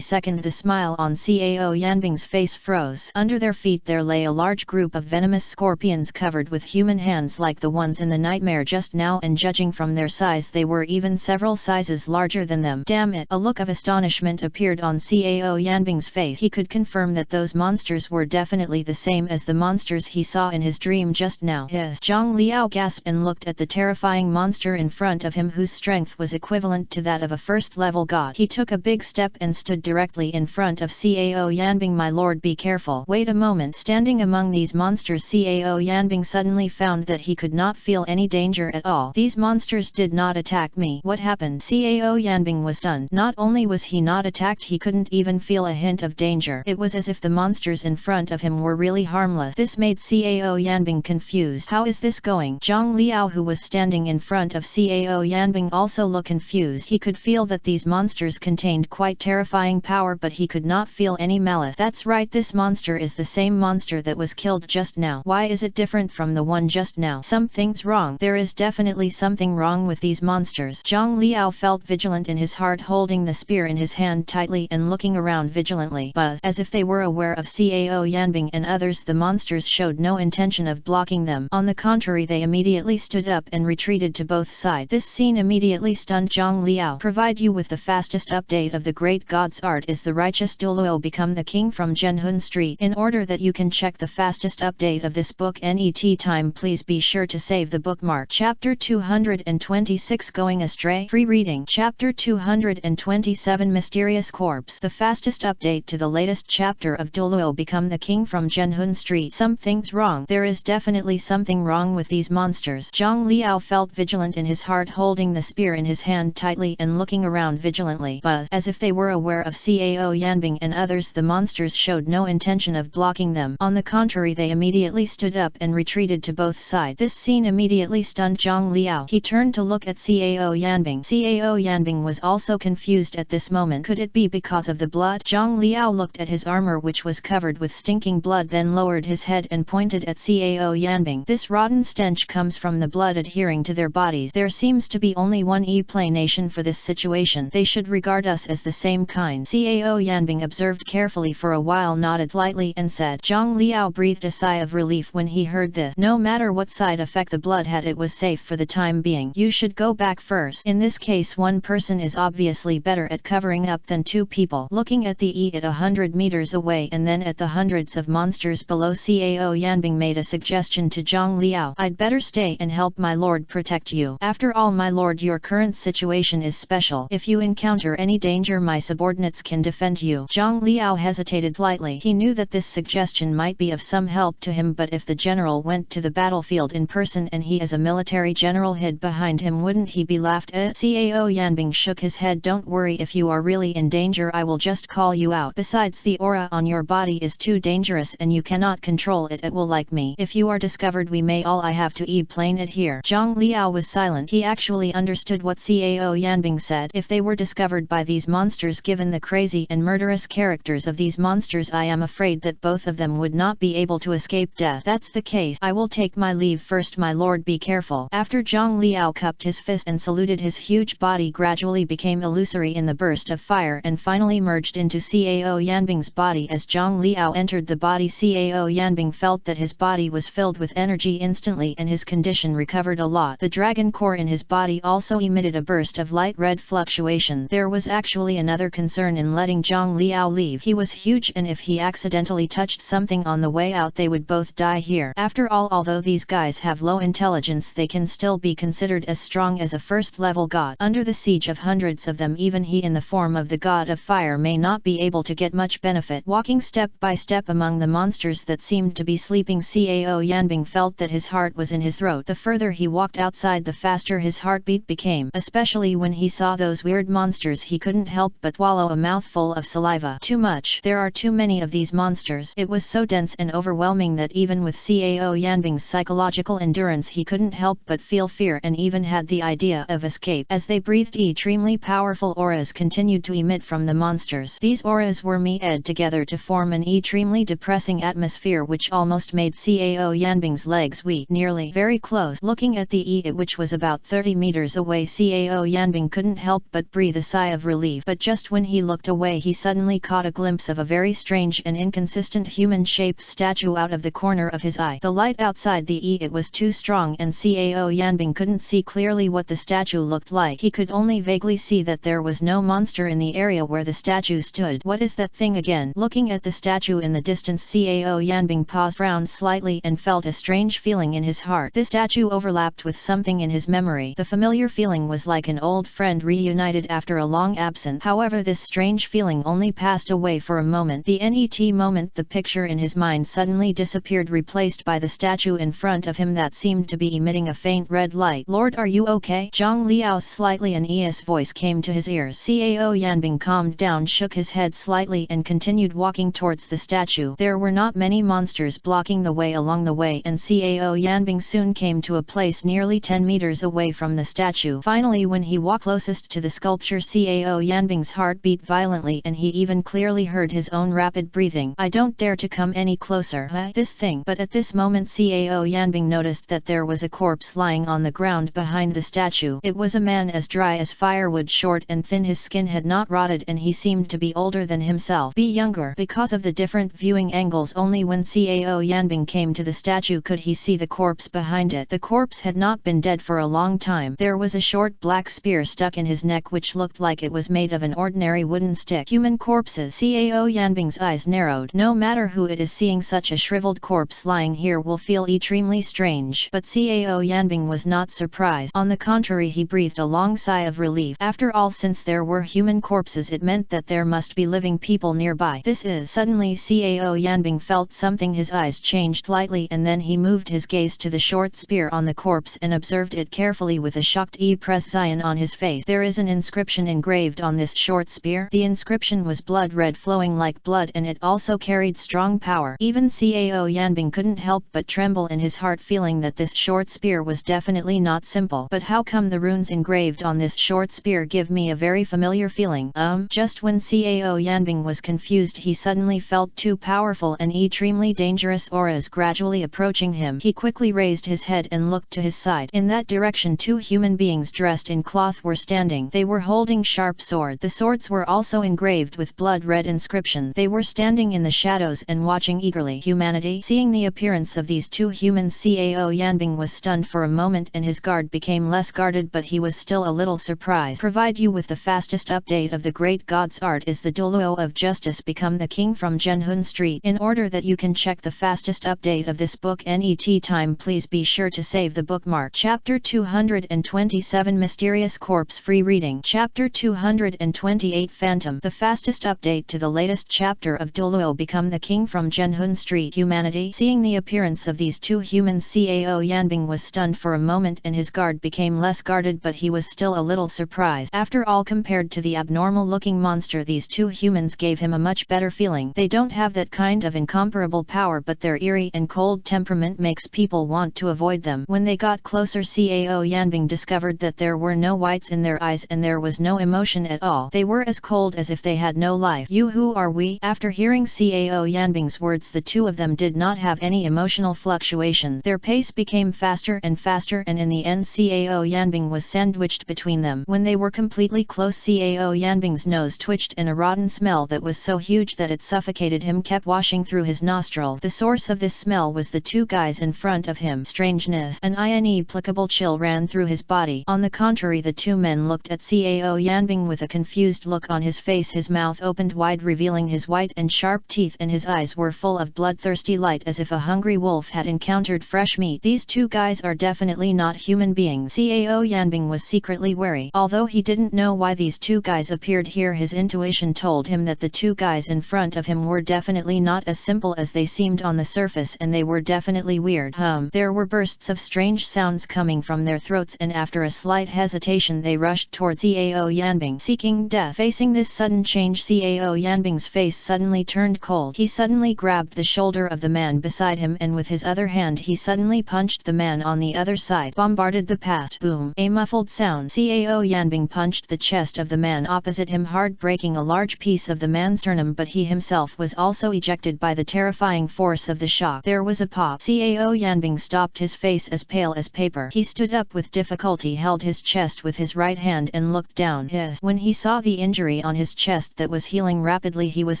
second the smile on Cao Yanbing's face froze. Under their feet there lay a large group of venomous scorpions covered with human hands like the ones in the nightmare just now, and judging from their size they were even several sizes larger than them. Damn it! A look of astonishment appeared on Cao Yanbing's face. He could confirm that those monsters were definitely the same as the monsters he saw in his dream just now. His Zhang Liao gasped and looked at the terrifying monster in front of him, whose strength was equivalent to that of a first-level god. He took a big step and stood directly in front of Cao Yanbing. My lord, be careful. Wait a moment. Standing among these monsters, Cao Yanbing suddenly found that he could not feel any danger at all. These monsters did not attack me. What happened? Cao Yanbing was stunned. Not only was he not attacked, he couldn't even feel a hint of danger. It was as if the monsters in front of him were really harmless. This made Cao Yanbing confused. How is this going? Zhang Liao, who was standing in front of Cao Yanbing, also looked confused. He could feel that these monsters contained quite terrifying power, but he could not feel any malice. That's right, this monster is the same monster that was killed just now. Why is it different from the one just now? Something's wrong. There is definitely something wrong with these monsters. Zhang Liao felt vigilant in his heart, holding the spear in his hand tightly and looking around vigilantly. Buzz! As if they were aware of Cao Yanbing and others, the monsters showed no intention of blocking them. On the contrary, they immediately stood up and retreated to both sides. This scene immediately stunned Zhang Liao. Provide you with the fastest update of the great god's art. Is the righteous Douluo become the king from Zhenhun Street? In order that you can check the fastest update of this book NET time, please be sure to save the bookmark. Chapter 226, Going Astray. Free reading. Chapter 227, Mysterious Corpse. The fastest update to the latest chapter of Douluo become the king from Zhenhun Street. Something's wrong. There is definitely something wrong with these monsters. Zhang Liao felt vigilant in his heart, holding the spear in his hand tightly and looking around vigilantly. Buzz! As if they were aware of Cao Yanbing and others, the monsters showed no intention of blocking them. On the contrary, they immediately stood up and retreated to both sides. This scene immediately stunned Zhang Liao. He turned to look at Cao Yanbing. Cao Yanbing was also confused at this moment. Could it be because of the blood? Zhang Liao looked at his armor, which was covered with stinking blood, then lowered his head and pointed at Cao Yanbing. This rotten stench comes from the blood adhering to their bodies. There seems to be only one explanation for this situation. They should regard us as the same kind. Cao Yanbing observed carefully for a while, nodded lightly and said. Zhang Liao breathed a sigh of relief when he heard this. No matter what side effect the blood had, it was safe for the time being. You should go back first. In this case, one person is obviously better at covering up than two people. Looking at the at 100 meters away and then at the hundreds of monsters below, Cao Yanbing made a suggestion to Zhang Liao. I'd better stay and help my lord protect you. After all, my lord, your current situation is special. If you encounter any danger, my subordinates can defend you. Zhang Liao hesitated slightly. He knew that this suggestion might be of some help to him, but if the general went to the battlefield in person and he as a military general hid behind him, wouldn't he be laughed at? Cao Yanbing shook his head. Don't worry, if you are really in danger I will just call you out. Besides, the aura on your body is too dangerous and you cannot control it. It will like me. If you are discovered, we may all I have to explain it here. Zhang Liao was silent. He actually understood what Cao Yanbing said. If they were discovered by these monsters, given the crazy and murderous characters of these monsters, I am afraid that both of them would not be able to escape death. That's the case. I will take my leave first, my lord. Be careful. After Zhang Liao cupped his fist and saluted, his huge body gradually became illusory in the burst of fire and finally merged into Cao Yanbing's body. As Zhang Liao entered the body, Cao Yanbing felt that his body was filled with energy instantly and his condition recovered a lot. The dragon core in his body also emitted a burst of light red fluctuation. There was actually another concern in letting Zhang Liao leave. He was huge, and if he accidentally touched something on the way out, they would both die here. After all, although these guys have low intelligence, they can still be considered as strong as a first-level god. Under the siege of hundreds of them, even he in the form of the god of fire may not be able to get much benefit. Walking step by step among the monsters that seemed to be sleeping, Cao Yanbing felt that his heart was in his throat. The further he walked outside, the faster his heartbeat became. Especially when he saw those weird monsters, he couldn't help but swallow a mouthful of saliva. Too much. There are too many of these monsters. It was so dense and overwhelming that even with Cao Yanbing's psychological endurance, he couldn't help but feel fear and even had the idea of escape. As they breathed, extremely powerful auras continued to emit from the monsters. These auras were melded together to form an extremely depressing atmosphere which almost made Cao Yanbing's legs weak. Nearly very close. Looking at the which was about 30 meters away, Cao Yanbing couldn't help but breathe a sigh of relief. But just when he looked away, he suddenly caught a glimpse of a very strange and inconsistent human-shaped statue out of the corner of his eye. The light outside the it was too strong and Cao Yanbing couldn't see clearly what the statue looked like. He could only vaguely see that there was no monster in the area where the statue stood. What is that thing again? Looking at the statue in the distance, Cao Yanbing paused, frowned slightly and felt a strange feeling in his heart. This statue overlapped with something in his memory. The familiar feeling was like an old friend reunited after a long absence. However, this strange feeling only passed away for a moment. The moment the picture in his mind suddenly disappeared, replaced by the statue in front of him that seemed to be emitting a faint red light. Lord, are you okay? Zhang Liao's slightly uneasy voice came to his ears. Cao Yanbing calmed down, shook his head slightly and continued walking towards the statue. There were not many monsters blocking the way along the way, and Cao Yanbing soon came to a place nearly 10 meters away from the statue. Finally, when he walked closest to the sculpture, Cao Yanbing's heart beat violently and he even clearly heard his own rapid breathing. I don't dare to come any closer. This thing. But at this moment Cao Yanbing noticed that there was a corpse lying on the ground behind the statue. It was a man as dry as firewood, short and thin. His skin had not rotted and he seemed to be older than himself. Be younger. Because of the different viewing angles, only when Cao Yanbing came to the statue could he see the corpse behind it. The corpse had not been dead for a long time. There was a short black spear stuck in his neck which looked like it was made of an ordinary wooden stick. Human corpses. Cao Yanbing's eyes narrowed. No matter who it is, seeing such a shriveled corpse lying here will feel extremely strange. But Cao Yanbing was not surprised. On the contrary, he breathed a long sigh of relief. After all, since there were human corpses, it meant that there must be living people nearby. Suddenly Cao Yanbing felt something. His eyes changed slightly and then he moved his gaze to the short spear on the corpse and observed it carefully with a shocked expression on his face. There is an inscription engraved on this short spear. The inscription was blood red, flowing like blood, and it also carried strong power. Even Cao Yanbing couldn't help but tremble in his heart, feeling that this short spear was definitely not simple. But how come the runes engraved on this short spear give me a very familiar feeling? Just when Cao Yanbing was confused, he suddenly felt two powerful and extremely dangerous auras gradually approaching him. He quickly raised his head and looked to his side. In that direction 2 human beings dressed in cloth were standing. They were holding sharp swords. The swords were also engraved with blood-red inscription. They were standing in the shadows and watching eagerly. Humanity. Seeing the appearance of these 2 humans, Cao Yanbing was stunned for a moment and his guard became less guarded, but he was still a little surprised. Provide you with the fastest update of the great god's art is the Douluo of justice become the king from Zhenhun Street. In order that you can check the fastest update of this book net time, please be sure to save the bookmark. Chapter 227 Mysterious Corpse. Free reading. Chapter 228 Phantom. The fastest update to the latest chapter of Douluo become the king from Zhenhun Street. Humanity. Seeing the appearance of these 2 humans, Cao Yanbing was stunned for a moment and his guard became less guarded, but he was still a little surprised. After all, compared to the abnormal looking monster, these 2 humans gave him a much better feeling. They don't have that kind of incomparable power, but their eerie and cold temperament makes people want to avoid them. When they got closer, Cao Yanbing discovered that there were no whites in their eyes and there was no emotion at all. They were as cold as if they had no life. You, who are we? After hearing Cao Yanbing's words, the 2 of them did not have any emotional fluctuation. Their pace became faster and faster, and in the end Cao Yanbing was sandwiched between them. When they were completely close, Cao Yanbing's nose twitched and a rotten smell that was so huge that it suffocated him kept washing through his nostrils. The source of this smell was the 2 guys in front of him. Strangeness. An inexplicable chill ran through his body. On the contrary, the 2 men looked at Cao Yanbing with a confused look on his face. His mouth opened wide, revealing his white and sharp teeth, and his eyes were full of bloodthirsty light as if a hungry wolf had encountered fresh meat. These 2 guys are definitely not human beings. Cao Yanbing was secretly wary. Although he didn't know why these 2 guys appeared here, his intuition told him that the 2 guys in front of him were definitely not as simple as they seemed on the surface, and they were definitely weird. There were bursts of strange sounds coming from their throats, and after a slight hesitation they rushed towards Cao Yanbing, seeking death. Facing this sudden change, Cao Yanbing's face suddenly turned cold. He suddenly grabbed the shoulder of the man beside him and with his other hand he suddenly punched the man on the other side, bombarded the path. Boom! A muffled sound. Cao Yanbing punched the chest of the man opposite him hard, breaking a large piece of the man's sternum, but he himself was also ejected by the terrifying force of the shock. There was a pop. Cao Yanbing stopped, his face as pale as paper. He stood up with difficulty, held his chest with his right hand and looked down. When he saw the injury on his chest that was healing rapidly, he was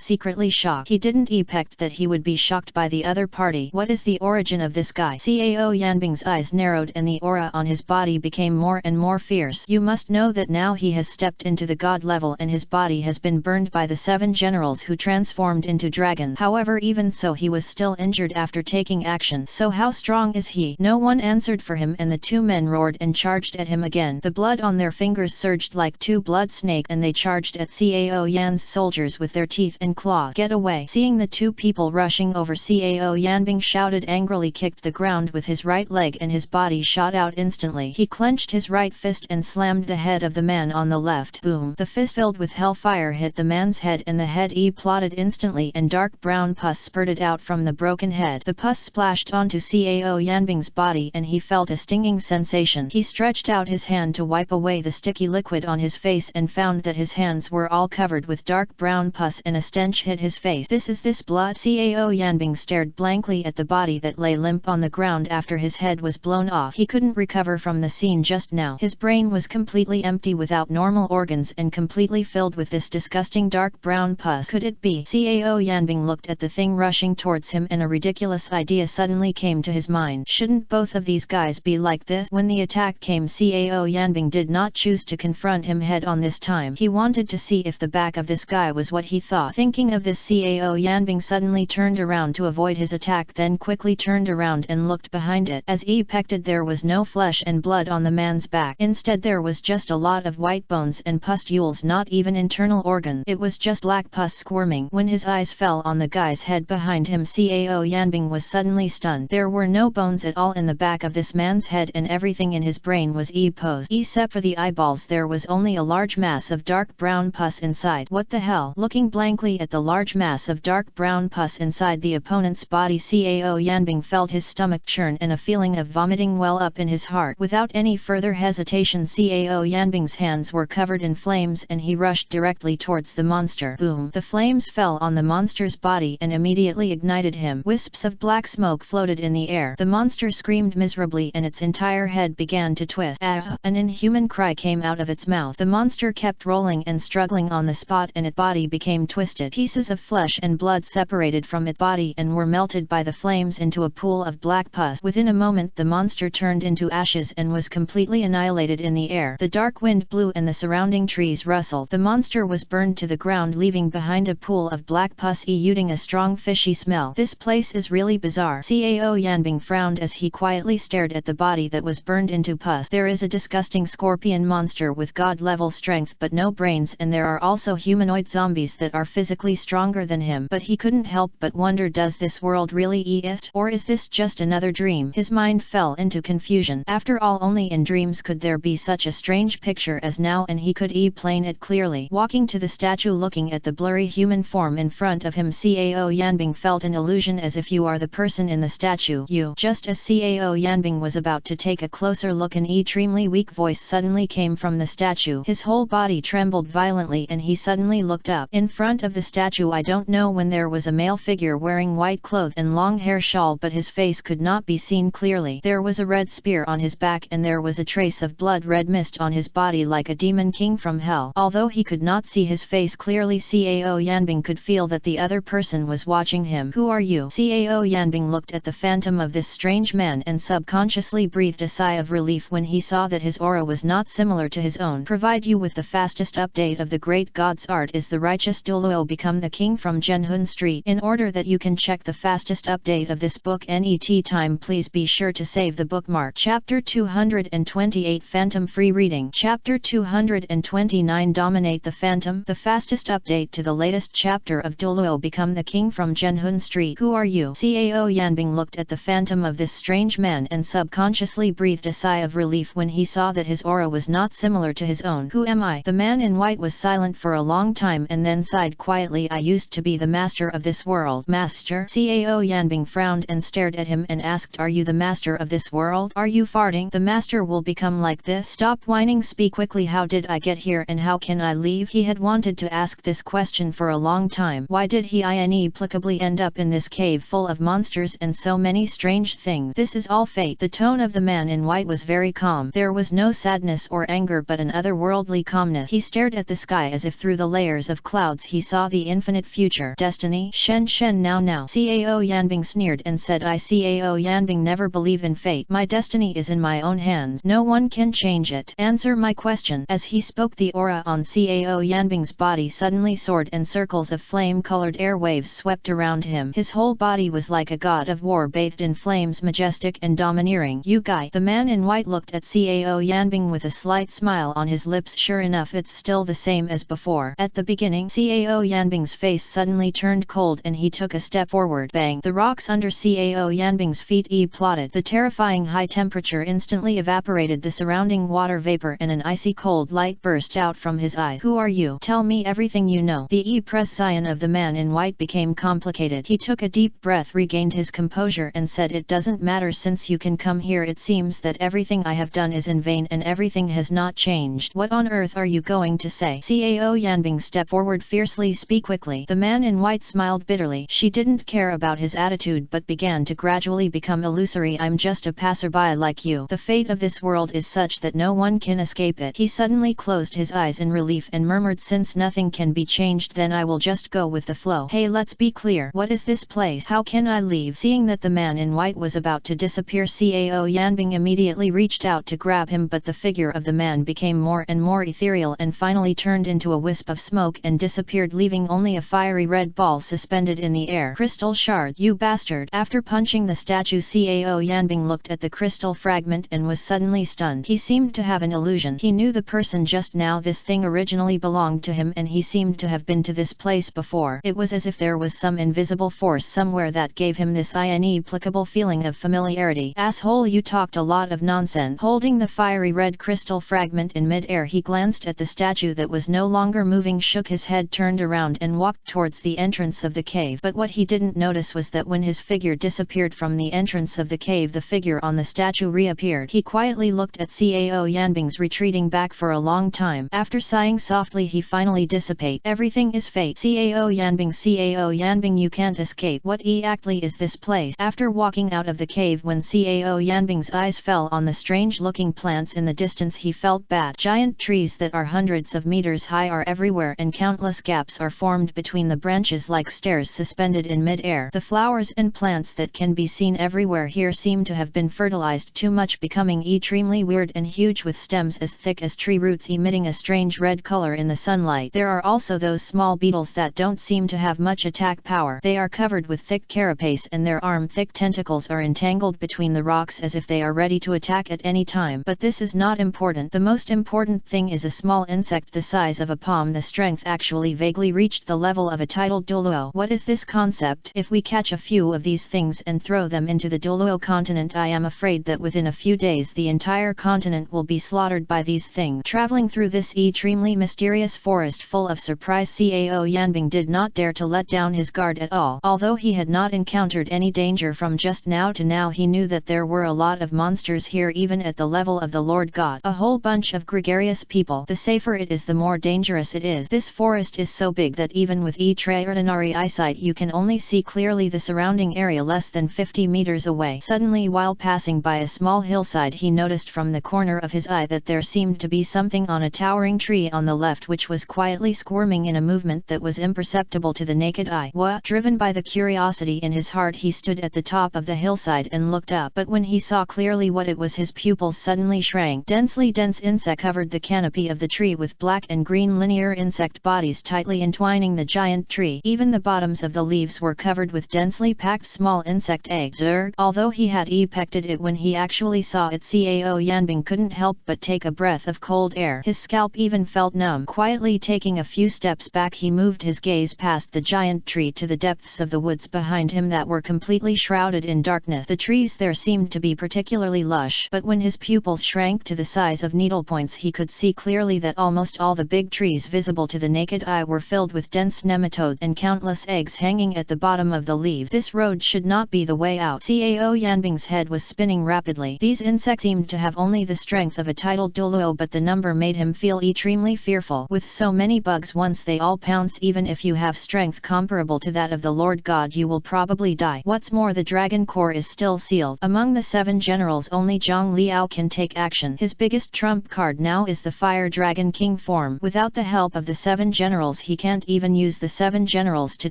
secretly shocked. He didn't expect that he would be shocked by the other party. What is the origin of this guy? Cao Yanbing's eyes narrowed and the aura on his body became more and more fierce. You must know that now he has stepped into the god level and his body has been burned by the 7 generals who transformed into dragon. However, even so he was still injured after taking action. So how strong is he? No one answered for him, and the 2 men roared and charged at him again. The blood on their fingers surged like 2 blood snakes and they charged at Cao Yan's soldiers with their teeth and claws. Get away! Seeing the 2 people rushing over, Cao Yanbing shouted angrily, kicked the ground with his right leg and his body shot out instantly. He clenched his right fist and slammed the head of the man on the left. Boom! The fist filled with hellfire hit the man's head and the head exploded instantly and dark brown pus spurted out from the broken head. The pus splashed onto Cao Yanbing's body and he felt a stinging sensation. He stretched out his hand to wipe away the sticky liquid on his face and found that his hands were all covered with dark brown pus and a stench hit his face. This blood? Cao Yanbing stared blankly at the body that lay limp on the ground after his head was blown off. He couldn't recover from the scene just now. His brain was completely empty without normal organs and completely filled with this disgusting dark brown pus. Could it be? Cao Yanbing looked at the thing rushing towards him and a ridiculous idea suddenly came to his mind. Shouldn't both of these guys be like this? When the attack came, Cao Yanbing did not choose to confront him head on this time. He wanted to see if the back of this guy was what he thought. Thinking of this, Cao Yanbing suddenly turned around to avoid his attack, then quickly turned around and looked behind it. As he expected, there was no flesh and blood on the man's back. Instead there was just a lot of white bones and pustules, not even internal organ. It was just black pus squirming. When his eyes fell on the guy's head behind him, Cao Yanbing was suddenly stunned. There were no bones at all in the back of this man's head and everything in his brain was posed. Except for the eyeballs, there was only a large mass of dark brown pus inside. What the hell? Looking blankly at the large mass of dark brown pus inside the opponent's body, Cao Yanbing felt his stomach churn and a feeling of vomiting well up in his heart. Without any further hesitation, Cao Yanbing's hands were covered in flames and he rushed directly towards the monster. Boom! The flames fell on the monster's body and immediately ignited him. Wisp! Wisps of black smoke floated in the air. The monster screamed miserably and its entire head began to twist. Ah! An inhuman cry came out of its mouth. The monster kept rolling and struggling on the spot and its body became twisted. Pieces of flesh and blood separated from its body and were melted by the flames into a pool of black pus. Within a moment the monster turned into ashes and was completely annihilated in the air. The dark wind blew and the surrounding trees rustled. The monster was burned to the ground, leaving behind a pool of black pus exuding a strong fishy smell. This place is really bizarre. Cao Yanbing frowned as he quietly stared at the body that was burned into pus. There is a disgusting scorpion monster with god-level strength but no brains, and there are also humanoid zombies that are physically stronger than him. But he couldn't help but wonder, does this world really exist? Or is this just another dream? His mind fell into confusion. After all, only in dreams could there be such a strange picture as now, and he could explain it clearly. Walking to the statue, looking at the blurry human form in front of him, Cao Yanbing felt an illusion as if you are the person in the statue. You. Just as Cao Yanbing was about to take a closer look, an extremely weak voice suddenly came from the statue. His whole body trembled violently and he suddenly looked up. In front of the statue, I don't know when, there was a male figure wearing white clothes and long hair shawl, but his face could not be seen clearly. There was a red spear on his back and there was a trace of blood red mist on his body like a demon king from hell. Although he could not see his face clearly, Cao Yanbing could feel that the other person was watching him. Who are you? Cao Yanbing looked at the phantom of this strange man and subconsciously breathed a sigh of relief when he saw that his aura was not similar to his own. Provide you with the fastest update of the great god's art is the righteous Douluo become the king from Zhenhun Street. In order that you can check the fastest update of this book net time, please be sure to save the bookmark. Chapter 228 Phantom Free Reading. Chapter 229 Dominate the Phantom. The fastest update to the latest chapter of Douluo become the king from Zhenhun Street. Who are you? Cao Yanbing looked at the phantom of this strange man and subconsciously breathed a sigh of relief when he saw that his aura was not similar to his own. Who am I? The man in white was silent for a long time and then sighed quietly. I used to be the master of this world. Master? Cao Yanbing frowned and stared at him and asked, are you the master of this world? Are you farting? The master will become like this? Stop whining, speak quickly. How did I get here and how can I leave? He had wanted to ask this question for a long time. Why did he inexplicably end up in this cave full of monsters and so many strange things? This is all fate. The tone of the man in white was very calm. There was no sadness or anger but an otherworldly calmness. He stared at the sky as if through the layers of clouds he saw the infinite future. Destiny? Shen now. Cao Yanbing sneered and said, I Cao Yanbing never believe in fate. My destiny is in my own hands. No one can change it. Answer my question. As he spoke, the aura on Cao Yanbing's body suddenly soared and circles of flame-colored airwaves swept around him. His whole body was like a god of war bathed in flames, majestic and domineering. You guy. The man in white looked at Cao Yanbing with a slight smile on his lips. Sure enough, it's still the same as before. At the beginning, Cao Yanbing's face suddenly turned cold and he took a step forward. Bang! The rocks under Cao Yanbing's feet plotted. The terrifying high temperature instantly evaporated the surrounding water vapor and an icy cold light burst out from his eyes. Who are you? Tell me everything you know. The expression of the man in white became complicated. He took a deep breath, regained his composure and said, it doesn't matter since you can come here. It seems that everything I have done is in vain and everything has not changed. What on earth are you going to say? Cao Yanbing stepped forward fiercely. Speak quickly. The man in white smiled bitterly. She didn't care about his attitude but began to gradually become illusory. I'm just a passerby like you. The fate of this world is such that no one can escape it. He suddenly closed his eyes in relief and murmured, since nothing can be changed, then I will just go with the flow. Hey, let's be clear. What is this place? How can I leave? Seeing that the man in white was about to disappear, Cao Yanbing immediately reached out to grab him, but the figure of the man became more and more ethereal and finally turned into a wisp of smoke and disappeared, leaving only a fiery red ball suspended in the air. Crystal shard, you bastard! After punching the statue, Cao Yanbing looked at the crystal fragment and was suddenly stunned. He seemed to have an illusion. He knew the person just now. This thing originally belonged to him and he seemed to have been to this place before. It was as if there was some invisible force somewhere that gave him this inexplicable feeling of familiarity. Asshole, you talked a lot of nonsense. Holding the fiery red crystal fragment in mid-air, he glanced at the statue that was no longer moving, shook his head, turned around and walked towards the entrance of the cave. But what he didn't notice was that when his figure disappeared from the entrance of the cave, the figure on the statue reappeared. He quietly looked at Cao Yanbing's retreating back for a long time. After sighing softly, he finally dissipated. Everything is fate. Cao Yanbing, you can't escape. What exactly is this place? After walking out of the cave, when Cao Yanbing's eyes fell on the strange-looking plants in the distance, he felt bad. Giant trees that are hundreds of meters high are everywhere, and countless gaps are formed between the branches like stairs suspended in mid-air. The flowers and plants that can be seen everywhere here seem to have been fertilized too much, becoming extremely weird and huge, with stems as thick as tree roots emitting a strange red color in the sunlight. There are also those small beetles that don't seem to have much attack power. They are covered with thick carapace, and their arm-thick tentacles are entangled between the rocks as if they are ready to attack at any time. But this is not important. The most important thing is a small insect the size of a palm. The strength actually vaguely reached the level of a tidal Douluo. What is this concept? If we catch a few of these things and throw them into the Douluo continent, I am afraid that within a few days the entire continent will be slaughtered by these things. Traveling through this extremely mysterious forest full of surprise, Cao Yanbing did not dare to let down his guard at all. Although he had not encountered any danger from just now to now, he knew that there were a lot of monsters here, even at the level of the Lord God. A whole bunch of gregarious people. The safer it is, the more dangerous it is. This forest is so big that even with extraordinary eyesight you can only see clearly the surrounding area less than 50 meters away. Suddenly, while passing by a small hillside, he noticed from the corner of his eye that there seemed to be something on a towering tree on the left which was quietly squirming in a movement that was imperceptible to the naked eye. What? Driven by the curiosity in his heart, he stood at the top of the hillside and looked up, but when he saw clearly what it was, his pupils suddenly shrank. Densely dense insect covered the canopy of the tree with black and green linear insect bodies tightly entwining the giant tree. Even the bottoms of the leaves were covered with densely packed small insect eggs. Although he had expected it, when he actually saw it, Cao Yanbing couldn't help but take a breath of cold air. His scalp even felt numb. Quietly taking a few steps back, he moved his gaze past the giant tree to the depths of the woods behind him that were completely shrouded in darkness. The trees there seemed to be particularly lush, but when his pupils shrank to the size of needlepoints, he could see clearly that almost all the big trees visible to the naked eye were filled with dense nematodes and countless eggs hanging at the bottom of the leaves. This road should not be the way out. Cao Yanbing's head was spinning rapidly. These insects seemed to have only the strength of a tidal Douluo, but the number made him feel extremely fearful. With so many bugs, once they all pounce, even if you have strength comparable to that of the Lord God, you will probably die. What's more, the dragon core is still sealed. Among the 7 generals, only Zhang Liao can take action. His biggest trump card now is the Fire Dragon King form. Without the help of the 7 generals, he can't even use the 7 generals to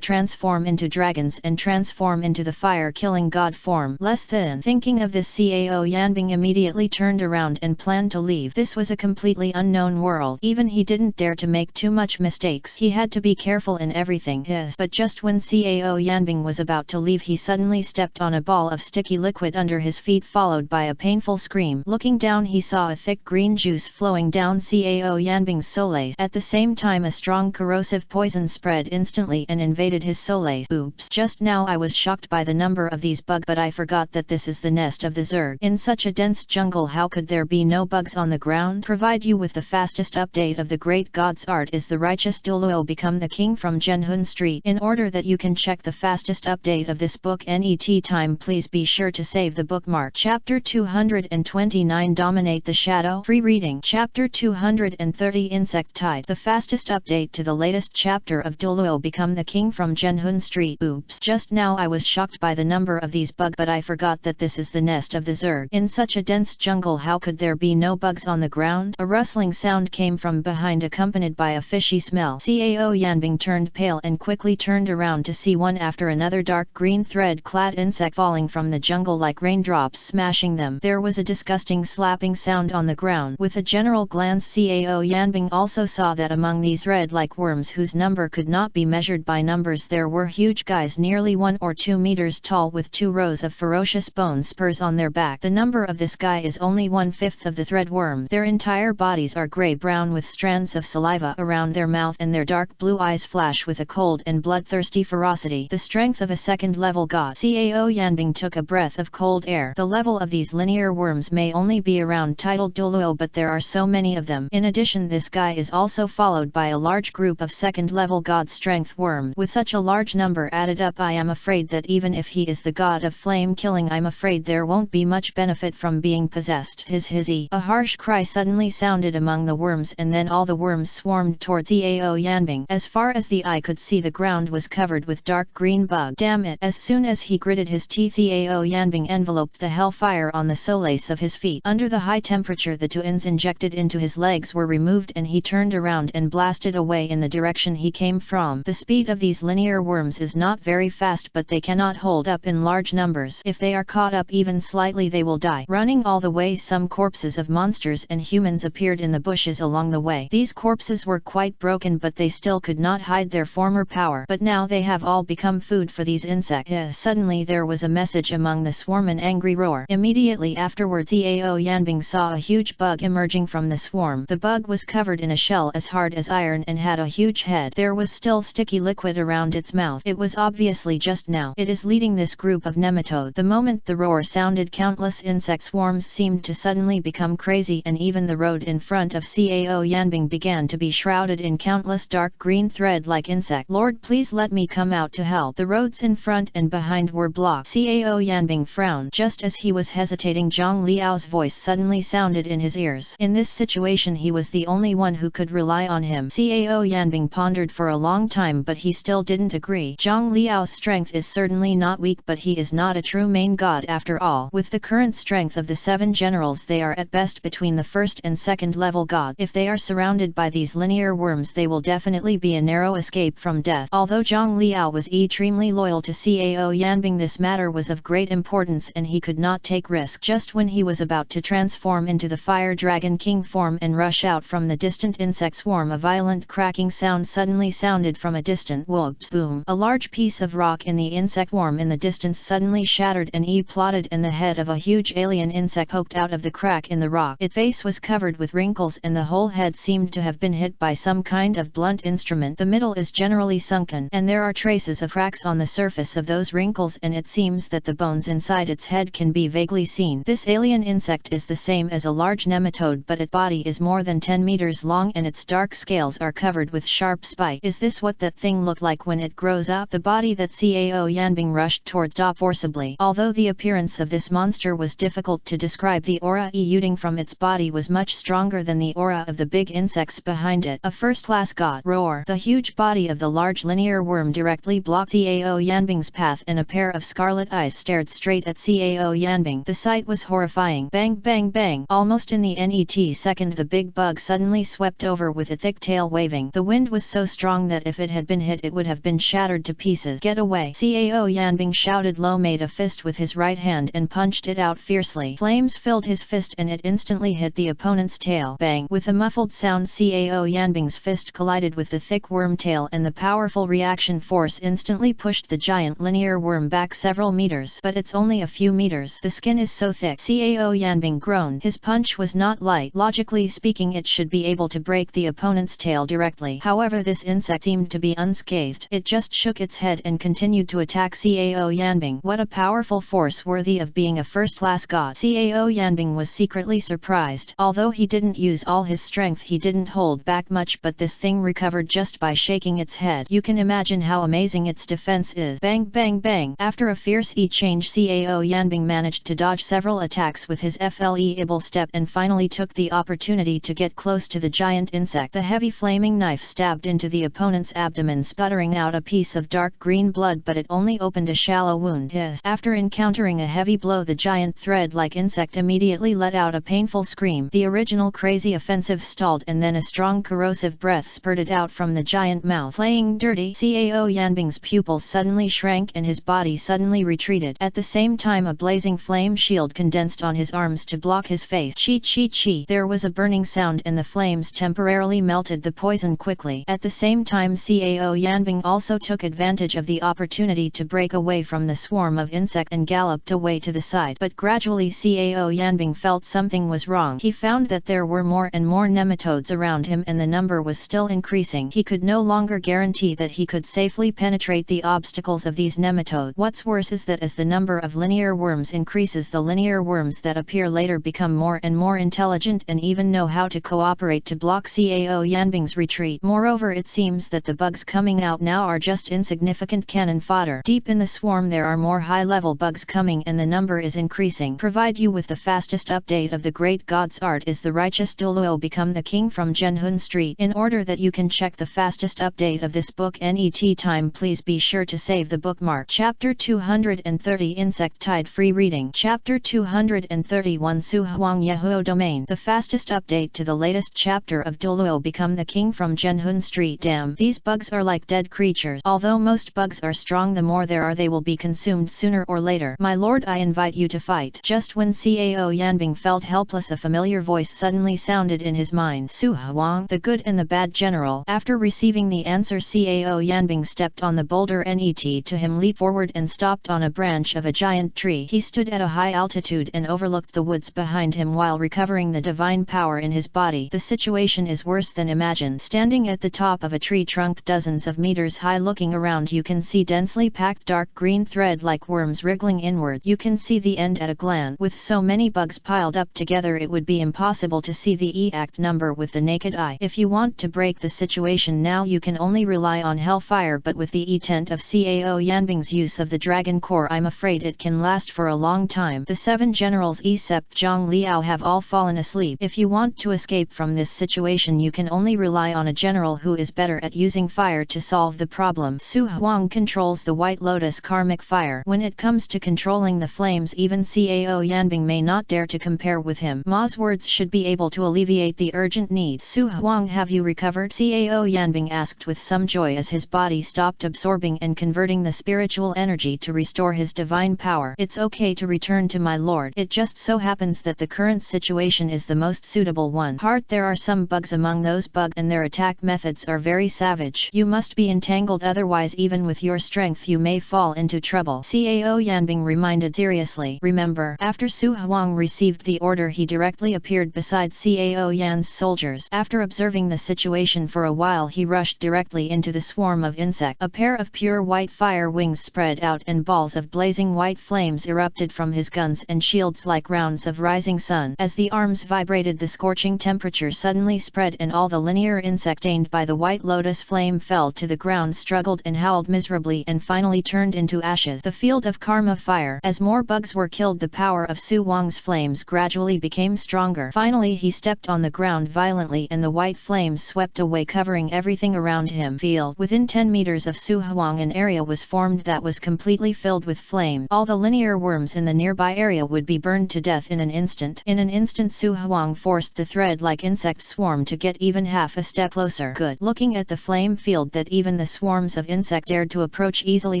transform into dragons and transform into the fire-killing god form. Less than thinking of this, Cao Yanbing immediately turned around and planned to leave. This was a completely unknown world. Even he didn't dare to make too much mistakes. He had to be careful in everything. Yes. But just when Cao Yanbing was about to leave, he suddenly stepped on a ball of sticky liquid under his feet, followed by a painful scream. Looking down, he saw a thick green juice flowing down Cao Yanbing's soles. At the same time, a strong corrosive poison spread instantly and invaded his soles. Oops. Just now I was shocked by the number of these bugs, but I forgot that this is the nest of the Zerg. In such a dense jungle, how could there be no bugs on the ground? Provide you with the fastest update of the great god's art is the righteous Douluo become the king from Zhenhun Street. In order that you can check the fastest update of this book anytime, please be sure to save the bookmark. Chapter 229 Dominate the Shadow. Free reading. Chapter 230 Insect Tide. The fastest update to the latest chapter of Douluo become the king from Zhenhun Street. Oops. Just now I was shocked by the number of these bugs, but I forgot that this is the nest of the Zerg. In such a dense jungle, how could there be no bugs on the ground? A rustling sound came from behind, accompanied by a fishy smell. Cao Yanbing turned pale and quickly turned around to see one after another dark green thread-clad insect falling from the jungle like raindrops smashing them. There was a disgusting slapping sound on the ground. With a general glance, Cao Yanbing also saw that among these red-like worms, whose number could not be measured by numbers, there were huge guys nearly 1 or 2 meters tall with 2 rows of ferocious bone spurs on their back. The number of this guy is only 1/5 of the threadworm. Their entire bodies are gray-brown with strands of saliva around their mouth, and their dark blue eyes flash with a cold and bloodthirsty ferocity. The strength of a second-level god. Cao Yanbing took a breath of cold air. The level of these linear worms may only be around tidal Douluo, but there are so many of them. In addition, this guy is also followed by a large group of second-level god strength worms. With such a large number added up, I am afraid that even if he is the god of flame killing, I'm afraid there won't be much benefit from being possessed. Hizzy. A harsh cry suddenly sounded among the worms, and then all the worms swarmed towards Cao Yanbing. As far as the eye could see, the ground was covered with dark green bug damn it! As soon as he gritted his teeth, Cao Yanbing enveloped the hellfire on the solace of his feet. Under the high temperature, the tuins injected into his legs were removed and he turned around and blasted away in the direction he came from. The speed of these linear worms is not very fast, but they cannot hold up in large numbers. If they are caught up even slightly, they will die. Running all the way, some corpses of monsters and humans appeared in the bushes along the way. These corpses were quite broken, but they still could not hide their former power. But now they have all become food for these insects. Suddenly there was a message among the swarm, an angry roar. Immediately afterwards, Cao Yanbing saw a huge bug emerging from the swarm. The bug was covered in a shell as hard as iron and had a huge head. There was still sticky liquid around its mouth. It was obviously just now it is leading this group of nematodes. The moment the roar sounded, countless insect swarms seemed to suddenly become crazy, and even the road in front of Cao Yanbing began to be shrouded in countless dark green thread-like insects. Lord, please let me come out to help. The roads in front and behind were blocked. Cao Yanbing frowned. Just as he was hesitating, Zhang Liao's voice suddenly sounded in his ears. In this situation he was the only one who could rely on him. Cao Yanbing pondered for a long time, but he still didn't agree. Zhang Liao's strength is certainly not weak, but he is not a true main god after all. With the current strength of the 7 generals, they are at best between the first and second level god. If they are surrounded by these linear worms, they will definitely be a narrow escape from death. Although Zhang Liao was extremely loyal to Cao Yanbing, this matter was of great importance and he could not take risk. Just when he was about to transform into the Fire Dragon King form and rush out from the distant insect swarm, a violent cracking sound suddenly sounded from a distant whoops boom. A large piece of rock in the insect swarm in the distance suddenly shattered and plotted, and the head of a huge alien insect poked out of the crack in the rock. Its face was covered with wrinkles and the whole head seemed to have been hit by some kind of blunt instrument. The middle is generally sunken, and there are traces of cracks on the surface of those wrinkles, and it seems that the bones inside its head can be vaguely seen. This alien insect is the same as a large nematode, but its body is more than 10 meters long and its dark scales are covered with sharp spikes. Is this what that thing looked like when it grows up? The body that Cao Yanbing rushed towards forcibly. Although the appearance of this monster was difficult to describe, the aura emanating from its body was much stronger than the aura of the big insects behind it. A first-class god. Roar. The huge body of the large linear worm directly blocked Cao Yanbing's path, and a pair of scarlet eyes stared straight at Cao Yanbing. The sight was horrifying. Bang bang bang. Almost in the net second, the big bug suddenly swept over with a thick tail waving. The wind was so strong that if it had been hit, it would have been shattered to pieces. Get away! Cao Yanbing shouted low, made a fist with his right hand and punched it out fiercely. Flames filled his fist and it instantly hit the opponent's tail. Bang! With a muffled sound, Cao Yanbing's fist collided with the thick worm tail, and the powerful reaction force instantly pushed the giant linear worm back several meters. But it's only a few meters. The skin is so thick. Cao Yanbing groaned. His punch was not light. Logically speaking, it should be able to break the opponent's tail directly. However, this insect seemed to be unscathed. It just shook its head and continued to attack Cao Yanbing. What a powerful force, worthy of being a first-class god. Cao Yanbing was secretly surprised. Although he didn't use all his strength, he didn't hold back much, but this thing recovered just by shaking its head. You can imagine how amazing its defense is. Bang bang bang. After a fierce exchange, Cao Yanbing managed to dodge several attacks with his flexible step and finally took the opportunity to get close to the giant insect. The heavy flaming knife stabbed into the opponent's abdomen, sputtering out a piece of dark green blood, but it only opened a shallow wound. After encountering a heavy blow, the giant thread-like insect immediately let out a painful scream. The original crazy offensive stalled, and then a strong corrosive breath spurted out from the giant mouth. Playing dirty. Cao Yanbing's pupils suddenly shrank and his body suddenly retreated. At the same time, a blazing flame shield condensed on his arms to block his face. Chi chi chi. There was a burning sound and the flames temporarily melted the poison quickly. At the same time, Cao Yanbing also took advantage of the opportunity to break away from the swarm of insects and galloped away to the side. But gradually Cao Yanbing felt something was wrong. He found that there were more and more nematodes around him and the number was still increasing. He could no longer guarantee that he could safely penetrate the obstacles of these nematodes. What's worse is that as the number of linear worms increases, the linear worms that appear later become more and more intelligent and even know how to cooperate to block Cao Yanbing's retreat. Moreover, it seems that the bugs coming out now are just insignificant cannon fodder. Deep in the swarm there are more high-level bugs coming and the number is increasing. Provide you with the fastest update of the great god's art. Is the righteous Douluo become the king from Zhenhun Street? In order that you can check the fastest update of this book net time, please be sure to say save the bookmark. Chapter 230 Insect Tide Free Reading. Chapter 231 Su Huang Yehuo Domain. The fastest update to the latest chapter of Douluo. Become the king from Zhenhun Street. Damn, these bugs are like dead creatures. Although most bugs are strong, the more there are they will be consumed sooner or later. My lord, I invite you to fight. Just when Cao Yanbing felt helpless, a familiar voice suddenly sounded in his mind. Su Huang, the good and the bad general. After receiving the answer, Cao Yanbing stepped on the boulder net to him, leaped forward and stopped on a branch of a giant tree. He stood at a high altitude and overlooked the woods behind him while recovering the divine power in his body. The situation is worse than imagined. Standing at the top of a tree trunk dozens of meters high, looking around, you can see densely packed dark green thread like worms wriggling inward. You can see the end at a glance. With so many bugs piled up together, it would be impossible to see the exact number with the naked eye. If you want to break the situation now, you can only rely on hellfire, but with the intent of Cao Yanbing's use of the dragon core, I'm afraid it can last for a long time. The 7 generals except Zhang Liao have all fallen asleep. If you want to escape from this situation, you can only rely on a general who is better at using fire to solve the problem. Su Huang controls the White Lotus karmic fire. When it comes to controlling the flames, even Cao Yanbing may not dare to compare with him. Ma's words should be able to alleviate the urgent need. Su Huang, have you recovered? Cao Yanbing asked with some joy as his body stopped absorbing and converting the spiritual energy to restore his divine power. It's okay to return to my lord. It just so happens that the current situation is the most suitable one. Heart, there are some bugs among those bugs and their attack methods are very savage. You must be entangled, otherwise even with your strength you may fall into trouble. Cao Yanbing reminded seriously. Remember, after Su Huang received the order, he directly appeared beside Cao Yan's soldiers. After observing the situation for a while, he rushed directly into the swarm of insects. A pair of pure white fire wings spread out and balls of blazing white flames erupted from his guns and shields like rounds of rising sun. As the arms vibrated, the scorching temperature suddenly spread and all the linear insects stained by the white lotus flame fell to the ground, struggled and howled miserably, and finally turned into ashes. The field of karma fire. As more bugs were killed, the power of Su Huang's flames gradually became stronger. Finally he stepped on the ground violently and the white flames swept away, covering everything around him. Field. Within 10 meters of Su Huang, an area was formed that was completely filled with flame. All the linear worms in the nearby area would be burned to death in an instant. In an instant, Su Huang forced the thread-like insect swarm to get even half a step closer. Good. Looking at the flame field that even the swarms of insect dared to approach easily,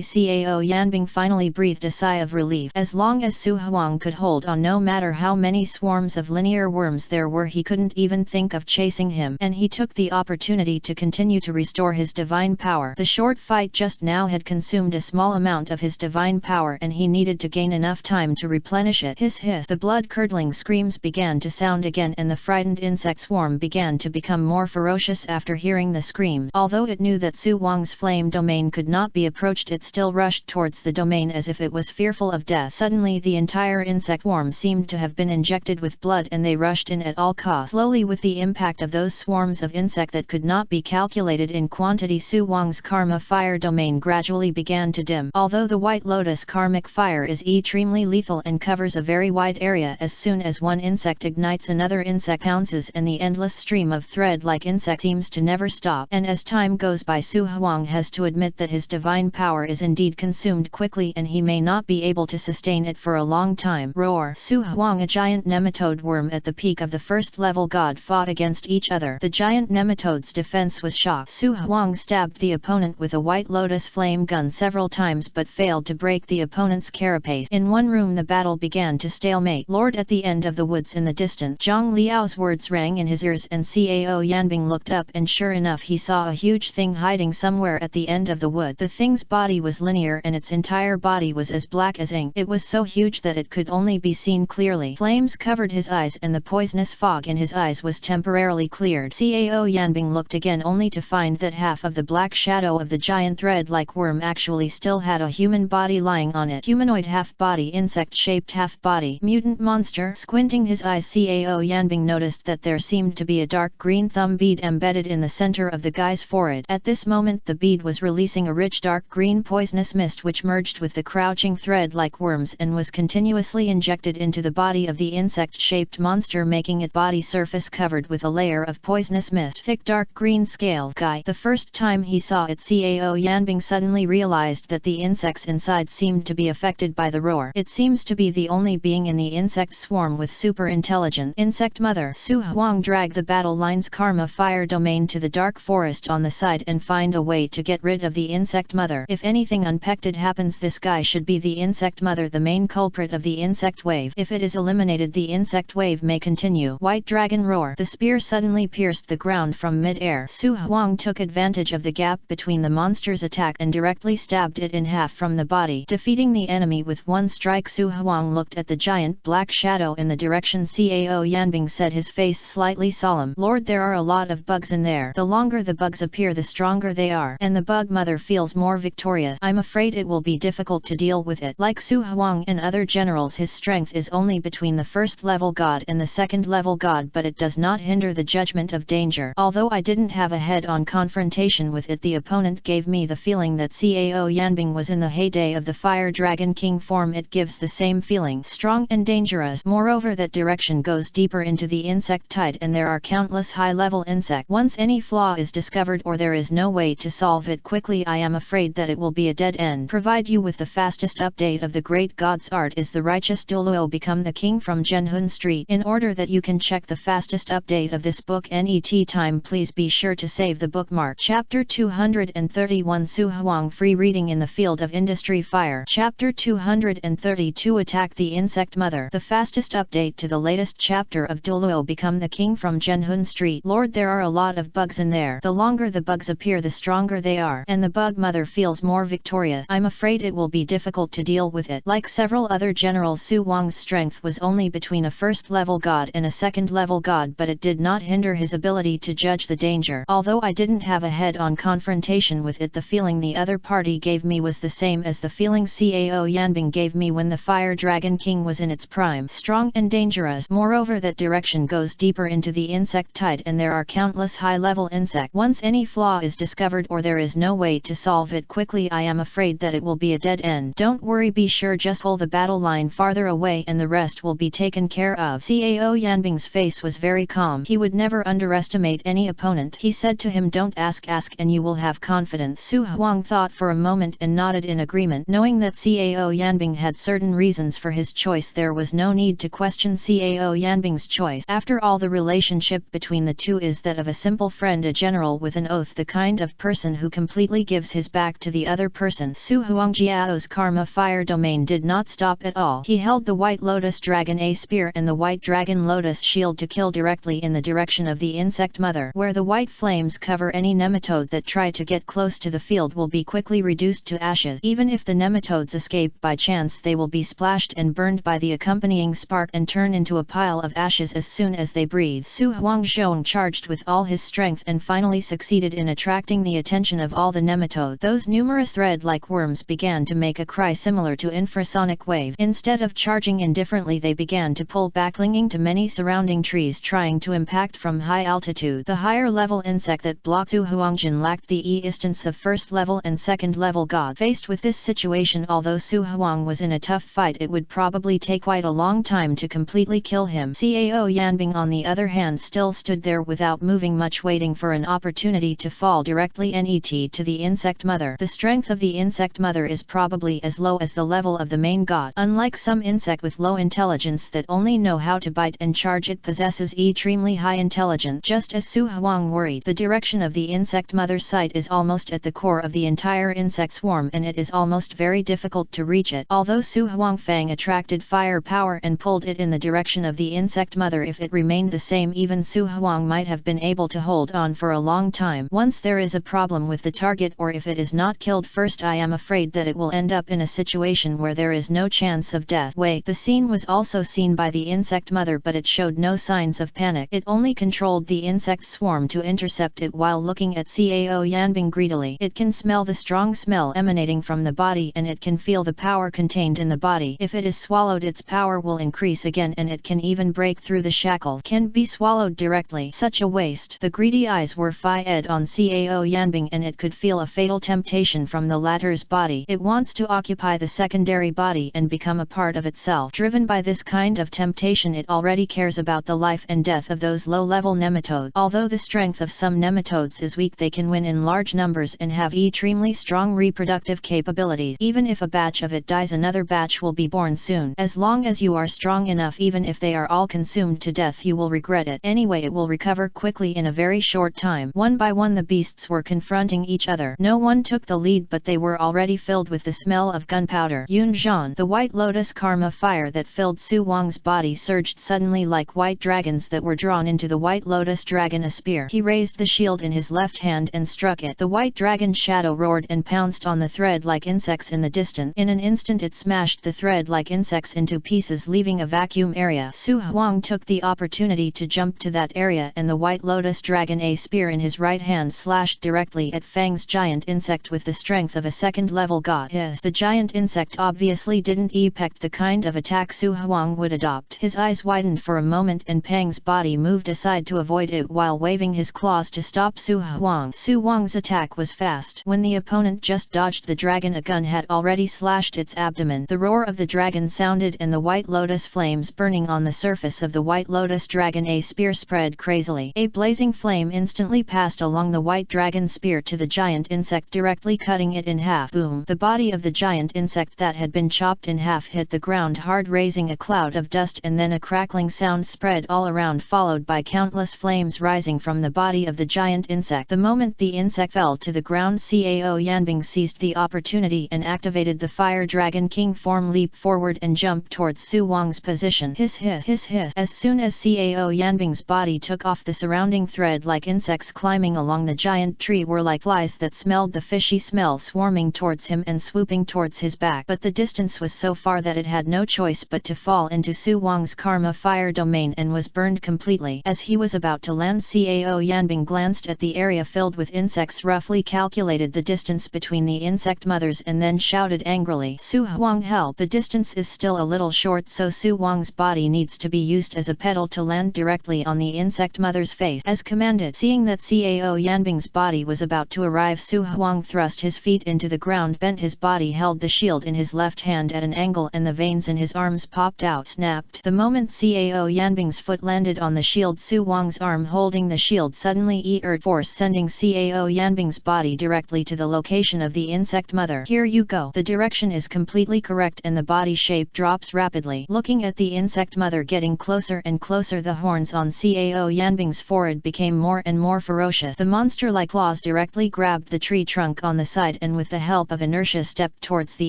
Cao Yanbing finally breathed a sigh of relief. As long as Su Huang could hold on, no matter how many swarms of linear worms there were, he couldn't even think of chasing him, and he took the opportunity to continue to restore his divine power. The short fight just now had consumed a small amount of his divine power, and he needed to gain enough time to replenish it. Hiss hiss. The blood-curdling screams began to sound again, and the frightened insect swarm began to become more ferocious after hearing the screams. Although it knew that Su Huang's flame domain could not be approached, it still rushed towards the domain as if it was fearful of death. Suddenly the entire insect swarm seemed to have been injected with blood, and they rushed in at all costs. Slowly, with the impact of those swarms of insect that could not be calculated in quantity, Su Huang's karma fire domain gradually began to dim. Although the White Lotus karmic fire is extremely lethal and covers a very wide area, as soon as one insect ignites, another insect pounces, and the endless stream of thread-like insects seems to never stop. And as time goes by, Su Huang has to admit that his divine power is indeed consumed quickly, and he may not be able to sustain it for a long time. Roar. Su Huang, a giant nematode worm at the peak of the first level god, fought against each other. The giant nematode's defense was shocked. Su Huang stabbed the opponent with a White Lotus flame gun several times but failed to break the opponent's carapace. In one room the battle began to stalemate. Lord, at the end of the woods in the distance, Zhang Liao's words rang in his ears, and Cao Yanbing looked up, and sure enough he saw a huge thing hiding somewhere at the end of the wood. The thing's body was linear and its entire body was as black as ink. It was so huge that it could only be seen clearly. Flames covered his eyes and the poisonous fog in his eyes was temporarily cleared. Cao Yanbing looked again, only to find that half of the black shadow of the giant thread-like worm actually still had a human body lying on it. Humanoid half-body, insect-shaped half-body, mutant monster. Squinting his eyes, Cao Yanbing noticed that there seemed to be a dark green thumb bead embedded in the center of the guy's forehead. At this moment the bead was releasing a rich dark green poisonous mist which merged with the crouching thread-like worms and was continuously injected into the body of the insect-shaped monster, making its body surface covered with a layer of poisonous mist. Thick dark green scales. Guy. The first time he saw it, Cao Yanbing suddenly suddenly realized that the insects inside seemed to be affected by the roar. It seems to be the only being in the insect swarm with super intelligent insect mother. Su Huang dragged the battle line's karma fire domain to the dark forest on the side and find a way to get rid of the insect mother. If anything unexpected happens, this guy should be the insect mother, the main culprit of the insect wave. If it is eliminated, the insect wave may continue. White dragon roar. The spear suddenly pierced the ground from mid-air. Su Huang took advantage of the gap between the monster's attack and directly stabbed it in half from the body, defeating the enemy with one strike. Su Huang looked at the giant black shadow in the direction Cao Yanbing said, his face slightly solemn. Lord, there are a lot of bugs in there. The longer the bugs appear, the stronger they are, and the bug mother feels more victorious. I'm afraid it will be difficult to deal with it. Like Su Huang and other generals, his strength is only between the first level god and the second level god, but it does not hinder the judgment of danger. Although I didn't have a head-on confrontation with it, the opponent gave me the feeling that Cao Yanbing was in the heyday of the Fire Dragon King form. It gives the same feeling, strong and dangerous. Moreover, that direction goes deeper into the insect tide and there are countless high-level insects. Once any flaw is discovered or there is no way to solve it quickly, I am afraid that it will be a dead end. Provide you with the fastest update of the great god's art is the righteous Douluo become the king from Zhenhun Street. In order that you can check the fastest update of this book net time, please be sure to save the bookmark. Chapter 231 Su Huang free reading in the field of industry fire. Chapter 232 Attack the insect mother. The fastest update to the latest chapter of Douluo become the king from Zhenhun Street. Lord, there are a lot of bugs in there. The longer the bugs appear, the stronger they are, and the bug mother feels more victorious. I'm afraid it will be difficult to deal with it. Like several other generals, Su Huang's strength was only between a first level god and a second level god, but it did not hinder his ability to judge the danger. Although I didn't have a head-on confrontation with it, the feeling the other party gave me was the same as the feeling Cao Yanbing gave me when the Fire Dragon King was in its prime, strong and dangerous. Moreover, that direction goes deeper into the insect tide and there are countless high-level insects. Once any flaw is discovered or there is no way to solve it quickly, I am afraid that it will be a dead end. Don't worry, be sure just hold the battle line farther away and the rest will be taken care of. Cao Yanbing's face was very calm. He would never underestimate any opponent. He said to him, don't ask and you will have confidence. Su Huang thought for a moment and nodded in agreement. Knowing that Cao Yanbing had certain reasons for his choice, there was no need to question Cao Yanbing's choice. After all, the relationship between the two is that of a simple friend, a general with an oath, the kind of person who completely gives his back to the other person. Su Huangjiao's karma fire domain did not stop at all. He held the White Lotus Dragon A spear and the White Dragon Lotus shield to kill directly in the direction of the insect mother, where the white flames cover any nematode that try to get close to the field will be quickly reduced to ashes. Even if the nematodes escape by chance, they will be splashed and burned by the accompanying spark and turn into a pile of ashes as soon as they breathe. Su Huangzhong charged with all his strength and finally succeeded in attracting the attention of all the nematodes. Those numerous thread-like worms began to make a cry similar to infrasonic wave. Instead of charging indifferently, they began to pull back, clinging to many surrounding trees, trying to impact from high altitude. The higher level insect that blocked Su Huangjin lacked the instance of first level and second level god. Faced with this situation, although Su Huang was in a tough fight, it would probably take quite a long time to completely kill him. Cao Yanbing on the other hand still stood there without moving much, waiting for an opportunity to fall directly net to the insect mother. The strength of the insect mother is probably as low as the level of the main god. Unlike some insect with low intelligence that only know how to bite and charge, it possesses extremely high intelligence. Just as Su Huang worried, the direction of the insect mother's site is almost at the core of the entire insect swarm and it is almost very difficult to reach it. Although Su Huangfang attracted fire power and pulled it in the direction of the insect mother, if it remained the same, even Su Huang might have been able to hold on for a long time. Once there is a problem with the target, or if it is not killed first, I am afraid that it will end up in a situation where there is no chance of death. The scene was also seen by the insect mother, but it showed no signs of panic. It only controlled the insect swarm to intercept it while looking at Cao Yanbing greedily. It can smell the strong smell emanating from the body and it can feel the power contained in the body. If it is swallowed, its power will increase again and it can even break through the shackles. Can be swallowed directly. Such a waste. The greedy eyes were fixed on Cao Yanbing and it could feel a fatal temptation from the latter's body. It wants to occupy the secondary body and become a part of itself. Driven by this kind of temptation, it already cares about the life and death of those low-level nematodes. Although the strength of some nematodes is weak, they can win in large numbers and have extremely extremely strong reproductive capabilities. Even if a batch of it dies, another batch will be born soon. As long as you are strong enough, even if they are all consumed to death, you will regret it. Anyway, it will recover quickly in a very short time. One by one the beasts were confronting each other. No one took the lead, but they were already filled with the smell of gunpowder. Yunzhan, the white lotus karma fire that filled Su Wang's body, surged suddenly like white dragons that were drawn into the white lotus dragon. A spear. He raised the shield in his left hand and struck it. The white dragon shadow roared and pounced on the thread like insects in the distance. In an instant it smashed the thread like insects into pieces, leaving a vacuum area. Su Huang took the opportunity to jump to that area, and the white lotus dragon, a spear in his right hand, slashed directly at Fang's giant insect with the strength of a second-level god. The giant insect obviously didn't expect the kind of attack Su Huang would adopt. His eyes widened for a moment and Pang's body moved aside to avoid it while waving his claws to stop Su Huang. Su Huang's attack was fast. When the opponent just dodged the dragon, a gun had already slashed its abdomen. The roar of the dragon sounded and the white lotus flames burning on the surface of the white lotus dragon. A spear spread crazily. A blazing flame instantly passed along the white dragon spear to the giant insect, directly cutting it in half. Boom! The body of the giant insect that had been chopped in half hit the ground hard, raising a cloud of dust, and then a crackling sound spread all around, followed by countless flames rising from the body of the giant insect. The moment the insect fell to the ground, Cao Yanbing seized the opportunity and activated the Fire Dragon King form, leaped forward and jumped towards Su Wang's position. Hiss hiss hiss hiss. As soon as Cao Yanbing's body took off, the surrounding thread like insects climbing along the giant tree were like flies that smelled the fishy smell, swarming towards him and swooping towards his back. But the distance was so far that it had no choice but to fall into Su Wang's karma fire domain and was burned completely. As he was about to land, Cao Yanbing glanced at the area filled with insects, roughly calculated the distance between the insect mothers, and then shouted angrily, "Su Huang, help! The distance is still a little short, so Su Wang's body needs to be used as a pedal to land directly on the insect mother's face." As commanded. Seeing that Cao Yanbing's body was about to arrive, Su Huang thrust his feet into the ground, bent his body, held the shield in his left hand at an angle, and the veins in his arms popped out, snapped. The moment Cao Yanbing's foot landed on the shield, Su Wang's arm holding the shield suddenly erred force, sending Cao Yanbing's body directly to the location of the insect mother. Here you go. The direction is completely correct and the body shape drops rapidly. Looking at the insect mother getting closer and closer, the horns on Cao Yanbing's forehead became more and more ferocious. The monster-like claws directly grabbed the tree trunk on the side and with the help of inertia stepped towards the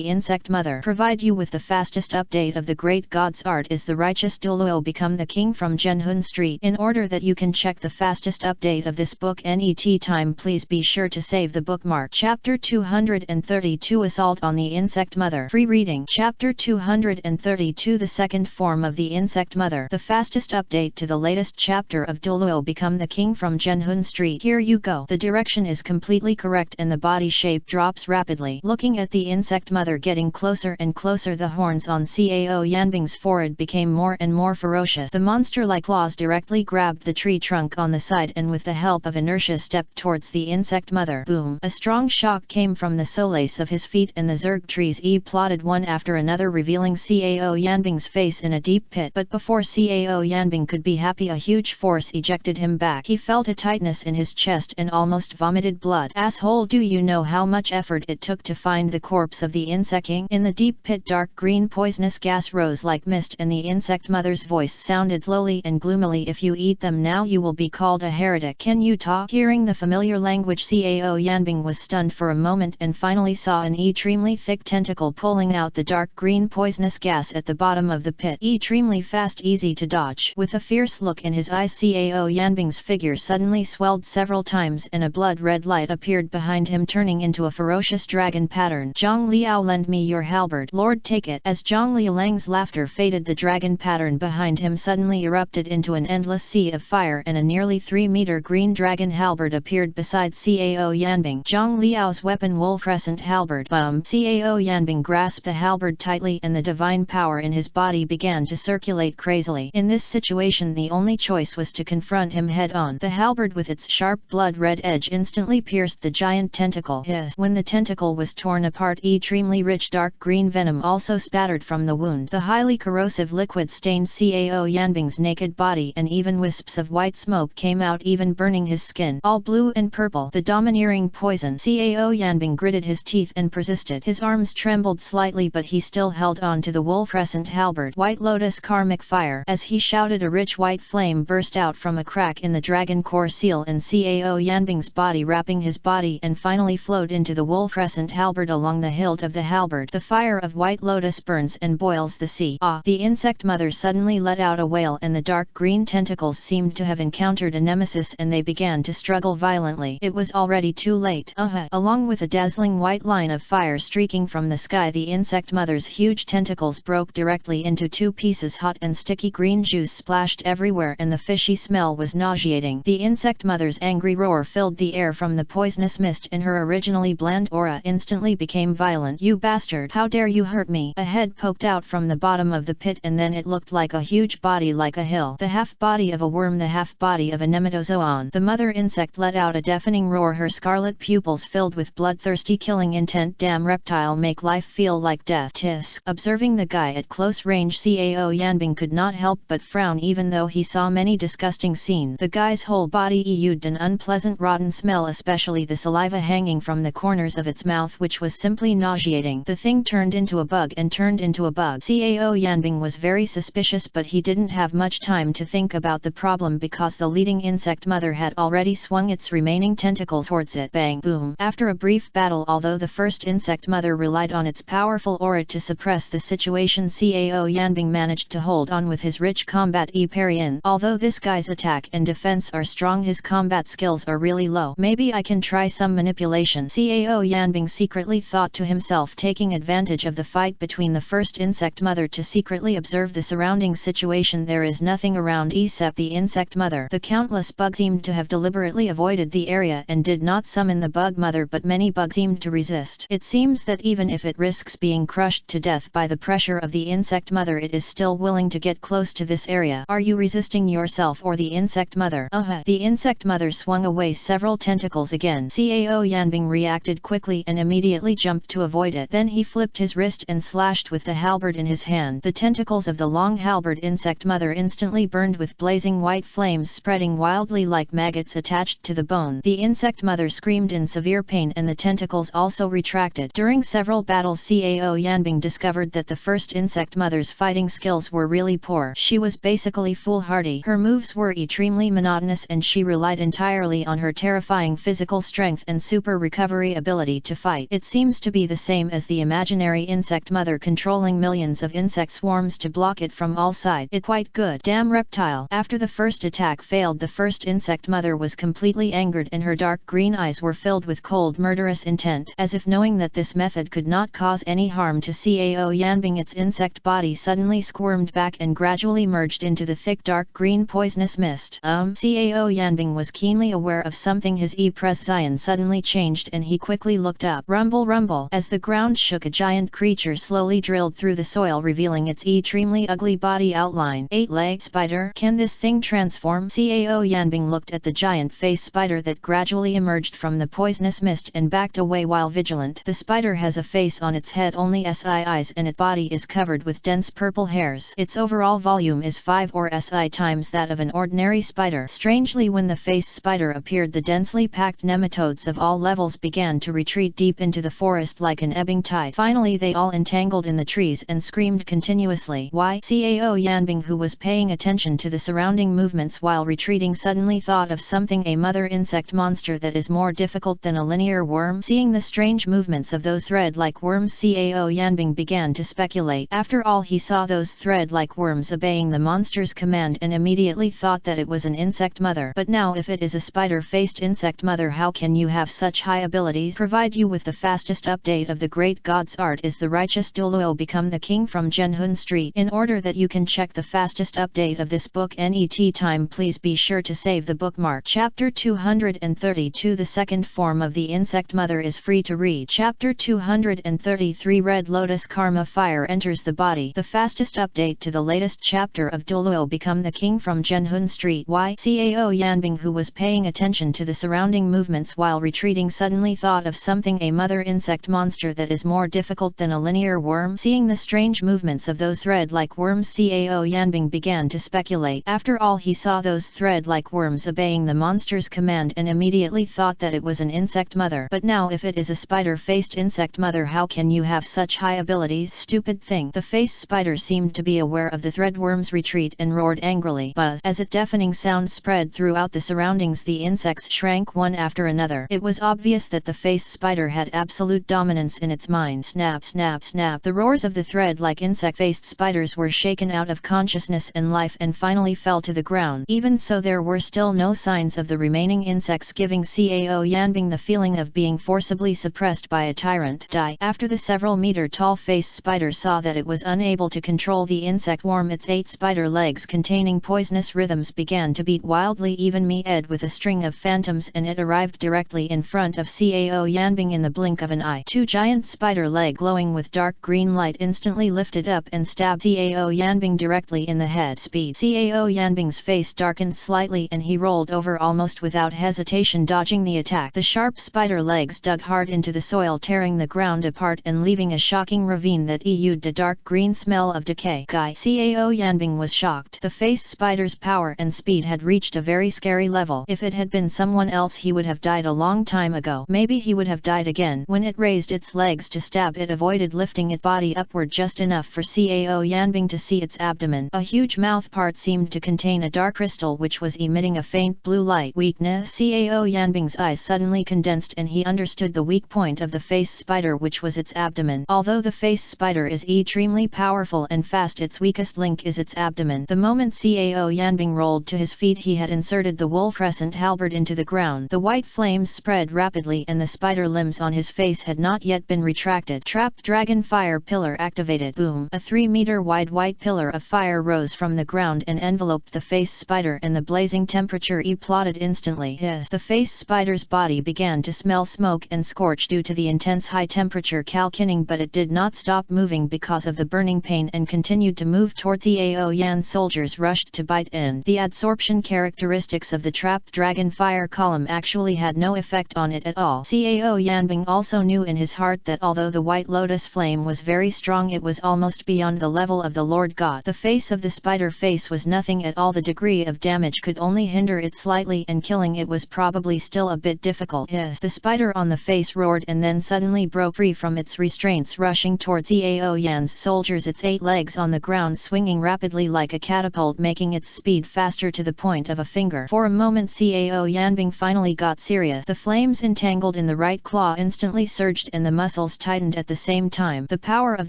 insect mother. Provide you with the fastest update of the great god's art is the righteous Douluo become the king from Zhenhun Street. In order that you can check the fastest update of this book anytime, please be sure to save the bookmark. Chapter 232 Assault on the Insect Mother. Free reading. Chapter 232 The second form of the insect mother. The fastest update to the latest chapter of Douluo become the king from Zhenhun Street. Here you go. The direction is completely correct and the body shape drops rapidly. Looking at the insect mother getting closer and closer, the horns on Cao Yanbing's forehead became more and more ferocious. The monster-like claws directly grabbed the tree trunk on the side and with the help of inertia stepped towards the insect mother. Boom! A strong shock came from the solace of his feet and the zerg trees plotted one after another, revealing Cao Yanbing's face in a deep pit. But before Cao Yanbing could be happy, a huge force ejected him back. He felt a tightness in his chest and almost vomited blood. Asshole, do you know how much effort it took to find the corpse of the insect king? In the deep pit, dark green poisonous gas rose like mist and the insect mother's voice sounded slowly and gloomily, "If you eat them now you will be called a heretic. Can you talk?" Hearing the familiar language, Cao Yanbing was stunned for a moment and finally saw an extremely thick tentacle pulling out the dark green poisonous gas at the bottom of the pit. Extremely fast, easy to dodge. With a fierce look in his eyes, Cao Yanbing's figure suddenly swelled several times and a blood-red light appeared behind him, turning into a ferocious dragon pattern. "Zhang Liao, lend me your halberd." "Lord, take it." As Zhang Liang's laughter faded, the dragon pattern behind him suddenly erupted into an endless sea of fire and a nearly 3-meter green dragon halberd appeared beside Cao Yanbing. Zhang Liao's weapon, wolf crescent halberd. Cao Yanbing grasped the halberd tightly and the divine power in his body began to circulate crazily. In this situation the only choice was to confront him head-on. The halberd with its sharp blood-red edge instantly pierced the giant tentacle. When the tentacle was torn apart, extremely rich dark green venom also spattered from the wound. The highly corrosive liquid stained Cao Yanbing's naked body and even wisps of white smoke came out, even burning his skin. All blue and purple. The domineering poison. Cao Cao Yanbing gritted his teeth and persisted. His arms trembled slightly, but he still held on to the wolf crescent halberd. White Lotus Karmic Fire. As he shouted, a rich white flame burst out from a crack in the dragon core seal in Cao Yanbing's body, wrapping his body, and finally flowed into the wolf crescent halberd along the hilt of the halberd. The fire of White Lotus burns and boils the sea. The insect mother suddenly let out a wail, and the dark green tentacles seemed to have encountered a nemesis, and they began to struggle violently. It was already too late. Along with a dazzling white line of fire streaking from the sky, the insect mother's huge tentacles broke directly into two pieces. Hot and sticky green juice splashed everywhere, and the fishy smell was nauseating. The insect mother's angry roar filled the air from the poisonous mist, and her originally bland aura instantly became violent. "You bastard! How dare you hurt me!" A head poked out from the bottom of the pit, and then it looked like a huge body, like a hill. The half body of a worm, the half body of a nematozoan. The mother insect let out a deafening roar, her scarlet pupils filled with bloodthirsty killing intent. "Damn reptile, make life feel like death." Tisk. Observing the guy at close range, Cao Yanbing could not help but frown, even though he saw many disgusting scenes. The guy's whole body exuded an unpleasant rotten smell, especially the saliva hanging from the corners of its mouth, which was simply nauseating. The thing turned into a bug and turned into a bug. Cao Yanbing was very suspicious, but he didn't have much time to think about the problem because the leading insect mother had already swung its remaining tentacles towards it. Bang! Boom! After a brief battle, although the first insect mother relied on its powerful aura to suppress the situation, Cao Yanbing managed to hold on with his rich combat parry-in. Although this guy's attack and defense are strong, his combat skills are really low. Maybe I can try some manipulation, Cao Yanbing secretly thought to himself, taking advantage of the fight between the first insect mother to secretly observe the surrounding situation. There is nothing around except the insect mother. The countless bugs seemed to have deliberately avoided the area and did not summon the bug mother, but many bugs seemed to resist. It seems that even if it risks being crushed to death by the pressure of the insect mother, it is still willing to get close to this area. Are you resisting yourself or the insect mother? The insect mother swung away several tentacles again. Cao Yanbing reacted quickly and immediately jumped to avoid it. Then he flipped his wrist and slashed with the halberd in his hand. The tentacles of the long halberd insect mother instantly burned with blazing white flames, spreading wildly like maggots attached to the bone. The insect mother screamed in severe pain, and the tentacles also retracted. During several battles, Cao Yanbing discovered that the first insect mother's fighting skills were really poor. She was basically foolhardy. Her moves were extremely monotonous, and she relied entirely on her terrifying physical strength and super recovery ability to fight. It seems to be the same as the imaginary insect mother controlling millions of insect swarms to block it from all sides. It's quite good. Damn reptile. After the first attack failed, the first insect mother was completely angered, and her dark green eyes were filled with cold, murderous intent. As if knowing that this method could not cause any harm to Cao Yanbing, its insect body suddenly squirmed back and gradually merged into the thick dark green poisonous mist. Cao Yanbing was keenly aware of something. His presence suddenly changed, and he quickly looked up. Rumble, rumble. As the ground shook, a giant creature slowly drilled through the soil, revealing its extremely ugly body outline. 8-legged spider. Can this thing transform? Cao Yanbing looked at the giant face spider that gradually emerged from the poisonous mist and backed away while vigilant. The spider has a face on its head, only eyes, and its body is covered with dense purple hairs. Its overall volume is 5 or si times that of an ordinary spider. Strangely, when the face spider appeared, the densely packed nematodes of all levels began to retreat deep into the forest like an ebbing tide. Finally, they all entangled in the trees and screamed continuously. Why? Cao Yanbing, who was paying attention to the surrounding movements while retreating, suddenly thought of something: a mother insect monster that is more difficult than a linear worm. Seeing the strange movements of those thread-like worms, Cao Yanbing began to speculate. After all, he saw those thread-like worms obeying the monster's command and immediately thought that it was an insect mother. But now, if it is a spider-faced insect mother, how can you have such high abilities? Provide you with the fastest update of the great god's art. Is the righteous Douluo become the king from Zhenhun Street? In order that you can check the fastest update of this book anytime, please be sure to save the bookmark. Chapter 232. The second form of the insect mother is free to read. Chapter 233. Red Lotus Karma Fire enters the body. The fastest update to the latest chapter of Douluo become the king from Zhenhun Street. Why? Cao Yanbing, who was paying attention to the surrounding movements while retreating, suddenly thought of something: a mother insect monster that is more difficult than a linear worm. Seeing the strange movements of those thread-like worms, Cao Yanbing began to speculate. After all, he saw those thread-like worms obeying the monster's command and immediately thought that it was an insect insect mother. But now if it is a spider-faced insect mother, how can you have such high abilities? Stupid thing. The face spider seemed to be aware of the threadworm's retreat and roared angrily. Buzz. As a deafening sound spread throughout the surroundings, the insects shrank one after another. It was obvious that the face spider had absolute dominance in its mind. Snap, snap, snap. The roars of the thread-like insect-faced spiders were shaken out of consciousness and life and finally fell to the ground. Even so, there were still no signs of the remaining insects, giving Cao Yanbing the feeling of being forcibly suppressed by a tyrant. Die. After the several meter tall face spider saw that it was unable to control the insect worm, its 8 spider legs containing poisonous rhythms began to beat wildly, even me-ed with a string of phantoms, and it arrived directly in front of Cao Yanbing in the blink of an eye. 2 giant spider legs glowing with dark green light instantly lifted up and stabbed Cao Yanbing directly in the head. Speed. Cao Yanbing's face darkened slightly and he rolled over almost without hesitation, dodging the attack. The sharp spider legs dug hard into the soil, tearing the ground apart and leaving a shocking ravine that exuded a dark green smell of decay. Cao Yanbing was shocked. The face spider's power and speed had reached a very scary level. If it had been someone else, he would have died a long time ago. Maybe he would have died again. When it raised its legs to stab, it avoided lifting its body upward just enough for Cao Yanbing to see its abdomen. A huge mouth part seemed to contain a dark crystal which was emitting a faint blue light. Weakness. Cao Yanbing's eyes suddenly condensed and he understood the weak point of the face spider, which was its abdomen. Although the face spider is extremely powerful and fast, its weakest link is its abdomen. The moment Cao Yanbing rolled to his feet, he had inserted the wolf crescent halberd into the ground. The white flames spread rapidly and the spider limbs on his face had not yet been retracted. Trapped dragon fire pillar activated. Boom! A 3-meter wide white pillar of fire rose from the ground and enveloped the face spider, and the blazing temperature plotted instantly. Yes, the face spider's body began to smell smoke and scorch due to the intense high temperature calcining, but it did not stop moving because of the burning pain and continued to move towards Cao Yan. Soldiers rushed to bite in. The adsorption characteristics of the trapped dragon fire column actually had no effect on it at all. Cao Yanbing also knew in his heart that although the white lotus flame was very strong, it was almost beyond the level of the Lord God. The face of the spider face was nothing at all. The degree of damage could only hinder it slightly, and killing it was probably still a bit difficult. Yes, the spider on the face roared and then suddenly broke free from its restraints, rushing towards Cao Yan's soldiers, its 8 legs on the ground swinging rapidly like a catapult, making its speed faster to the point of a finger. For a moment Cao Yanbing finally got serious. The flames entangled in the right claw instantly surged and the muscles tightened at the same time. The power of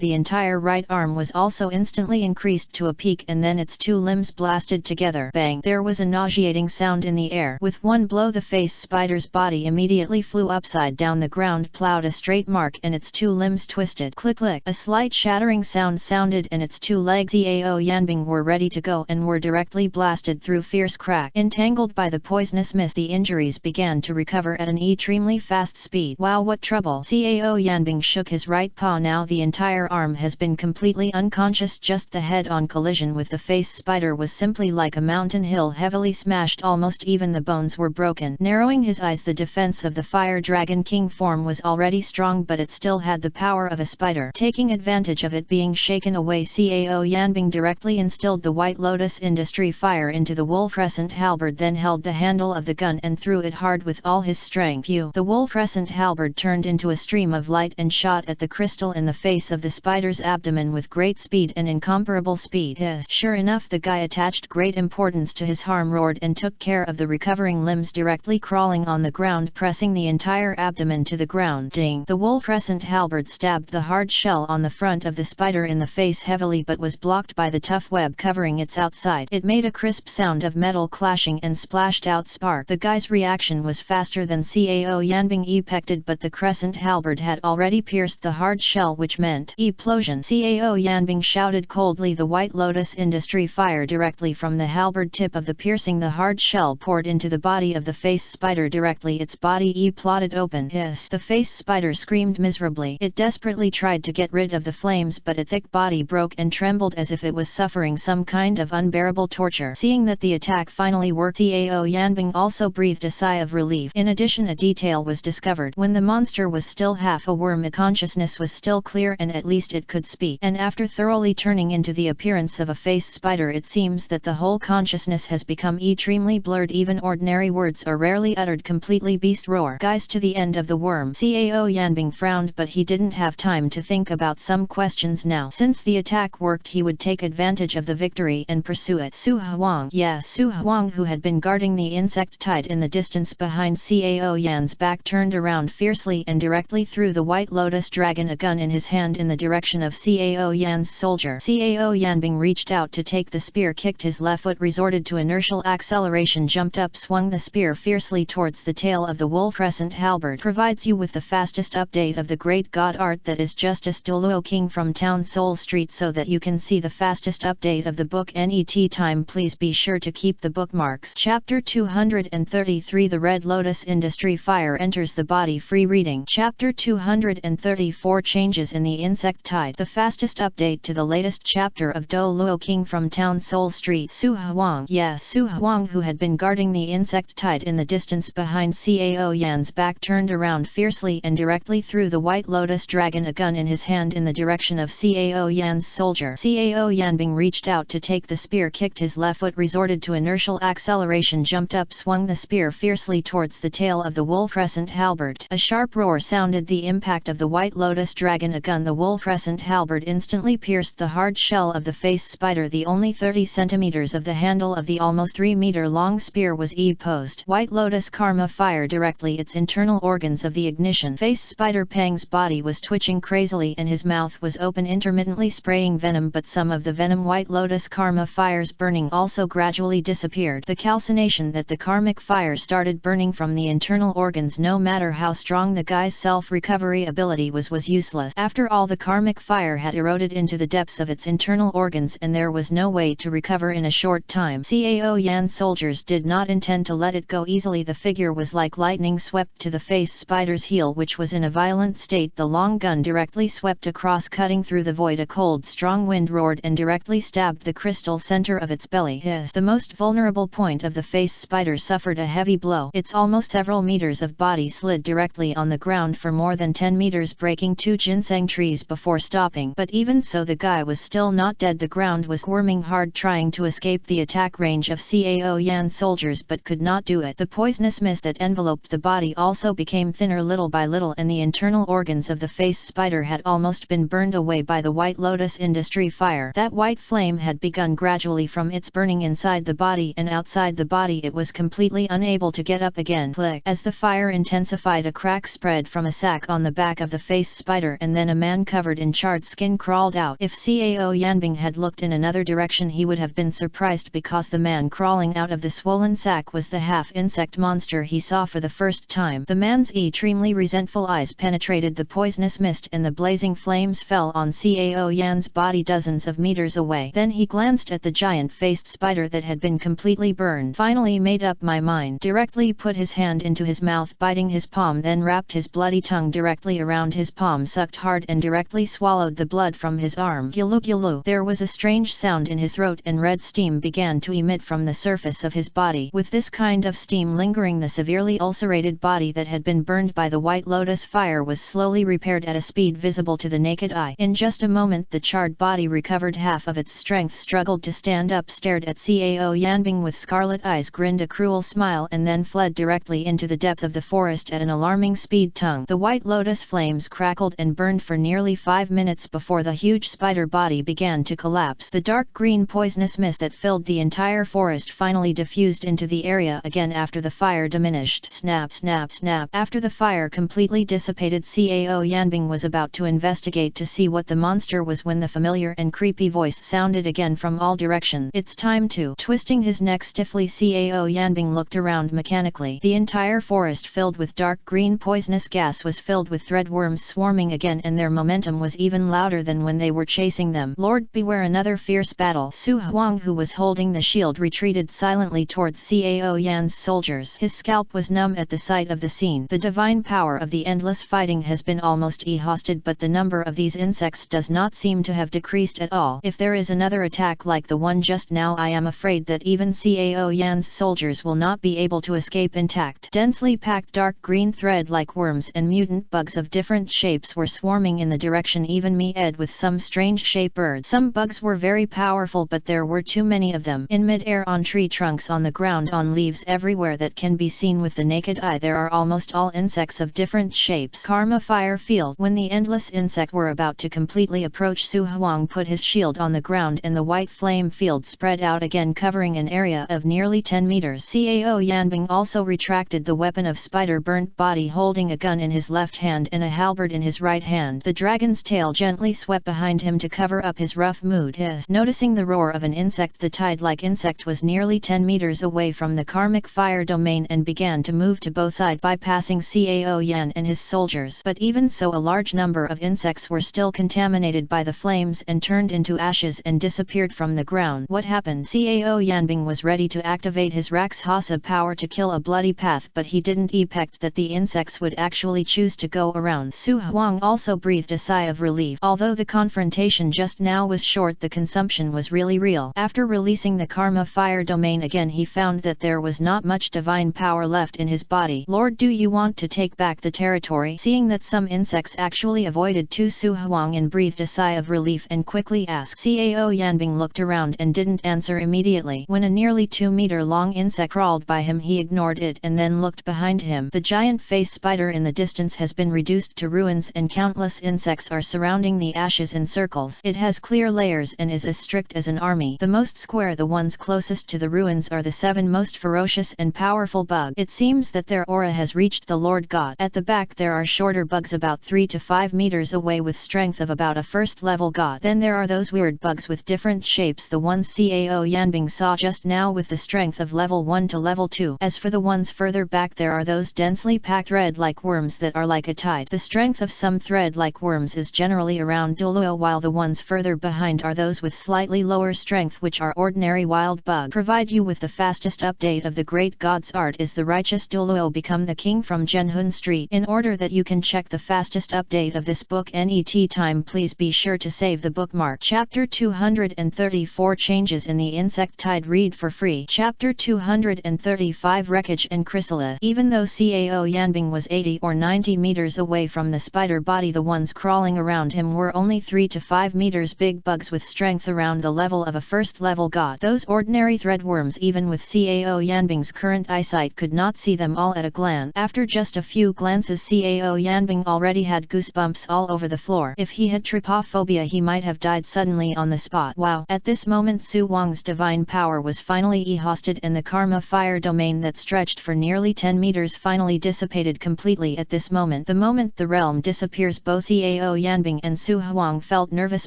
the entire right arm was also instantly increased to a peak, and then its 2 limbs blasted together. Bang! There was a nauseating sound in the air. With one blow the face spider's body immediately flew upside down. The ground plowed a straight mark and its 2 limbs twisted. Click click! A slight shattering sound sounded and its 2 legs Cao Yanbing were ready to go and were directly blasted through fierce crack. Entangled by the poisonous mist, the injuries began to recover at an extremely fast speed. Wow, what trouble! Cao Yanbing shook his right paw. Now the entire arm has been completely unconscious. Just the head-on collision with the face spider was simply like a mountain hill heavily smashed. Almost even the bones were broken. Narrowing his eyes, the defense of the fire dragon king form was already strong, but it still had the power of a spider. Taking advantage of it being shaken away, Cao Yanbing directly instilled the White Lotus Industry fire into the wolf crescent halberd, then held the handle of the gun and threw it hard with all his strength. The wolf crescent halberd turned into a stream of light and shot at the crystal in the face of the spider's abdomen with great speed and incomparable speed. Yes, sure enough, the guy attached great importance to his harm, roared and took care of the recovering limbs directly crawling on the ground, pressing the entire abdomen to the ground. Ding! The wolf crescent halberd stabbed the hard shell on the front of the spider in the face heavily, but was blocked by the tough web covering its outside. It made a crisp sound of metal clashing and splashed out spark. The guy's reaction was faster than Cao Yanbing expected, but the crescent halberd had already pierced the hard shell, which meant explosion. Cao Yanbing shouted coldly. The White Lotus Industry fire directly from the halberd tip of the piercing the hard shell poured into the body of the face spider directly. Its body plotted open. Yes, the face spider screamed miserably. It desperately tried to get rid of the flames, but its thick body broke and trembled as if it was suffering some kind of unbearable torture. Seeing that the attack finally worked, Cao Yanbing also breathed a sigh of relief. In addition, a detail was discovered. When the monster was still half a worm, its consciousness was still clear and at least it could speak. And after thoroughly turning into the appearance of a face spider, it seems that the whole consciousness has become extremely blurred. Even ordinary words are rarely uttered completely. Beast roar. more guys to the end of the worm. Cao Yanbing frowned, but he didn't have time to think about some questions now. Since the attack worked, he would take advantage of the victory and pursue it. Su Huang, Su Huang, who had been guarding the insectide in the distance behind Cao Yan's back, turned around fiercely and directly threw the White Lotus Dragon, a gun in his hand, in the direction of Cao Yan's soldier. Cao Yanbing reached out to take the spear, kicked his left foot, resorted to inertial acceleration, jumped up, swung the spear fiercely towards the tail of the wolf. Crescent halberd provides you with the fastest update of the great god art, that is Justice Douluo King from Town Soul Street. So that you can see the fastest update of the book net time, please be sure to keep the bookmarks. Chapter 233, The Red Lotus Industry Fire Enters the Body. Free reading. Chapter 234, Changes in the Insect Tide. The fastest update to the latest chapter of Douluo King from Town Soul Street. Su Huang, Su Huang, who had been guarding the insect tide in the distance behind Cao Yan's back, turned around fiercely and directly threw the White Lotus Dragon, a gun in his hand, in the direction of Cao Yan's soldier. Cao Yanbing reached out to take the spear, kicked his left foot, resorted to inertial acceleration, jumped up, swung the spear fiercely towards the tail of the wolf. Crescent halberd. A sharp roar sounded the impact of the White Lotus Dragon, a gun. The wolf crescent halberd instantly pierced the hard shell of the face spider. The only 30 centimeters of the handle of the almost 3-meter long spear was posed. White Lotus Karma fire directly its internal organs of the ignition. Face spider Pang's body was twitching crazily and his mouth was open, intermittently spraying venom, but some of the venom White Lotus Karma fire's burning also gradually disappeared. The calcination that the karmic fire started burning from the internal organs, no matter how strong the guy's self-recovery ability was useless. After all, the karmic fire had eroded into the depths of its internal organs and there was no way to recover in a short time. Cao Yan's soldiers did not intend to let it go easily. The figure was like lightning swept to the face spider's heel, which was in a violent state. The long gun directly swept across, cutting through the void. A cold, strong wind roared and directly stabbed the crystal center of its belly. The most vulnerable point of the face spider suffered a heavy blow. Its almost several meters of body slid directly on the ground for more than 10 meters, breaking 2 ginseng trees before stopping. But even so, the guy was still not dead. The ground was squirming hard, trying to escape the attack range of Cao Yan's soldiers, but could not do it. The poisonous mist that enveloped the body also became thinner little by little, and the internal organs of the face spider had almost been burned away by the White Lotus Industry fire. That white flame had begun gradually from its burning inside the body, and outside the body it was completely unable to get up again. Click. As the fire intensified, a crack spread from a sack on the back of the face spider, and then a man covered in charred skin crawled out. If Cao Yanbing had looked in another direction, he would have been surprised, because the man crawling out of the swollen sack was the half-insect monster he saw for the first time. The man's extremely resentful eyes penetrated the poisonous mist, and the blazing flames fell on Cao Yan's body dozens of meters away. Then he glanced at the giant-faced spider that had been completely burned. Finally made up my mind. Directly put his hand into his mouth, biting his palm, then wrapped his bloody tongue directly around his palm, sucked hard and directly swallowed the blood from his arm. Gulu gulu. There was a strange sound in his throat, and red steam began to emit from the surface of his body. With this kind of steam lingering, the severely ulcerated body that had been burned by the White Lotus fire was slowly repaired at a speed visible to the naked eye. In just a moment the charred body recovered half of its strength, struggled to stand up, stared at Cao Yanbing with scarlet eyes, grinned a cruel smile, and then fled directly into the depths of the forest at an alarming speed. The White Lotus flames crackled and burned for nearly 5 minutes before the huge spider body began to collapse. The dark green poisonous mist that filled the entire forest finally diffused into the area again after the fire diminished. Snap, snap, snap. After the fire completely dissipated, Cao Yanbing was about to investigate to see what the monster was when the familiar and creepy voice sounded again from all directions. It's time to. Twisting his neck stiffly, Cao Yanbing looked around mechanically. The entire forest, filled with dark green poisonous gas, was filled with threadworms swarming again, and their momentum was even louder than when they were chasing them. Lord, beware another fierce battle. Su Huang, who was holding the shield, retreated silently towards Cao Yan's soldiers. His scalp was numb at the sight of the scene. The divine power of the endless fighting has been almost exhausted, but the number of these insects does not seem to have decreased at all. If there is another attack like the one just now, I am afraid that even Cao Yan's soldiers will not be able to escape intact. Densely packed dark green thread-like worms and mutant bugs of different shapes were swarming in the direction even me ed with some strange shape birds. Some bugs were very powerful, but there were too many of them. In mid-air, on tree trunks, on the ground, on leaves, everywhere that can be seen with the naked eye, there are almost all insects of different shapes. Karma fire field. When the endless insect were about to completely approach, Su Huang put his shield on the ground and the white flame field spread out again, covering an area of nearly 10 meters. Cao Yanbing also retracted the weapon of spider burnt body, holding a gun in his left hand and a halberd in his right hand. The dragon's tail gently swept behind him to cover up his rough mood. Noticing the roar of an insect, the tide-like insect was nearly 10 meters away from the karmic fire domain and began to move to both sides, bypassing Cao Yan and his soldiers. But even so, a large number of insects were still contaminated by the flames and turned into ashes and disappeared from the ground. What happened? Cao Yanbing was ready to activate his Rakshasa power to kill a bloody path, but he didn't expect that the insects would actually choose to go around. Su Huang also breathed a sigh of relief. Although the confrontation just now was short, the consumption was really real. After releasing the karma fire domain again, he found that there was not much divine power left in his body. Lord, do you want to take back the territory? Seeing that some insects actually avoided Su Huang and breathed a sigh of relief and quickly asked. Cao Yanbing looked around and didn't answer immediately. When a nearly 2-meter long insect crawled by him, he ignored it and then looked behind him. The giant face spider in the distance has been reduced to ruins and countless insects are surrounding the ashes in circles. It has clear layers and is as strict as an army. The most square, the ones closest to the ruins, are the 7 most ferocious and powerful bugs. It seems that their aura has reached the Lord God. At the back there are shorter bugs about 3 to 5 meters away with strength of about a first-level god. Then there are those weird bugs with different shapes, the ones Cao Yanbing saw just now, with the strength of level 1 to level 2. As for the ones further back, there are those densely packed thread-like worms that are like a tide. The strength of some thread-like worms is generally around Douluo, while the ones further behind are those with slightly lower strength, which are ordinary wild bug. Provide you with the fastest update of the great god's art is the righteous Douluo become the king from Zhenhun Street. In order that you can check the fastest update of this book NET time, please be sure to save the bookmark. Chapter 234 Changes in the Insect Tide. Read for free. Chapter 235 Wreckage and Chrysalis. Even though Cao Yanbing was 80 or 90 meters away from the spider body, the ones crawling around him were only 3 to 5 meters big bugs with strength around the level of a first-level god. Those ordinary threadworms, even with Cao Yanbing's current eyesight, could not see them all at a glance. After just a few glances, Cao Yanbing already had goosebumps all over the floor. If he had trypophobia, he might have died suddenly on the spot. Wow! At this moment, Su Wang's divine power was finally exhausted, and the karma fire domain that stretched for nearly 10 meters finally dissipated completely. At this moment, the moment the realm disappears, both Cao Yanbing and Su Huang felt nervous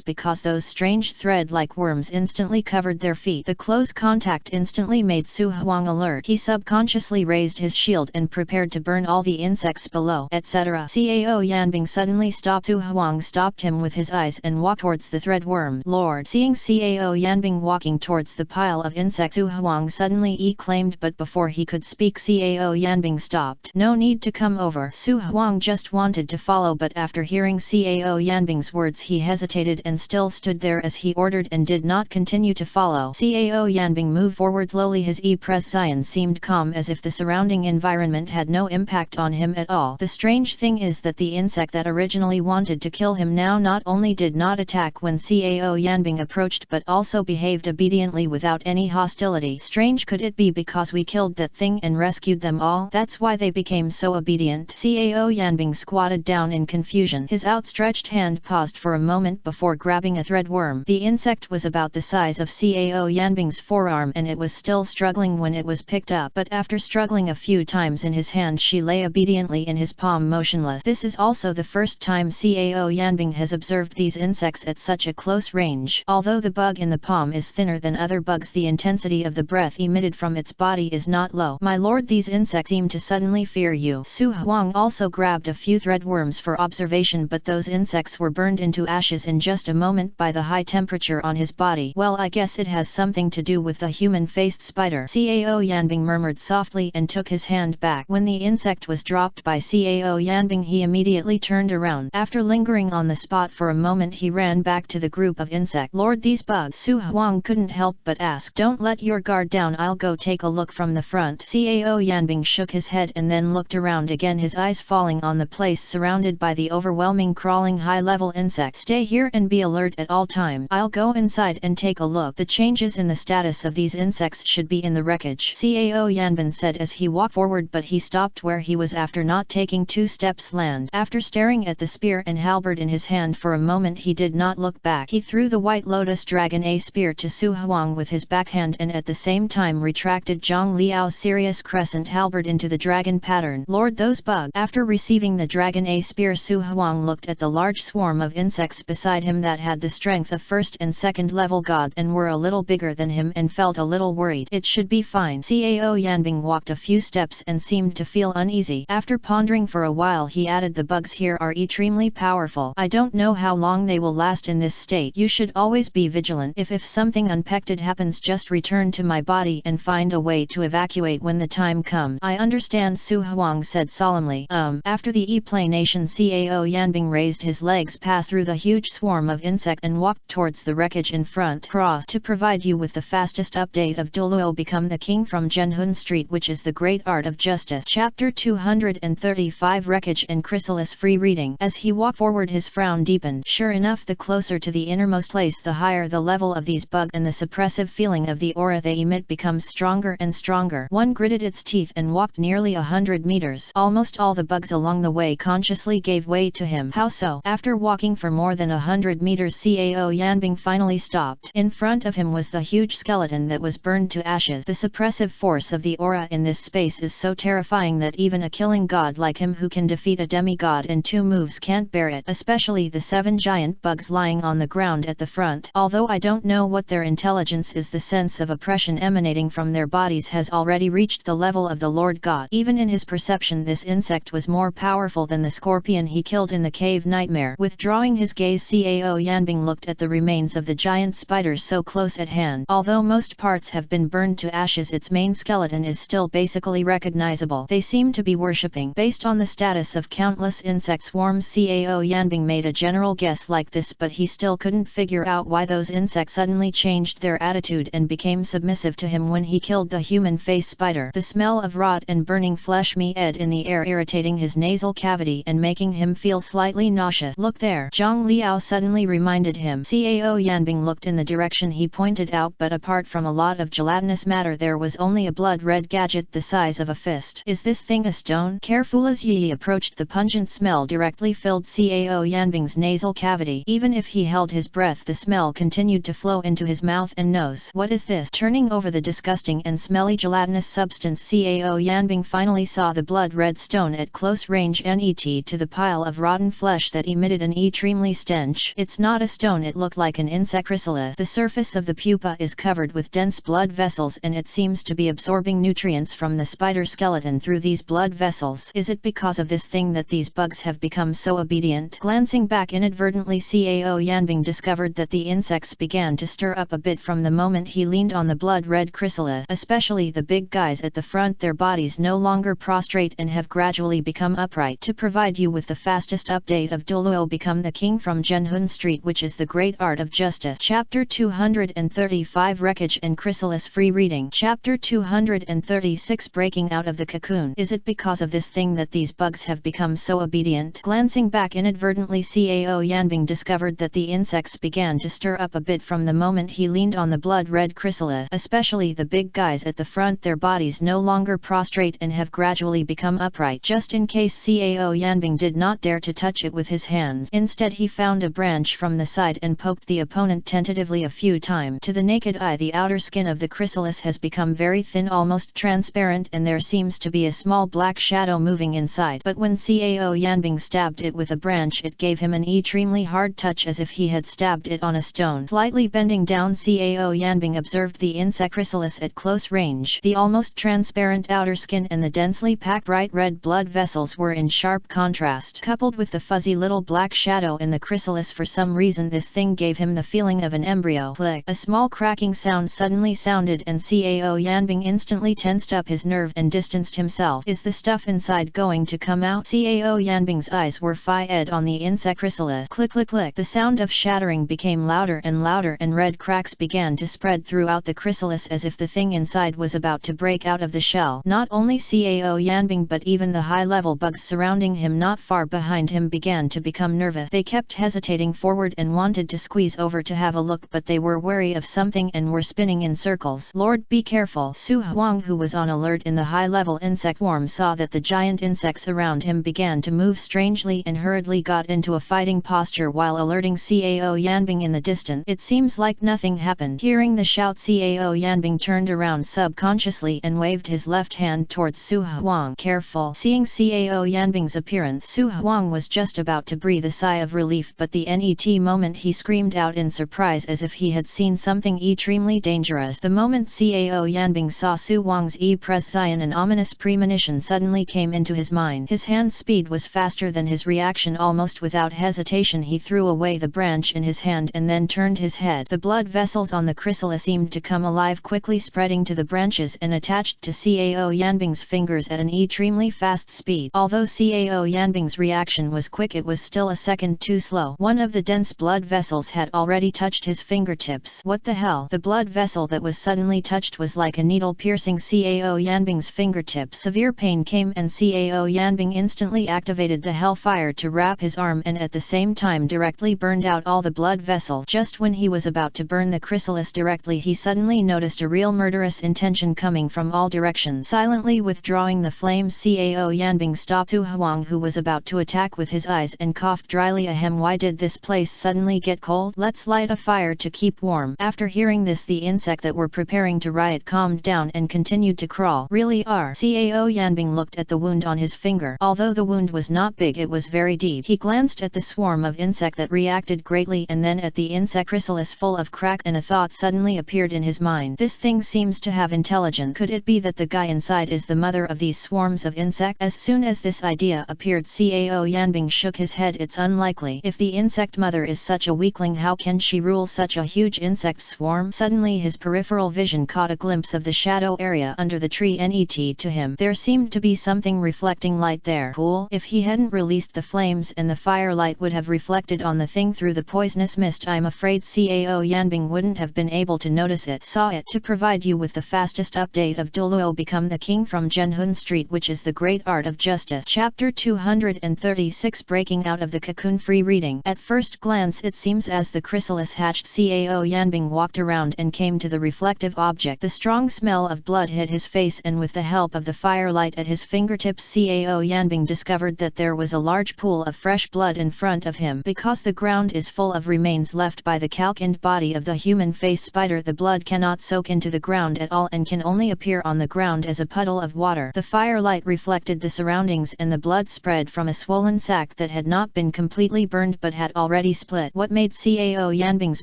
because those strange thread-like worms instantly covered their feet. The close contact instantly made Su Huang alert. He subconsciously raised his shield and prepared to burn all the insects below, etc. Cao Yanbing suddenly stopped. Su Huang stopped him with his eyes and walked towards the thread worm. Lord! Seeing Cao Yanbing walking towards the pile of insects, Su Huang suddenly exclaimed, but before he could speak, Cao Yanbing stopped. No need to come over. Su Huang just wanted to follow, but after hearing Cao Yanbing's words, he hesitated and still stood there as he ordered and did not continue to follow. Cao Yanbing moved forward slowly. His presence seemed calm, as if the surrounding environment had no impact on him at all. The strange thing is that the insect that originally wanted to kill him now not only did not attack when Cao Yanbing approached, but also behaved obediently without any hostility. Strange, could it be because we killed that thing and rescued them all? That's why they became so obedient. Cao Yanbing squatted down in confusion. His outstretched hand paused for a moment before grabbing a threadworm. The insect was about the size of Cao Yanbing's forearm, and it was still struggling when it was picked up, but after struggling a few times in his hand, she lay obediently in his palm, motionless. This is also the first time Cao Yanbing has observed these insects at such a close range. Although the bug in the palm is thinner than other bugs, the intensity of the breath emitted from its body is not low. My lord, these insects seem to suddenly fear you. Su Huang also grabbed a few threadworms for observation, but those insects were burned into ashes in just a moment by the high temperature on his body. Well, I guess it has something to do with the human-faced spider. Cao Yanbing murmured softly and took his hand back. When the insect was dropped by Cao Yanbing, he immediately turned around. After lingering on the spot for a moment, he ran back to the group of insects. Lord, these bugs! Su Huang couldn't help but ask. Don't let your guard down, I'll go take a look from the front. Cao Yanbing shook his head and then looked around again, his eyes falling on the place surrounded by the overwhelming crawling high-level insects. Stay here and be alert at all times. I'll go inside and take a look. The changes in the status of these insects should be in the wreckage, Cao Yanbing said as he walked forward, but but he stopped where he was after not taking 2 steps land. After staring at the spear and halberd in his hand for a moment, he did not look back. He threw the White Lotus Dragon A spear to Su Huang with his backhand and at the same time retracted Zhang Liao's Sirius Crescent halberd into the dragon pattern. Lord, those bugs! After receiving the Dragon A spear, Su Huang looked at the large swarm of insects beside him that had the strength of first and second level gods and were a little bigger than him, and felt a little worried. It should be fine. Cao Yanbing walked a few steps and seemed to feel uneasy. After pondering for a while, he added, the bugs here are extremely powerful. I don't know how long they will last in this state. You should always be vigilant. If something unexpected happens, just return to my body and find a way to evacuate when the time comes. I understand, Su Huang said solemnly. After the explanation, Cao Yanbing raised his legs, passed through the huge swarm of insects and walked towards the wreckage in front. Cross to provide you with the fastest update of Douluo, become the king from Zhenhun Street, which is the great art of justice. Chapter 235, Wreckage and Chrysalis. Free reading. As he walked forward, his frown deepened. Sure enough, the closer to the innermost place, the higher the level of these bugs, and the suppressive feeling of the aura they emit becomes stronger and stronger. One gritted its teeth and walked nearly 100 meters. Almost all the bugs along the way consciously gave way to him. How so? After walking for more than 100 meters, Cao Yanbing finally stopped. In front of him was the huge skeleton that was burned to ashes. The suppressive force of the aura in this space is so terrifying that even a killing god like him, who can defeat a demigod in 2 moves, can't bear it, especially the 7 giant bugs lying on the ground at the front. Although I don't know what their intelligence is, the sense of oppression emanating from their bodies has already reached the level of the Lord God. Even in his perception, this insect was more powerful than the scorpion he killed in the cave nightmare. Withdrawing his gaze, Cao Yanbing looked at the remains of the giant spiders so close at hand. Although most parts have been burned to ashes, its main skeleton is still basically recognizable. They seem to be worshipping. Based on the status of countless insect swarms, Cao Yanbing made a general guess like this, but he still couldn't figure out why those insects suddenly changed their attitude and became submissive to him when he killed the human face spider. The smell of rot and burning flesh mead in the air, irritating his nasal cavity and making him feel slightly nauseous. Look there! Zhang Liao suddenly reminded him. Cao Yanbing looked in the direction he pointed out, but apart from a lot of gelatinous matter, there was only a blood-red gadget the size of a fist. Is this thing a stone? Careful as Yi approached, the pungent smell directly filled Cao Yanbing's nasal cavity. Even if he held his breath, the smell continued to flow into his mouth and nose. What is this? Turning over the disgusting and smelly gelatinous substance, Cao Yanbing finally saw the blood-red stone at close range, net to the pile of rotten flesh that emitted an extremely stench. It's not a stone, it looked like an insect chrysalis. The surface of the pupa is covered with dense blood vessels, and it seems to be absorbing nutrients from the spider skeleton through these blood vessels. Is it because of this thing that these bugs have become so obedient? Glancing back inadvertently, Cao Yanbing discovered that the insects began to stir up a bit from the moment he leaned on the blood-red chrysalis, especially the big guys at the front. Their bodies no longer prostrate and have gradually become upright. To provide you with the fastest update of Douluo, become the king from Zhenhun Street, which is the great art of justice. Chapter 235, Wreckage and Chrysalis. Free reading. Chapter 236, Breaking out of the cocoon. Is it because of this thing that these bugs have become so obedient? Glancing back inadvertently, Cao Yanbing discovered that the insects began to stir up a bit from the moment he leaned on the blood-red chrysalis, especially the big guys at the front. Their bodies no longer prostrate and have gradually become upright. Just in case, Cao Yanbing did not dare to touch it with his hands. Instead, he found a branch from the side and poked the opponent tentatively a few times. To the naked eye, the outer skin of the chrysalis has become very thin, almost transparent, and there seems to be a small black shadow moving inside. But when Cao Yanbing stabbed it with a branch, it gave him an extremely hard touch, as if he had stabbed it on a stone. Slightly bending down, Cao Yanbing observed the insect chrysalis at close range. The almost transparent outer skin and the densely packed bright red blood vessels were in sharp contrast. Coupled with the fuzzy little black shadow in the chrysalis, for some reason this thing gave him the feeling of an embryo. Click! A small cracking sound suddenly sounded, and Cao Yanbing instantly tensed up his nerve and distanced himself. Is the stuff inside going to come out? Cao Yanbing's eyes were fixed on the insect chrysalis. Click click click! The sound of shattering became louder, and red cracks began to spread throughout the chrysalis as if the thing inside was about to break out of the shell. Not only Cao Yanbing, but even the high-level bugs surrounding him not far behind him began to become nervous. They kept hesitating forward and wanted to squeeze over to have a look, but they were wary of something and were spinning in circles. Lord, be careful! Su Huang, who was on alert in the high-level evil insect worm saw that the giant insects around him began to move strangely and hurriedly got into a fighting posture while alerting Cao Yanbing in the distance. It seems like nothing happened. Hearing the shout, Cao Yanbing turned around subconsciously and waved his left hand towards Su Huang. Careful. Seeing Cao Yanbing's appearance, Su Huang was just about to breathe a sigh of relief, but the net moment he screamed out in surprise as if he had seen something extremely dangerous. The moment Cao Yanbing saw Su Huang's presence, an ominous premonition suddenly came into his mind. His hand speed was faster than his reaction. Almost without hesitation he threw away the branch in his hand and then turned his head. The blood vessels on the chrysalis seemed to come alive, quickly spreading to the branches and attached to Cao Yanbing's fingers at an extremely fast speed. Although Cao Yanbing's reaction was quick, it was still a second too slow. One of the dense blood vessels had already touched his fingertips. What the hell? The blood vessel that was suddenly touched was like a needle piercing Cao Yanbing's fingertips. Severe pain came and Cao Yanbing instantly activated the hellfire to wrap his arm and at the same time directly burned out all the blood vessels. Just when he was about to burn the chrysalis directly, he suddenly noticed a real murderous intention coming from all directions. Silently withdrawing the flames, Cao Yanbing stopped Su Huang, who was about to attack, with his eyes and coughed dryly. Ahem, why did this place suddenly get cold? Let's light a fire to keep warm. After hearing this, the insect that were preparing to riot calmed down and continued to crawl. Really are. Cao Yanbing looked at the wound on his finger. Although the wound was not big, it was very deep. He glanced at the swarm of insect that reacted greatly and then at the insect chrysalis full of crack, and a thought suddenly appeared in his mind. This thing seems to have intelligence. Could it be that the guy inside is the mother of these swarms of insects? As soon as this idea appeared, Cao Yanbing shook his head. It's unlikely. If the insect mother is such a weakling, how can she rule such a huge insect swarm? Suddenly his peripheral vision caught a glimpse of the shadow area under the tree. Net to him, there seemed to be something reflecting light there. Cool. If he hadn't released the flames and the firelight would have reflected on the thing through the poisonous mist, I'm afraid Cao Yanbing wouldn't have been able to notice it. Saw it. To provide you with the fastest update of Douluo, become the king from Zhenhun Street, which is the great art of justice. Chapter 236, Breaking out of the cocoon. Free reading. At first glance it seems as the chrysalis hatched, Cao Yanbing walked around and came to the reflective object. The strong smell of blood hit his face, and with the help of the firelight at his fingertips, Cao Yanbing discovered that there was a large pool of fresh blood in front of him. Because the ground is full of remains left by the calcined body of the human face spider, the blood cannot soak into the ground at all and can only appear on the ground as a puddle of water. The firelight reflected the surroundings and the blood spread from a swollen sac that had not been completely burned but had already split. What made Cao Yanbing's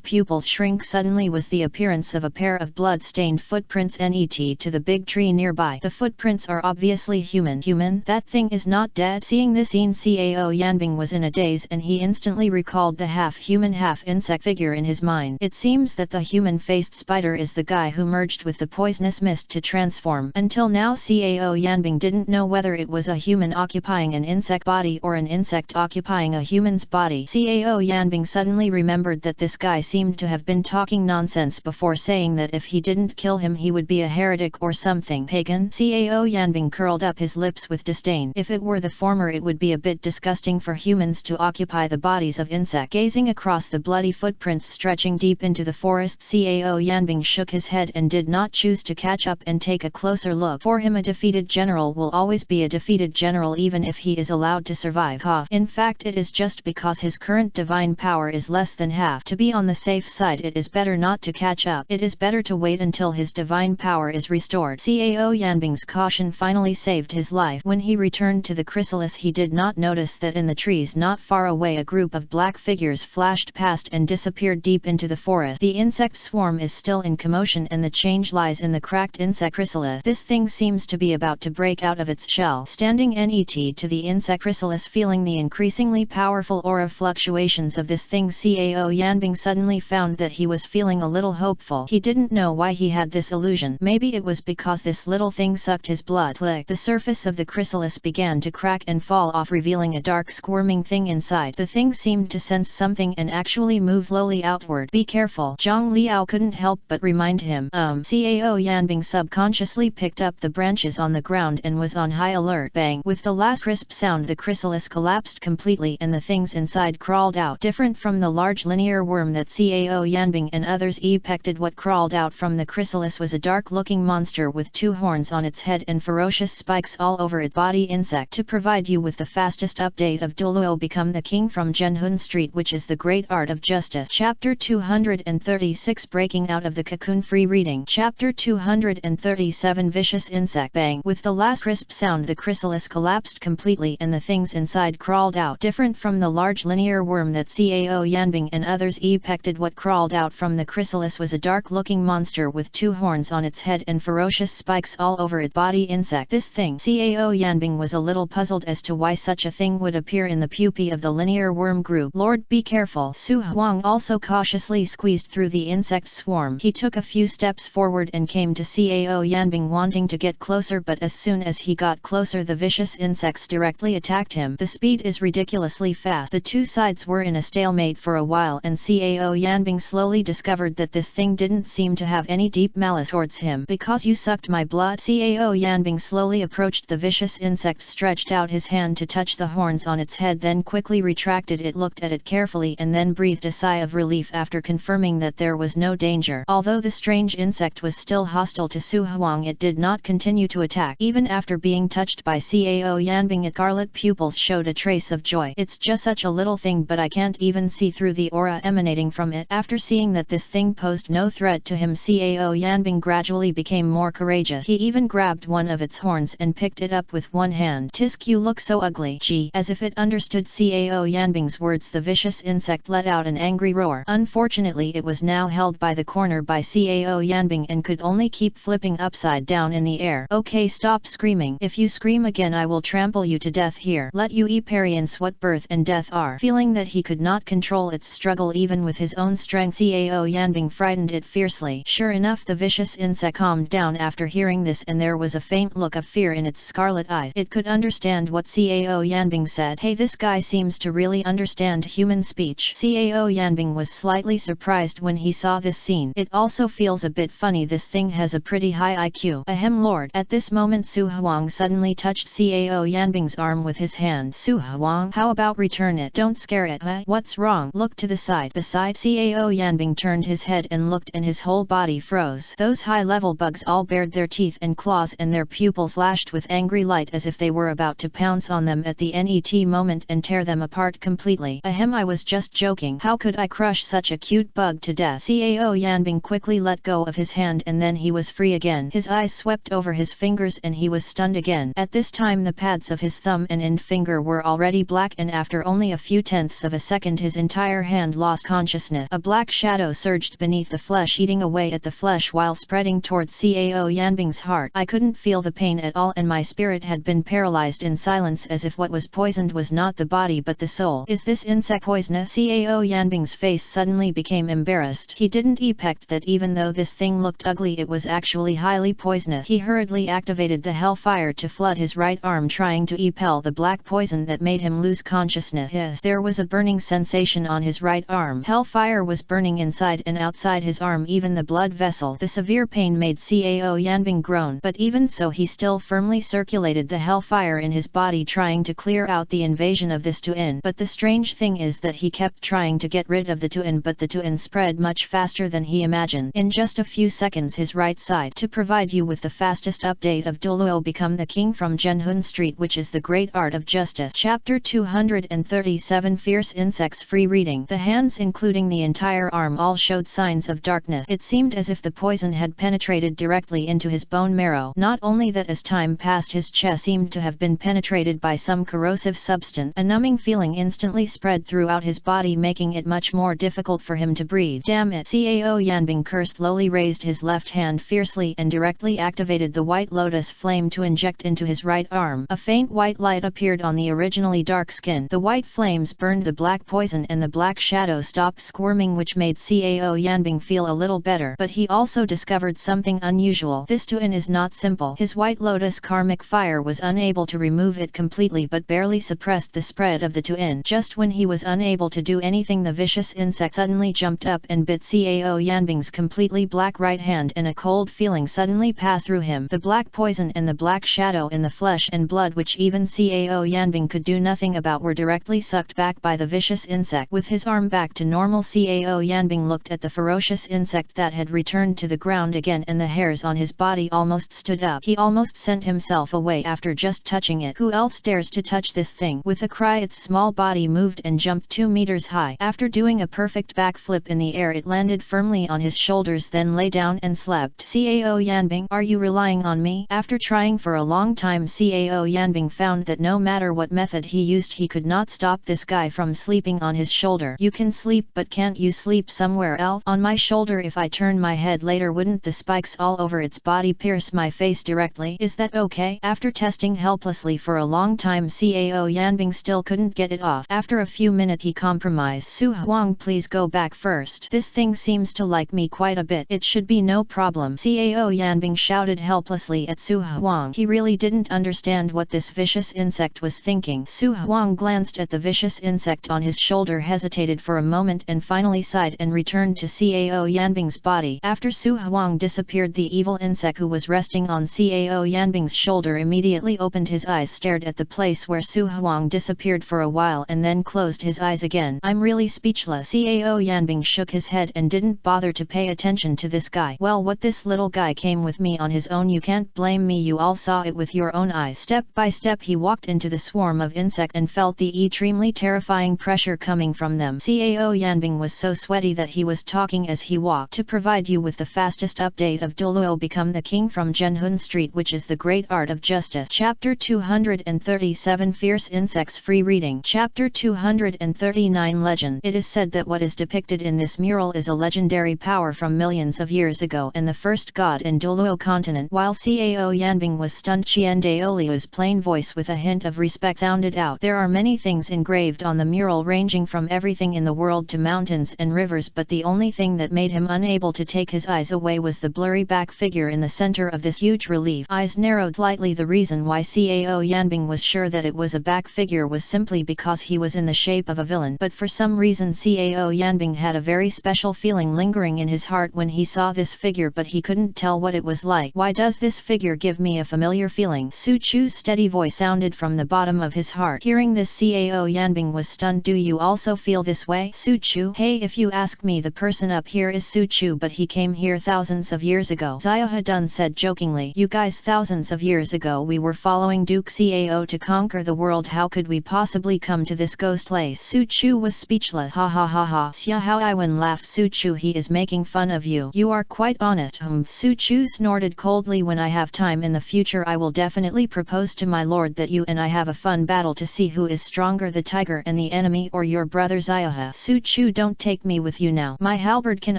pupils shrink suddenly was the appearance of a pair of blood-stained footprints net to the big tree nearby. The footprints are obviously human. That thing is not dead. Seeing this scene, Cao Yanbing was in a daze and he instantly recalled the half-human half-insect figure in his mind. It seems that the human-faced spider is the guy who merged with the poisonous mist to transform. Until now Cao Yanbing didn't know whether it was a human occupying an insect body or an insect occupying a human's body. Cao Yanbing suddenly remembered that this guy seemed to have been talking nonsense before, saying that if he didn't kill him he would be a heretic or something. Pagan? Cao Yanbing curled up his lips with disdain. If it were the former, it would be a bit disgusting for humans to occupy the bodies of insects. Gazing across the bloody footprints stretching deep into the forest, Cao Yanbing shook his head and did not choose to catch up and take a closer look. For him, a defeated general will always be a defeated general, even if he is allowed to survive. In fact, it is just because his current divine power is less than half. To be on the safe side, it is better not to catch up. It is better to wait until his divine power is restored. Cao Yanbing's caution finally saved his life. When he returned to the chrysalis, he did not notice that in the trees not far away a group of black figures flashed past and disappeared deep into the forest. The insect swarm is still in commotion and the change lies in the cracked insect chrysalis. This thing seems to be about to break out of its shell. Standing net to the insect chrysalis, feeling the increasingly powerful aura fluctuations of this thing, Cao Yanbing suddenly found that he was feeling a little hopeful. He didn't know why he had this illusion. Maybe it was because this little thing sucked his blood. Click. The surface of the chrysalis began to crack and fall off, revealing a dark squirming thing inside. The thing seemed to sense something and actually moved slowly outward. Be careful. Zhang Liao couldn't help but remind him. Cao Yanbing subconsciously picked up the branches on the ground and was on high alert. Bang! With the last crisp sound, the chrysalis collapsed completely and the things inside crawled out. Different from the large linear worm that Cao Yanbing and others epected, what crawled out from the chrysalis was a dark-looking monster with two horns on its head head and ferocious spikes all over its body. Insect. To provide you with the fastest update of Douluo, become the king from Zhenhun Street, which is the great art of justice. Chapter 236, Breaking out of the cocoon. Free reading. Chapter 237, Vicious insect. Bang! With the last crisp sound, the chrysalis collapsed completely and the things inside crawled out. Different from the large linear worm that Cao Yanbing and others ejected, what crawled out from the chrysalis was a dark-looking monster with 2 horns on its head and ferocious spikes all over its body. Insect. This thing. Cao Yanbing was a little puzzled as to why such a thing would appear in the pupae of the linear worm group. Lord, be careful. Su Huang also cautiously squeezed through the insect swarm. He took a few steps forward and came to Cao Yanbing, wanting to get closer, but as soon as he got closer, the vicious insects directly attacked him. The speed is ridiculously fast. The two sides were in a stalemate for a while, and Cao Yanbing slowly discovered that this thing didn't seem to have any deep malice towards him. Because you sucked my blood? Cao Yanbing slowly approached the vicious insect, stretched out his hand to touch the horns on its head, then quickly retracted it, looked at it carefully, and then breathed a sigh of relief after confirming that there was no danger. Although the strange insect was still hostile to Su Huang, it did not continue to attack. Even after being touched by Cao Yanbing, its scarlet pupils showed a trace of joy. It's just such a little thing, but I can't even see through the aura emanating from it. After seeing that this thing posed no threat to him, Cao Yanbing gradually became more courageous. He even grabbed one of its horns and picked it up with one hand. Tisk, you look so ugly. Gee. As if it understood Cao Yanbing's words, the vicious insect let out an angry roar. Unfortunately, it was now held by the corner by Cao Yanbing and could only keep flipping upside down in the air. Okay, stop screaming. If you scream again, I will trample you to death here. Let you experience what birth and death are. Feeling that he could not control its struggle even with his own strength, Cao Yanbing frightened it fiercely. Sure enough, the vicious insect calmed down after hearing this, and there was a faint look of fear in its scarlet eyes. It could understand what Cao Yanbing said. Hey, this guy seems to really understand human speech. Cao Yanbing was slightly surprised when he saw this scene. It also feels a bit funny. This thing has a pretty high IQ. Ahem, lord. At this moment, Su Huang suddenly touched Cao Yanbing's arm with his hand. Su Huang, how about return it? Don't scare it, huh? What's wrong? Look to the side. Besides, Cao Yanbing turned his head and looked, and his whole body froze. Those high-level bugs all bared their teeth and claws, and their pupils flashed with angry light as if they were about to pounce on them at the net moment and tear them apart completely. Ahem, I was just joking. How could I crush such a cute bug to death? Cao Yanbing quickly let go of his hand, and then he was free again. His eyes swept over his fingers and he was stunned again. At this time, the pads of his thumb and index finger were already black, and after only a few tenths of a second his entire hand lost consciousness. A black shadow surged beneath the flesh, eating away at the flesh while spreading towards Cao Yanbing's heart. I couldn't feel the pain at all, and my spirit had been paralyzed in silence, as if what was poisoned was not the body but the soul. Is this insect poisonous? Cao Yanbing's face suddenly became embarrassed. He didn't expect that even though this thing looked ugly, it was actually highly poisonous. He hurriedly activated the hellfire to flood his right arm, trying to expel the black poison that made him lose consciousness. Yes, there was a burning sensation on his right arm. Hellfire was burning inside and outside his arm, even the blood vessels. The severe pain made Cao Yanbing groan, but even so he still firmly circulated the hellfire in his body, trying to clear out the invasion of this Tuin. But the strange thing is that he kept trying to get rid of the Tuin, but the Tuin spread much faster than he imagined. In just a few seconds, his right side. To provide you with the fastest update of Douluo, become the king from Zhenhun Street, which is the great art of justice. Chapter 237, Fierce insects. Free reading. The hands, including the entire arm, all showed signs of darkness. It seemed as if the poison had penetrated directly into his bone marrow. Not only that, as time passed, his chest seemed to have been penetrated by some corrosive substance. A numbing feeling instantly spread throughout his body, making it much more difficult for him to breathe. Damn it! Cao Yanbing cursed, slowly raised his left hand fiercely and directly activated the white lotus flame to inject into his right arm. A faint white light appeared on the originally dark skin. The white flames burned the black poison and the black shadow stopped squirming, which made Cao Yanbing feel a little better. But he also discovered something unusual. This Tuin is not simple. His white lotus karmic fire was unable to remove it completely, but barely suppressed the spread of the Tuin. Just when he was unable to do anything, the vicious insect suddenly jumped up and bit Cao Yanbing's completely black right hand, and a cold feeling suddenly passed through him. The black poison and the black shadow in the flesh and blood, which even Cao Yanbing could do nothing about, were directly sucked back by the vicious insect. With his arm back to normal, Cao Yanbing looked at the ferocious insect that had returned to the ground again, and the hairs on his body almost stood up. He almost sent himself away after just touching it. Who else dares to touch this thing? With a cry, its small body moved and jumped 2 meters high. After doing a perfect backflip in the air, it landed firmly on his shoulders, then lay down and slept. Cao Yanbing, are you relying on me? After trying for a long time, Cao Yanbing found that no matter what method he used, he could not stop this guy from sleeping on his shoulder. You can sleep, but can't you sleep somewhere else? On my shoulder. If I turn my head later, wouldn't the spikes all over its body pierce my face directly? Is that okay? After testing helplessly for a long time, Cao Yanbing still couldn't get it off. After a few minutes he compromised. Su Huang, please go back first. This thing seems to like me quite a bit. It should be no problem. Cao Yanbing shouted helplessly at Su Huang. He really didn't understand what this vicious insect was thinking. Su Huang glanced at the vicious insect on his shoulder, hesitated for a moment and finally sighed and returned to Cao Yanbing's body. After Su Huang disappeared, the evil insect who was resting on Cao Yanbing's shoulder immediately opened his eyes, stared at the place where Su Huang disappeared for a while and then closed his eyes again. I'm really speechless. Cao Yanbing shook his head and didn't bother to pay attention to this guy. Well, what, this little guy came with me on his own? You can't blame me, you all saw it with your own eyes. Step by step he walked into the swarm of insects and felt the extremely terrifying pressure coming from them. Cao Yanbing was so sweaty that he was talking as he walked. To provide you with the fastest update of Douluo, become the king from Zhenhun Street, which is the great art of justice. Chapter 237, Fierce Insects. Free reading. Chapter 239, Legend. It is said that what is depicted in this mural is a legendary power from millions of years ago and the first god in Douluo continent. While Cao Yanbing was stunned, Qian Daoliu's plain voice with a hint of respect sounded out. There are many things engraved on the mural, ranging from everything in the world to mountains and rivers, but the only thing that made him unable to take his eyes away was the blurry back figure in the center of this huge relief. Eyes narrowed slightly. The reason why Cao Yanbing was sure that it was a back figure was simply because he was in the shape of a villain, but for some reason Cao Yanbing had a very special feeling lingering in his heart when he saw this figure, but he couldn't tell what it was like. Why does this figure give me a familiar feeling? Su Chu's steady voice sounded from the bottom of his heart. Hearing this, Cao Yanbing was stunned. Do you also feel this way, Su Chu? Hey, if you ask me, the person up here is Su Chu, but he came here thousands of years ago, Zhenhun said jokingly. You guys, thousands of years ago we were following Duke Cao to conquer the world. How could we possibly come to this ghost place? Su Chu was speechless. Ha ha ha ha. Xia Hao Iwan laughed. Su Chu, he is making fun of you. You are quite honest. Su Chu snorted coldly. When I have time in the future, I will definitely propose to my lord that you and I have a fun battle to see who is stronger, the tiger and the enemy, or your brother Zhenhun. Su Chu, don't take me with you now. My halberd can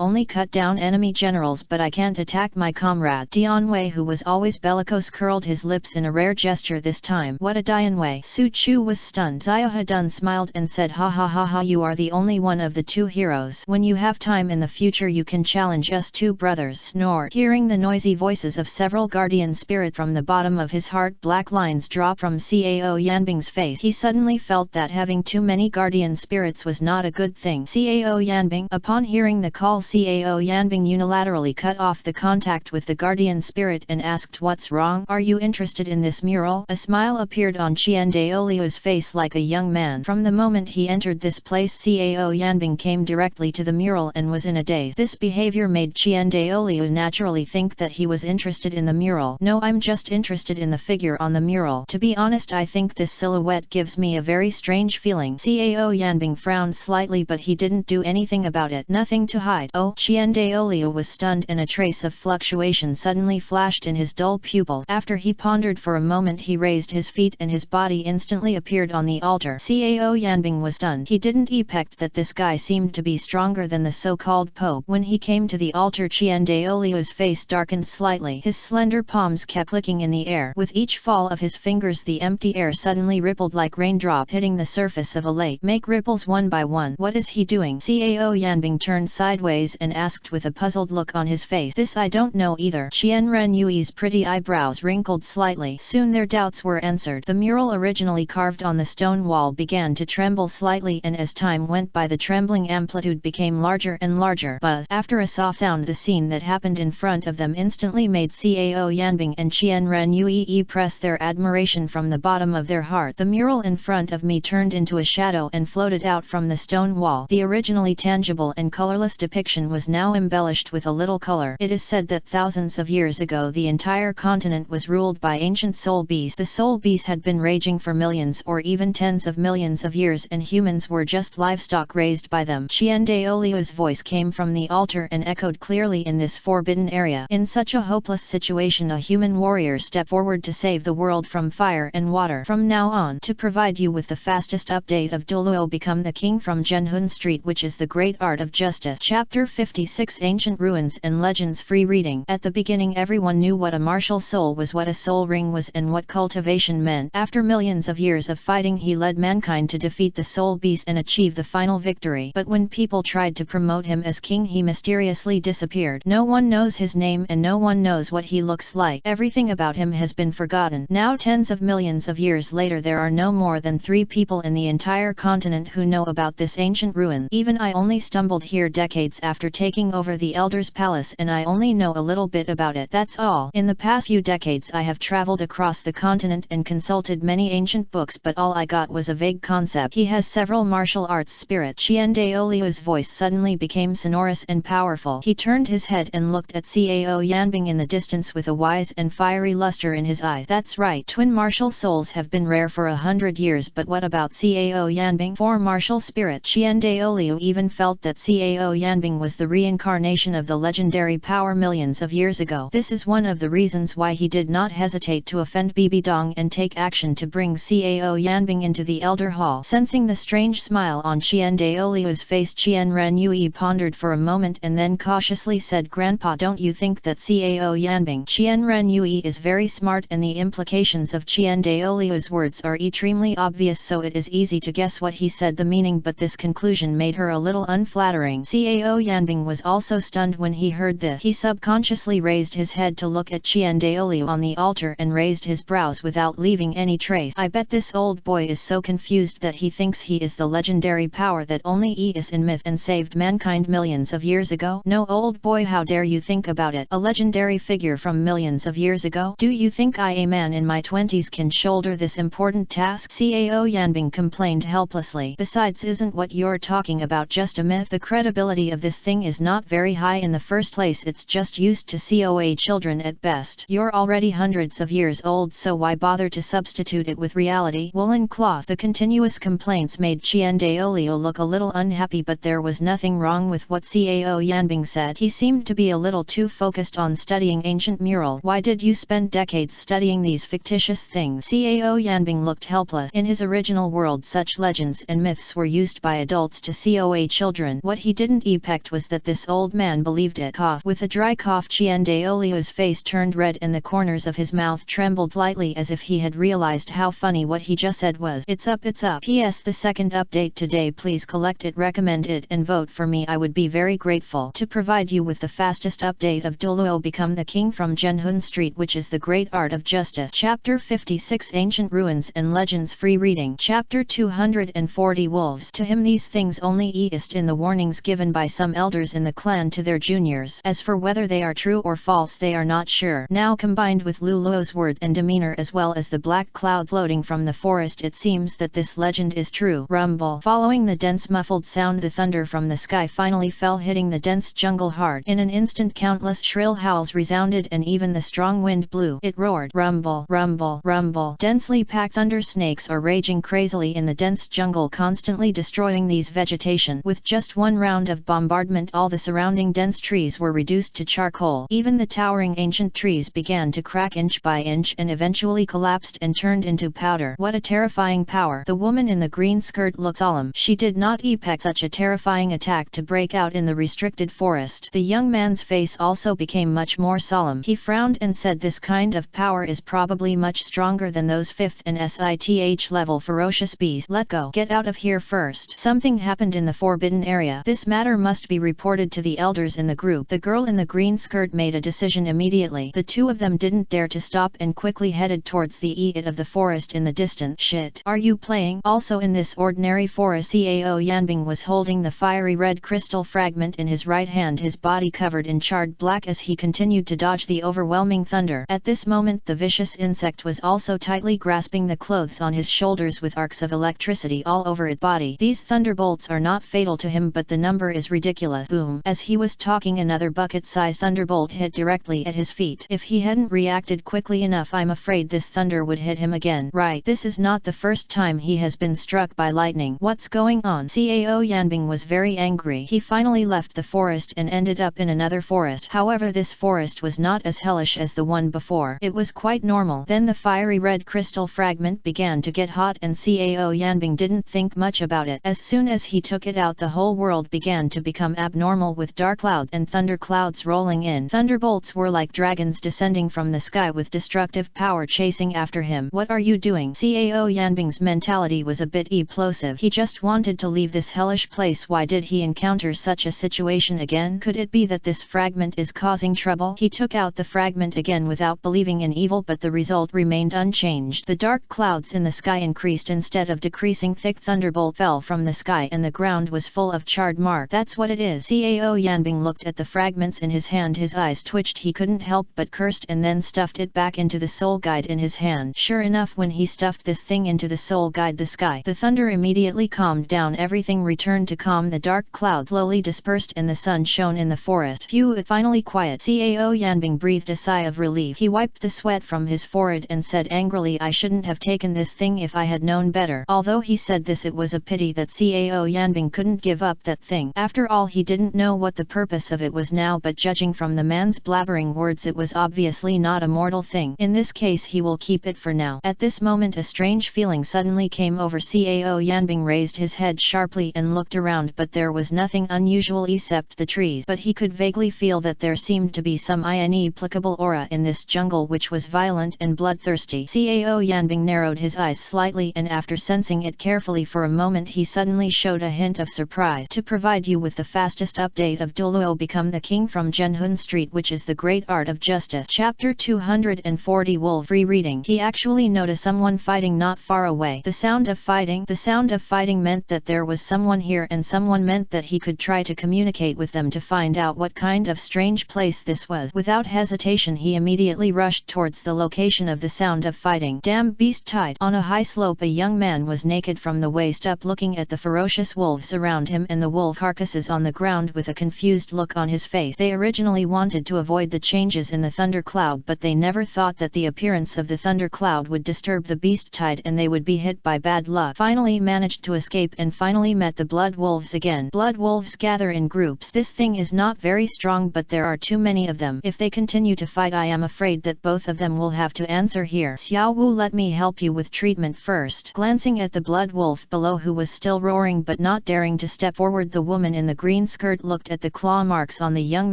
only cut down enemy generals, but I can't attack my comrade. Dian Wei, who was always bellicose, curled his lips in a rare gesture this time. What a Dian Wei! Su Chu was stunned. Zhenhun smiled and said, ha ha ha ha, you are the only one of the two heroes. When you have time in the future, you can challenge us two brothers. Snort. Hearing the noisy voices of several guardian spirit from the bottom of his heart, black lines dropped from Cao Yanbing's face. He suddenly felt that having too many guardian spirits was not a good thing. Cao Yanbing. Upon hearing the call, Cao Yanbing unilaterally cut off the contact with the guardian spirit and asked, what's wrong? Are you interested in this mural? A smile appeared on Qian Daoliu's face like a young man. From the moment he entered this place, Cao Yanbing came directly to the mural and was in a daze. This behavior made Qian Daoliu naturally think that he was interested in the mural. No, I'm just interested in the figure on the mural. To be honest, I think this silhouette gives me a very strange feeling. Cao Yanbing frowned slightly, but he didn't do anything about it. Nothing to hide. Oh, Qian Daoliu was stunned and a trace of fluctuation suddenly flashed in his dull pupils. After he pondered for a moment, he raised his feet and his body instantly appeared on the altar. Cao Yanbing was stunned. He didn't expect that this guy seemed to be stronger than the so-called Pope. When he came to the altar, Qian Daoliu's face darkened slightly. His slender palms kept clicking in the air. With each fall of his fingers, the empty air suddenly rippled like raindrop hitting the surface of a lake. Make ripples one by one. What is he doing? Cao Yanbing turned sideways and asked with a puzzled look on his face. This I don't know either. Qian Renyui's pretty eyebrows wrinkled slightly. Soon their doubts were answered. The mural originally carved on the stone wall began to tremble slightly, and as time went by, the trembling amplitude became larger and larger. Buzz. After a soft sound, the scene that happened in front of them instantly made Cao Yanbing and Qian Renyui press their admiration from the bottom of their heart. The mural in front of me turned into a shadow and floated out from the stone wall. The originally tangible and colorless depiction was now embellished with a little color. It is said that thousands of years ago the entire continent was ruled by ancient soul bees. The soul bees had been raging for millions or even tens of millions of years, and humans were just livestock raised by them. Qian Daoliu's voice came from the altar and echoed clearly in this forbidden area. In such a hopeless situation, a human warrior stepped forward to save the world from fire and water. From now on, to provide you with the fastest update of Douluo, become the king from Zhenhun Street, which is the great art of justice. Chapter 56, Ancient Ruins and Legends. Free reading. At the beginning, everyone knew what a martial soul was, what a soul ring was, and what cultivation meant. After millions of years of fighting, he led mankind to defeat the soul beast and achieve the final victory. But when people tried to promote him as king, he mysteriously disappeared. No one knows his name and no one knows what he looks like. Everything about him has been forgotten. Now, tens of millions of years later, there are no more than 3 people in the entire continent who know about this ancient ruin. Even I only stumbled here decades after taking over the Elder's Palace, and I only know a little bit about it. That's all. In the past few decades I have traveled across the continent and consulted many ancient books, but all I got was a vague concept. He has several martial arts spirit. Qian Daoliu's voice suddenly became sonorous and powerful. He turned his head and looked at Cao Yanbing in the distance with a wise and fiery luster in his eyes. That's right, twin martial souls have been rare for 100 years, but what about Cao Yanbing? For martial spirit, Qian Daoliu even felt that Cao Yanbing was the reincarnation of the legendary power millions of years ago. This is one of the reasons why he did not hesitate to offend Bibi Dong and take action to bring Cao Yanbing into the Elder Hall. Sensing the strange smile on Qian Daoliu's face, Qian Renyue pondered for a moment and then cautiously said, "Grandpa, don't you think that Cao Yanbing?" Qian Renyue is very smart, and the implications of Qian Daoliu's words are extremely obvious, so it is easy to guess what he said the meaning, but this conclusion made her a little unflattering. Cao Yanbing was also stunned when he heard this. He subconsciously raised his head to look at Qian Daoliu on the altar and raised his brows without leaving any trace. I bet this old boy is so confused that he thinks he is the legendary power that only is in myth and saved mankind millions of years ago. No, old boy, how dare you think about it? A legendary figure from millions of years ago? Do you think I, a man in my 20s, can shoulder this important task? Cao Yanbing complained helplessly. Besides, isn't what you're talking about just a myth? The credibility of this thing is not very high in the first place. It's just used to COA children at best. You're already hundreds of years old, so why bother to substitute it with reality? Woolen cloth. The continuous complaints made Qian Daoliu look a little unhappy, but there was nothing wrong with what Cao Yanbing said. He seemed to be a little too focused on studying ancient murals. Why did you spend decades studying these fictitious things? Cao Yanbing looked helpless. In his original world, such legends and myths were used by adults to COA children. What he didn't expect was that this old man believed it. Cough. With a dry cough, Qian Daoliu's face turned red and the corners of his mouth trembled lightly, as if he had realized how funny what he just said was. It's up, it's up. P.S. The second update today, please collect it, recommend it, and vote for me. I would be very grateful. To provide you with the fastest update of Douluo, become the king from Zhenhun Street, which is the great art of justice. Chapter 56, Ancient Ruins and Legends. Free reading. Chapter 240, Wolves. To him these things only exist in the warnings given by some elders in the clan to their juniors. As for whether they are true or false, they are not sure. Now, combined with Douluo's words and demeanor, as well as the black cloud floating from the forest, it seems that this legend is true. Rumble. Following the dense muffled sound, the thunder from the sky finally fell, hitting the dense jungle hard. In an instant, countless shrill howls resounded and even the strong wind blew. It roared. Rumble, rumble, rumble. Densely packed thunder snakes are raging crazily in the dense jungle, constantly destroying these vegetation. With just one round of bombardment, all the surrounding dense trees were reduced to charcoal. Even the towering ancient trees began to crack inch by inch and eventually collapsed and turned into powder. What a terrifying power! The woman in the green skirt looked solemn. She did not expect such a terrifying attack to break out in the restricted forest. The young man's face also became much more solemn. He frowned and said, "This kind of power is probably much stronger than those 5th and SITH level ferocious bees. Let go. Get out of here first." Something happened in the forbidden area. This matter must be reported to the elders in the group. The girl in the green skirt made a decision immediately. The two of them didn't dare to stop and quickly headed towards the edge of the forest in the distance. Shit. Are you playing? Also in this ordinary forest, Cao Yanbing was holding the fiery red crystal fragment in his right hand, his body covered in charred black as he continued to dodge the overwhelming thunder. At this moment, the vicious insect was also tightly grasping the clothes on his shoulders with arcs of electricity all over its body. These thunderbolts are not fatal to him, but the number is ridiculous. Boom. As he was talking, another bucket-sized thunderbolt hit directly at his feet. If he hadn't reacted quickly enough, I'm afraid this thunder would hit him again. Right, this is not the first time he has been struck by lightning. What's going on? Cao Yanbing was very angry. He finally left the forest and ended up in another forest. However, this forest was not as hellish as the one before. It was quite normal. Then the fiery red crystal fragment began to get hot and Cao Yanbing didn't think much about it. As soon as he took it out, the whole world began to become abnormal with dark clouds and thunder clouds rolling in. Thunderbolts were like dragons descending from the sky with destructive power chasing after him. What are you doing? Cao Yanbing's mentality was a bit explosive. He just wanted to leave this hellish place. Why did he encounter such a situation again? Could it be that this fragment is causing trouble? He took out the fragment again without believing in evil, but the result remained unchanged. The dark clouds in the sky increased instead of decreasing. Thick thunderbolt fell from the sky and the ground was full of charred marks. That's what it is. Cao Yanbing looked at the fragments in his hand. His eyes twitched. He couldn't help but cursed and then stuffed it back into the soul guide in his hand. Sure enough, when he stuffed this thing into the soul guide, the thunder immediately calmed down. Everything returned to calm. The dark cloud slowly dispersed and the sun shone in the forest. Phew, it finally quiet. Cao Yanbing breathed a sigh of relief. He wiped the sweat from his forehead and said angrily, I shouldn't have taken this thing if I had known better. Although he said this, it was a pity that Cao Yanbing couldn't give up that thing. After all, he didn't know what the purpose of it was now, but judging from the man's blabbering words, it was obviously not a mortal thing. In this case, he will keep it for now. At this moment, a strange feeling suddenly came over Cao Yanbing. Raised his head sharply and looked around, but there was nothing unusual except the trees. But he could vaguely feel that there seemed to be some inexplicable aura in this jungle which was violent and bloodthirsty. Cao Yanbing narrowed his eyes slightly, and after sensing it carefully for a moment, he suddenly showed a hint of surprise. To provide you with the fastest update of Douluo, become the king from Zhenhun Street, which is the great art of justice. Chapter 240. Wolf. Rereading. He actually noticed someone fighting not far away. The sound of fighting meant that there was someone here, and someone meant that he could try to communicate with them to find out what kind of strange place this was. Without hesitation, he immediately rushed towards the location of the sound of fighting. Damn beast tide. On a high slope, a young man was naked from the waist up, looking at the ferocious wolves around him and the wolf carcasses on the ground with a confused look on his face. They originally wanted to avoid the changes in the thunder cloud, but they never thought that the appearance of the thunder cloud would disturb the beast tide and they would be hit by bad luck. Finally managed to escape and finally met the blood wolves again. Blood wolves gather in groups. This thing is not very strong, but there are too many of them. If they continue to fight, I am afraid that both of them will have to answer here. Xiao Wu, let me help you with treatment first. Glancing at the blood wolf below, who was still roaring but not daring to step forward, the woman in the green skirt looked at the claw marks on the young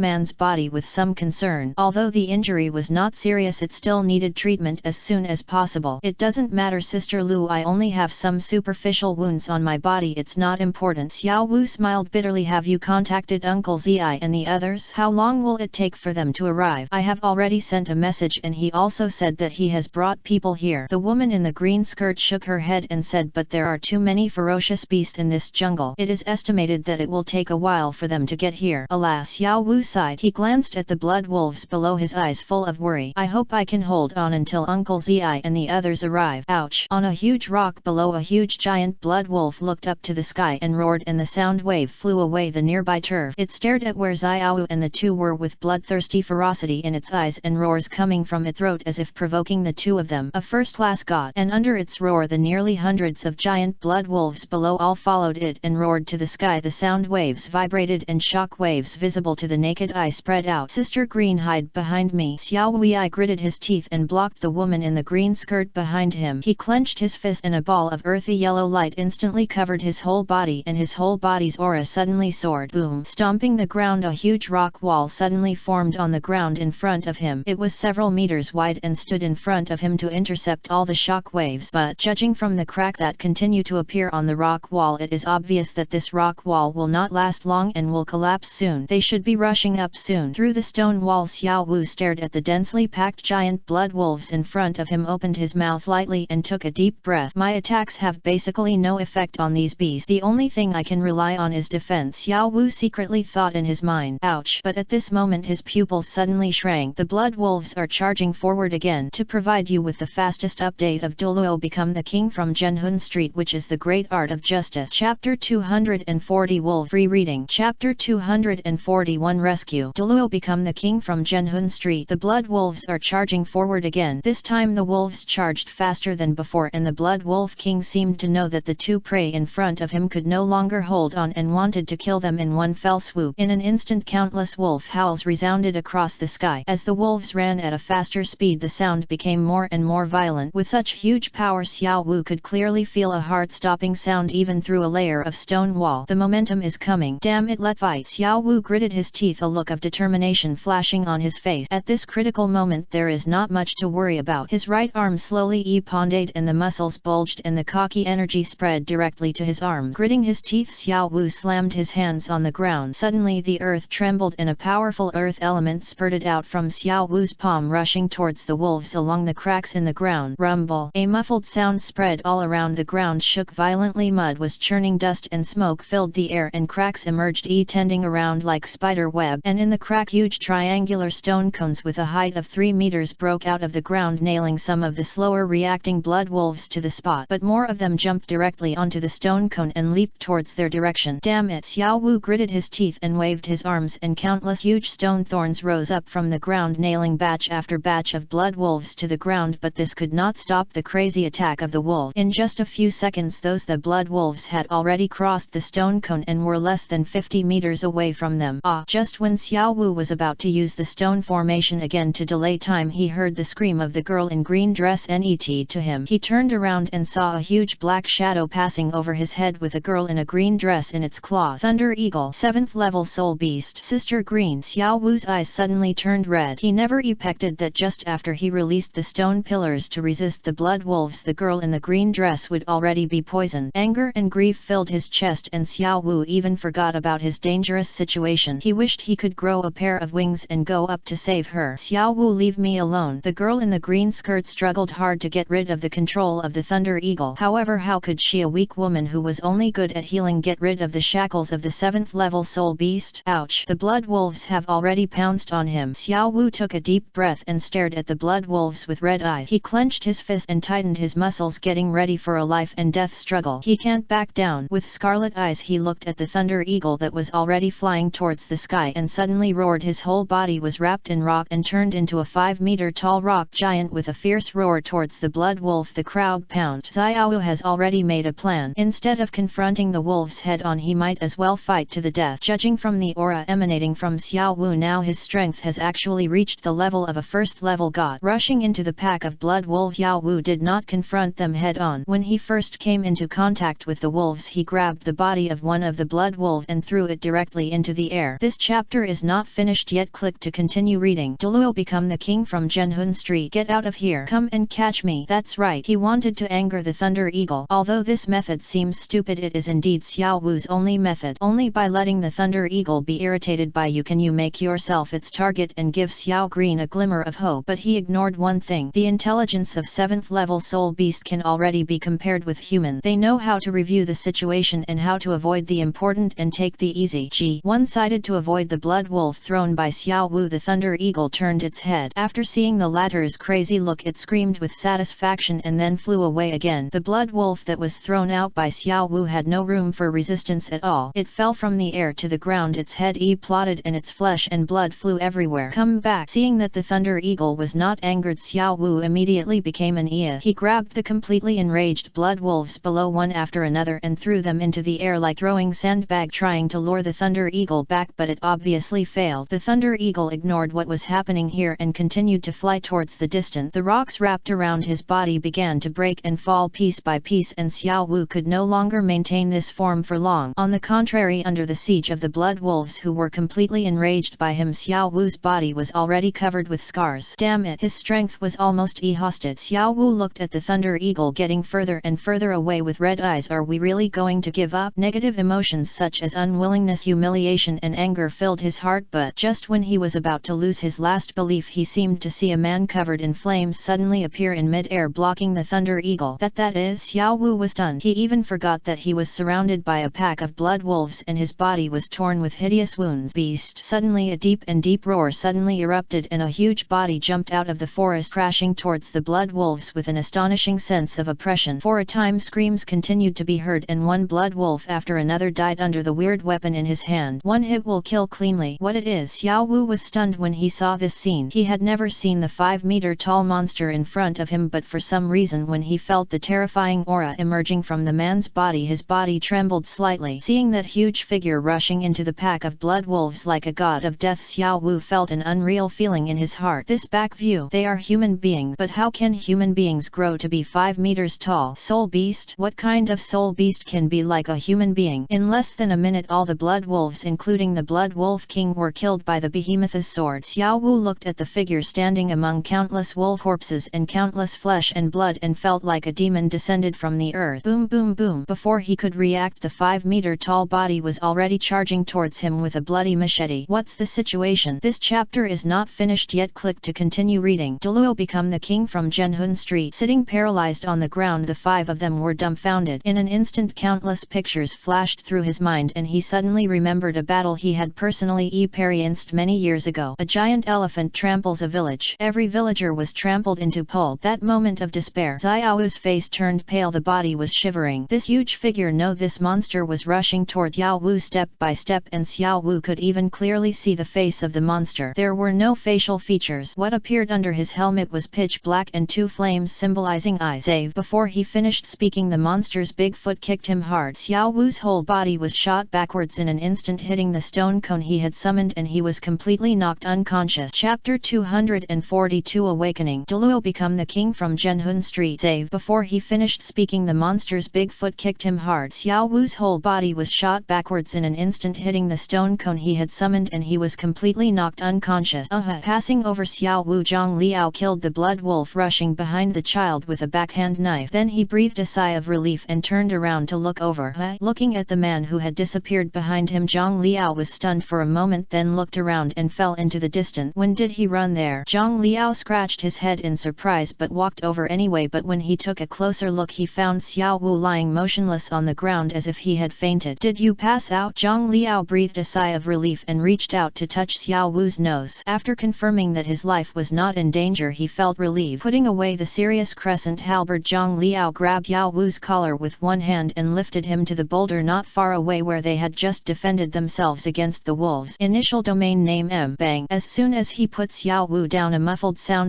man's body with some concern. Although the injury was not serious, it still needed treatment as soon as possible. It doesn't matter, Sister Lu, I only have some superficial wounds on my body, it's not important. Xiao Wu smiled bitterly. Have you contacted Uncle Zi and the others? How long will it take for them to arrive? I have already sent a message, and he also said that he has brought people here. The woman in the green skirt shook her head and said, but there are too many ferocious beasts in this jungle. It is estimated that it will take a while for them to get here. Alas, Xiao Wu sighed. He glanced at the blood wolves below, his eyes full of worry. I hope I can hold on until Uncle Zi and the others arrive. Ouch. On a huge rock below, a huge giant blood wolf looked up to the sky and roared, and the sound wave flew away the nearby turf. It stared at where Xiao and the two were with bloodthirsty ferocity in its eyes and roars coming from its throat as if provoking the two of them. A first-class god. And under its roar, the nearly hundreds of giant blood wolves below all followed it and roared to the sky. The sound waves vibrated and shock waves visible to the naked eye spread out. Sister Green, hide behind me. Xiao Wei gritted his teeth and blocked the woman in the green skirt behind him. He clenched his fist and a ball of earthy yellow light instantly covered his whole body, and his whole body's aura suddenly soared. Boom! Stomping the ground, a huge rock wall suddenly formed on the ground in front of him. It was several meters wide and stood in front of him to intercept all the shock waves, but judging from the crack that continue to appear on the rock wall, it is obvious that this rock wall will not last long and will collapse soon. They should be rushing up soon. Through the stone wall, Xiao Wu stared at the densely packed giant blood wolves in front of him, opened his mouth lightly and took a deep breath. My attacks have basically no effect on these beasts. The only thing I can rely on is defense, Xiao Wu secretly thought in his mind. Ouch! But at this moment his pupils suddenly shrank. The blood wolves are charging forward again. To provide you with the fastest update of Douluo, become the king from Zhenhun Street, which is the great art of justice. Chapter 240. Wolf. Rereading. Chapter 241. Rescue. Douluo, become the king from Zhenhun Zhenhun Street. The blood wolves are charging forward again. This time the wolves charged faster than before, and the Blood Wolf King seemed to know that the two prey in front of him could no longer hold on and wanted to kill them in one fell swoop. In an instant countless wolf howls resounded across the sky. As the wolves ran at a faster speed, the sound became more and more violent. With such huge power, Xiao Wu could clearly feel a heart-stopping sound even through a layer of stone wall. The momentum is coming. Damn it, let's fight. Xiao Wu gritted his teeth, a look of determination flashing on his face. At this critical moment there is not much to worry about. His right arm slowly pondered and the muscles bulged and the cocky energy spread directly to his arms. Gritting his teeth, Xiao Wu slammed his hands on the ground. Suddenly the earth trembled and a powerful earth element spurted out from Xiao Wu's palm, rushing towards the wolves along the cracks in the ground. Rumble. A muffled sound spread all around. The ground shook violently. Mud was churning, dust and smoke filled the air, and cracks emerged, tending around like spider web. And in the crack, huge triangular stone cones with a height of 3 meters broke out of the ground, nailing some of the slower reacting blood wolves to the spot. But more of them jumped directly onto the stone cone and leaped towards their direction. Damn it! Xiao Wu gritted his teeth and waved his arms, and countless huge stone thorns rose up from the ground, nailing batch after batch of blood wolves to the ground. But this could not stop the crazy attack of the wolf. In just a few seconds the blood wolves had already crossed the stone cone and were less than 50 meters away from them. Just when Xiao Wu was about to use the stone formation again to delay time, he heard the scream of the girl in green dress. Net to him. He turned around and saw a huge black shadow passing over his head with a girl in a green dress in its claw. Thunder Eagle, 7th level soul beast. Sister Green. Xiao Wu's eyes suddenly turned red. He never expected that just after he released the stone pillars to resist the blood wolves, the girl in the green dress would already be poisoned. Anger and grief filled his chest, and Xiao Wu even forgot about his dangerous situation. He wished he could grow a pair of wings and go up to save her. Xiao Wu, leave me alone. The girl in the green skirt struggled hard to get rid of the control of the Thunder Eagle. However, how could she, a weak woman who was only good at healing, get rid of the shackles of the 7th level soul beast? Ouch! The blood wolves have already pounced on him. Xiao Wu took a deep breath and stared at the blood wolves with red eyes. He clenched his fist and tightened his muscles, getting ready for a life and death struggle. He can't back down. With scarlet eyes he looked at the Thunder Eagle that was already flying towards the sky and suddenly roared. His whole body was wrapped in rock and turned into a 5-meter tall rock giant with a fierce roar towards the blood wolf. The crowd pounded. Xiao Wu has already made a plan. Instead of confronting the wolves head on, he might as well fight to the death. Judging from the aura emanating from Xiao Wu now, his strength has actually reached the level of a 1st level god. Rushing into the pack of blood wolves, Xiao Wu did not confront them head on. When he first came into contact with the wolves, he grabbed the body of one of the blood wolves and threw it directly into the air. This chapter is not finished yet. Click to continue reading. Douluo, become the king from Zhenhun Street. Get out of here. Come and catch me. That's right. He wanted to anger the Thunder Eagle. Although this method seems stupid, it is indeed Xiao Wu's only method. Only by letting the Thunder Eagle be irritated by you can you make yourself its target and give Xiao Green a glimmer of hope. But he ignored one thing. The intelligence of 7th level soul beast can already be compared with human. They know how to review the situation and how to avoid the important and take the easy. One-sided. To avoid the blood wolf thrown by Xiao Wu, the Thunder Eagle turned its head. After seeing the latter's crazy look, it screamed with satisfaction and then flew away again. The blood wolf that was thrown out by Xiao Wu had no room for resistance at all. It fell from the air to the ground, its head plotted and its flesh and blood flew everywhere. Come back. Seeing that the Thunder Eagle was not angered, Xiao Wu immediately became an ear. He grabbed the completely enraged blood wolves below one after another and threw them into the air like throwing sandbag, trying to lure the Thunder Eagle back, but it obviously failed. The Thunder Eagle ignored what was happening here and continued to fly towards the distance. The rocks wrapped around his body began to break and fall piece by piece, and Xiao Wu could no longer maintain this form for long. On the contrary, under the siege of the blood wolves who were completely enraged by him, Xiao Wu's body was already covered with scars. Damn it, his strength was almost exhausted. Xiao Wu looked at the Thunder Eagle getting further and further away with red eyes. Are we really going to give up? Negative emotions such as unwillingness, humiliation and anger filled his heart, but just when he was about to lose his last belief, he seemed to see a man covered in flames suddenly appear in mid-air, blocking the Thunder Eagle. That is, Xiao Wu was stunned. He even forgot that he was surrounded by a pack of blood wolves and his body was torn with hideous wounds. Beast! Suddenly a deep roar suddenly erupted and a huge body jumped out of the forest, crashing towards the blood wolves with an astonishing sense of oppression. For a time screams continued to be heard and one blood wolf after another died under the weird weapon in his hand. One hit will kill cleanly. What it is? Xiao Wu was stunned when when he saw this scene. He had never seen the 5-meter-tall monster in front of him, but for some reason when he felt the terrifying aura emerging from the man's body, his body trembled slightly. Seeing that huge figure rushing into the pack of blood wolves like a god of death, Xiao Wu felt an unreal feeling in his heart. This back view, they are human beings, but how can human beings grow to be 5 meters tall? Soul beast? What kind of soul beast can be like a human being? In less than a minute all the blood wolves including the Blood Wolf King were killed by the behemoth's sword. Xiao Wu looked at the figure standing among countless wolf corpses and countless flesh and blood and felt like a demon descended from the earth. Boom boom boom. Before he could react, the 5-meter-tall body was already charging towards him with a bloody machete. What's the situation? This chapter is not finished yet. Click to continue reading. Douluo become the king from Zhenhun Street. Sitting paralyzed on the ground, the 5 of them were dumbfounded. In an instant countless pictures flashed through his mind and he suddenly remembered a battle he had personally experienced many years ago. A giant elephant tramples a village. Every villager was trampled into pulp. That moment of despair, Xiao Wu's face turned pale, the body was shivering. This huge figure, no, this monster was rushing toward Xiao Wu step by step, and Xiao Wu could even clearly see the face of the monster. There were no facial features. What appeared under his helmet was pitch black and 2 flames symbolizing eyes. Save. Before he finished speaking, the monster's big foot kicked him hard. Xiao Wu's whole body was shot backwards in an instant, hitting the stone cone he had summoned, and he was completely knocked unconscious. Chapter 242 Awakening. Douluo become the king from Zhenhun Street. Save. Before he finished speaking, the monster's big foot kicked him hard. Xiao Wu's whole body was shot backwards in an instant, hitting the stone cone he had summoned, and he was completely knocked unconscious. Passing over Xiao Wu, Zhang Liao killed the blood wolf rushing behind the child with a backhand knife. Then he breathed a sigh of relief and turned around to look over. Looking at the man who had disappeared behind him, Zhang Liao was stunned for a moment, then looked around and fell into the distance. When did he run there? Zhang Liao scratched his head in surprise but walked over anyway, but when he took a closer look he found Xiao Wu lying motionless on the ground as if he had fainted. Did you pass out? Zhang Liao breathed a sigh of relief and reached out to touch Xiao Wu's nose. After confirming that his life was not in danger, he felt relieved. Putting away the serious crescent halberd, Zhang Liao grabbed Xiao Wu's collar with one hand and lifted him to the boulder not far away where they had just defended themselves against the wolves. Initial domain name M. Bang. As soon as he put Xiao Wu down, a muffled sound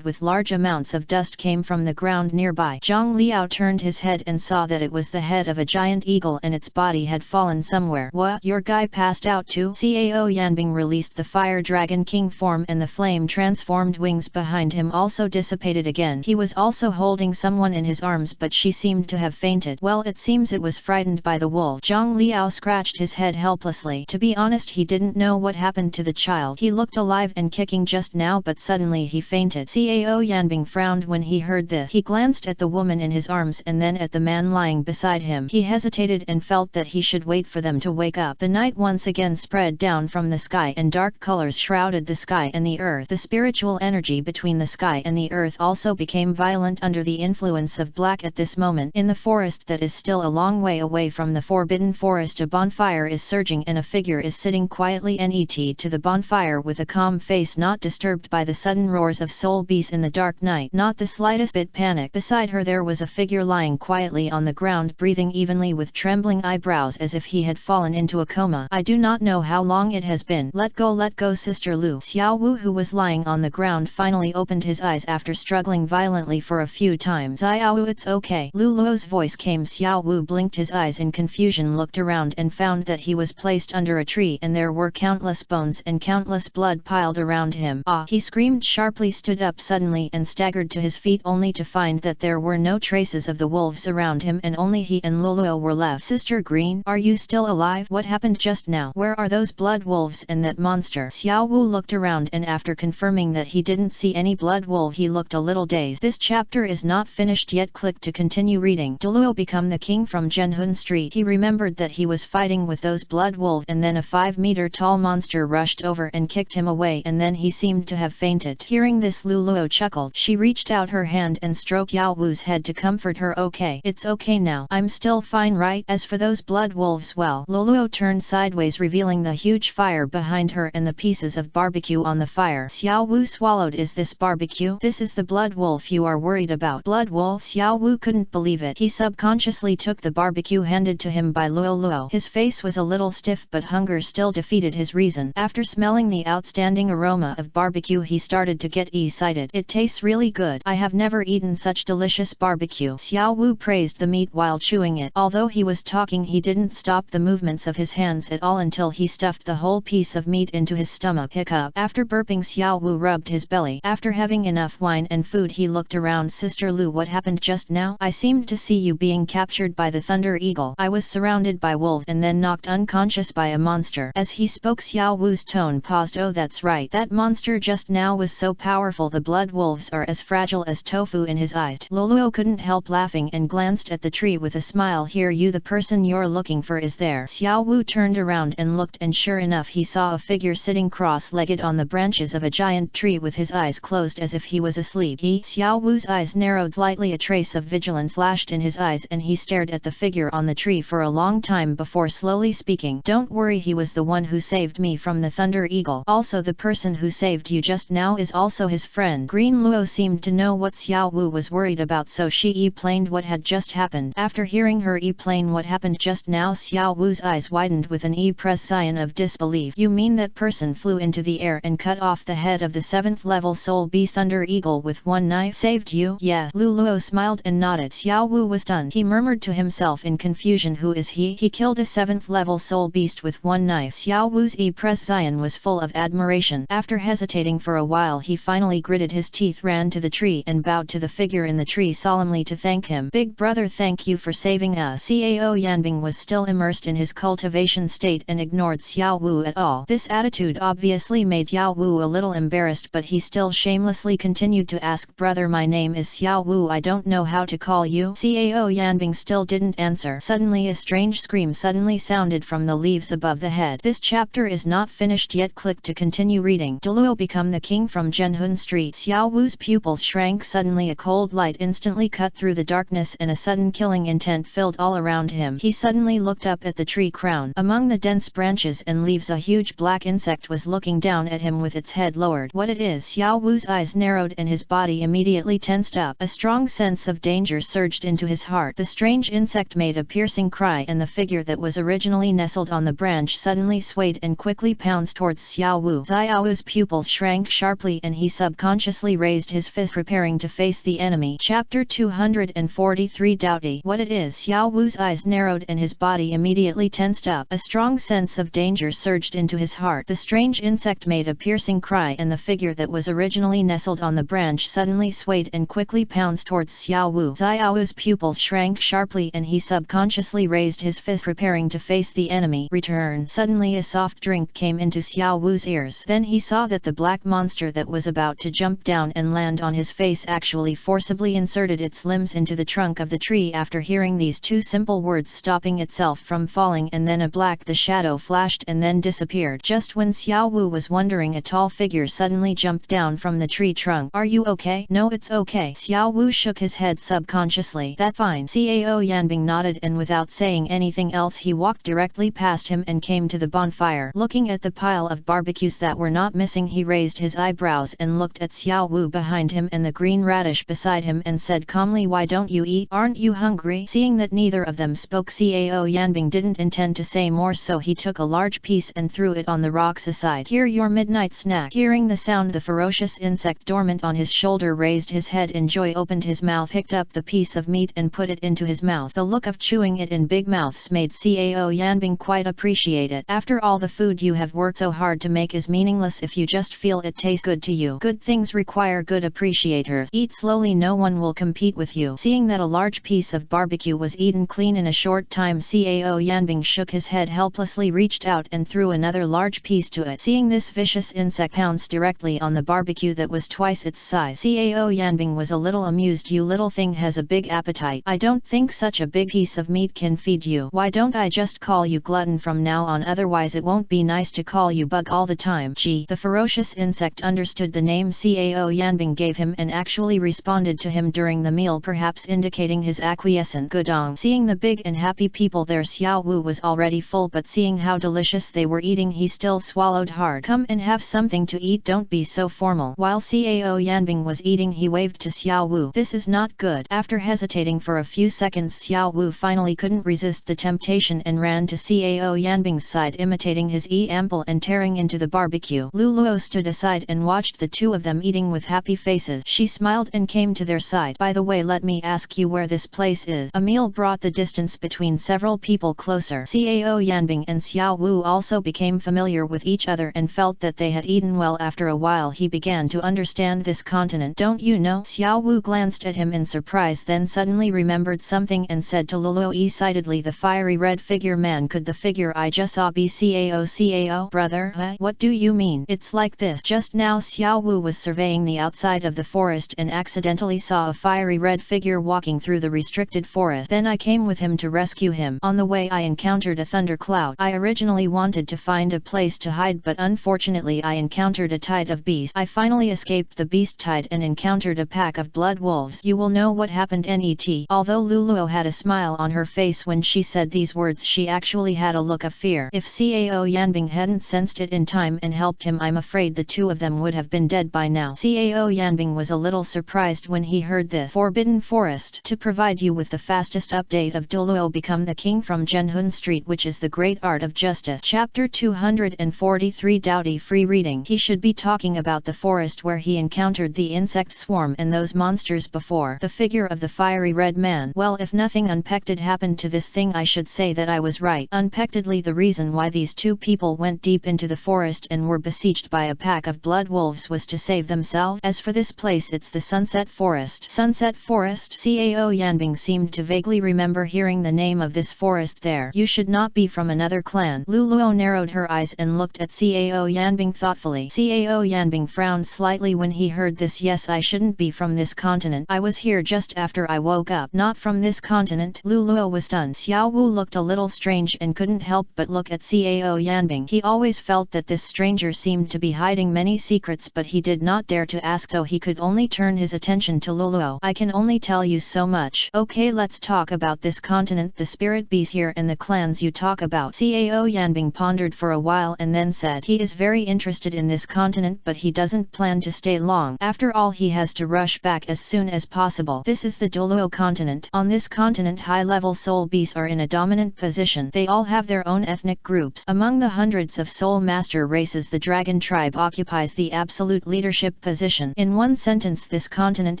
with large amounts of dust came from the ground nearby. Zhang Liao turned his head and saw that it was the head of a giant eagle and its body had fallen somewhere. What? Your guy passed out too? Cao Yanbing released the Fire Dragon King form and the flame transformed wings behind him also dissipated again. He was also holding someone in his arms, but she seemed to have fainted. Well, it seems it was frightened by the wolf. Zhang Liao scratched his head helplessly. To be honest, he didn't know what happened to the child. He looked alive and kicking just now, but suddenly he fainted. Cao Yanbing frowned when he heard this. He glanced at the woman in his arms and then at the man lying beside him. He hesitated and felt that he should wait for them to wake up. The night once again spread down from the sky and dark colors shrouded the sky and the earth. The spiritual energy between the sky and the earth also became violent under the influence of black. At this moment, in the forest that is still a long way away from the forbidden forest, a bonfire is surging and a figure is sitting quietly net to the bonfire with a calm face, not disturbed by the sudden roars of soul beasts in the dark night, not the slightest bit panicked. Beside her there was a figure lying quietly on the ground, breathing evenly with trembling eyebrows as if he had fallen into a coma. I do not know how long it has been. Let go Sister Lu. Xiao Wu, who was lying on the ground, finally opened his eyes after struggling violently for a few times. Xiao Wu, it's okay. Lu Luo's voice came. Xiao Wu blinked his eyes in confusion, looked around and found that he was placed under a tree and there were countless bones and countless blood piled around him. Ah! He screamed sharply, stood up suddenly and staggered to his feet only to find that there were no traces of the wolves around him and only he and Luo were left. Sister Green, are you still alive? What happened just now? Where are those blood wolves and that monster? Xiao Wu looked around and after confirming that he didn't see any blood wolf, he looked a little dazed. This chapter is not finished yet. Click to continue reading. Douluo become the king from Zhenhun Street. He remembered that he was fighting with those blood wolves and then a 5-meter-tall monster rushed over and kicked him away and then he seemed to have fainted. Hearing this, Lu Luo chuckled. She reached out her hand and stroked Yao Wu's head to comfort her. Okay, it's okay now. I'm still fine, right? As for those blood wolves, well, Lu Luo turned sideways revealing the huge fire behind her and the pieces of barbecue on the fire. Xiao Wu swallowed. Is this barbecue? This is the blood wolf you are worried about. Blood wolf? Xiao Wu couldn't believe it. He subconsciously took the barbecue handed to him by Luo Luo. His face was a little stiff but hunger still defeated his reason. After smelling the outside outstanding aroma of barbecue he started to get excited. It tastes really good. I have never eaten such delicious barbecue. Xiao Wu praised the meat while chewing it. Although he was talking, he didn't stop the movements of his hands at all until he stuffed the whole piece of meat into his stomach. Hiccup. After burping, Xiao Wu rubbed his belly. After having enough wine and food, he looked around. Sister Lu, what happened just now? I seemed to see you being captured by the Thunder Eagle. I was surrounded by wolves and then knocked unconscious by a monster. As he spoke, Xiao Wu's tone paused. Oh, that's right. That monster just now was so powerful. The blood wolves are as fragile as tofu in his eyes. Douluo couldn't help laughing and glanced at the tree with a smile. Here, you, the person you're looking for is there. Xiao Wu turned around and looked, and sure enough he saw a figure sitting cross-legged on the branches of a giant tree with his eyes closed as if he was asleep. Xiao Wu's eyes narrowed slightly. A trace of vigilance lashed in his eyes and he stared at the figure on the tree for a long time before slowly speaking. Don't worry, he was the one who saved me from the Thunder Eagle. Also, the person who saved you just now is also his friend. Green Luo seemed to know what Xiao Wu was worried about, so she explained what had just happened. After hearing her explain what happened just now, Xiao Wu's eyes widened with an expression of disbelief. You mean that person flew into the air and cut off the head of the 7th level soul beast Thunder Eagle with one knife? Saved you? Yes. Lu Luo smiled and nodded. Xiao Wu was stunned. He murmured to himself in confusion, who is he? He killed a 7th level soul beast with one knife. Xiao Wu's expression was full of admiration. After hesitating for a while, he finally gritted his teeth, ran to the tree and bowed to the figure in the tree solemnly to thank him. Big brother, thank you for saving us. Cao Yanbing was still immersed in his cultivation state and ignored Xiao Wu at all. This attitude obviously made Xiao Wu a little embarrassed, but he still shamelessly continued to ask, brother, my name is Xiao Wu, I don't know how to call you. Cao Yanbing still didn't answer. Suddenly a strange scream suddenly sounded from the leaves above the head. This chapter is not finished yet. Click to continue reading. Douluo become the king from Zhenhun Street. Xiao Wu's pupils shrank suddenly. A cold light instantly cut through the darkness and a sudden killing intent filled all around him. He suddenly looked up at the tree crown. Among the dense branches and leaves, a huge black insect was looking down at him with its head lowered. What it is? Xiao Wu's eyes narrowed and his body immediately tensed up. A strong sense of danger surged into his heart. The strange insect made a piercing cry, and the figure that was originally nestled on the branch suddenly swayed and quickly pounced towards Xiao Wu. Xiao Wu's pupils shrank sharply and he subconsciously raised his fist, preparing to face the enemy. Chapter 243 Doubty. What it is? Xiao Wu's eyes narrowed and his body immediately tensed up. A strong sense of danger surged into his heart. The strange insect made a piercing cry, and the figure that was originally nestled on the branch suddenly swayed and quickly pounced towards Xiao Wu. Xiao Wu's pupils shrank sharply and he subconsciously raised his fist, preparing to face the enemy. Return. Suddenly a soft drink came into Xiao Wu's ears. Then he saw that the black monster that was about to jump down and land on his face actually forcibly inserted its limbs into the trunk of the tree. After hearing these two simple words, stopping itself from falling, and then the shadow flashed and then disappeared. Just when Xiao Wu was wondering, a tall figure suddenly jumped down from the tree trunk. Are you okay? No, it's okay. Xiao Wu shook his head subconsciously. That fine. Cao Yanbing nodded, and without saying anything else he walked directly past him and came to the bonfire. Looking at the pile of barbecues that were not missing, he raised his eyebrows and looked at Xiao Wu behind him and the green radish beside him and said calmly, why don't you eat? Aren't you hungry? Seeing that neither of them spoke, Cao Yanbing didn't intend to say more, so he took a large piece and threw it on the rocks aside. Here, your midnight snack. Hearing the sound, the ferocious insect dormant on his shoulder raised his head in joy, opened his mouth, picked up the piece of meat and put it into his mouth. The look of chewing it in big mouths made Cao Yanbing quite appreciate it. After all, the food you have worked so hard to make is meaningless if you just feel it tastes good to you. Good things require good appreciators. Eat slowly, no one will compete with you. Seeing that a large piece of barbecue was eaten clean in a short time, Cao Yanbing shook his head helplessly, reached out and threw another large piece to it. Seeing this vicious insect pounce directly on the barbecue that was twice its size, Cao Yanbing was a little amused. You little thing has a big appetite. I don't think such a big piece of meat can feed you. Why don't I just call you glutton from now on? Otherwise it won't be nice to call you bug all the time. Gee. The ferocious insect understood the name Cao Yanbing gave him and actually responded to him during the meal, perhaps indicating his acquiescent Gudong. Seeing the big and happy people there, Xiao Wu was already full, but seeing how delicious they were eating, he still swallowed hard. Come and have something to eat, don't be so formal. While Cao Yanbing was eating, he waved to Xiao Wu. This is not good. After hesitating for a few seconds, Xiao Wu finally couldn't resist the temptation and ran to Cao Yanbing's side, imitating his ample and tearing into the barbecue. Douluo stood aside and watched the two of them eating with happy faces. She smiled and came to their side. By the way, let me ask you where this place is. A meal brought the distance between several people closer. Cao Yanbing and Xiao Wu also became familiar with each other and felt that they had eaten well. After a while he began to understand this continent. Don't you know? Xiao Wu glanced at him in surprise, then suddenly remembered something and said to Douluo excitedly, the fiery red figure man. Could the figure I just saw be Cao? Brother? What do you mean? It's like this. Just now Xiao Wu was surveying the outside of the forest and accidentally saw a fiery red figure walking through the restricted forest. Then I came with him to rescue him. On the way I encountered a thundercloud. I originally wanted to find a place to hide, but unfortunately I encountered a tide of bees. I finally escaped the beast tide and encountered a pack of blood wolves. You will know what happened. Net. Although Douluo had a smile on her face when she said these words, she actually had a look of fear. If Cao Yanbing hadn't sensed it in time and helped him, I'm afraid the two of them would have been dead by now. Cao Yanbing was a little surprised when he heard this. Forbidden Forest. To provide you with the fastest update of Douluo Become the King from Zhenhun Street, which is the great art of justice. Chapter 243. Doughty free reading. He should be talking about the forest where he encountered the insect swarm and those monsters before. The figure of the fiery red man. Well, if nothing unexpected happened to this thing, I should say that I was right. Unexpectedly, the reason why these two people went deep into the forest and were besieged by a pack of blood wolves was to save themselves. As for this place, it's the Sunset Forest. Sunset Forest? Cao Yanbing seemed to vaguely remember hearing the name of this forest there. You should not be from another clan. Douluo narrowed her eyes and looked at Cao Yanbing thoughtfully. Cao Yanbing frowned slightly when he heard this. Yes, I shouldn't be from this continent. I was here just after I woke up. Not from this continent? Douluo was stunned. Xiao Wu looked a little strange and couldn't help but look at Cao Yanbing. He always felt that this stranger seemed to be hiding many secrets, but he did not dare to ask, so he could only turn his attention to Douluo. I can only tell you so much. Okay, let's talk about this continent, the spirit bees here and the clans you talk about. Cao Yanbing pondered for a while and then said he is very interested in this continent, but he doesn't plan to stay long. After all, he has to rush back as soon as possible. This is the Douluo continent. On this continent, high-level soul beasts are in a dominant position. They all have their own ethnic groups. Among the hundreds of soul master races, the dragon tribe occupies the absolute leadership position. In one sentence, this continent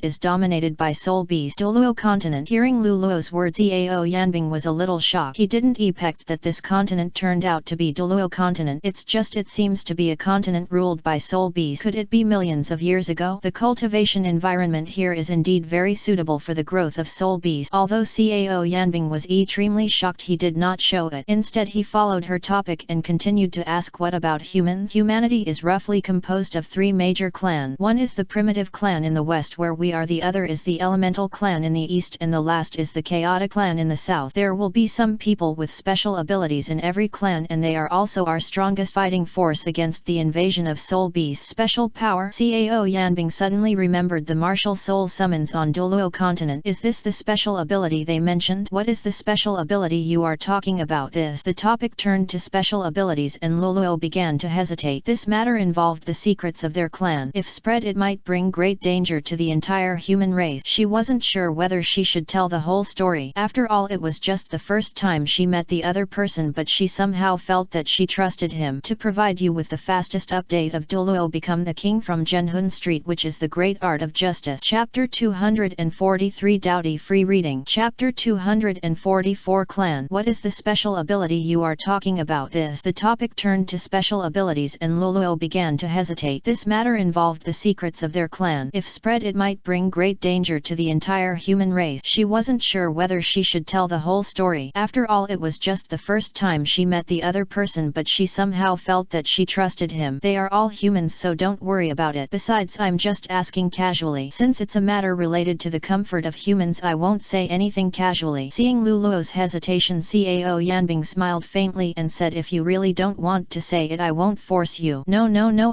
is dominated by soul beasts. Douluo continent. Hearing Douluo's words, Cao Yanbing was a little shocked. He didn't expect that this continent turned out to be Douluo continent. It's just it seems to be a continent ruled by soul beasts. Could it be millions of years ago? The cultivation environment here is indeed very suitable for the growth of soul beasts. Although Cao Yanbing was extremely shocked, he did not show it. Instead, he followed her topic and continued to ask, what about humans? Humanity is roughly composed of three major clans. One is the primitive clan in the west where we are, the other is the elemental clan in the east, and the last is the chaotic clan in the south. There will be some people with special abilities in every clan, and they are also our strongest fighting force against the invasion of soul beasts. Special power? Cao Yanbing suddenly remembered the martial soul summons on Douluo continent. Is this the special ability they mentioned? What is the special ability you are talking about? The topic turned to special abilities and Douluo began to hesitate. This matter involved the secrets of their clan. If spread, it might bring great danger to the entire human race. She wasn't sure whether she should tell the whole story. After all, it was just the first time she met the other person, but she somehow felt that she trusted him. To provide you with the fastest update of Douluo Become the King from Zhenhun Street, which is the great art of justice. Chapter 243. Doughty free reading. Chapter 244. Clan. What is the special ability you are talking about? The topic turned to special abilities and Douluo began to hesitate. This matter involved the secrets of their clan. If spread, it might bring great danger to the entire human race. She wasn't sure whether she should tell the whole story. After all, it was just the first time she met the other person, but she somehow felt that she trusted him. They are all humans, so don't worry about it. Besides, I'm just asking casually. Since it's a matter related to the comfort of humans, I won't say anything casually. Seeing Douluo's hesitation, Cao Yanbing smiled faintly and said, if you really don't want to say it, I won't force you. No,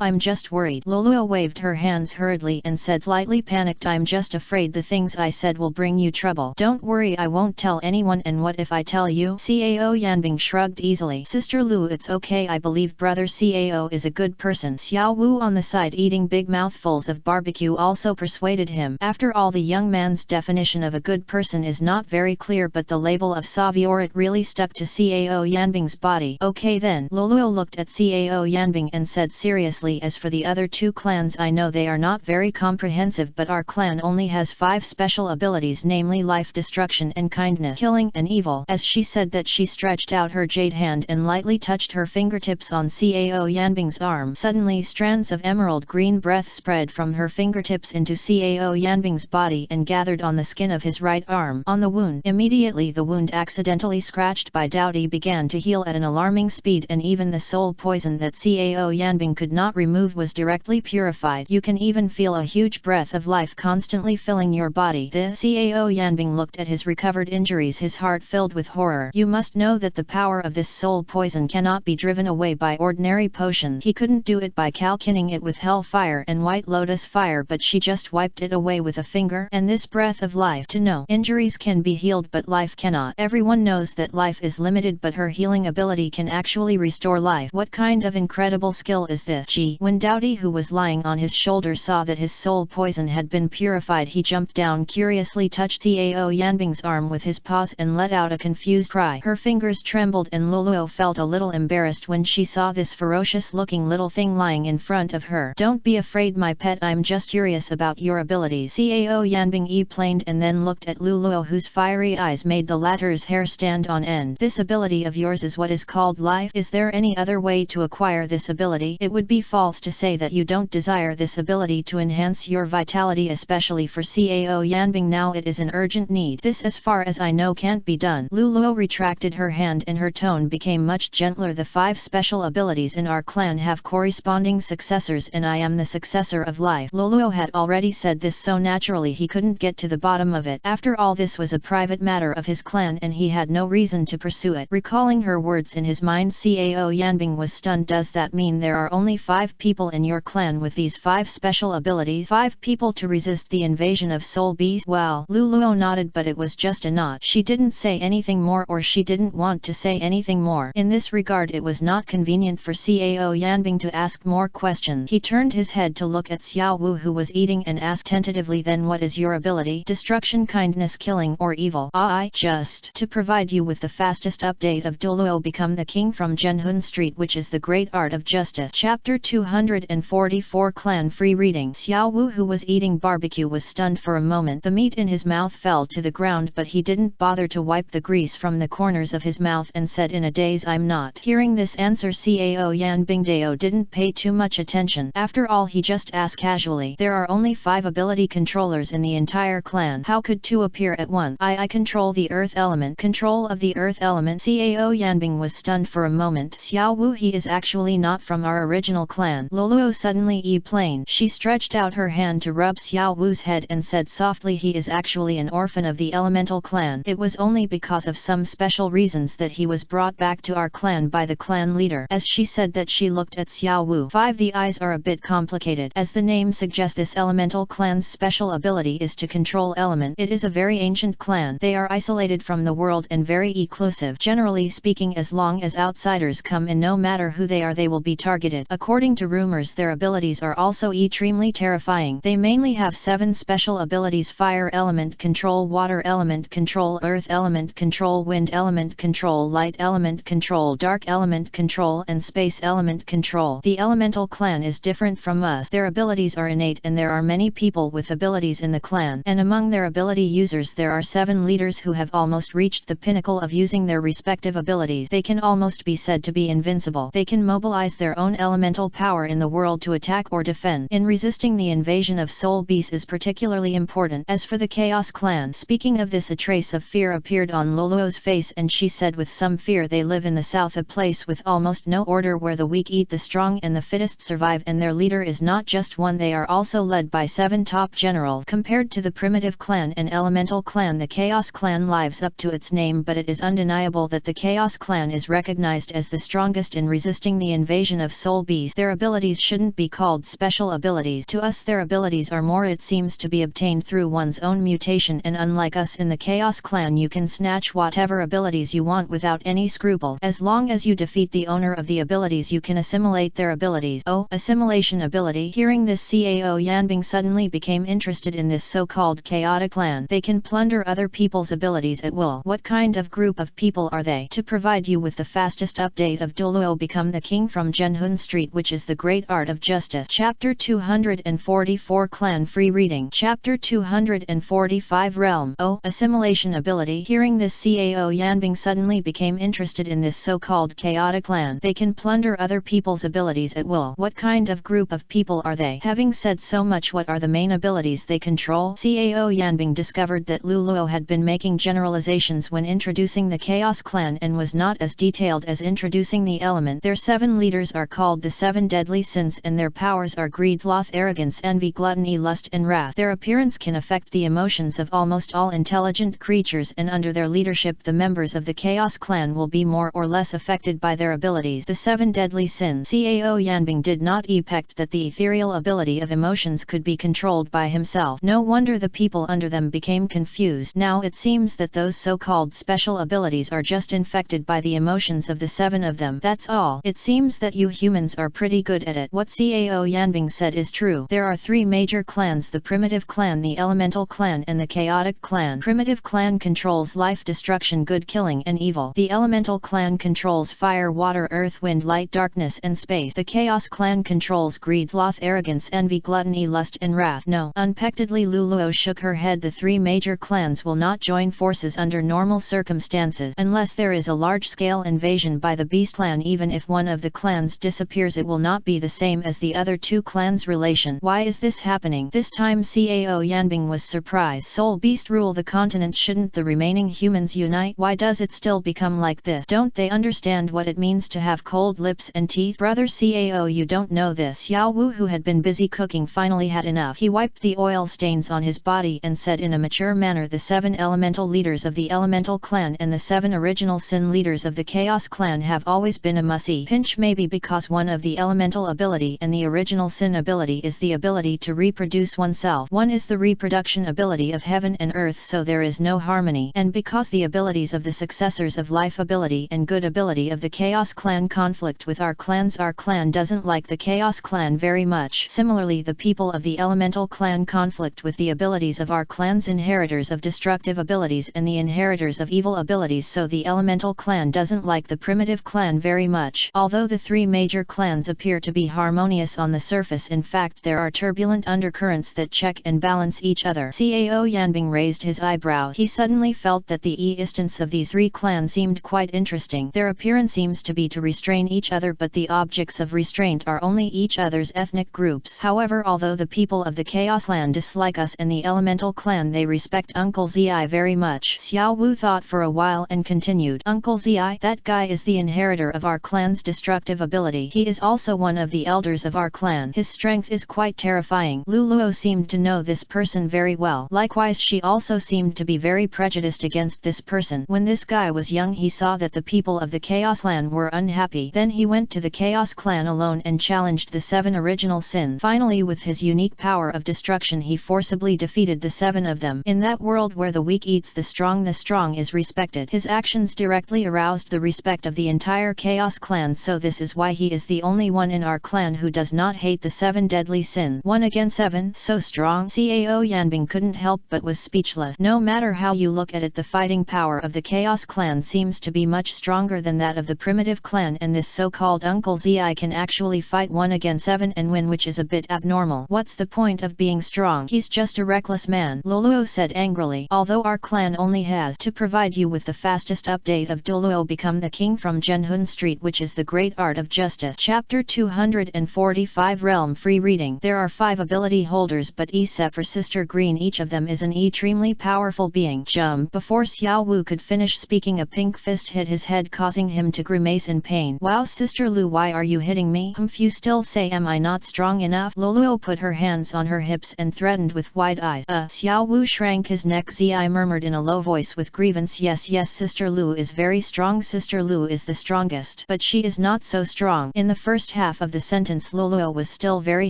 I'm just worried. Douluo waved her hands hurriedly and said, slightly panicked, I'm just afraid the things I said will bring you trouble. Don't worry, I won't tell anyone. And what if I tell you? Cao Yanbing shrugged easily. Sister Lu, it's okay, I believe brother Cao is a good person. Xiao Wu on the side eating big mouthfuls of barbecue also persuaded him. After all, the young man's definition of a good person is not very clear, but the label of savior, it really stuck to Cao Yanbing's body. Okay then. Douluo looked at Cao CAO Yanbing and said seriously, as for the other two clans, I know they are not very comprehensive, but our clan only has 5 special abilities, namely life, destruction and kindness, killing and evil. As she said that, she stretched out her jade hand and lightly touched her fingertips on CAO Yanbing's arm. Suddenly strands of emerald green breath spread from her fingertips into CAO Yanbing's body and gathered on the skin of his right arm. On the wound, immediately the wound accidentally scratched by Doudi began to heal at an alarming speed, and even the soul poison that CAO Yanbing could not remove was directly purified. You can even feel a huge breath of life constantly filling your body. The CAO Yanbing looked at his recovered injuries, his heart filled with horror. You must know that the power of this soul poison cannot be driven away by ordinary potions. He couldn't do it by calcining it with hellfire and white lotus fire, but she just wiped it away with a finger. And this breath of life, to know injuries can be healed but life cannot. Everyone knows that life is limited, but her healing ability can actually restore life. What kind of incredible skill is this? When Doudi, who was lying on his shoulder, saw that his soul poison had been purified, he jumped down, curiously touched CAO Yanbing's arm with his paws and let out a confused cry. Her fingers trembled and Douluo felt a little embarrassed when she saw this ferocious looking little thing lying in front of her. Don't be afraid, my pet, I'm just curious about your abilities. CAO Yanbing explained and then looked at Douluo, whose fiery eyes made the latter's hair stand on end. This ability of yours is what is called life. Is there any other way to acquire this ability? It would be false to say that you don't desire this ability to enhance your vitality, especially for CAO Yanbing now it is an urgent need. This, as far as I know, can't be done. Douluo retracted her hand and her tone became much gentler. The 5 special abilities in our clan have corresponding successors, and I am the successor of life. Douluo had already said this so naturally he couldn't get to the bottom of it. After all, this was a private matter of his clan and he had no reason to pursue it. Recalling her words in his mind, CAO Yanbing was stunned. Does that mean there are only 5 people in your clan with these 5 special abilities? 5 people to resist the invasion of soul beasts? Well, Douluo nodded, but it was just a nod. She didn't say anything more, or she didn't want to say anything more. In this regard, it was not convenient for CAO Yanbing to ask more questions. He turned his head to look at Xiao Wu, who was eating, and asked tentatively, then what is your ability? Destruction, kindness, killing or evil? Just to provide you with the fastest update of Douluo become the king from Zhenhun Street, which is the great art of justice. Chapter 244 Clan Free Reading. Xiao Wu, who was eating barbecue, was stunned for a moment. The meat in his mouth fell to the ground, but he didn't bother to wipe the grease from the corners of his mouth and said in a daze, I'm not. Hearing this answer, CAO Yanbing Dao didn't pay too much attention. After all, he just asked casually, there are only 5 ability controllers in the entire clan. How could 2 appear at once? I control the earth element. Control of the earth element? CAO Yanbing was stunned for a moment. Xiao Wu, he is actually not from our original clan. Douluo suddenly explained. She stretched out her hand to rub Xiao Wu's head and said softly, he is actually an orphan of the elemental clan. It was only because of some special reasons that he was brought back to our clan by the clan leader. As she said that, she looked at Xiao Wu. 5. The eyes are a bit complicated. As the name suggests, this elemental clan's special ability is to control element. It is a very ancient clan. They are isolated from the world and very exclusive. Generally speaking, as long as outsiders come in, no matter who they are, they will be targeted. According to rumors, their abilities are also extremely terrifying. They mainly have 7 special abilities: fire element control, water element control, earth element control, wind element control, light element control, dark element control, and space element control. The elemental clan is different from us. Their abilities are innate, and there are many people with abilities in the clan, and among their ability users there are 7 leaders who have almost reached the pinnacle of using their respective abilities. They can almost be said to be invincible. They can mobilize their own elemental power in the world to attack or defend. In resisting the invasion of soul beasts is particularly important. As for the Chaos Clan, speaking of this, a trace of fear appeared on Douluo's face, and she said with some fear, they live in the south, a place with almost no order, where the weak eat the strong and the fittest survive, and their leader is not just one, they are also led by 7 top generals. Compared to the primitive clan and elemental clan, the Chaos Clan lives up to its name, but it is undeniable that the Chaos Clan is recognized as the strongest in resisting the invasion of soul beasts. Their abilities shouldn't be called special abilities. To us, their abilities are more, it seems, to be obtained through one's own mutation, and unlike us in the Chaos Clan, you can snatch whatever abilities you want without any scruples. As long as you defeat the owner of the abilities, you can assimilate their abilities. Oh, assimilation ability. Hearing this, CAO Yanbing suddenly became interested in this so-called chaotic clan. They can plunder other people's abilities at will. What kind of group of people are they? To provide you with the fastest update of Douluo become the king from Zhenhun Street, which is the great art of justice. Chapter 244 Clan Free Reading. Chapter 245 Realm. Oh, assimilation ability. Hearing this, Cao Yanbing suddenly became interested in this so-called chaotic clan. They can plunder other people's abilities at will. What kind of group of people are they? Having said so much, what are the main abilities they control? Cao Yanbing discovered that Douluo had been making generalizations when introducing the Chaos Clan and was not as detailed as introducing the element. Their 7 leaders are called the 7 deadly sins, and their powers are greed, sloth, arrogance, envy, gluttony, lust and wrath. Their appearance can affect the emotions of almost all intelligent creatures, and under their leadership the members of the Chaos Clan will be more or less affected by their abilities. The 7 deadly sins. Cao Yanbing did not expect that the ethereal ability of emotions could be controlled by himself. No wonder the people under them became confused. Now it seems that those so-called special abilities are just infected by the emotions of the 7 of them. That's all. It seems that you humans are pretty good at it. What Cao Yanbing said is true. There are 3 major clans: the primitive clan, the elemental clan and the chaotic clan. Primitive clan controls life, destruction, good, killing and evil. The elemental clan controls fire, water, earth, wind, light, darkness and space. The chaos clan controls greed, sloth, arrogance, envy, gluttony, lust and wrath. No. Unexpectedly Douluo shook her head. The 3 major clans will not join forces under normal circumstances unless there is a large-scale invasion by the beast clan. Even if one of the clans disappears, it will not be the same as the other 2 clans' relation. Why is this happening? This time Cao Yanbing was surprised. Soul beast rule the continent. Shouldn't the remaining humans unite? Why does it still become like this? Don't they understand what it means to have cold lips and teeth? Brother Cao, you don't know this. Yao Wu, who had been busy cooking, finally had enough. He wiped the oil stains on his body and said in a mature manner, the 7 elemental leaders of the elemental clan and the 7 original sin leaders of the chaos clan have always been a must-see pinch, maybe because one of the elemental ability and the original sin ability is the ability to reproduce oneself. One is the reproduction ability of heaven and earth, so there is no harmony, and because the abilities of the successors of life ability and good ability of the chaos clan conflict with our clan doesn't like the chaos clan very much. Similarly, the people of the elemental clan conflict with the abilities of our clan's inheritors of destructive abilities and the inheritors of evil abilities, so the elemental clan doesn't like the primitive clan very much. Although the 3 major clans appear to be harmonious on the surface, in fact there are turbulent undercurrents that check and balance each other. Cao Yanbing raised his eyebrow. He suddenly felt that the existence of these 3 clans seemed quite interesting. Their appearance seems to be to restrain each other, but the objects of restraint are only each other's ethnic groups. However, although the people of the Chaos Clan dislike us and the Elemental Clan, they respect Uncle Zi very much. Xiao Wu thought for a while and continued, Uncle Zi, that guy is the inheritor of our clan's destructive ability. He is also one of the elders of our clan. His strength is quite terrifying. Douluo seemed to know this person very well. Likewise, she also seemed to be very prejudiced against this person. When this guy was young, he saw that the people of the Chaos Clan were unhappy. Then he went to the Chaos Clan alone and challenged the 7 original sins. Finally, with his unique power of destruction, he forcibly defeated the 7 of them. In that world where the weak eats the strong is respected. His actions directly aroused the respect of the entire Chaos Clan, so this is why he is the only one in our clan who does not hate the 7 deadly sins. 1 against 7, so strong. Cao Yanbing couldn't help but was speechless. No matter how you look at it, the fighting power of the Chaos Clan seems to be much stronger than that of the primitive clan, and this so-called Uncle Zi can actually fight 1 against 7 and win, which is a bit abnormal. What's the point of being strong? He's just a reckless man, Douluo said angrily. Although our clan only has to provide you with the fastest update of Douluo become the king from Zhenhun Street, which is the great art of justice. Chapter 245 Realm Free Reading. There are 5 ability holders, but except for Sister Green, each of them is an extremely powerful being. Before Xiao Wu could finish speaking, a pink fist hit his head, causing him to grimace in pain. Wow, Sister Lu, why are you hitting me? You still say am I not strong enough? Douluo put her hands on her hips and threatened with wide eyes. Xiao Wu shrank his neck. Zi murmured in a low voice with grievance, yes, Sister Lu is very strong. Sister Lu is the strongest, but she is not so strong. In the first half of the sentence, Douluo was still very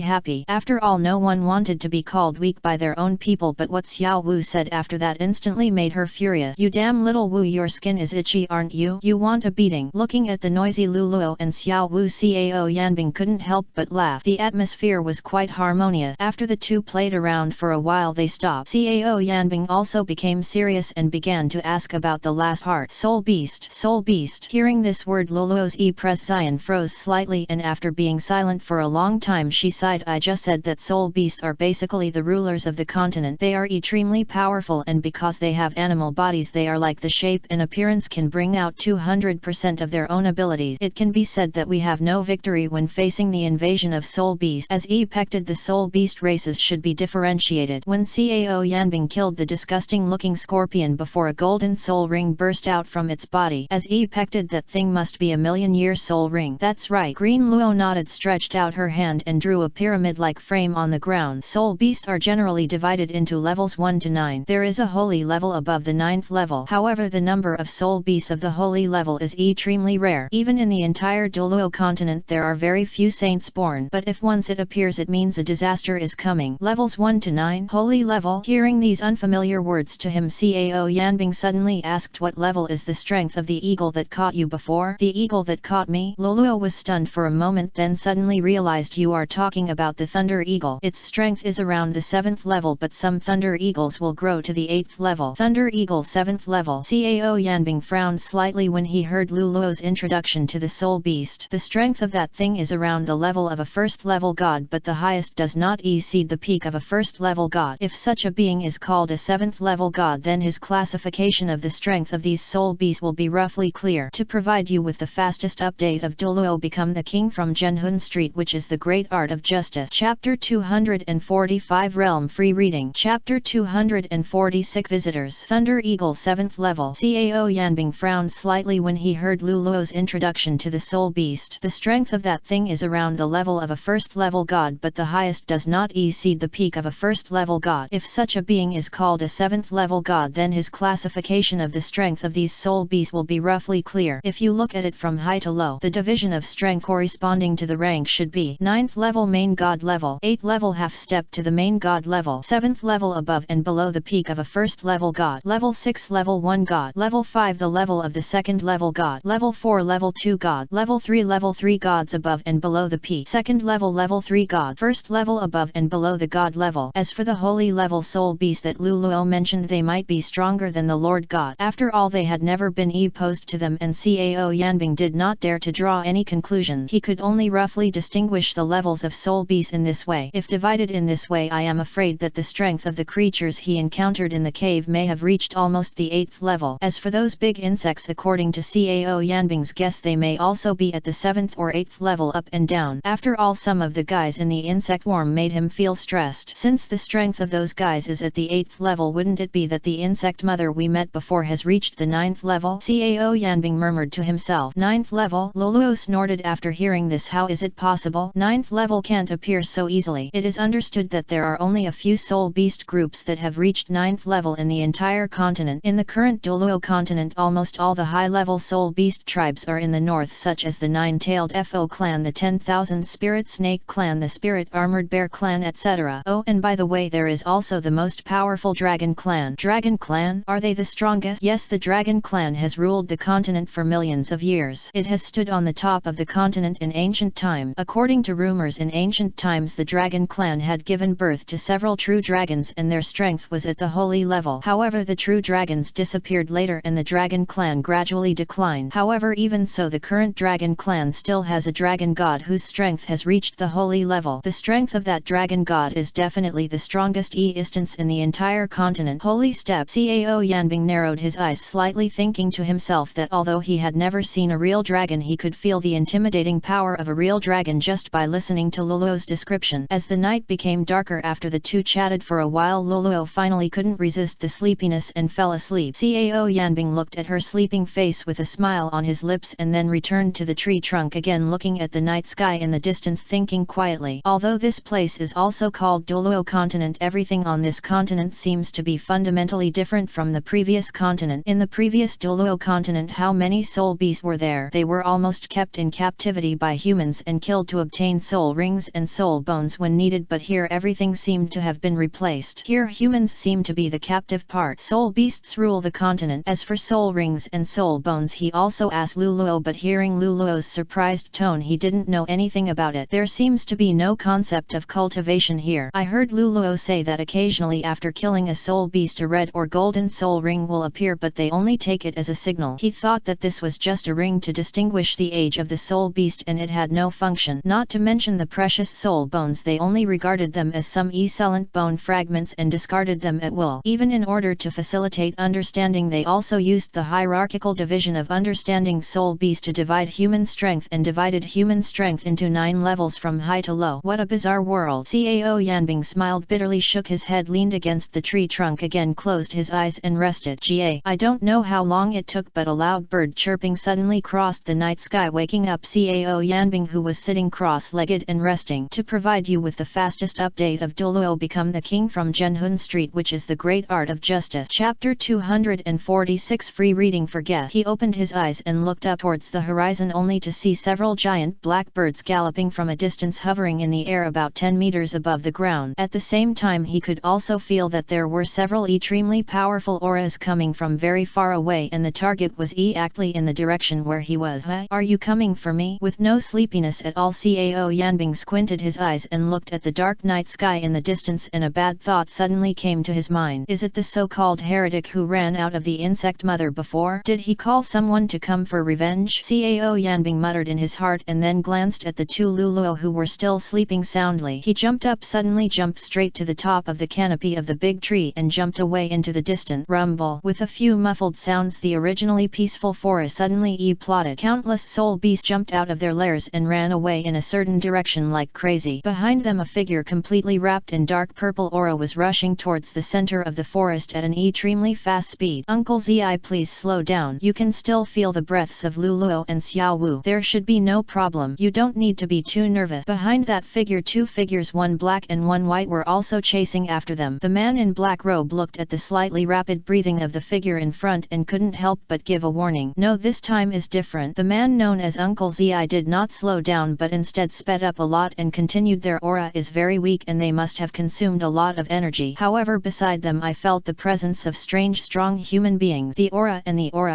happy. After all, no one wanted to be called weak by their own people, but what Xiao Wu said after that instantly made her furious. You damn little Wu, your skin is itchy, aren't you? You want a beating? Looking at the noisy Douluo and Xiao Wu, Cao Yanbing couldn't help but laugh. The atmosphere was quite harmonious. After the two played around for a while, they stopped. Cao Yanbing also became serious and began to ask about the last heart. Soul beast. Hearing this word, Douluo's expression Cyan froze slightly, and after being silent for a long time she sighed. I just said that soul beasts are basically the rulers of the continent. They are extremely powerful, and because they have animal bodies they are like the shape and appearance can bring out 200% of their own abilities. It can be said that we have no victory when facing the invasion of soul beasts. As expected, the soul beast races should be differentiated. When Cao Yanbing killed the disgusting looking scorpion before a golden soul ring burst out from its body. As expected, that thing must be a million-year soul ring. That's right. Green Luo nodded, stretched out her hand and drew a pyramid-like frame on the ground. Soul beasts are generally divided into levels 1 to 9. There is a holy level above the 9th level. However, the number of soul beasts of the holy level is extremely rare. Even in the entire Douluo continent there are very few saints born, but if once it appears it means a disaster is coming. Levels 1 to 9, holy level. Hearing these unfamiliar words to him, Cao Yanbing suddenly asked, what level is the strength of the eagle that caught you before? The eagle that caught me? Douluo was stunned for a moment, then suddenly realized, you are talking about the thunder eagle. Its strength is around the 7th level, but some thunder eagles will grow to the 8th level. Thunder eagle 7th level. Cao Yanbing frowned slightly when he heard Douluo's introduction to the soul beast. The strength of that thing is around the level of a 1st level god, but the highest does not exceed the peak of a 1st level god. If such a being is called a 7th level god, then his classification of the strength of these soul beasts will be roughly clear. To provide you with the fastest update of Douluo, become the king from Zhenhun Street, which is the great art of justice. Chapter 245, Realm Free Reading. Chapter 246, Visitors. Thunder Eagle 7th level. Cao Yanbing frowned slightly when he heard Douluo's introduction to the soul beast. The strength of that thing is around the level of a 1st level god, but the highest does not exceed the peak of a 1st level god. If such a being is called a 7th level god, then his classification of the strength of these soul beasts will be roughly clear. If you look at it from high to low, the division of strength corresponding to the rank should be 9th level main god level, 8th level half step to the main god level, 7th level above and below the peak of a 1st level god, level 6 level 1 god, level 5 the level of the 2nd level god, level 4 level 2 god, level 3 level 3 gods above and below the peak, 2nd level level 3 god, 1st level above and below the god level. As for the holy level soul beast that Douluo mentioned, they might be stronger than the Lord God. After all, they had never been opposed to them, and Cao Yanbing did not dare to draw any conclusions. He could only roughly distinguish the levels of soul beasts in this way. If divided in this way, I am afraid that the strength of the creatures he encountered in the cave may have reached almost the 8th level. As for those big insects, according to Cao Yanbing's guess, they may also be at the 7th or 8th level, up and down. After all, some of the guys in the insect worm made him feel stressed. Since the strength of those guys is at the 8th level, wouldn't it be that the insect mother we met before has reached the 9th level? Cao Yanbing murmured to himself. 9th level? Douluo snorted after hearing this. How is it possible? 9th level can't appear so easily. It is understood that there are only a few soul beast groups that have reached 9th level in the entire continent. In the current Douluo continent, almost all the high-level soul beast tribes are in the north, such as the 9-tailed Fo clan, the 10,000 spirit snake clan, the spirit armored bear clan, etc. Oh, and by the way, there is also the most powerful dragon clan. Dragon clan? Are they the strongest? Yes, the dragon clan has ruled the continent for millions of years. It has stood on the top of the continent in ancient time. According to rumors, in ancient times the dragon clan had given birth to several true dragons, and their strength was at the holy level. However, the true dragons disappeared later and the dragon clan gradually declined. However, even so, the current dragon clan still has a dragon god whose strength has reached the holy level. The strength of that dragon god is definitely the strongest instance in the entire continent. Holy step. Cao Yanbing narrowed his eyes slightly, thinking to himself that although he had never seen a real dragon, he could feel the intimidating power of a real dragon just by listening to Douluo's description. As the night became darker after the two chatted for a while, Douluo finally couldn't resist the sleepiness and fell asleep. Cao Yanbing looked at her sleeping face with a smile on his lips and then returned to the tree trunk again, looking at the night sky in the distance, thinking quietly. Although this place is also called Douluo continent, everything on this continent seems to be fundamentally different from the previous continent. In the previous Douluo continent, how many soul beasts were there? They were almost kept in captivity by humans and killed to obtain soul rings and soul bones when needed, but here everything seemed to have been replaced. Here humans seem to be the captive part. Soul beasts rule the continent. As for soul rings and soul bones, he also asked Douluo, but hearing Douluo's surprised tone, he didn't know anything about it. There seems to be no concept of cultivation here. I heard Douluo say that occasionally after killing a soul beast a red or golden soul ring will appear, but they only take it as a signal. He thought that this was just a ring to distinguish the age of the soul beast and it had no function. Not to mention the precious soul bones, they only regarded them as some excellent bone fragments and discarded them at will. Even in order to facilitate understanding, they also used the hierarchical division of understanding soul beast to divide human strength, and divided human strength into 9 levels from high to low. What a bizarre world. Cao Yanbing smiled bitterly, shook his head, leaned against the tree trunk again, closed his eyes and rested. I don't know how long it took, but a loud bird chirping suddenly crossed the night sky, waking up Cao Yanbing, who was sitting cross-legged and resting. To provide you with the fastest update of Douluo, become the king from Zhenhun Street, which is the great art of justice. Chapter 246. Free reading for guests. He opened his eyes and looked up towards the horizon, only to see several giant black birds galloping from a distance, hovering in the air about 10 meters above the ground. At the same time, he could also feel that there were several extremely powerful auras coming from very far away, and the target was exactly in the direction where he was. Are you coming for me? With no sleepiness at all, Cao Yanbing squinted his eyes and looked at the dark night sky in the distance, and a bad thought suddenly came to his mind. Is it the so-called heretic who ran out of the insect mother before? Did he call someone to come for revenge? Cao Yanbing muttered in his heart, and then glanced at the 2 Douluo who were still sleeping soundly. He jumped up suddenly, jumped straight to the top of the canopy of the big tree and jumped away into the distant rumble. With a few muffled sounds, the originally peaceful forest suddenly plotted. Countless soul beasts jumped out of their lairs and ran away in a certain direction like crazy. Behind them, a figure completely wrapped in dark purple aura was rushing towards the center of the forest at an extremely fast speed. Uncle Zi, please slow down. You can still feel the breaths of Douluo and Xiao Wu. There should be no problem. You don't need to be too nervous. Behind that figure, 2 figures, one black and one white, were also chasing after them. The man in black robe looked at the slightly rapid breathing of the figure in front and couldn't help but give a warning. No, this time is different. The man known as Uncle Zi did not slow down, but instead sped up a lot and continued. Their aura is very weak and they must have consumed a lot of energy. However, beside them I felt the presence of strange strong human beings. The aura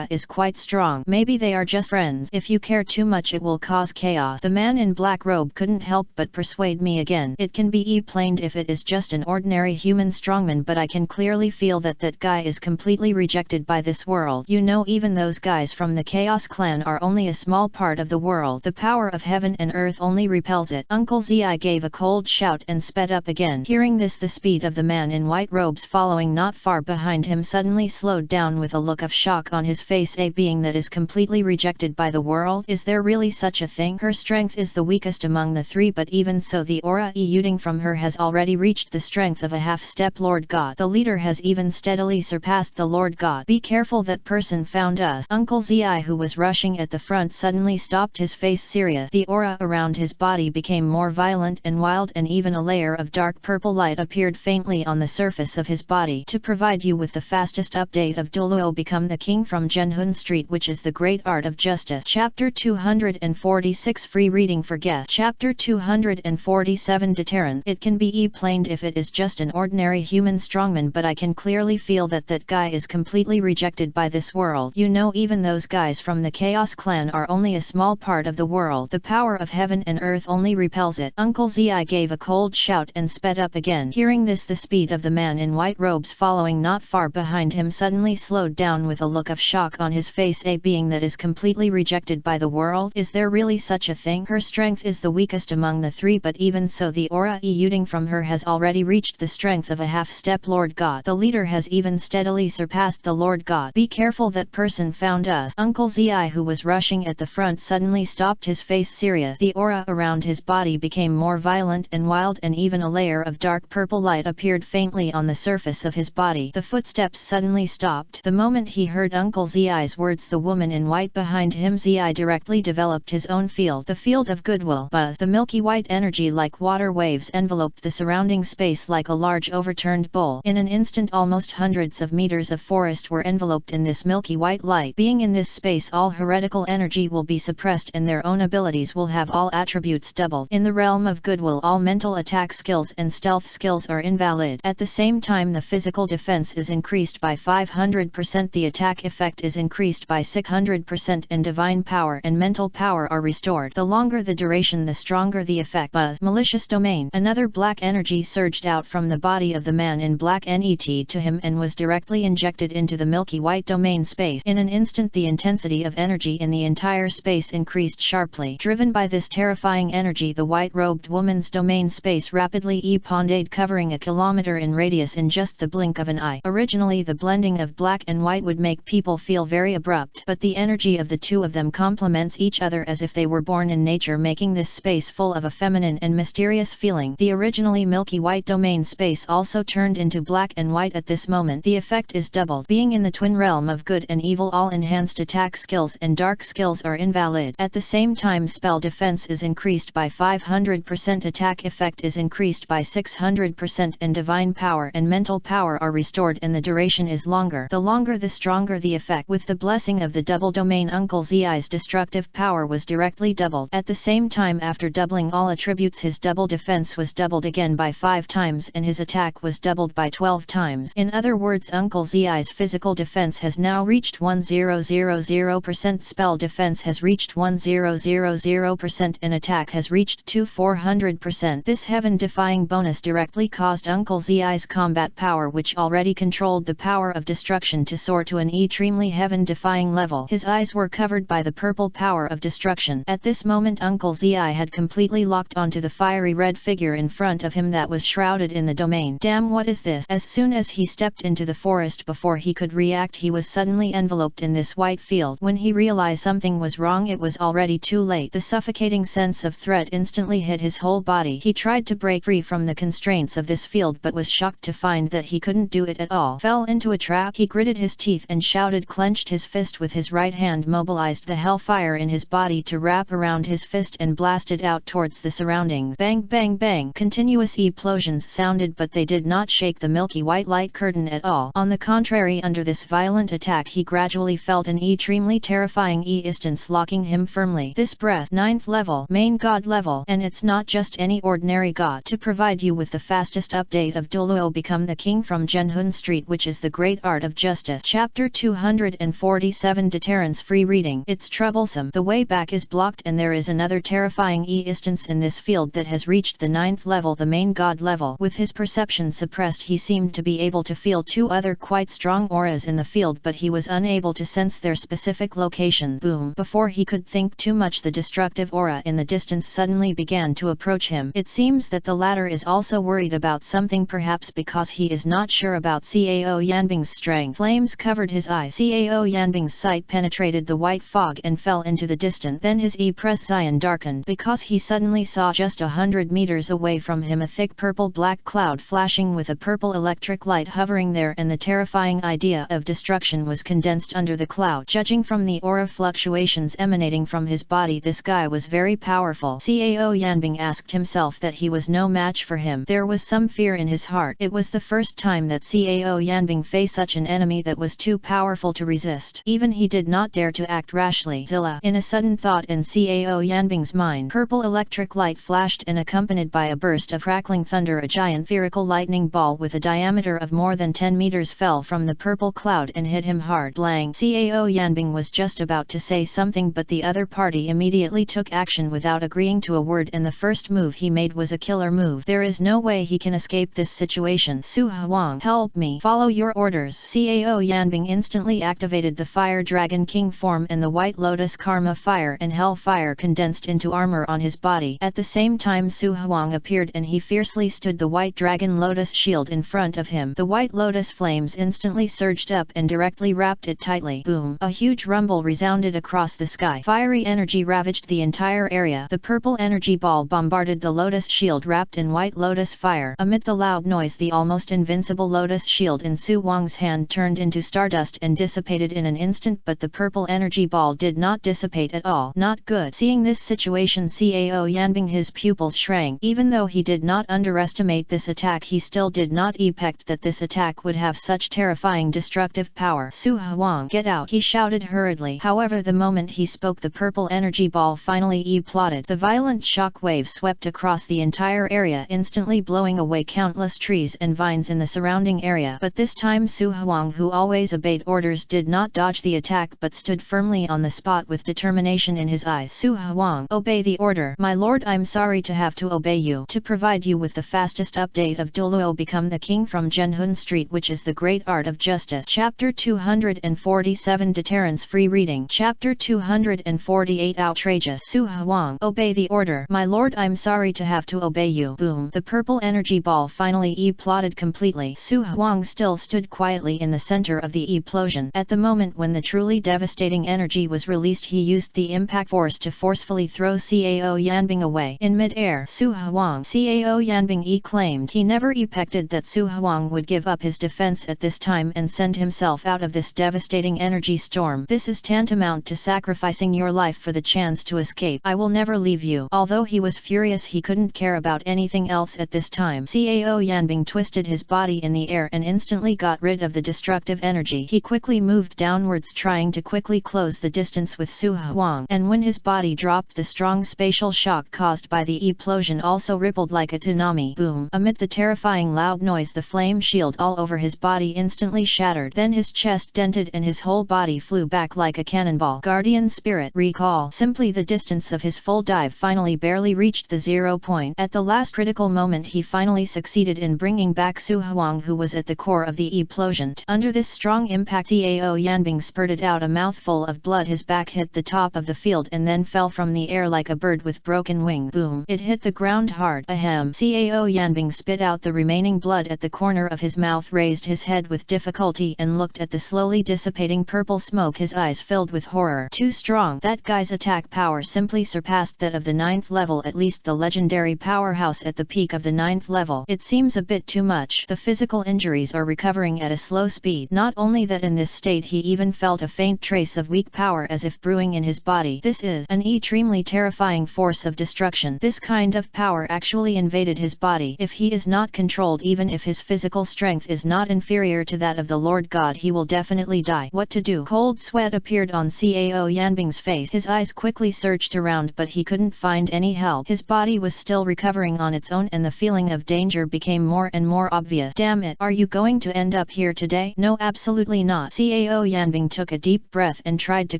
is quite strong. Maybe they are just friends. If you care too much, it will cause chaos. The man in black robe couldn't help but persuade me again. It can be explained if it is just an ordinary human strongman, but I can clearly feel that that guy is completely rejected by this world. You know, even those guys from the Chaos Clan are only a small part of the world. The power of heaven and earth only repels it. Uncle Zi gave a cold shout and sped up again. Hearing this, the speed of the man in white robes following not far behind him suddenly slowed down, with a look of shock on his face. A being that is completely rejected by the world? Is there really such a thing? Her strength is the weakest among the 3, but even so, the aura emanating from her has already reached the strength of a half-step Lord God. The leader has even steadily surpassed the Lord God. Be careful, that person found us. Uncle Zi, who was rushing at the front, suddenly stopped, his face serious. The aura around his body became more violent and wild, and even a layer of dark purple light appeared faintly on the surface of his body. To provide you with the fastest update of Douluo, become the king from Zhenhun Street, which is the great art of justice. Chapter 246. Free reading for guests. Chapter 247. Deterrence. It can be explained if it is just an ordinary human strongman, but I can clearly feel that that guy is completely rejected by this world. You know, even those guys from the Chaos Clan are only a small part of the world. The power of heaven and earth only repels it. Uncle Zi gave a cold shout and sped up again. Hearing this, the speed of the man in white robes following not far behind him suddenly slowed down, with a look of shock on his face. A being that is completely rejected by the world? Is there really such a thing? Her strength is the weakest among the 3, but even so, the aura emanating from her has already reached the strength of a half-step Lord God. The leader has even steadily surpassed the Lord God. Be careful, that person found us. Uncle Zi, who was rushing at the front, suddenly stopped, his face serious. The aura around his body became more violent and wild, and even a layer of dark purple light appeared faintly on the surface of his body. The footsteps suddenly stopped. The moment he heard Uncle Zi's words, the woman in white behind him, Zi, directly developed his own field, the field of goodwill. Buzz. The milky white energy like water waves enveloped the surrounding space like a large overturned bowl. In an instant, almost hundreds of meters of forest were enveloped in this milky white light. Being in this space, all heretical energy will be suppressed and their own abilities will have all attributes doubled. In the realm of goodwill, all mental attack skills and stealth skills are invalid. At the same time, the physical defense is increased by 500%, the attack effect is increased by 600%, and divine power and mental power are restored. The longer the duration, the stronger the effect. Buzz. Malicious domain. Another black energy surged out from the body of the man in black, net to him, and was directly injected into the milky white domain space. In an instant, the intensity of energy in the entire entire space increased sharply. Driven by this terrifying energy, the white-robed woman's domain space rapidly expanded, covering a kilometer in radius in just the blink of an eye. Originally, the blending of black and white would make people feel very abrupt, but the energy of the two of them complements each other as if they were born in nature, making this space full of a feminine and mysterious feeling. The originally milky white domain space also turned into black and white at this moment. The effect is doubled. Being in the twin realm of good and evil, all enhanced attack skills and dark skills are invalid. At the same time, spell defense is increased by 500%, attack effect is increased by 600%, and divine power and mental power are restored, and the duration is longer. The longer the stronger the effect. With the blessing of the double domain, Uncle Zi's destructive power was directly doubled. At the same time, after doubling all attributes, his double defense was doubled again by 5 times and his attack was doubled by 12 times. In other words, Uncle Zi's physical defense has now reached 1000%, spell defense has reached 1000%, and attack has reached 2400%. This heaven-defying bonus directly caused Uncle Zi's combat power, which already controlled the power of destruction, to soar to an extremely heaven-defying level. His eyes were covered by the purple power of destruction. At this moment, Uncle Zi had completely locked onto the fiery red figure in front of him that was shrouded in the domain. Damn, what is this? As soon as he stepped into the forest, before he could react, he was suddenly enveloped in this white field. When he realized something was wrong, it was already too late. The suffocating sense of threat instantly hit his whole body. He tried to break free from the constraints of this field, but was shocked to find that he couldn't do it at all. Fell into a trap. He gritted his teeth and shouted, clenched his fist with his right hand, mobilized the hellfire in his body to wrap around his fist, and blasted out towards the surroundings. Bang, bang, bang. Continuous explosions sounded, but they did not shake the milky white light curtain at all. On the contrary, under this violent attack, he gradually felt an extremely terrifying distance locking him firmly. This breath, 9th level, main god level, and it's not just any ordinary god. To provide you with the fastest update of Douluo, become the king from Zhenhun Street, which is the great art of justice. Chapter 247, Deterrence. Free reading. It's troublesome. The way back is blocked, and there is another terrifying instance in this field that has reached the 9th level, the main god level. With his perception suppressed, he seemed to be able to feel 2 other quite strong auras in the field, but he was unable to sense their specific location. Boom! Before he could think too much, the destructive aura in the distance suddenly began to approach him. It seems that the latter is also worried about something, perhaps because he is not sure about Cao Yanbing's strength. Flames covered his eyes. Cao Yanbing's sight penetrated the white fog and fell into the distance. Then his e-pression darkened, because he suddenly saw just 100 meters away from him a thick purple-black cloud flashing with a purple electric light hovering there, and the terrifying idea of destruction was condensed under the cloud. Judging from the aura fluctuations emanating from his body, this guy was very powerful. Cao Yanbing asked himself that he was no match for him. There was some fear in his heart. It was the first time that Cao Yanbing faced such an enemy that was too powerful to resist. Even he did not dare to act rashly. Zilla! In a sudden thought in Cao Yanbing's mind, purple electric light flashed, and accompanied by a burst of crackling thunder, a giant spherical lightning ball with a diameter of more than 10 meters fell from the purple cloud and hit him hard. Blang! Cao Yanbing was just about to say something, but the other party immediately took action without agreeing to a word, and the first move he made was a killer move. There is no way he can escape this situation. Su Huang, help me! Follow your orders. Cao Yanbing instantly activated the Fire Dragon King form, and the White Lotus Karma Fire and Hell Fire condensed into armor on his body. At the same time, Su Huang appeared, and he fiercely stood the White Dragon Lotus shield in front of him. The White Lotus flames instantly surged up and directly wrapped it tightly. Boom! A huge rumble resounded across the sky. Fiery energy ravaged the entire area. The purple energy ball bombarded the Lotus shield wrapped in White Lotus fire. Amid the loud noise, the almost invincible Lotus shield in Su Huang's hand turned into stardust and dissipated in an instant, but the purple energy ball did not dissipate at all. Not good. Seeing this situation, Cao Yanbing, his pupils shrank. Even though he did not underestimate this attack, he still did not expect that this attack would have such terrifying destructive power. Su Huang, get out! He shouted hurriedly. However, the moment he spoke, the purple energy ball finally exploded. The violent shock wave swept across the entire area, instantly blowing away countless trees and vines in the surrounding area. But this time Su Huang, who always obeyed orders, did not dodge the attack but stood firmly on the spot with determination in his eyes. Su Huang, obey the order. My lord, I'm sorry to have to obey you. To provide you with the fastest update of Douluo, become the king from Zhenhun Street, which is the great art of justice. Chapter 247, Deterrence. Free reading. Chapter 248 Outrageous. Su Huang, obey the order. My lord, I'm sorry to have to obey you. Boom. The purple energy ball finally e-plotted completely. Su Huang still stood quietly in the center of the e-plosion. At the moment when the truly devastating energy was released, he used the impact force to forcefully throw Cao Yanbing away. In mid-air, Su Huang, Cao Yanbing claimed he never expected that Su Huang would give up his defense at this time and send himself out of this devastating energy storm. This is tantamount to sacrificing your life for the chance to escape. I will never leave you. Although he was furious, he couldn't care about anything else at this time. Cao Yanbing twisted his body in the air and instantly got rid of the destructive energy. He quickly moved downwards, trying to quickly close the distance with Su Huang, and when his body dropped, the strong spatial shock caused by the e-plosion also rippled like a tsunami. Boom! Amid the terrifying loud noise, the flame shield all over his body instantly shattered. Then his chest dented and his whole body flew back like a cannonball. Guardian Spirit Recall. Simply the distance of his full dive finally barely reached the 0 point. At the last critical moment, he finally succeeded in bringing back Su Huang, who was at the core of the e-plosion. Under this strong impact, Cao Yanbing spurted out a mouthful of blood. His back hit the top of the field and then fell from the air like a bird with broken wings. Boom! It hit the ground hard. Ahem! Cao Yanbing spit out the remaining blood at the corner of his mouth, raised his head with difficulty and looked at the slowly dissipating purple smoke. His eyes filled with horror. Too strong. That guy's attack power simply surpassed that of the 9th level, at least the legendary powerhouse at the peak of the 9th level. It seems a bit too much. The physical injuries are recovering at a slow speed. Not only that, in this state he even felt a faint trace of weak power as if brewing in his body. This is an extremely terrifying force of destruction. This kind of power actually invaded his body. If he is not controlled, even if his physical strength is not inferior to that of the Lord God, he will definitely die. What to do? Cold sweat appeared on Cao Yanbing's face. His eyes quickly searched around, but he couldn't find any help. His body was still recovering on its own, and the feeling of danger became more and more obvious. Damn it! Are you going to end up here today? No, absolutely not. Cao Yanbing took a deep breath and tried to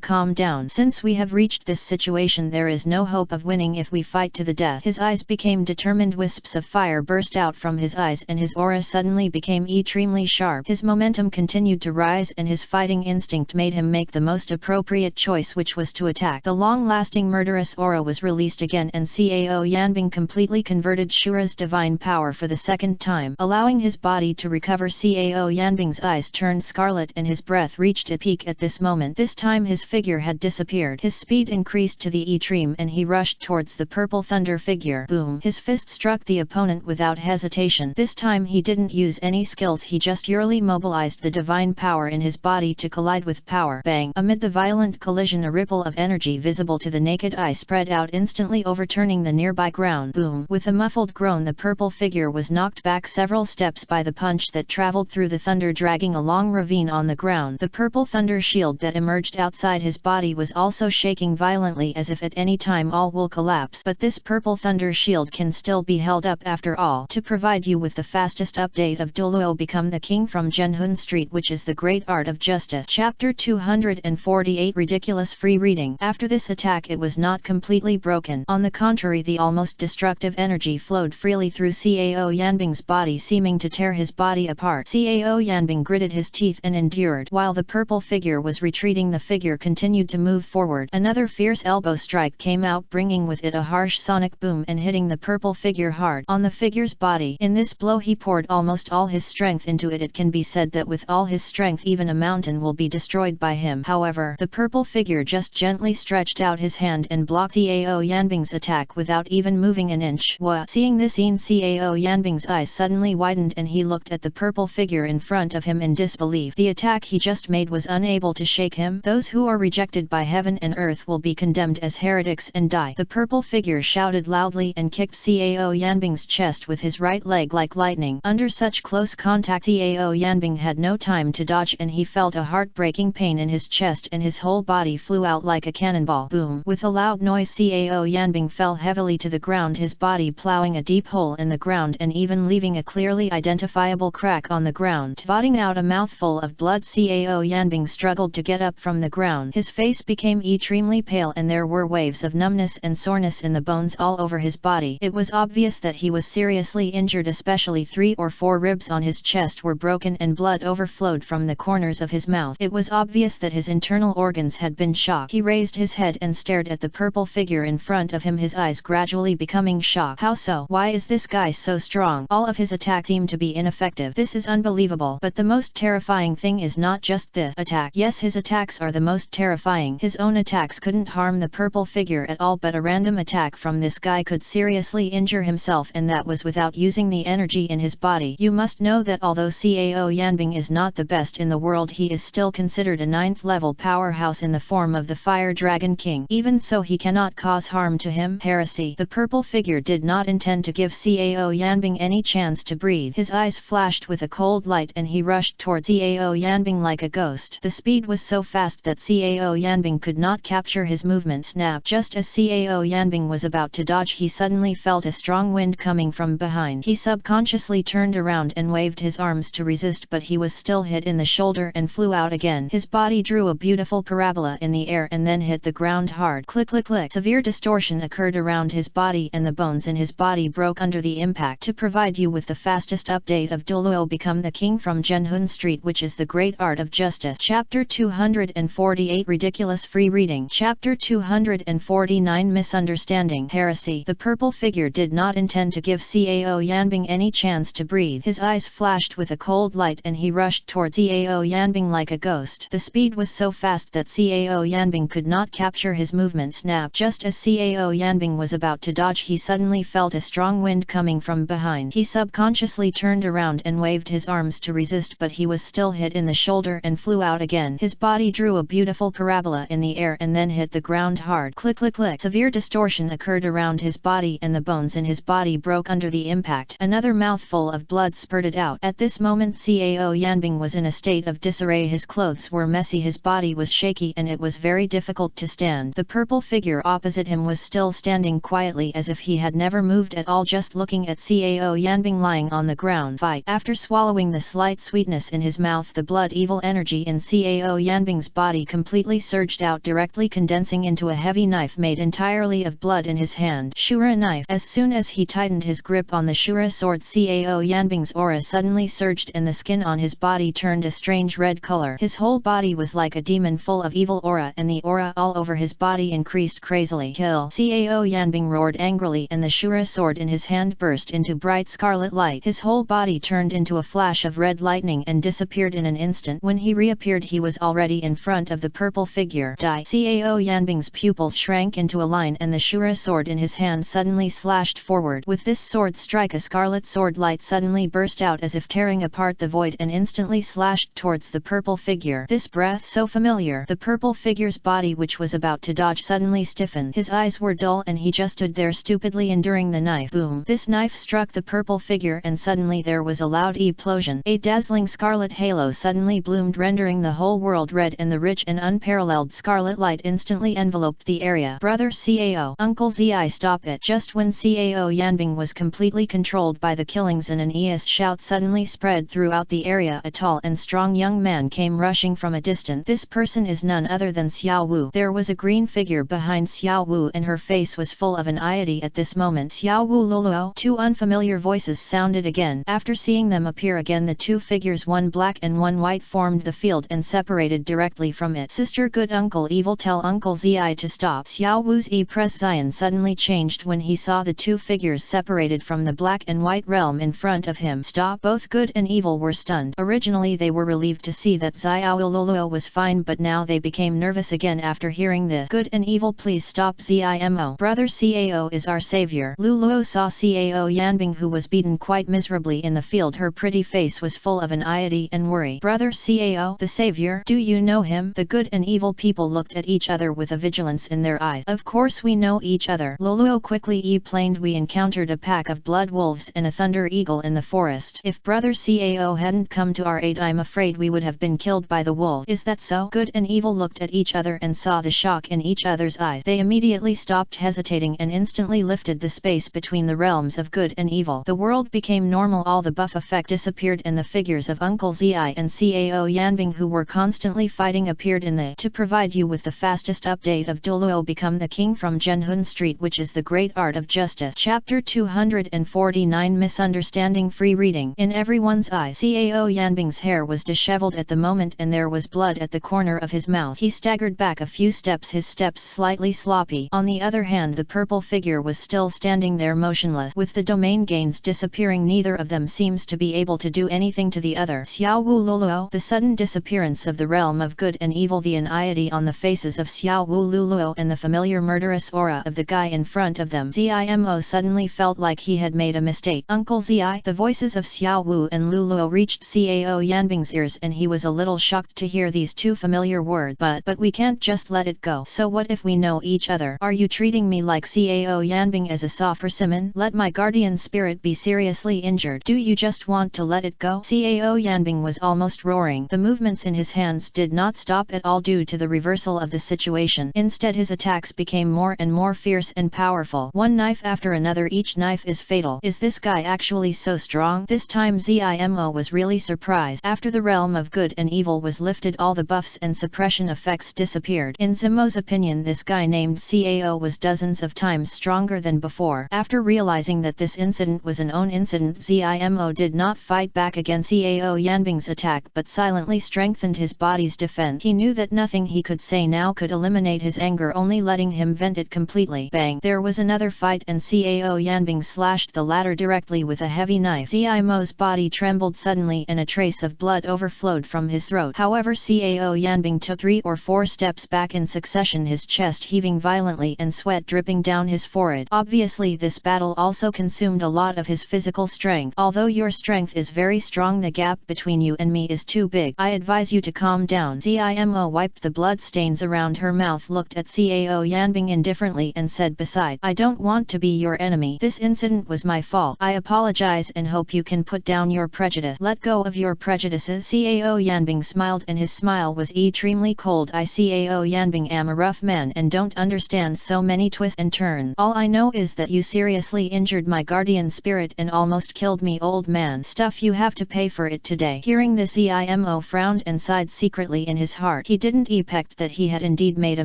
calm down. Since we have reached this situation, there is no hope of winning if we fight to the death. His eyes became determined. Wisps of fire burst out from his eyes and his aura suddenly became extremely sharp. His momentum continued to rise and his fighting instinct made him make the most appropriate choice, which was to attack. The long-lasting murderous aura was released again, and Cao Yanbing completely converted Shura's divine power for the second time, allowing his body to recover. Cao Yanbing's eyes turned scarlet and his breath reached a peak at this moment. This time his figure had disappeared. His speed increased to the extreme and he rushed towards the purple thunder figure. Boom! His fist struck the opponent without hesitation. This time he didn't use any skills, he just purely mobilized the divine power in his body to collide with power. Bang! Amid the violent collision, a ripple of energy visible to the naked eye spread out, instantly overturning the nearby ground. Boom! With a muffled groan, the purple figure was knocked back several steps by the punch that traveled through the thunder, dragging a long ravine on the ground. The purple thunder shield that emerged outside his body was also shaking violently, as if at any time all will collapse. But this purple thunder shield can still be held up after all. To provide you with the fastest update of Douluo, become the king from Zhenhun Street, which is the great art of justice. Chapter 248 Ridiculous Free Reading. After this attack, it was not completely broken. On the contrary, the almost destructive energy flowed freely through Cao Yanbing's body, seeming to tear his body apart. Cao Yanbing gritted his teeth and endured. While the purple figure was retreating, the figure continued to move forward. Another fierce elbow strike came out, bringing with it a harsh sonic boom and hitting the purple figure hard on the figure's body. In this blow he poured almost all his strength into it. It can be said that with all his strength, even a mountain will be destroyed by him. However, the purple figure just gently stretched out his hand and blocked Cao Yanbing's attack without even moving an inch. Seeing this scene, Cao Yanbing's eyes suddenly widened and he looked at the purple figure in front of him in disbelief. The attack he just made was unable to shake him. Those who are rejected by heaven and earth will be condemned as heretics and die. The purple figure shouted loudly and kicked Cao Yanbing's chest with his right leg like lightning. Under such close contact, Cao Yanbing had no time to dodge and he felt a heartbreaking pain in his chest and his whole body flew out like a cannonball. Boom! With a loud noise, Cao Yanbing fell heavily to the ground, his body plowing a deep hole in the ground and even leaving a clearly identifiable crack on the ground. Vomiting out a mouthful of blood, Cao Yanbing struggled to get up from the ground. His face became extremely pale and there were waves of numbness and soreness in the bones all over his body. It was obvious that he was seriously injured, especially 3 or 4 ribs on his chest were broken and blood overflowed from the corners of his mouth. It was obvious that his internal organs had had been shocked. He raised his head and stared at the purple figure in front of him, his eyes gradually becoming shocked. How so? Why is this guy so strong? All of his attacks seem to be ineffective. This is unbelievable. But the most terrifying thing is not just this attack. Yes, his attacks are the most terrifying. His own attacks couldn't harm the purple figure at all, but a random attack from this guy could seriously injure himself, and that was without using the energy in his body. You must know that although Cao Yanbing is not the best in the world, he is still considered a 9th level powerhouse in the form of the Fire Dragon King. Even so, he cannot cause harm to him. Heresy. The purple figure did not intend to give Cao Yanbing any chance to breathe. His eyes flashed with a cold light and he rushed towards Cao Yanbing like a ghost. The speed was so fast that Cao Yanbing could not capture his movement. Snap! Just as Cao Yanbing was about to dodge, he suddenly felt a strong wind coming from behind. He subconsciously turned around and waved his arms to resist, but he was still hit in the shoulder and flew out again. His body drew a beautiful parabola in the air and then hit the ground hard. Click click click. Severe distortion occurred around his body and the bones in his body broke under the impact. To provide you with the fastest update of Douluo, become the king from Zhenhun Street, which is the great art of justice. Chapter 248 Ridiculous Free Reading. Chapter 249 Misunderstanding. Heresy. The purple figure did not intend to give Cao Yanbing any chance to breathe. His eyes flashed with a cold light and he rushed towards Cao Yanbing like a ghost. The speed was so fast that Cao Yanbing could not capture his movement. Snap! Just as Cao Yanbing was about to dodge, he suddenly felt a strong wind coming from behind. He subconsciously turned around and waved his arms to resist, but he was still hit in the shoulder and flew out again. His body drew a beautiful parabola in the air and then hit the ground hard. Click click click. Severe distortion occurred around his body and the bones in his body broke under the impact. Another mouthful of blood spurted out. At this moment Cao Yanbing was in a state of disarray. His clothes were messy, his body was shaky, and it was very difficult to stand. The purple figure opposite him was still standing quietly as if he had never moved at all, just looking at Cao Yanbing lying on the ground. Fight! After swallowing the slight sweetness in his mouth, the blood evil energy in Cao Yanbing's body completely surged out, directly condensing into a heavy knife made entirely of blood in his hand. Shura knife. As soon as he tightened his grip on the Shura sword, Cao Yanbing's aura suddenly surged and the skin on his body turned a strange red color. His whole body was like a demon full of evil aura, and the aura all over his body increased crazily. Kill! Cao Yanbing roared angrily and the Shura sword in his hand burst into bright scarlet light. His whole body turned into a flash of red lightning and disappeared in an instant. When he reappeared, he was already in front of the purple figure. Die! Cao Yanbing's pupils shrank into a line and the Shura sword in his hand suddenly slashed forward. With this sword strike, a scarlet sword light suddenly burst out as if tearing apart the void and instantly slashed towards the purple figure. This breath so familiar. The purple figure's body, which was about to dodge, suddenly stiffened. His eyes were dull and he just stood there stupidly enduring the knife. Boom! This knife struck the purple figure and suddenly there was a loud explosion. A dazzling scarlet halo suddenly bloomed, rendering the whole world red, and the rich and unparalleled scarlet light instantly enveloped the area. Brother Cao! Uncle Zi, stop it! Just when Cao Yanbing was completely controlled by the killings, an east shout suddenly spread throughout the area. A tall and strong young man came rushing from a distance. This person is none other than Xiao Wu. There was a green figure behind Xiao Wu and her face was full of anxiety at this moment. Xiao Wu, Douluo. Two unfamiliar voices sounded again. After seeing them appear again, the two figures, one black and one white, formed the field and separated directly from it. Sister, good uncle evil, tell Uncle Zi to stop. Xiao Wu's expression suddenly changed when he saw the two figures separated from the black and white realm in front of him. Stop! Both good and evil were stunned. Originally they were relieved to see that Xiao Douluo was fine, but now they became nervous again after hearing this. Good and evil, please stop. Zimo. Brother Cao is our savior. Douluo saw Cao Yanbing, who was beaten quite miserably in the field. Her pretty face was full of anxiety and worry. Brother Cao, the savior? Do you know him? The good and evil people looked at each other with a vigilance in their eyes. Of course we know each other. Douluo quickly explained, we encountered a pack of blood wolves and a thunder eagle in the forest. If Brother Cao hadn't come to our aid, I'm afraid we would have been killed by the wolf. Is that so? Good and evil looked at each other and saw the shock in each other's eyes. They immediately stopped hesitating and instantly lifted the space between the realms of good and evil. The world became normal, all the buff effect disappeared and the figures of Uncle Zi and Cao Yanbing, who were constantly fighting, appeared in the. To provide you with the fastest update of Douluo, become the king from Zhenhun Street, which is the great art of justice. Chapter 249 Misunderstanding. Free reading. In everyone's eyes, Cao Yanbing's hair was disheveled at the moment and there was blood at the corner of his mouth. mouth. He staggered back a few steps, his steps slightly sloppy. On the other hand, the purple figure was still standing there motionless. With the domain gains disappearing, neither of them seems to be able to do anything to the other. Xiao Wu Luluo. The sudden disappearance of the realm of good and evil, the anxiety on the faces of Xiao Wu Luluo, and the familiar murderous aura of the guy in front of them. Zimo suddenly felt like he had made a mistake. Uncle Zi. The voices of Xiao Wu and Luluo reached Cao Yanbing's ears, and he was a little shocked to hear these two familiar words. But we can't just let it go. So what if we know each other? Are you treating me like Cao Yanbing as a soft persimmon? Let my guardian spirit be seriously injured. Do you just want to let it go? Cao Yanbing was almost roaring. The movements in his hands did not stop at all due to the reversal of the situation. Instead, his attacks became more and more fierce and powerful. One knife after another, each knife is fatal. Is this guy actually so strong? This time Zimo was really surprised. After the realm of good and evil was lifted, all the buffs and suppression effects disappeared. In Zimo's opinion, this guy named Cao was dozens of times stronger than before. After realizing that this incident was an own incident, Zimo did not fight back against Cao Yanbing's attack, but silently strengthened his body's defense. He knew that nothing he could say now could eliminate his anger, only letting him vent it completely. Bang! There was another fight, and Cao Yanbing slashed the latter directly with a heavy knife. Zimo's body trembled suddenly, and a trace of blood overflowed from his throat. However, Cao Yanbing took 3 or 4 steps back in succession, his chest heaving violently and sweat dripping down his forehead. Obviously, this battle also consumed a lot of his physical strength. Although your strength is very strong, the gap between you and me is too big. I advise you to calm down. Zimo wiped the blood stains around her mouth, looked at Cao Yanbing indifferently, and said, "Besides, I don't want to be your enemy. This incident was my fault. I apologize and hope you can put down your prejudice." "Let go of your prejudices." Cao Yanbing smiled, and his smile was extremely cold. "I, Cao Yanbing, am a rough man and don't understand so many twists and turns. All I know is that you seriously injured my guardian spirit and almost killed me, old man. Stuff, you have to pay for it today." Hearing this, Zimo frowned and sighed secretly in his heart. He didn't expect that he had indeed made a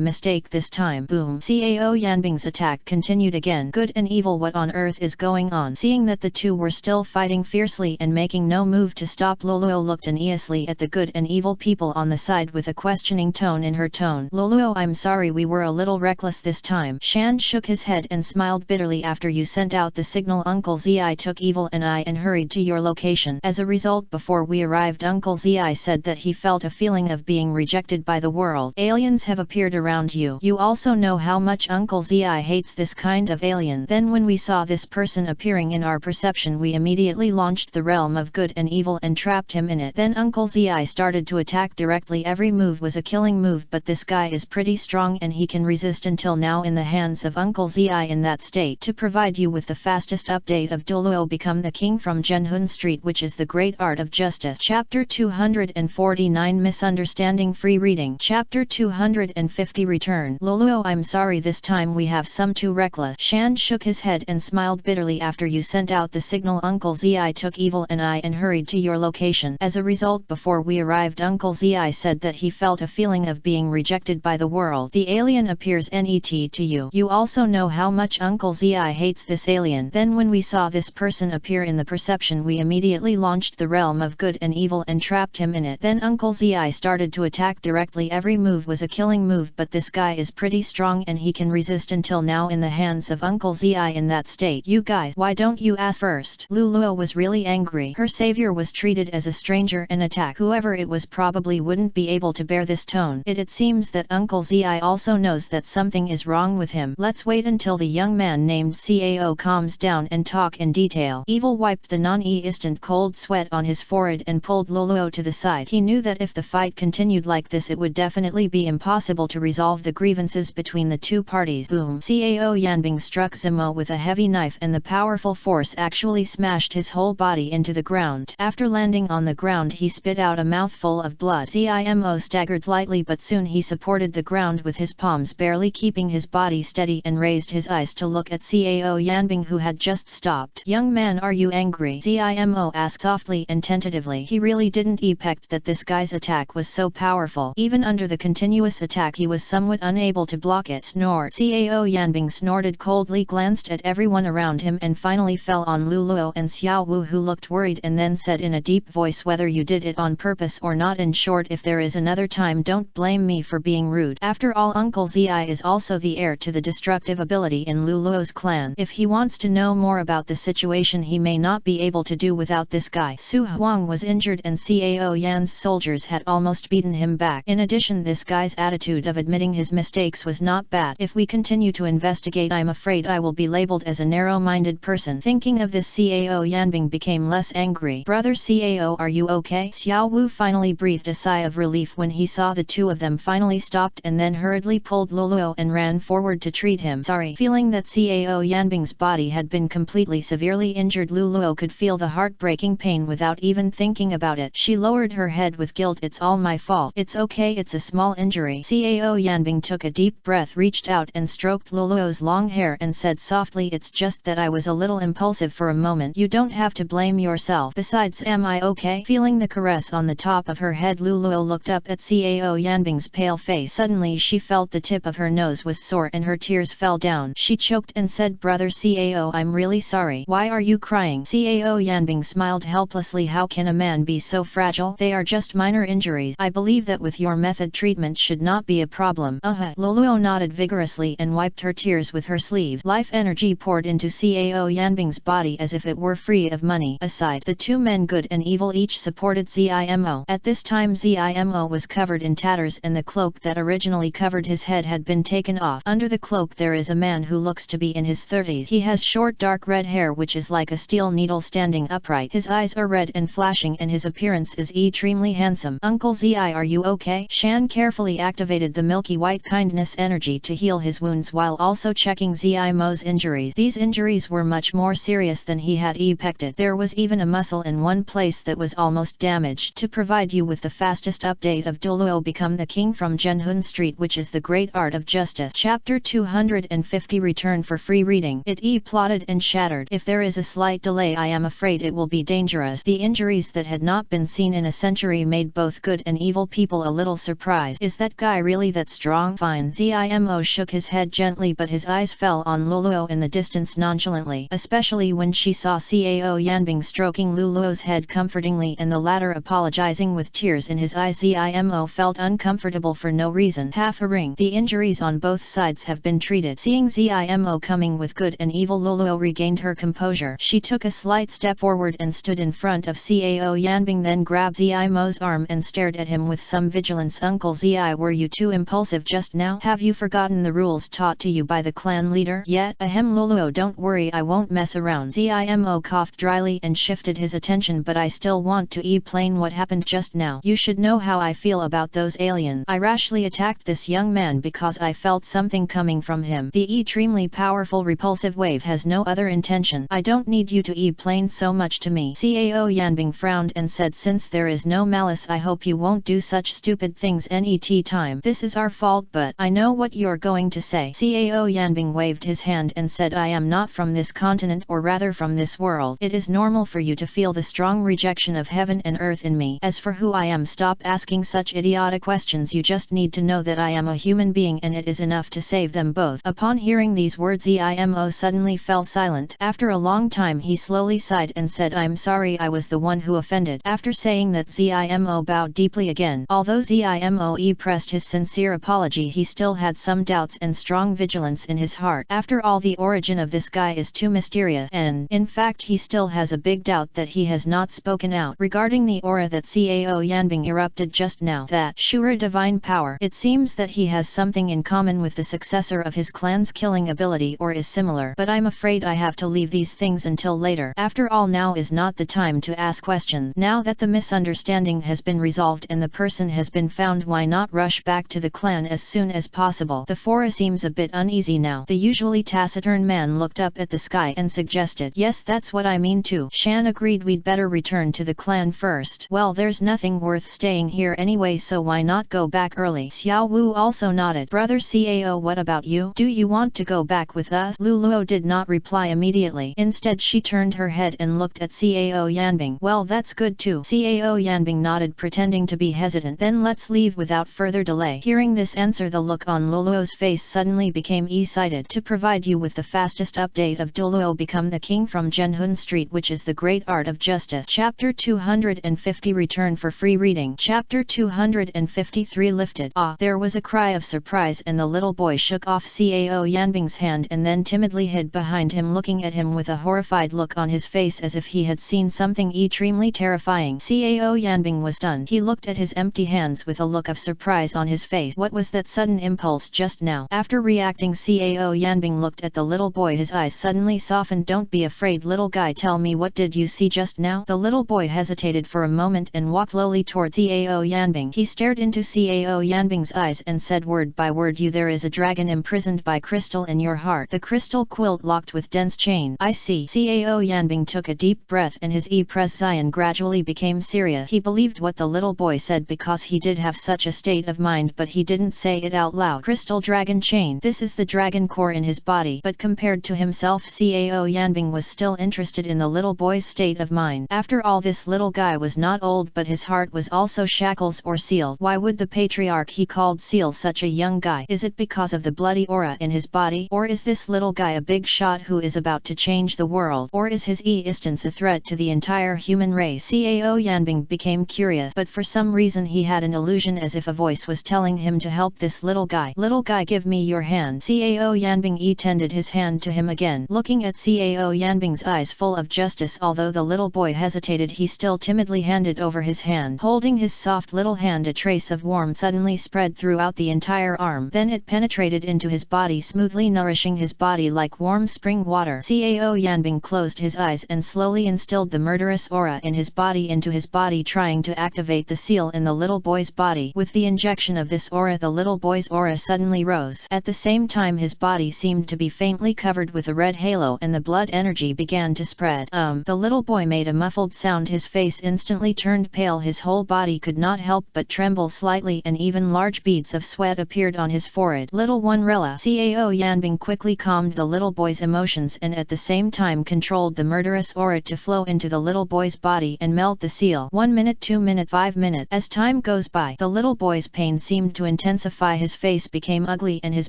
mistake this time. Boom! Cao Yanbing's attack continued again. Good and evil, what on earth is going on? Seeing that the two were still fighting fiercely and making no move to stop, Douluo looked uneasily at the good and evil people on the side with a questioning tone in her tone. "Douluo, I'm sorry, we were a little reckless this time." Shan shook his head and smiled bitterly. "After you sent out the signal, Uncle Zi took evil and I and hurried to your location. As a result, before we arrived, Uncle Zi said that he felt a feeling of being rejected by the world. Aliens have appeared around you. You also know how much Uncle Zi hates this kind of alien. Then when we saw this person appearing in our perception, we immediately launched the realm of good and evil and trapped him in it. Then Uncle Zi started to attack directly. Every move was a killing move, but this guy is pretty strong and he can resist until now in the hands of Uncle Zi in that state. To provide you with the fastest update of Douluo, become the king from Zhenhun Street, which is the great art of justice." Chapter 249, Misunderstanding. Free reading. Chapter 250, Return. "Douluo, I'm sorry, this time we have some too reckless." Shan shook his head and smiled bitterly. "After you sent out the signal, Uncle Zi took evil and I and hurried to your location. As a result, before we arrived, Uncle Zi said that he felt a feeling of being rejected by the world. The alien appears net to you. You also know how much Uncle Zi hates this alien. Then when we saw this person appear in the perception, we immediately launched the realm of good and evil and trapped him in it. Then Uncle Zi started to attack directly. Every move was a killing move, but this guy is pretty strong and he can resist until now in the hands of Uncle Zi in that state. You guys, why don't you ask first?" Douluo was really angry. Her savior was treated as a stranger and attacked. Whoever it was probably wouldn't be able to bear this tone. It seems that Uncle Zi also knows that something is wrong with him. Let's wait until the young man named Cao calms down and talk in detail. Evil wiped the non-instant cold sweat on his forehead and pulled Douluo to the side. He knew that if the fight continued like this, it would definitely be impossible to resolve the grievances between the two parties. Boom! Cao Yanbing struck Zimo with a heavy knife, and the powerful force actually smashed his whole body into the ground. After landing on the ground, he spit out a mouthful of blood. Zimo staggered slightly, but soon he supported the ground with his palms, barely keeping his body steady, and raised his eyes to look at Cao Yanbing, who had just stopped. "Young man, are you angry?" Zimo asked softly and tentatively. He really didn't expect that this guy's attack was so powerful. Even under the continuous attack, he was somewhat unable to block it. Snort! Cao Yanbing snorted coldly, glanced at everyone around him, and finally fell on Douluo and Xiao Wu, who looked worried, and then said in a deep voice, "Whether you did it on purpose or not, in short, if there is another time, don't don't blame me for being rude. After all, Uncle Zi is also the heir to the destructive ability in Douluo's clan. If he wants to know more about the situation, he may not be able to do without this guy. Su Huang was injured and Cao Yan's soldiers had almost beaten him back. In addition, this guy's attitude of admitting his mistakes was not bad. If we continue to investigate, I'm afraid I will be labeled as a narrow-minded person. Thinking of this, Cao Yanbing became less angry. Brother Cao, are you okay? Xiao Wu finally breathed a sigh of relief when he saw the two of them finally stopped, and then hurriedly pulled Douluo and ran forward to treat him. Sorry. Feeling that Cao Yanbing's body had been completely severely injured, Douluo could feel the heartbreaking pain without even thinking about it. She lowered her head with guilt. It's all my fault. It's okay, it's a small injury. Cao Yanbing took a deep breath, reached out and stroked Douluo's long hair and said softly, it's just that I was a little impulsive for a moment. You don't have to blame yourself. Besides, am I okay? Feeling the caress on the top of her head, Douluo looked up at Cao Yanbing's pale face. Suddenly she felt the tip of her nose was sore and her tears fell down. She choked and said, Brother Cao, I'm really sorry. Why are you crying? Cao Yanbing smiled helplessly. How can a man be so fragile? They are just minor injuries. I believe that with your method, treatment should not be a problem. Douluo nodded vigorously and wiped her tears with her sleeve. Life energy poured into Cao Yanbing's body as if it were free of money. Aside, the two men, good and evil, each supported Zimo. At this time, Zimo was covered in tatters and the cloak that originally covered his head had been taken off. Under the cloak there is a man who looks to be in his 30s. He has short dark red hair which is like a steel needle standing upright. His eyes are red and flashing and his appearance is extremely handsome. Uncle Zi, are you okay? Shan carefully activated the milky white kindness energy to heal his wounds while also checking Zimo's injuries. These injuries were much more serious than he had expected. There was even a muscle in one place that was almost damaged. To provide you with the fastest update of Douluo Become the King from Zhenhun Street, which is the great art of justice. Chapter 250 Return for free reading. It plotted and shattered. If there is a slight delay, I am afraid it will be dangerous. The injuries that had not been seen in a century made both good and evil people a little surprised. Is that guy really that strong? Fine. Zimo shook his head gently, but his eyes fell on Douluo in the distance nonchalantly, especially when she saw Cao Yanbing stroking Douluo's head comfortingly and the latter apologizing with tears in his eyes. Zimo felt uncomfortable for no reason. Half a ring. The injuries on both sides have been treated. Seeing Zimo coming with good and evil, Douluo regained her composure. She took a slight step forward and stood in front of Cao Yanbing, then grabbed Zimo's arm and stared at him with some vigilance. Uncle Zi, were you too impulsive just now? Have you forgotten the rules taught to you by the clan leader? Yet? Ahem, Douluo, don't worry, I won't mess around. Zimo coughed dryly and shifted his attention, but I still want to explain what happened just now. You should know how I feel about those aliens. I rashly attacked this young man because I felt something coming from him. The extremely powerful repulsive wave has no other intention. I don't need you to explain so much to me. Cao Yanbing frowned and said, since there is no malice, I hope you won't do such stupid things any time. This is our fault, but I know what you're going to say. Cao Yanbing waved his hand and said, I am not from this continent, or rather from this world. It is normal for you to feel the strong rejection of heaven and earth in me. As for who I am, stop asking such idiotic questions. You just need to know that I am a human being, and it is enough to save them both. Upon hearing these words, Zimo suddenly fell silent. After a long time he slowly sighed and said, I'm sorry, I was the one who offended. After saying that, Zimo bowed deeply again. Although Zimo pressed his sincere apology, he still had some doubts and strong vigilance in his heart. After all, the origin of this guy is too mysterious, and in fact he still has a big doubt that he has not spoken out regarding the aura that Cao Yanbing erupted just now. That Shura divine power. It seems that he has something in common with the successor of his clan's killing ability, or is similar, but I'm afraid I have to leave these things until later. After all, now is not the time to ask questions. Now that the misunderstanding has been resolved and the person has been found, why not rush back to the clan as soon as possible? The forest seems a bit uneasy now. The usually taciturn man looked up at the sky and suggested, yes, that's what I mean too. Shan agreed, we'd better return to the clan first. Well, there's nothing worth staying here anyway, so why not go back early? Xiao Wu also nodded. Brother Cao, what about you? Do you want to go back with us? Douluo did not reply immediately. Instead she turned her head and looked at Cao Yanbing. Well, that's good too. Cao Yanbing nodded, pretending to be hesitant. Then let's leave without further delay. Hearing this answer, the look on Douluo's face suddenly became excited. To provide you with the fastest update of Douluo Become the King from Zhenhun Street, which is the great art of justice. Chapter 250 Return for free reading. Chapter 250 253 lifted. Ah! There was a cry of surprise and the little boy shook off Cao Yanbing's hand and then timidly hid behind him, looking at him with a horrified look on his face as if he had seen something extremely terrifying. Cao Yanbing was stunned. He looked at his empty hands with a look of surprise on his face. What was that sudden impulse just now? After reacting, Cao Yanbing looked at the little boy. His eyes suddenly softened. Don't be afraid, little guy, tell me, what did you see just now? The little boy hesitated for a moment and walked slowly towards Cao Yanbing. He stared into Cao Yanbing's eyes and said word by word, there is a dragon imprisoned by crystal in your heart. The crystal quilt locked with dense chain. I see. Cao Yanbing took a deep breath and his expression gradually became serious. He believed what the little boy said because he did have such a state of mind, but he didn't say it out loud. Crystal dragon chain. This is the dragon core in his body. But compared to himself, Cao Yanbing was still interested in the little boy's state of mind. After all, this little guy was not old, but his heart was also shackles or sealed. Why would the patriarch he called seal such a young guy? Is it because of the bloody aura in his body? Or is this little guy a big shot who is about to change the world? Or is his existence a threat to the entire human race? Cao Yanbing became curious, but for some reason he had an illusion as if a voice was telling him to help this little guy. Little guy, give me your hand. Cao Yanbing tended his hand to him again. Looking at Cao Yanbing's eyes full of justice, although the little boy hesitated, he still timidly handed over his hand. Holding his soft little hand, a trace of warmth suddenly spread throughout the entire arm. Then it penetrated into his body, smoothly nourishing his body like warm spring water. Cao Yanbing closed his eyes and slowly instilled the murderous aura in his body into his body, trying to activate the seal in the little boy's body. With the injection of this aura, the little boy's aura suddenly rose. At the same time, his body seemed to be faintly covered with a red halo and the blood energy began to spread. The little boy made a muffled sound. His face instantly turned pale. His whole body could not help but tremble slightly and even large beads of sweat appeared on his forehead. Little one, relax. Cao Yanbing quickly calmed the little boy's emotions and at the same time controlled the murderous aura to flow into the little boy's body and melt the seal. 1 minute, 2 minutes, 5 minutes. As time goes by, the little boy's pain seemed to intensify. His face became ugly and his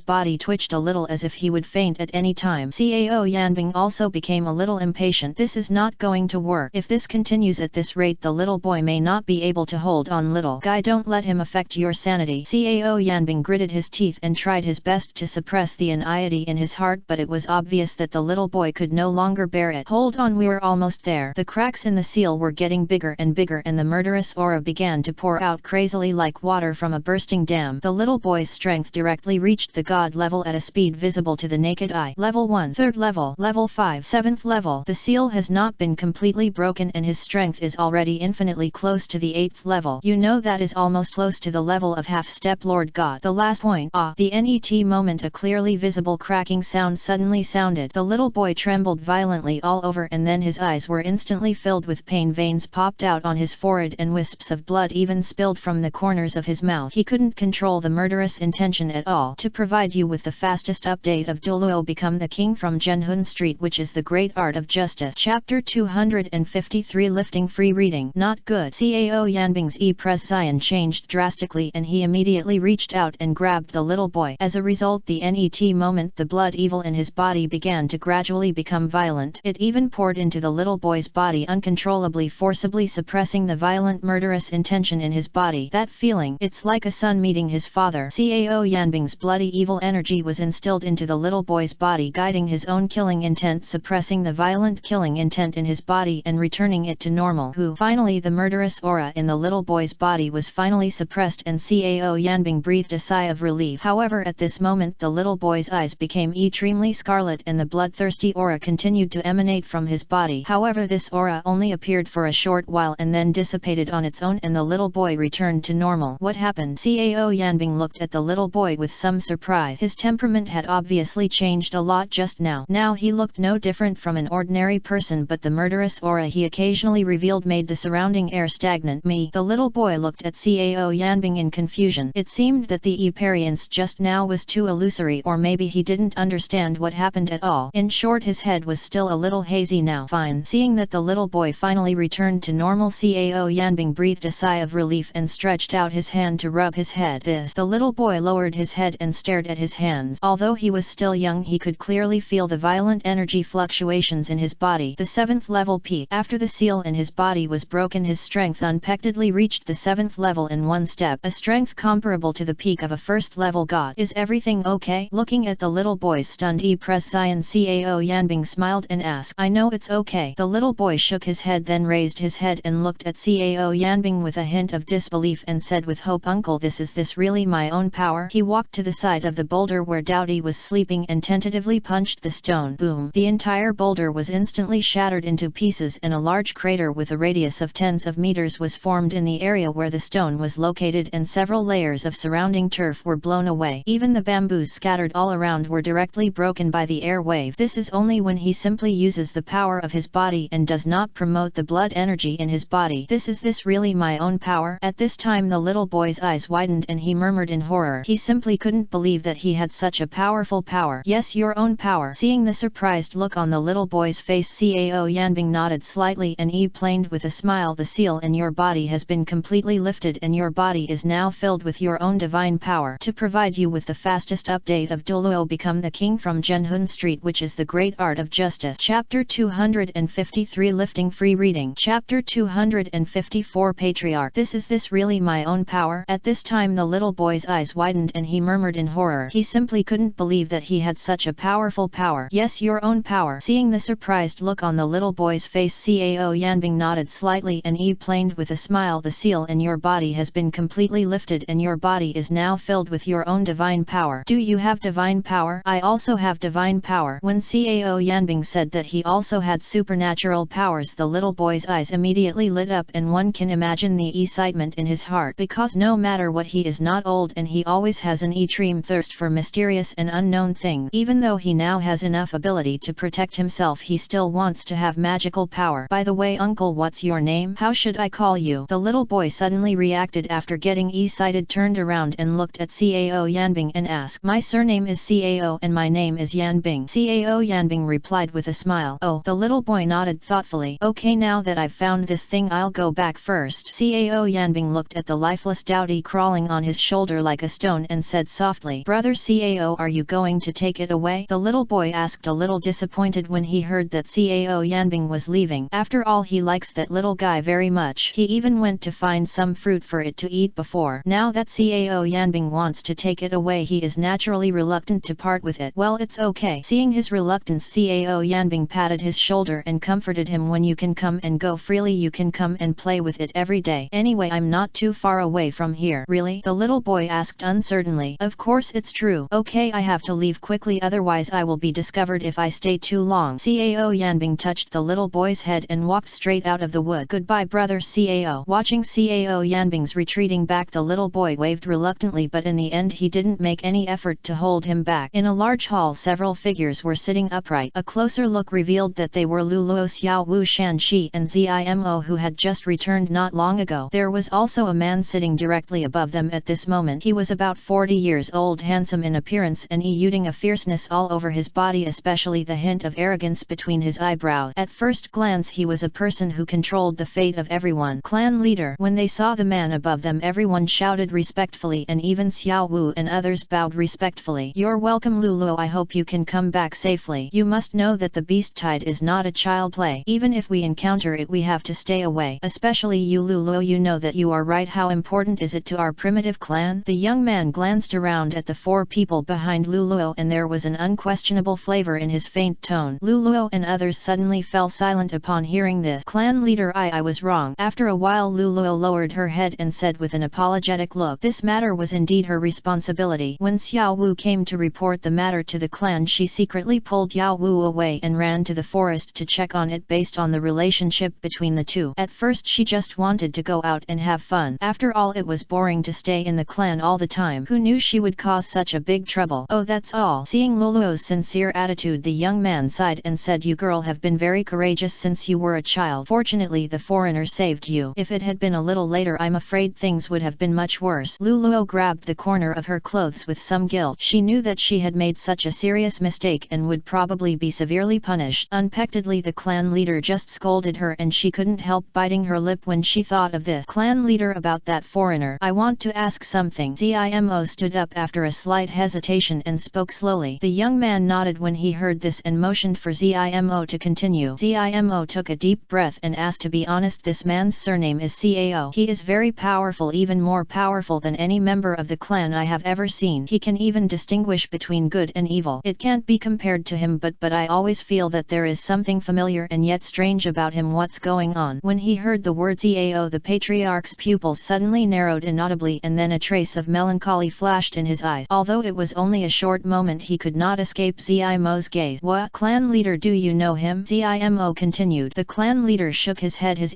body twitched a little as if he would faint at any time. Cao Yanbing also became a little impatient. This is not going to work. If this continues at this rate, the little boy may not be able to hold on. Little guy, don't let him affect your sanity. Cao Yanbing gritted his teeth and tried his best to suppress the anxiety in his heart, but it was obvious that the little boy could no longer bear it. Hold on, we're almost there. The cracks in the seal were getting bigger and bigger and the murderous aura began to pour out crazily like water from a bursting dam. The little boy's strength directly reached the god level at a speed visible to the naked eye. Level 1, 3rd level, level 5, 7th level. The seal has not been completely broken and his strength is already infinitely close to the 8th level. You know, that is almost close to the level of half-step Lord God. The last point. The net moment, a clearly visible cracking sound suddenly sounded. The little boy trembled violently all over and then his eyes were instantly filled with pain. Veins popped out on his forehead and wisps of blood even spilled from the corners of his mouth. He couldn't control the murderous intention at all. To provide you with the fastest update of Douluo, become the king from Zhenhun Street, which is the great art of justice. Chapter 253, lifting free reading. Not good. Cao Yanbing's expression changed drastically and he immediately reached out and grabbed the little boy. As a result, the net moment, the blood evil in his body began to gradually become violent. It even poured into the little boy's body uncontrollably, forcibly suppressing the violent murderous intention in his body. That feeling, it's like a son meeting his father. Cao Yanbing's bloody evil energy was instilled into the little boy's body, guiding his own killing intent, suppressing the violent killing intent in his body and returning it to normal. Finally, the murderous aura in the little boy's body was finally suppressed and Cao Yanbing breathed a sigh of relief. However, at this moment the little boy's eyes became extremely scarlet and the bloodthirsty aura continued to emanate from his body. However, this aura only appeared for a short while and then dissipated on its own and the little boy returned to normal. What happened? Cao Yanbing looked at the little boy with some surprise. His temperament had obviously changed a lot just now. Now he looked no different from an ordinary person, but the murderous aura he occasionally revealed made the surrounding air stagnant. The little boy looked at Cao Yanbing in confusion. It seemed that the appearance just now was too illusory, or maybe he didn't understand what happened at all. In short, his head was still a little hazy now. Fine. Seeing that the little boy finally returned to normal, Cao Yanbing breathed a sigh of relief and stretched out his hand to rub his head. The little boy lowered his head and stared at his hands. Although he was still young, he could clearly feel the violent energy fluctuations in his body. The 7th level peak. After the seal in his body was broken, his strength unexpectedly reached the 7th level, and in one step, a strength comparable to the peak of a first-level god. Is everything okay? Looking at the little boy's stunned expression, Cao Yanbing smiled and asked, I know it's okay. The little boy shook his head, then raised his head and looked at Cao Yanbing with a hint of disbelief and said with hope, Uncle, is this really my own power? He walked to the side of the boulder where Dowdy was sleeping and tentatively punched the stone. Boom! The entire boulder was instantly shattered into pieces, and a large crater with a radius of tens of meters was formed in the area where the stone was located, and several layers of surrounding turf were blown away. Even the bamboos scattered all around were directly broken by the air wave. This is only when he simply uses the power of his body and does not promote the blood energy in his body. Is this really my own power? At this time the little boy's eyes widened and he murmured in horror. He simply couldn't believe that he had such a powerful power. Yes, your own power. Seeing the surprised look on the little boy's face, Cao Yanbing nodded slightly and explained with a smile, the seal in your body has been completely lifted and your body is now filled with your own divine power. To provide you with the fastest update of Douluo, become the king from Zhenhun Street, which is the great art of justice. Chapter 253, Lifting Free Reading. Chapter 254, Patriarch. Is this really my own power? At this time the little boy's eyes widened and he murmured in horror. He simply couldn't believe that he had such a powerful power. Yes, your own power. Seeing the surprised look on the little boy's face, Cao Yanbing nodded slightly and explained with a smile, the seal in your body has been completely lifted and your body is now filled with your own divine power. Do you have divine power? I also have divine power. When Cao Yanbing said that he also had supernatural powers, the little boy's eyes immediately lit up and one can imagine the excitement in his heart, because no matter what, he is not old and he always has an extreme thirst for mysterious and unknown things. Even though he now has enough ability to protect himself, he still wants to have magical power. By the way, uncle, what's your name? How should I call you? The little boy suddenly reacted after getting excited, turned around and looked at Cao Yanbing and asked, my surname is Cao and my name is Yanbing. Cao Yanbing replied with a smile. Oh, the little boy nodded thoughtfully. Okay, now that I've found this thing, I'll go back first. Cao Yanbing looked at the lifeless Dowdy crawling on his shoulder like a stone and said softly, Brother Cao, are you going to take it away? The little boy asked, a little disappointed when he heard that Cao Yanbing was leaving. After all, he likes that little guy very much. He even went to find some fruit for it to eat before. Now that Cao Yanbing wants to take it away, he is naturally reluctant to part with it. Well, it's okay. Seeing his reluctance, Cao Yanbing patted his shoulder and comforted him. When you can come and go freely, you can come and play with it every day. Anyway, I'm not too far away from here. Really? The little boy asked uncertainly. Of course it's true. Okay, I have to leave quickly, otherwise I will be discovered if I stay too long. Cao Yanbing touched the little boy's head and walked straight out of the wood. Goodbye, brother Cao. Watching Cao Yanbing's retreating back, the little boy waved reluctantly, but in the end he didn't make any effort to hold him back. In a large hall, several figures were sitting upright. A closer look revealed that they were Douluo, Xiao Wu Shanxi and Zimo, who had just returned not long ago. There was also a man sitting directly above them at this moment. He was about 40 years old, handsome in appearance and exuding a fierceness all over his body, especially the hint of arrogance between his eyebrows. At first glance he was a person who controlled the fate of everyone. Clan leader. When they saw the man above them, everyone shouted respectfully and even Xiao Wu and others bowed respectfully. You're welcome, Douluo. I hope you can come back safely. You must know that the beast tide is not a child play. Even if we encounter it, we have to stay away. Especially you, Douluo, you know that you are right. How important is it to our primitive clan? The young man glanced around at the four people behind Douluo and there was an unquestionable flavor in his faint tone. Douluo and others suddenly fell silent upon hearing this. Clan leader, I was wrong. After a while Douluo lowered her head and said with an apologetic look, this matter was indeed her responsibility. When Xiao Wu came to report the matter to the clan, she secretly pulled Yao Wu away and ran to the forest to check on it based on the relationship between the two. At first she just wanted to go out and have fun. After all, it was boring to stay in the clan all the time. Who knew she would cause such a big trouble? Oh, that's all. Seeing Douluo's sincere attitude, the young man sighed and said, you girl have been very courageous since you were a child. Fortunately the foreigner saved you. If it had been a little later, I'm afraid things would have been much worse. Douluo grabbed the corner of her clothes with some guilt. She knew that she had made such a serious mistake and would probably be severely punished. Unexpectedly the clan leader just scolded her and she couldn't help biting her lip when she thought of this. Clan leader, about that foreigner, I want to ask something. Zimo stood up after a slight hesitation and spoke slowly. The young man nodded when he heard this and motioned for Zimo to continue. Zimo took a deep breath and asked, to be honest, this man's surname is Cao. He is very powerful powerful, even more powerful than any member of the clan I have ever seen. He can even distinguish between good and evil. It can't be compared to him, but I always feel that there is something familiar and yet strange about him. What's going on?" When he heard the words Zhao, the patriarch's pupils suddenly narrowed inaudibly, and then a trace of melancholy flashed in his eyes. Although it was only a short moment, he could not escape Zimo's gaze. "What clan leader, do you know him?" Zimo continued. The clan leader shook his head. His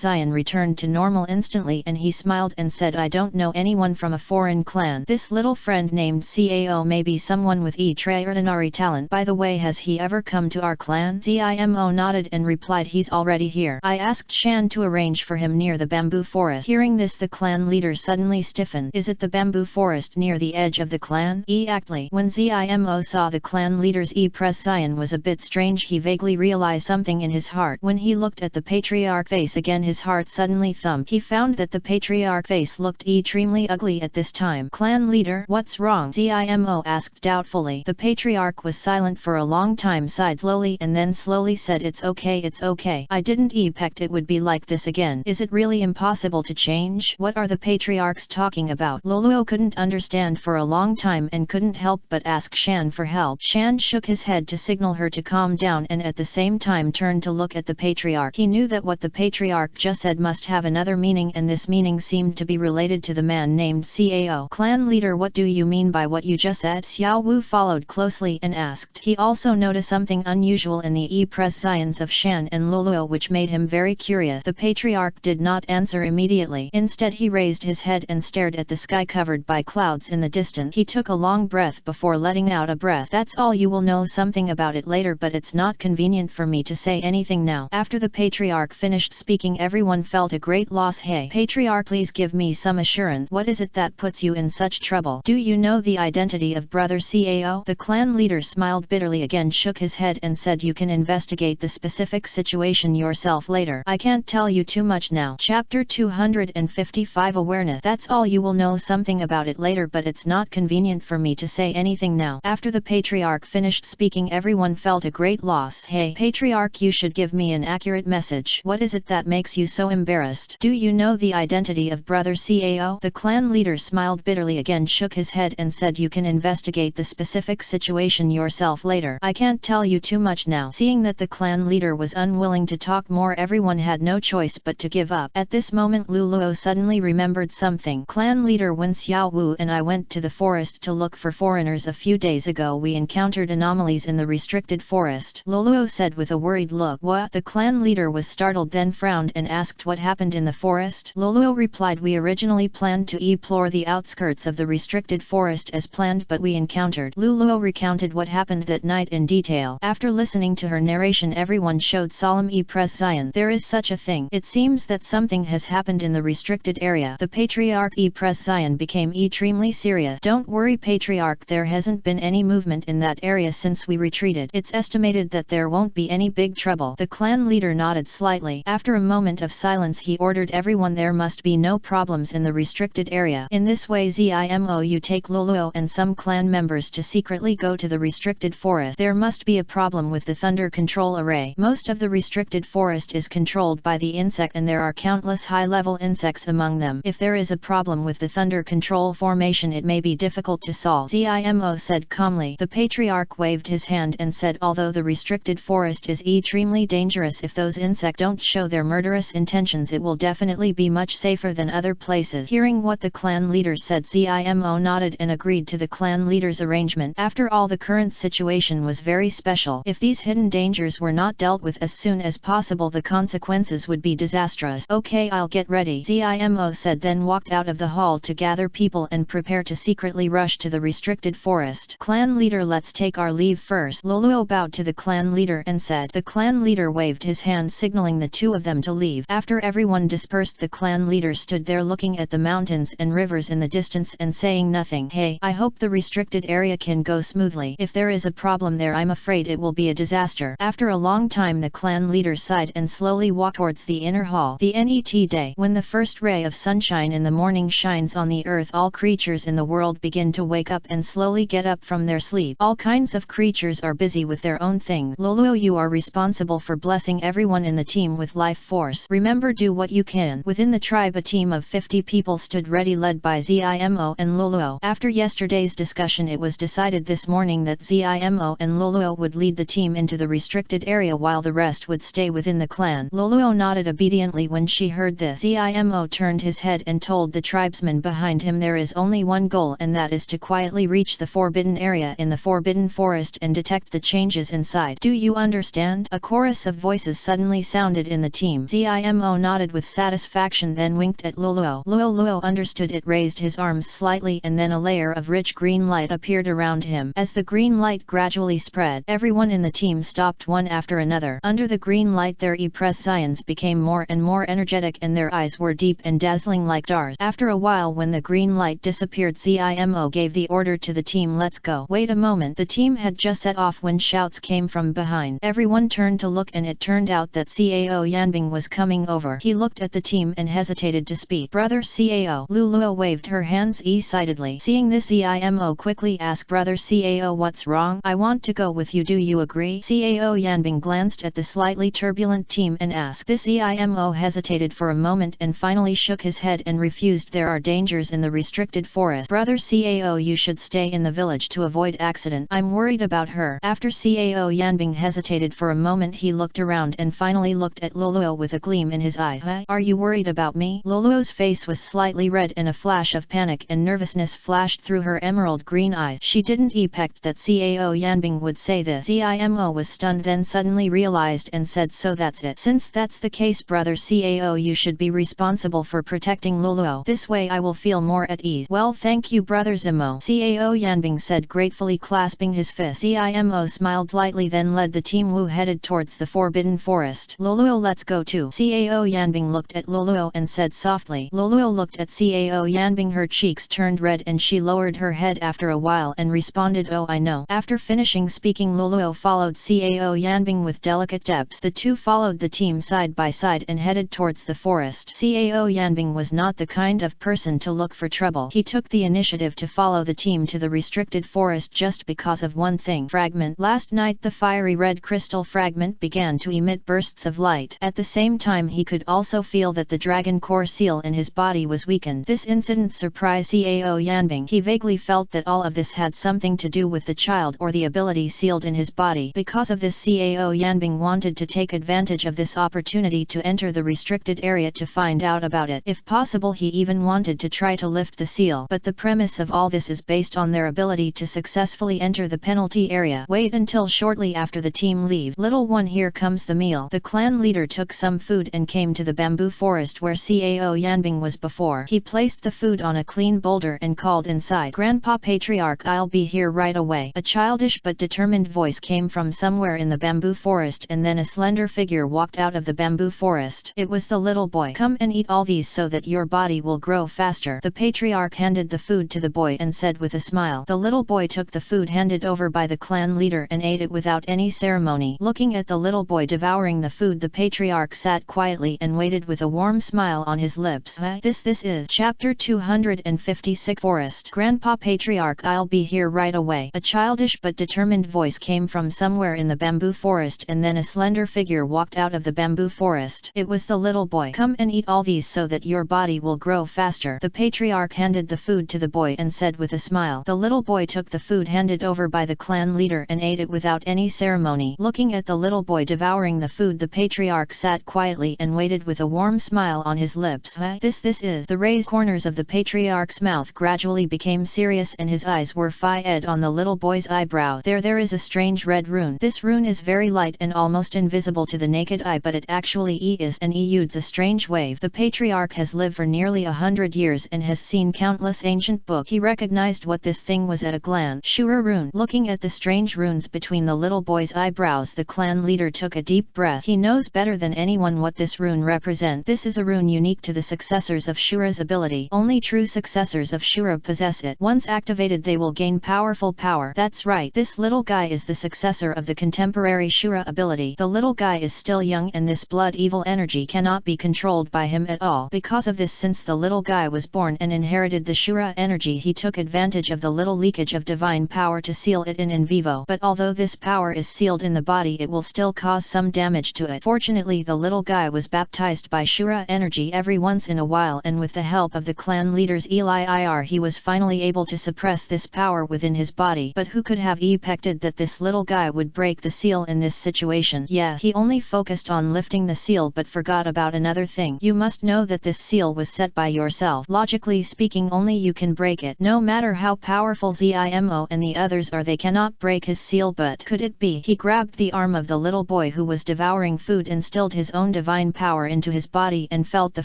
Zion returned to normal instantly, and he smiled and said, "I don't know anyone from a foreign clan. This little friend named Cao may be someone with extraordinary talent. By the way, has he ever come to our clan?" Zimo nodded and replied, "He's already here. I asked Shan to arrange for him near the bamboo forest." Hearing this, the clan leader suddenly stiffened. "Is it the bamboo forest near the edge of the clan?" Exactly. When Zimo saw the clan leader's Zion was a bit strange. He vaguely realized something in his heart. When he looked at the patriarch face again, his heart suddenly thumped. He found that the patriarch face looked extremely ugly at this time. "Clan leader, what's wrong?" Zimo asked doubtfully. The patriarch was silent for a long time, sighed slowly, and then slowly said, "It's okay. I didn't expect it would be like this again. Is it really impossible to change? What are the patriarchs talking about?" Douluo couldn't understand for a long time and couldn't help but ask Shan for help. Shan shook his head to signal her to calm down, and at the same time turned to look at the patriarch. He knew that what the patriarch just said must have another meaning, and this meaning seemed to be related to the man named Cao. "Clan leader, what do you mean by what you just said?" Xiao Wu followed closely and asked. He also noticed something unusual in the expressions of Shan and Douluo, which made him very curious. The patriarch did not answer immediately. Instead, he raised his head and stared at the sky covered by clouds in the distance. He took a long breath before letting out a breath. "That's all. You will know something about it later, but it's not convenient for me to say anything now." After the patriarch finished speaking, everyone felt a great loss. "Hey, patriarch, please give me some assurance. What is it that puts you in such trouble? Do you know the identity of brother Cao?" The clan leader smiled bitterly again, shook his head and said, "You can investigate the specific situation yourself later. I can't tell you too much now." Chapter 255 Awareness. "That's all. You will know something about it later, but it's not convenient for me to say anything now." After the patriarch finished speaking, everyone felt a great loss. "Hey, patriarch, you should give me an accurate message. What is it that makes you so embarrassed? Do you know the identity of brother Cao?" The clan leader smiled bitterly again, shook his head and said, "You can investigate the specific situation yourself later. I can't tell you too much now." Seeing that the clan leader was unwilling to talk more, everyone had no choice but to give up. At this moment, Douluo suddenly remembered something. "Clan leader, when Xiao Wu and I went to the forest to look for foreigners a few days ago, we encountered anomalies in the restricted forest," Douluo said with a worried look. "What?" The clan leader was startled, then frowned and asked, "What happened in the forest?" Douluo replied, "We originally planned to explore the outskirts of the restricted forest as planned, but we encountered." Douluo recounted what happened that night in detail. After listening to her narration, everyone showed solemn expression. "There is such a thing. It seems that something has happened in the restricted area." The patriarch expression became extremely serious. "Don't worry, patriarch, there hasn't been any movement in that area since we retreated. It's estimated that there won't be any big trouble." The clan leader nodded slightly. After a moment of silence, he ordered everyone, "There must be no problems in the restricted area. In this way, Zimo, you take Douluo and some clan members to secretly go to the restricted forest. There must be a problem with the thunder control array. Most of the restricted forest is controlled by the insect, and there are countless high-level insects among them. If there is a problem with the thunder control formation, it may be difficult to solve." Zimo said calmly. The patriarch waved his hand and said, "Although the restricted forest is extremely dangerous, if those insects don't show their murderous intentions, it will definitely be much safer than other places." Hearing what the clan leader said, Zimo nodded and agreed to the clan leader's arrangement. After all, the current situation was very special. If these hidden dangers were not dealt with as soon as possible, the consequences would be disastrous. "Okay, I'll get ready," Zimo said, then walked out of the hall to gather people and prepare to secretly rush to the restricted forest. "Clan leader, let's take our leave first." Douluo bowed to the clan leader and said. The clan leader waved his hand, signaling the two of them to leave. After everyone dispersed, the clan leader stood there looking at the mountains and rivers in the distance and saying nothing. "Hey, I hope the restricted area can go smoothly. If there is a problem there, I'm afraid it will be a disaster." After a long time, the clan leader sighed and slowly walked towards the inner hall. The NET day. When the first ray of sunshine in the morning shines on the earth, all creatures in the world begin to wake up and slowly get up from their sleep. All kinds of creatures are busy with their own things. "Douluo, you are responsible for blessing everyone in the team with life force. Remember, do what you can within the tribe a team of 50 people stood ready, led by Zimo and Douluo. After yesterday's discussion, it was decided this morning that Zimo and Douluo would lead the team into the restricted area while the rest would stay within the clan. Douluo nodded obediently when she heard this. Zimo turned his head and told the tribesmen behind him there is only one goal, and that is to quietly reach the forbidden area in the forbidden forest and detect the changes inside. Do you understand? A chorus of voices suddenly sounded in the team. Zimo nodded with satisfaction, then winked at Douluo. Douluo understood it, raised his arms slightly, and then a layer of rich green light appeared around him. As the green light gradually spread, everyone in the team stopped one after another. Under the green light their presence became more and more energetic, and their eyes were deep and dazzling like stars. After a while, when the green light disappeared, Zimo gave the order to the team, let's go. Wait a moment. The team had just set off when shouts came from behind. Everyone turned to look, and it turned out that Cao Yanbing was coming over. He looked at the team and hesitated to speak. Brother Cao. Douluo waved her hands excitedly. Seeing this, Zimo quickly asked, Brother Cao, what's wrong? I want to go with you, do you agree? Cao Yanbing glanced at the slightly turbulent team and asked. This Zimo hesitated for a moment and finally shook his head and refused. There are dangers in the restricted forest. Brother Cao, you should stay in the village to avoid accident. I'm worried about her. After Cao Yanbing hesitated for a moment, he looked around and finally looked at Douluo with a gleam in his eyes. Are you worried about me? Douluo's face was slightly red and a flash of panic and nervousness flashed through her emerald green eyes. She didn't expect that Cao Yanbing would say this. Zimo was stunned, then suddenly realized and said, so that's it. Since that's the case, Brother Cao, you should be responsible for protecting Douluo. This way I will feel more at ease. Well, thank you, Brother Zimo. Cao Yanbing said, gratefully clasping his fist. Zimo smiled lightly, then led the team Wu headed towards the forbidden forest. Douluo, let's go too. Cao Yanbing looked at Douluo and said softly. Douluo looked at Cao Yanbing. Her cheeks turned red and she lowered her head after a while and responded, oh, I know. After finishing speaking, Douluo followed Cao Yanbing with delicate steps. The two followed the team side by side and headed towards the forest. Cao Yanbing was not the kind of person to look for trouble. He took the initiative to follow the team to the restricted forest just because of one thing. Fragment. Last night the fiery red crystal fragment began to emit bursts of light. At the same time, he could also feel that the dragon core seal in his body was weakened. This incident surprised Cao Yanbing. He vaguely felt that all of this had something to do with the child or the ability sealed in his body. Because of this, Cao Yanbing wanted to take advantage of this opportunity to enter the restricted area to find out about it. If possible, he even wanted to try to lift the seal. But the premise of all this is based on their ability to successfully enter the penalty area. Wait until shortly after the team leave. Little one, here comes the meal. The clan leader took some food and came to the bamboo forest where Cao Yanbing was before. He placed the food on a clean boulder and called inside. Grandpa Patriarch, I'll be here right away. A childish but determined voice came from somewhere in the bamboo forest, and then a slender figure walked out of the bamboo forest. It was the little boy. Come and eat all these so that your body will grow faster. The patriarch handed the food to the boy and said with a smile. The little boy took the food handed over by the clan leader and ate it without any ceremony. Looking at the little boy devouring the food, the patriarch sat quietly and waited with a warm smile on his lips. This is Chapter 256 Forest. Grandpa Patriarch, I'll be here right away. A childish but determined voice came from somewhere in the bamboo forest, and then a slender figure walked out of the bamboo forest. It was the little boy. Come and eat all these so that your body will grow faster. The patriarch handed the food to the boy and said with a smile. The little boy took the food handed over by the clan leader and ate it without any ceremony. Looking at the little boy devouring the food, the patriarch sat quietly and waited with a warm smile on his lips. This is. The raised corners of the patriarch's mouth gradually became serious and his eyes were fixed on the little boy's eyebrow. There is a strange red rune. This rune is very light and almost invisible to the naked eye, but it actually is and exudes a strange wave. The patriarch has lived for nearly 100 years and has seen countless ancient books. He recognized what this thing was at a glance. Shura rune. Looking at the strange runes between the little boy's eyebrows, the clan leader took a deep breath. He knows better than anyone what this rune represents. This is a rune unique to the successors of Shura's ability. Only true successors of Shura possess it. Once activated, they will gain powerful power. That's right, this little guy is the successor of the contemporary Shura ability. The little guy is still young and this blood evil energy cannot be controlled by him at all. Because of this, since the little guy was born and inherited the Shura energy, he took advantage of the little leakage of divine power to seal it in vivo. But although this power is sealed in the body, it will still cause some damage to it. Fortunately, the little guy was baptized by Shura energy. Every every once in a while, and with the help of the clan leaders Eli he was finally able to suppress this power within his body. But who could have expected that this little guy would break the seal in this situation? Yes, he only focused on lifting the seal but forgot about another thing. You must know that this seal was set by yourself. Logically speaking, only you can break it. No matter how powerful Zimo and the others are, they cannot break his seal. But could it be? He grabbed the arm of the little boy who was devouring food, instilled his own divine power into his body, and felt the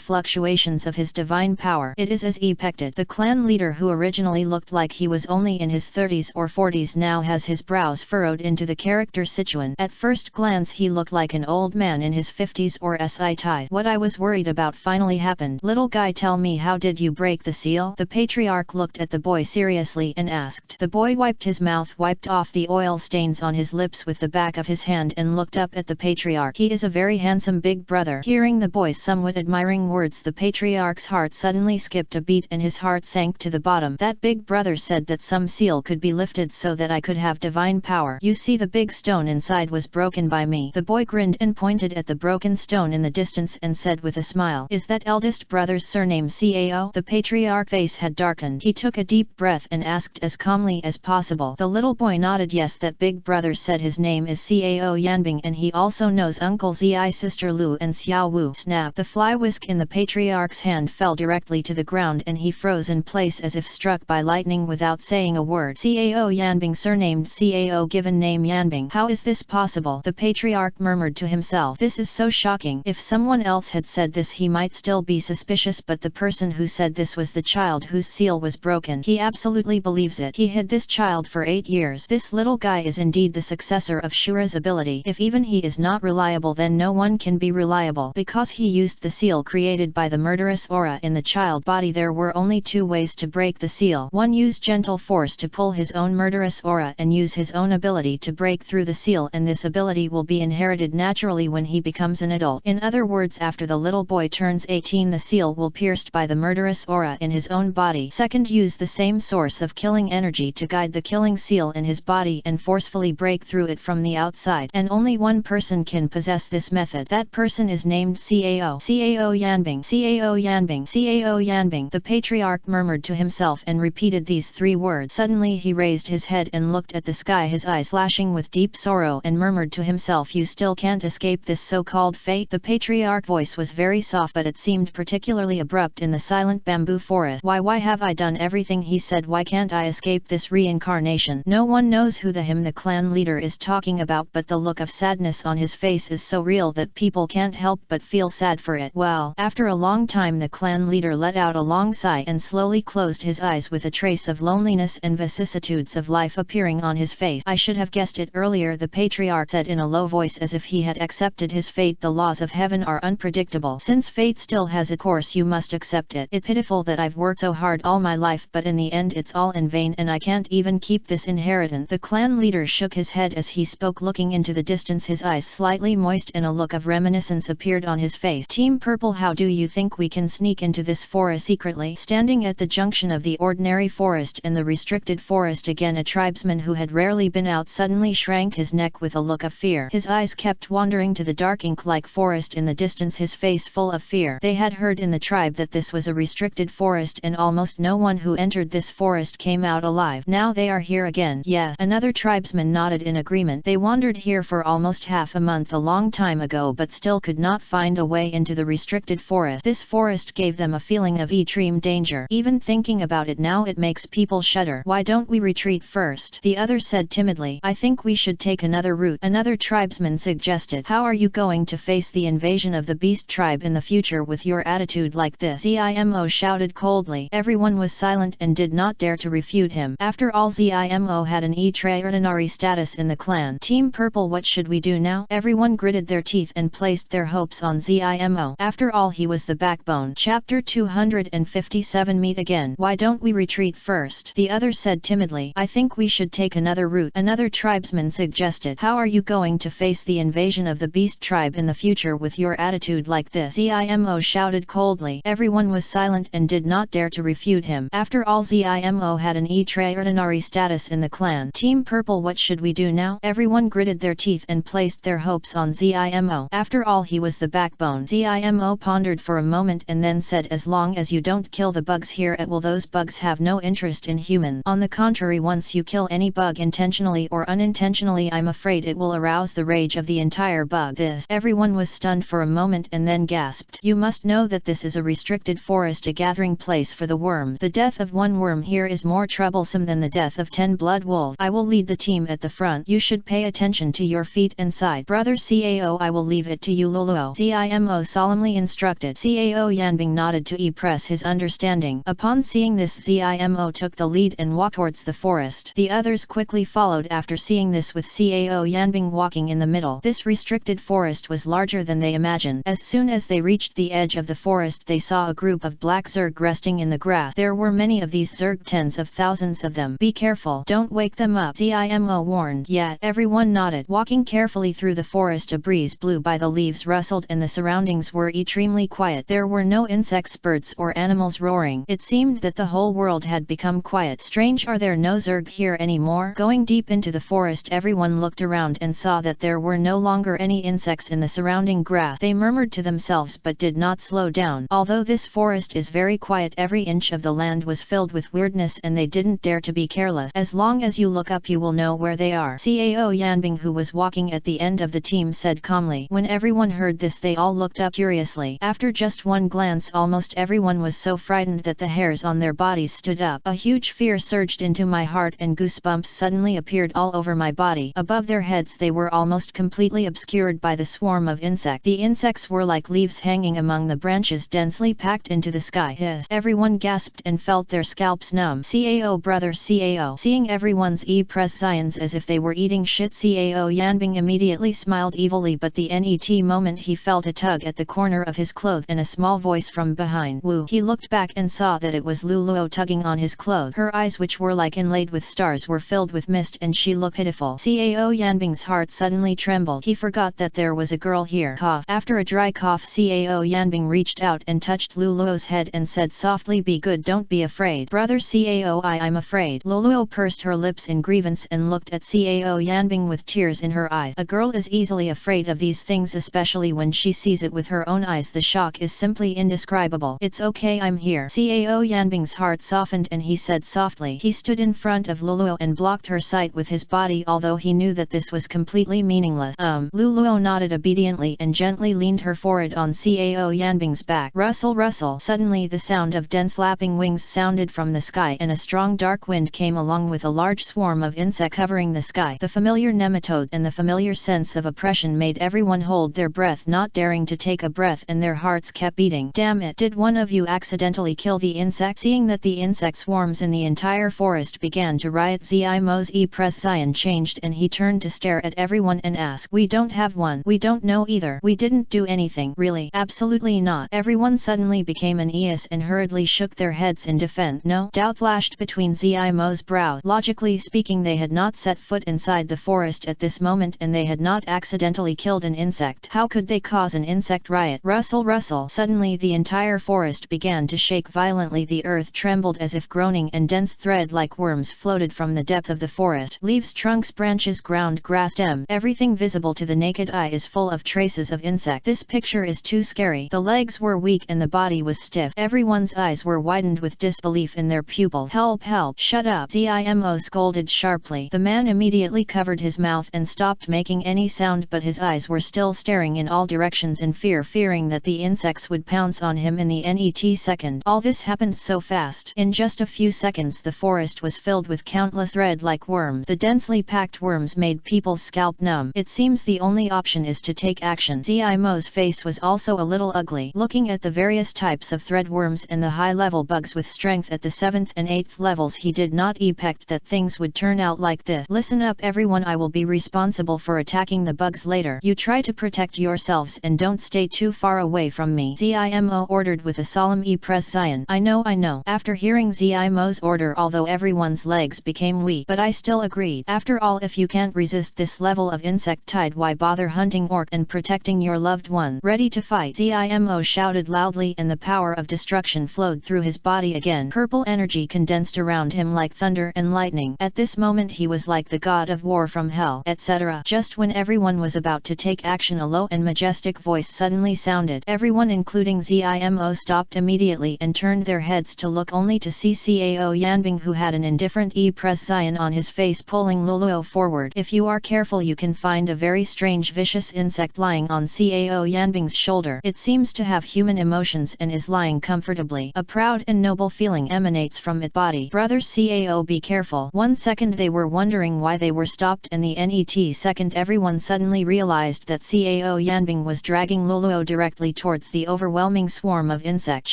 fluctuations of his divine power. It is as expected. The clan leader, who originally looked like he was only in his 30s or 40s, now has his brows furrowed into the character Sichuan. At first glance he looked like an old man in his 50s or SITs. What I was worried about finally happened. Little guy, tell me, how did you break the seal? The patriarch looked at the boy seriously and asked. The boy wiped his mouth, wiped off the oil stains on his lips with the back of his hand, and looked up at the patriarch. He is a very handsome big brother. Hearing the boy's somewhat admiring words, the patriarch's heart suddenly skipped a beat and his heart sank to the bottom. That big brother said that some seal could be lifted so that I could have divine power. You see, the big stone inside was broken by me. The boy grinned and pointed at the broken stone in the distance and said with a smile, is that eldest brother's surname Cao? The patriarch's face had darkened. He took a deep breath and asked as calmly as possible. The little boy nodded yes, that big brother said his name is Cao Yanbing, and he also knows Uncle Zi, sister Lu, and Xiao Wu. Snap! The fly whisk in the patriarch's hand fell directly to the ground and he froze in place as if struck by lightning without saying a word. Cao Yanbing, surnamed Cao, given name Yanbing. How is this possible? The patriarch murmured to himself. This is so shocking. If someone else had said this he might still be suspicious, but the person who said this was the child whose seal was broken. He absolutely believes it. He hid this child for 8 years. This little guy is indeed the successor of Shura's ability. If even he is not reliable, then no one can be reliable. Because he used the seal created by the murderous aura in the child body, there were only 2 ways to break the seal. One, use gentle force to pull his own murderous aura and use his own ability to break through the seal, and this ability will be inherited naturally when he becomes an adult. In other words, after the little boy turns 18, the seal will be pierced by the murderous aura in his own body. Second, use the same source of killing energy to guide the killing seal in his body and forcefully break through it from the outside. And only one person can possess this method. That person is named Cao. Cao Yanbing. Cao Yanbing. Cao Yanbing. The patriarch murmured to himself and repeated these 3 words. Suddenly he raised his head and looked at the sky, his eyes flashing with deep sorrow, and murmured to himself, you still can't escape this so-called fate. The patriarch's voice was very soft, but it seemed particularly abrupt in the silent bamboo forest. Why have I done everything? He said. Why can't I escape this reincarnation? No one knows who the clan leader is talking about, but the look of sadness on his face is so real that people can't help but feel sad for it. Well, after a long time the clan leader let out a long sigh and slowly closed his eyes, with a trace of loneliness and vicissitudes of life appearing on his face. I should have guessed it earlier, the patriarch said in a low voice, as if he had accepted his fate. The laws of heaven are unpredictable. Since fate still has a course, you must accept it. It's pitiful that I've worked so hard all my life, but in the end it's all in vain and I can't even keep this inheritance. The clan leader shook his head as he spoke, looking into the distance, his eyes slightly moist, and a look of reminiscence appeared on his face. Team Purple, how do you think we can sneak into this forest secretly? Standing at the junction of the ordinary forest and the restricted forest again, a tribesman who had rarely been out suddenly shrank his neck with a look of fear. His eyes kept wandering to the dark ink-like forest in the distance, his face full of fear. They had heard in the tribe that this was a restricted forest and almost no one who entered this forest came out alive. Now they are here again. Yes, another tribesman nodded in agreement. They wandered here for almost half a month a long time ago, but still could not find a way into the restricted forest. This forest gave them a feeling of extreme danger. Even thinking about it now, it makes people shudder. Why don't we retreat first? The other said timidly. I think we should take another route. Another tribesman suggested. How are you going to face the invasion of the beast tribe in the future with your attitude like this? Zimo shouted coldly. Everyone was silent and did not dare to refute him. After all, Zimo had an extraordinary status in the clan. Team Purple, what should we do now? Everyone gritted their teeth and placed their hopes on Zimo. After all, he was the backbone. Chapter 257. Meet again. Why don't we retreat first? The other said timidly. I think we should take another route. Another tribesman suggested. How are you going to face the invasion of the beast tribe in the future with your attitude like this? Zimo shouted coldly. Everyone was silent and did not dare to refute him. After all, Zimo had an extraordinary status in the clan. Team Purple, what should we do now? Everyone gritted their teeth and placed their hopes on Zimo. After all, he was the backbone. Zimo pondered considered for a moment and then said, as long as you don't kill the bugs here it will. Those bugs have no interest in humans. On the contrary, once you kill any bug intentionally or unintentionally, I'm afraid it will arouse the rage of the entire bug. Everyone was stunned for a moment and then gasped. You must know that this is a restricted forest, a gathering place for the worms. The death of one worm here is more troublesome than the death of 10 blood wolves. I will lead the team at the front. You should pay attention to your feet and side. Brother Cao, I will leave it to you, Douluo. Zimo solemnly instructed. Cao Yanbing nodded to express his understanding. Upon seeing this, Zimo took the lead and walked towards the forest. The others quickly followed after seeing this, with Cao Yanbing walking in the middle. This restricted forest was larger than they imagined. As soon as they reached the edge of the forest, they saw a group of black zerg resting in the grass. There were many of these zerg, tens of thousands of them. Be careful, don't wake them up, Zimo warned. Yet everyone nodded. Walking carefully through the forest, a breeze blew by, the leaves rustled and the surroundings were extremely quiet. There were no insects, birds or animals roaring. It seemed that the whole world had become quiet. Strange, are there no zerg here anymore? Going deep into the forest, everyone looked around and saw that there were no longer any insects in the surrounding grass. They murmured to themselves but did not slow down. Although this forest is very quiet, every inch of the land was filled with weirdness and they didn't dare to be careless. As long as you look up you will know where they are, Cao Yanbing, who was walking at the end of the team, said calmly. When everyone heard this, they all looked up curiously. After just one glance, almost everyone was so frightened that the hairs on their bodies stood up. A huge fear surged into my heart and goosebumps suddenly appeared all over my body. Above their heads they were almost completely obscured by the swarm of insects. The insects were like leaves hanging among the branches, densely packed into the sky. Everyone gasped and felt their scalps numb. Cao, brother Cao. Seeing everyone's expressions as if they were eating shit, Cao Yanbing immediately smiled evilly, but the net moment he felt a tug at the corner of his cloth and a small voice from behind. Woo! He looked back and saw that it was Douluo tugging on his cloth. Her eyes, which were like inlaid with stars, were filled with mist and she looked pitiful. Cao Yanbing's heart suddenly trembled. He forgot that there was a girl here. Cough. After a dry cough, Cao Yanbing reached out and touched Douluo's head and said softly, be good, don't be afraid. Brother Cao, I'm afraid. Douluo pursed her lips in grievance and looked at Cao Yanbing with tears in her eyes. A girl is easily afraid of these things, especially when she sees it with her own eyes. The shock is simply indescribable. It's okay, I'm here. Cao Yanbing's heart softened and he said softly. He stood in front of Douluo and blocked her sight with his body, although he knew that this was completely meaningless. Douluo nodded obediently and gently leaned her forehead on Cao Yanbing's back. Rustle, rustle. Suddenly the sound of dense lapping wings sounded from the sky and a strong dark wind came along with a large swarm of insects covering the sky. The familiar nematode and the familiar sense of oppression made everyone hold their breath, not daring to take a breath, and their hearts kept beating. Damn it, did one of you accidentally kill the insect? Seeing that the insect swarms in the entire forest began to riot, Zimo's expression changed and he turned to stare at everyone and asked, we don't have one. We don't know either. We didn't do anything. Really? Absolutely not. Everyone suddenly became uneasy and hurriedly shook their heads in defense. No? Doubt flashed between Zimo's brows. Logically speaking, they had not set foot inside the forest at this moment and they had not accidentally killed an insect. How could they cause an insect riot? Rustle, rustle. Suddenly the entire forest began to shake violently. The earth trembled as if groaning and dense thread-like worms floated from the depths of the forest. Leaves, trunks, branches, ground, grass, stem, everything visible to the naked eye is full of traces of insect. This picture is too scary. The legs were weak and the body was stiff. Everyone's eyes were widened with disbelief in their pupils. Help, help. Shut up. Zimo scolded sharply. The man immediately covered his mouth and stopped making any sound, but his eyes were still staring in all directions in fear, fearing that the insects would pounce on him in the net second. All this happened so fast. In just a few seconds the forest was filled with countless thread-like worms. The densely packed worms made people's scalp numb. It seems the only option is to take action. Zimo's face was also a little ugly. Looking at the various types of thread worms and the high-level bugs with strength at the 7th and 8th levels, he did not expect that things would turn out like this. Listen up everyone, I will be responsible for attacking the bugs later. You try to protect yourselves and don't stay too far away from me, Zimo ordered with a solemn expression. I know. After hearing Zimo's order, although everyone's legs became weak, but I still agreed. After all, if you can't resist this level of insectide, why bother hunting orc and protecting your loved one? Ready to fight? Zimo shouted loudly and the power of destruction flowed through his body again. Purple energy condensed around him like thunder and lightning. At this moment he was like the god of war from hell, etc. Just when everyone was about to take action, a low and majestic voice suddenly sounded. Everyone including Zimo stopped immediately and turned their heads to look only to see Cao Yanbing, who had an indifferent expression on his face, pulling Douluo forward. If you are careful you can find a very strange vicious insect lying on Cao Yanbing's shoulder. It seems to have human emotions and is lying comfortably. A proud and noble feeling emanates from its body. Brother Cao, be careful. 1 second they were wondering why they were stopped, and the net second everyone suddenly realized that Cao Yanbing was dragging Douluo directly towards the overwhelming swarm of insects.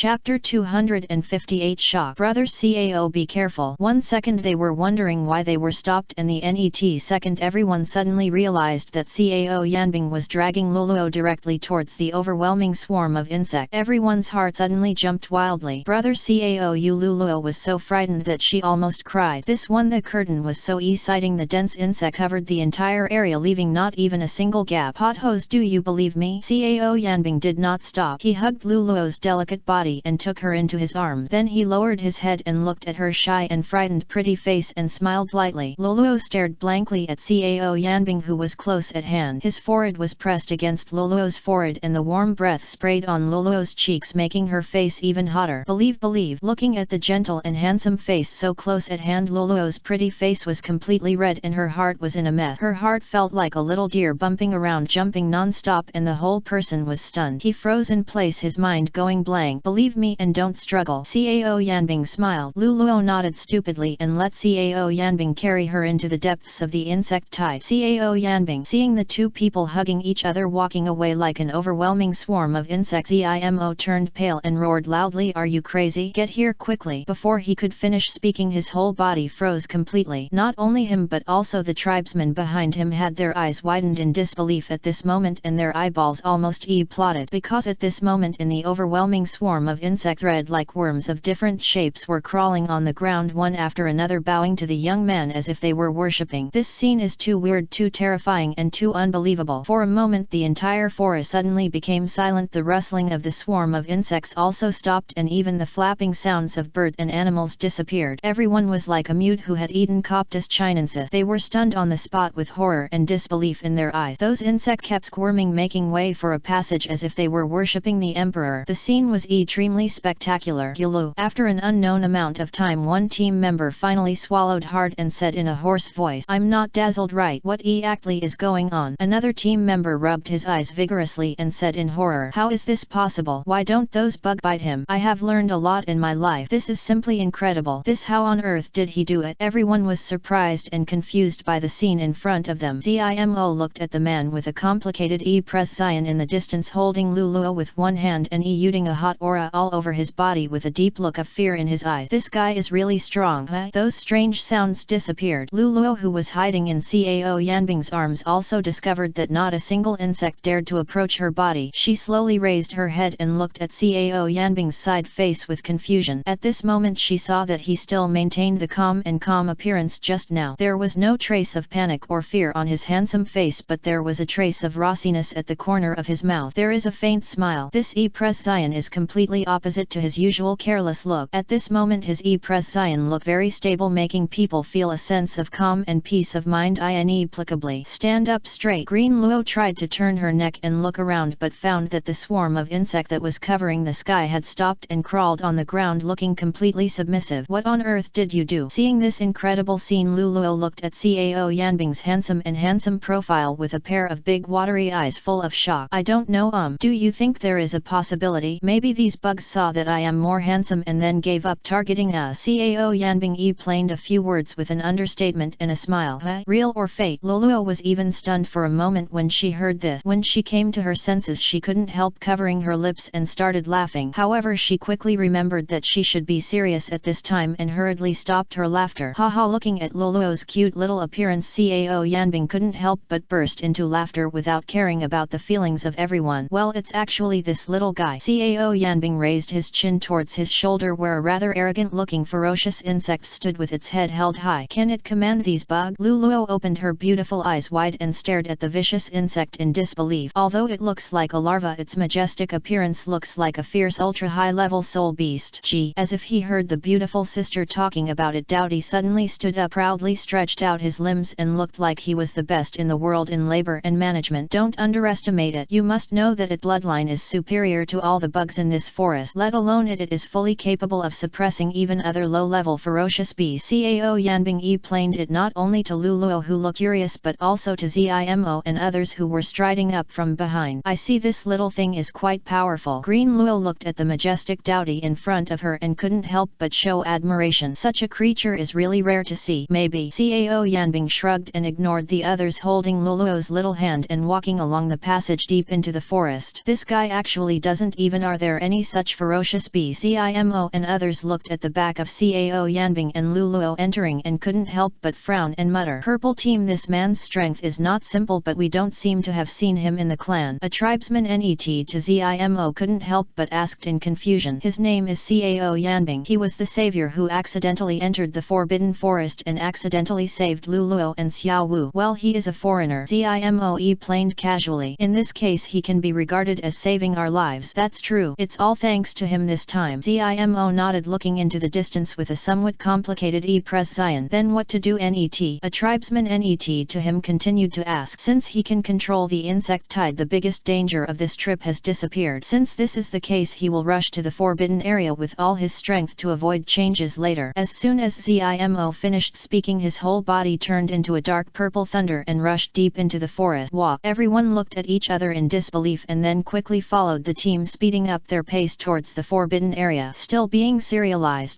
Chapter 258 Shock. Brother Cao, be careful. 1 second they were wondering why they were stopped, and the net second everyone suddenly realized that Cao Yanbing was dragging Douluo directly towards the overwhelming swarm of insects. Everyone's heart suddenly jumped wildly. Brother Cao, Douluo was so frightened that she almost cried. This one, the curtain was so exciting, the dense insect covered the entire area, leaving not even a single gap. Hot hose, do you believe me? Cao Yanbing did not stop. He hugged Douluo's delicate body and took her into his arms. Then he lowered his head and looked at her shy and frightened pretty face and smiled lightly. Douluo stared blankly at Cao Yanbing, who was close at hand. His forehead was pressed against Douluo's forehead and the warm breath sprayed on Douluo's cheeks, making her face even hotter. Believe. Looking at the gentle and handsome face so close at hand, Douluo's pretty face was completely red and her heart was in a mess. Her heart felt like a little deer bumping around, jumping non-stop, and the whole person was stunned. He froze in place, his mind going blank. Believe me and don't struggle. Cao Yanbing smiled. Douluo nodded stupidly and let Cao Yanbing carry her into the depths of the insect tide. Cao Yanbing, seeing the two people hugging each other walking away like an overwhelming swarm of insects, Zimo turned pale and roared loudly, "Are you crazy? Get here quickly!" Before he could finish speaking, his whole body froze completely. Not only him but also the tribesmen behind him had their eyes widened in disbelief at this moment, and their eyeballs almost exploded, because at this moment in the overwhelming swarm of insect thread-like worms of different shapes were crawling on the ground one after another, bowing to the young man as if they were worshipping. This scene is too weird, too terrifying, and too unbelievable. For a moment the entire forest suddenly became silent. The rustling of the swarm of insects also stopped, and even the flapping sounds of birds and animals disappeared. Everyone was like a mute who had eaten Coptus chinensis. They were stunned on the spot with horror and disbelief in their eyes. Those insects kept squirming, making way for a passage as if they were worshipping the emperor. The scene was extremely spectacular. After an unknown amount of time, one team member finally swallowed hard and said in a hoarse voice, "I'm not dazzled, right? What exactly is going on?" Another team member rubbed his eyes vigorously and said in horror, "How is this possible? Why don't those bugs bite him? I have learned a lot in my life. This is simply incredible. This, how on earth did he do it?" Everyone was surprised and confused by the scene in front of them. Zimo looked at the man with a complicated expression in the distance, holding Douluo with one hand and exuding a hot aura all over his body with a deep look of fear in his eyes. This guy is really strong, huh? Those strange sounds disappeared. Douluo, who was hiding in Cao Yanbing's arms, also discovered that not a single insect dared to approach her body. She slowly raised her head and looked at Cao Yanbing's side face with confusion. At this moment she saw that he still maintained the calm appearance just now. There was no trace of panic or fear on his handsome face, but there was a trace of rossiness at the corner of his mouth. There is a faint smile. This expression is completely opposite to his usual careless look. At this moment his expression looked very stable, making people feel a sense of calm and peace of mind. Inexplicably, stand up straight. Green Luo tried to turn her neck and look around, but found that the swarm of insect that was covering the sky had stopped and crawled on the ground, looking completely submissive. "What on earth did you do?" Seeing this incredible scene, Douluo looked at Cao Yanbing's handsome profile with a pair of big watery eyes full of shock. "I don't know. Do you think there is a possibility maybe these bugs saw that I am more handsome and then gave up targeting us?" Cao Yanbing explained a few words with an understatement and a smile. "Huh? Real or fake?" Douluo was even stunned for a moment when she heard this. When she came to her senses she couldn't help covering her lips and started laughing. However, she quickly remembered that she should be serious at this time and hurriedly stopped her laughter. Haha, looking at Douluo's cute little appearance, Cao Yanbing couldn't help but burst into laughter without caring about the feelings of everyone. "Well, it's actually this little guy." Cao Yanbing raised his chin towards his shoulder, where a rather arrogant-looking ferocious insect stood with its head held high. "Can it command these bugs?" Douluo opened her beautiful eyes wide and stared at the vicious insect in disbelief. Although it looks like a larva, its majestic appearance looks like a fierce ultra-high-level soul beast. Gee! As if he heard the beautiful sister talking about it, Dowdy suddenly stood up, proudly stretched out his limbs and looked like he was the best in the world in labor and management. "Don't underestimate it. You must know that its bloodline line is superior to all the bugs in this forest. Let alone it is fully capable of suppressing even other low-level ferocious beasts. Cao Yanbing explained it not only to Douluo who looked curious but also to Zimo and others who were striding up from behind. I see this little thing is quite powerful. Green Luo looked at the majestic Doughty in front of her and couldn't help but show admiration. Such a creature is really rare to see. Maybe. Cao Yanbing shrugged and ignored the others, holding Luluo's little hand and walking along the passage deep into the forest. This guy actually doesn't even. Are there any such ferocious beasts? Zimo and others looked at the back of Cao Yanbing and Douluo entering and couldn't help but frown and mutter. Purple team, this man's strength is not simple, but we don't seem to have seen him in the clan. A tribesman Net to Zimo couldn't help but asked in confusion. His name is Cao Yanbing. He was the savior who accidentally entered the Forbidden Forest and accidentally saved Douluo and Xiao Wu. Well, he is a foreigner. Zimo explained casually. In this case he can be regarded as saving our lives. That's true. It's all thanks to him this time. Zimo nodded, looking into the distance with a somewhat complicated expression. Then what to do? Net, a tribesman Net to him, continued to ask. Since he can control the insect tide, the biggest danger of this trip has disappeared. Since this is the case, he will rush to the forbidden area with all his strength to avoid changes later. As soon as Zimo finished speaking, his whole body turned into a dark purple thunder and rushed deep into the forest. Walk. Everyone looked at each other in disbelief and then quickly followed the team, speeding up their pace towards the forbidden area. Still being serialized.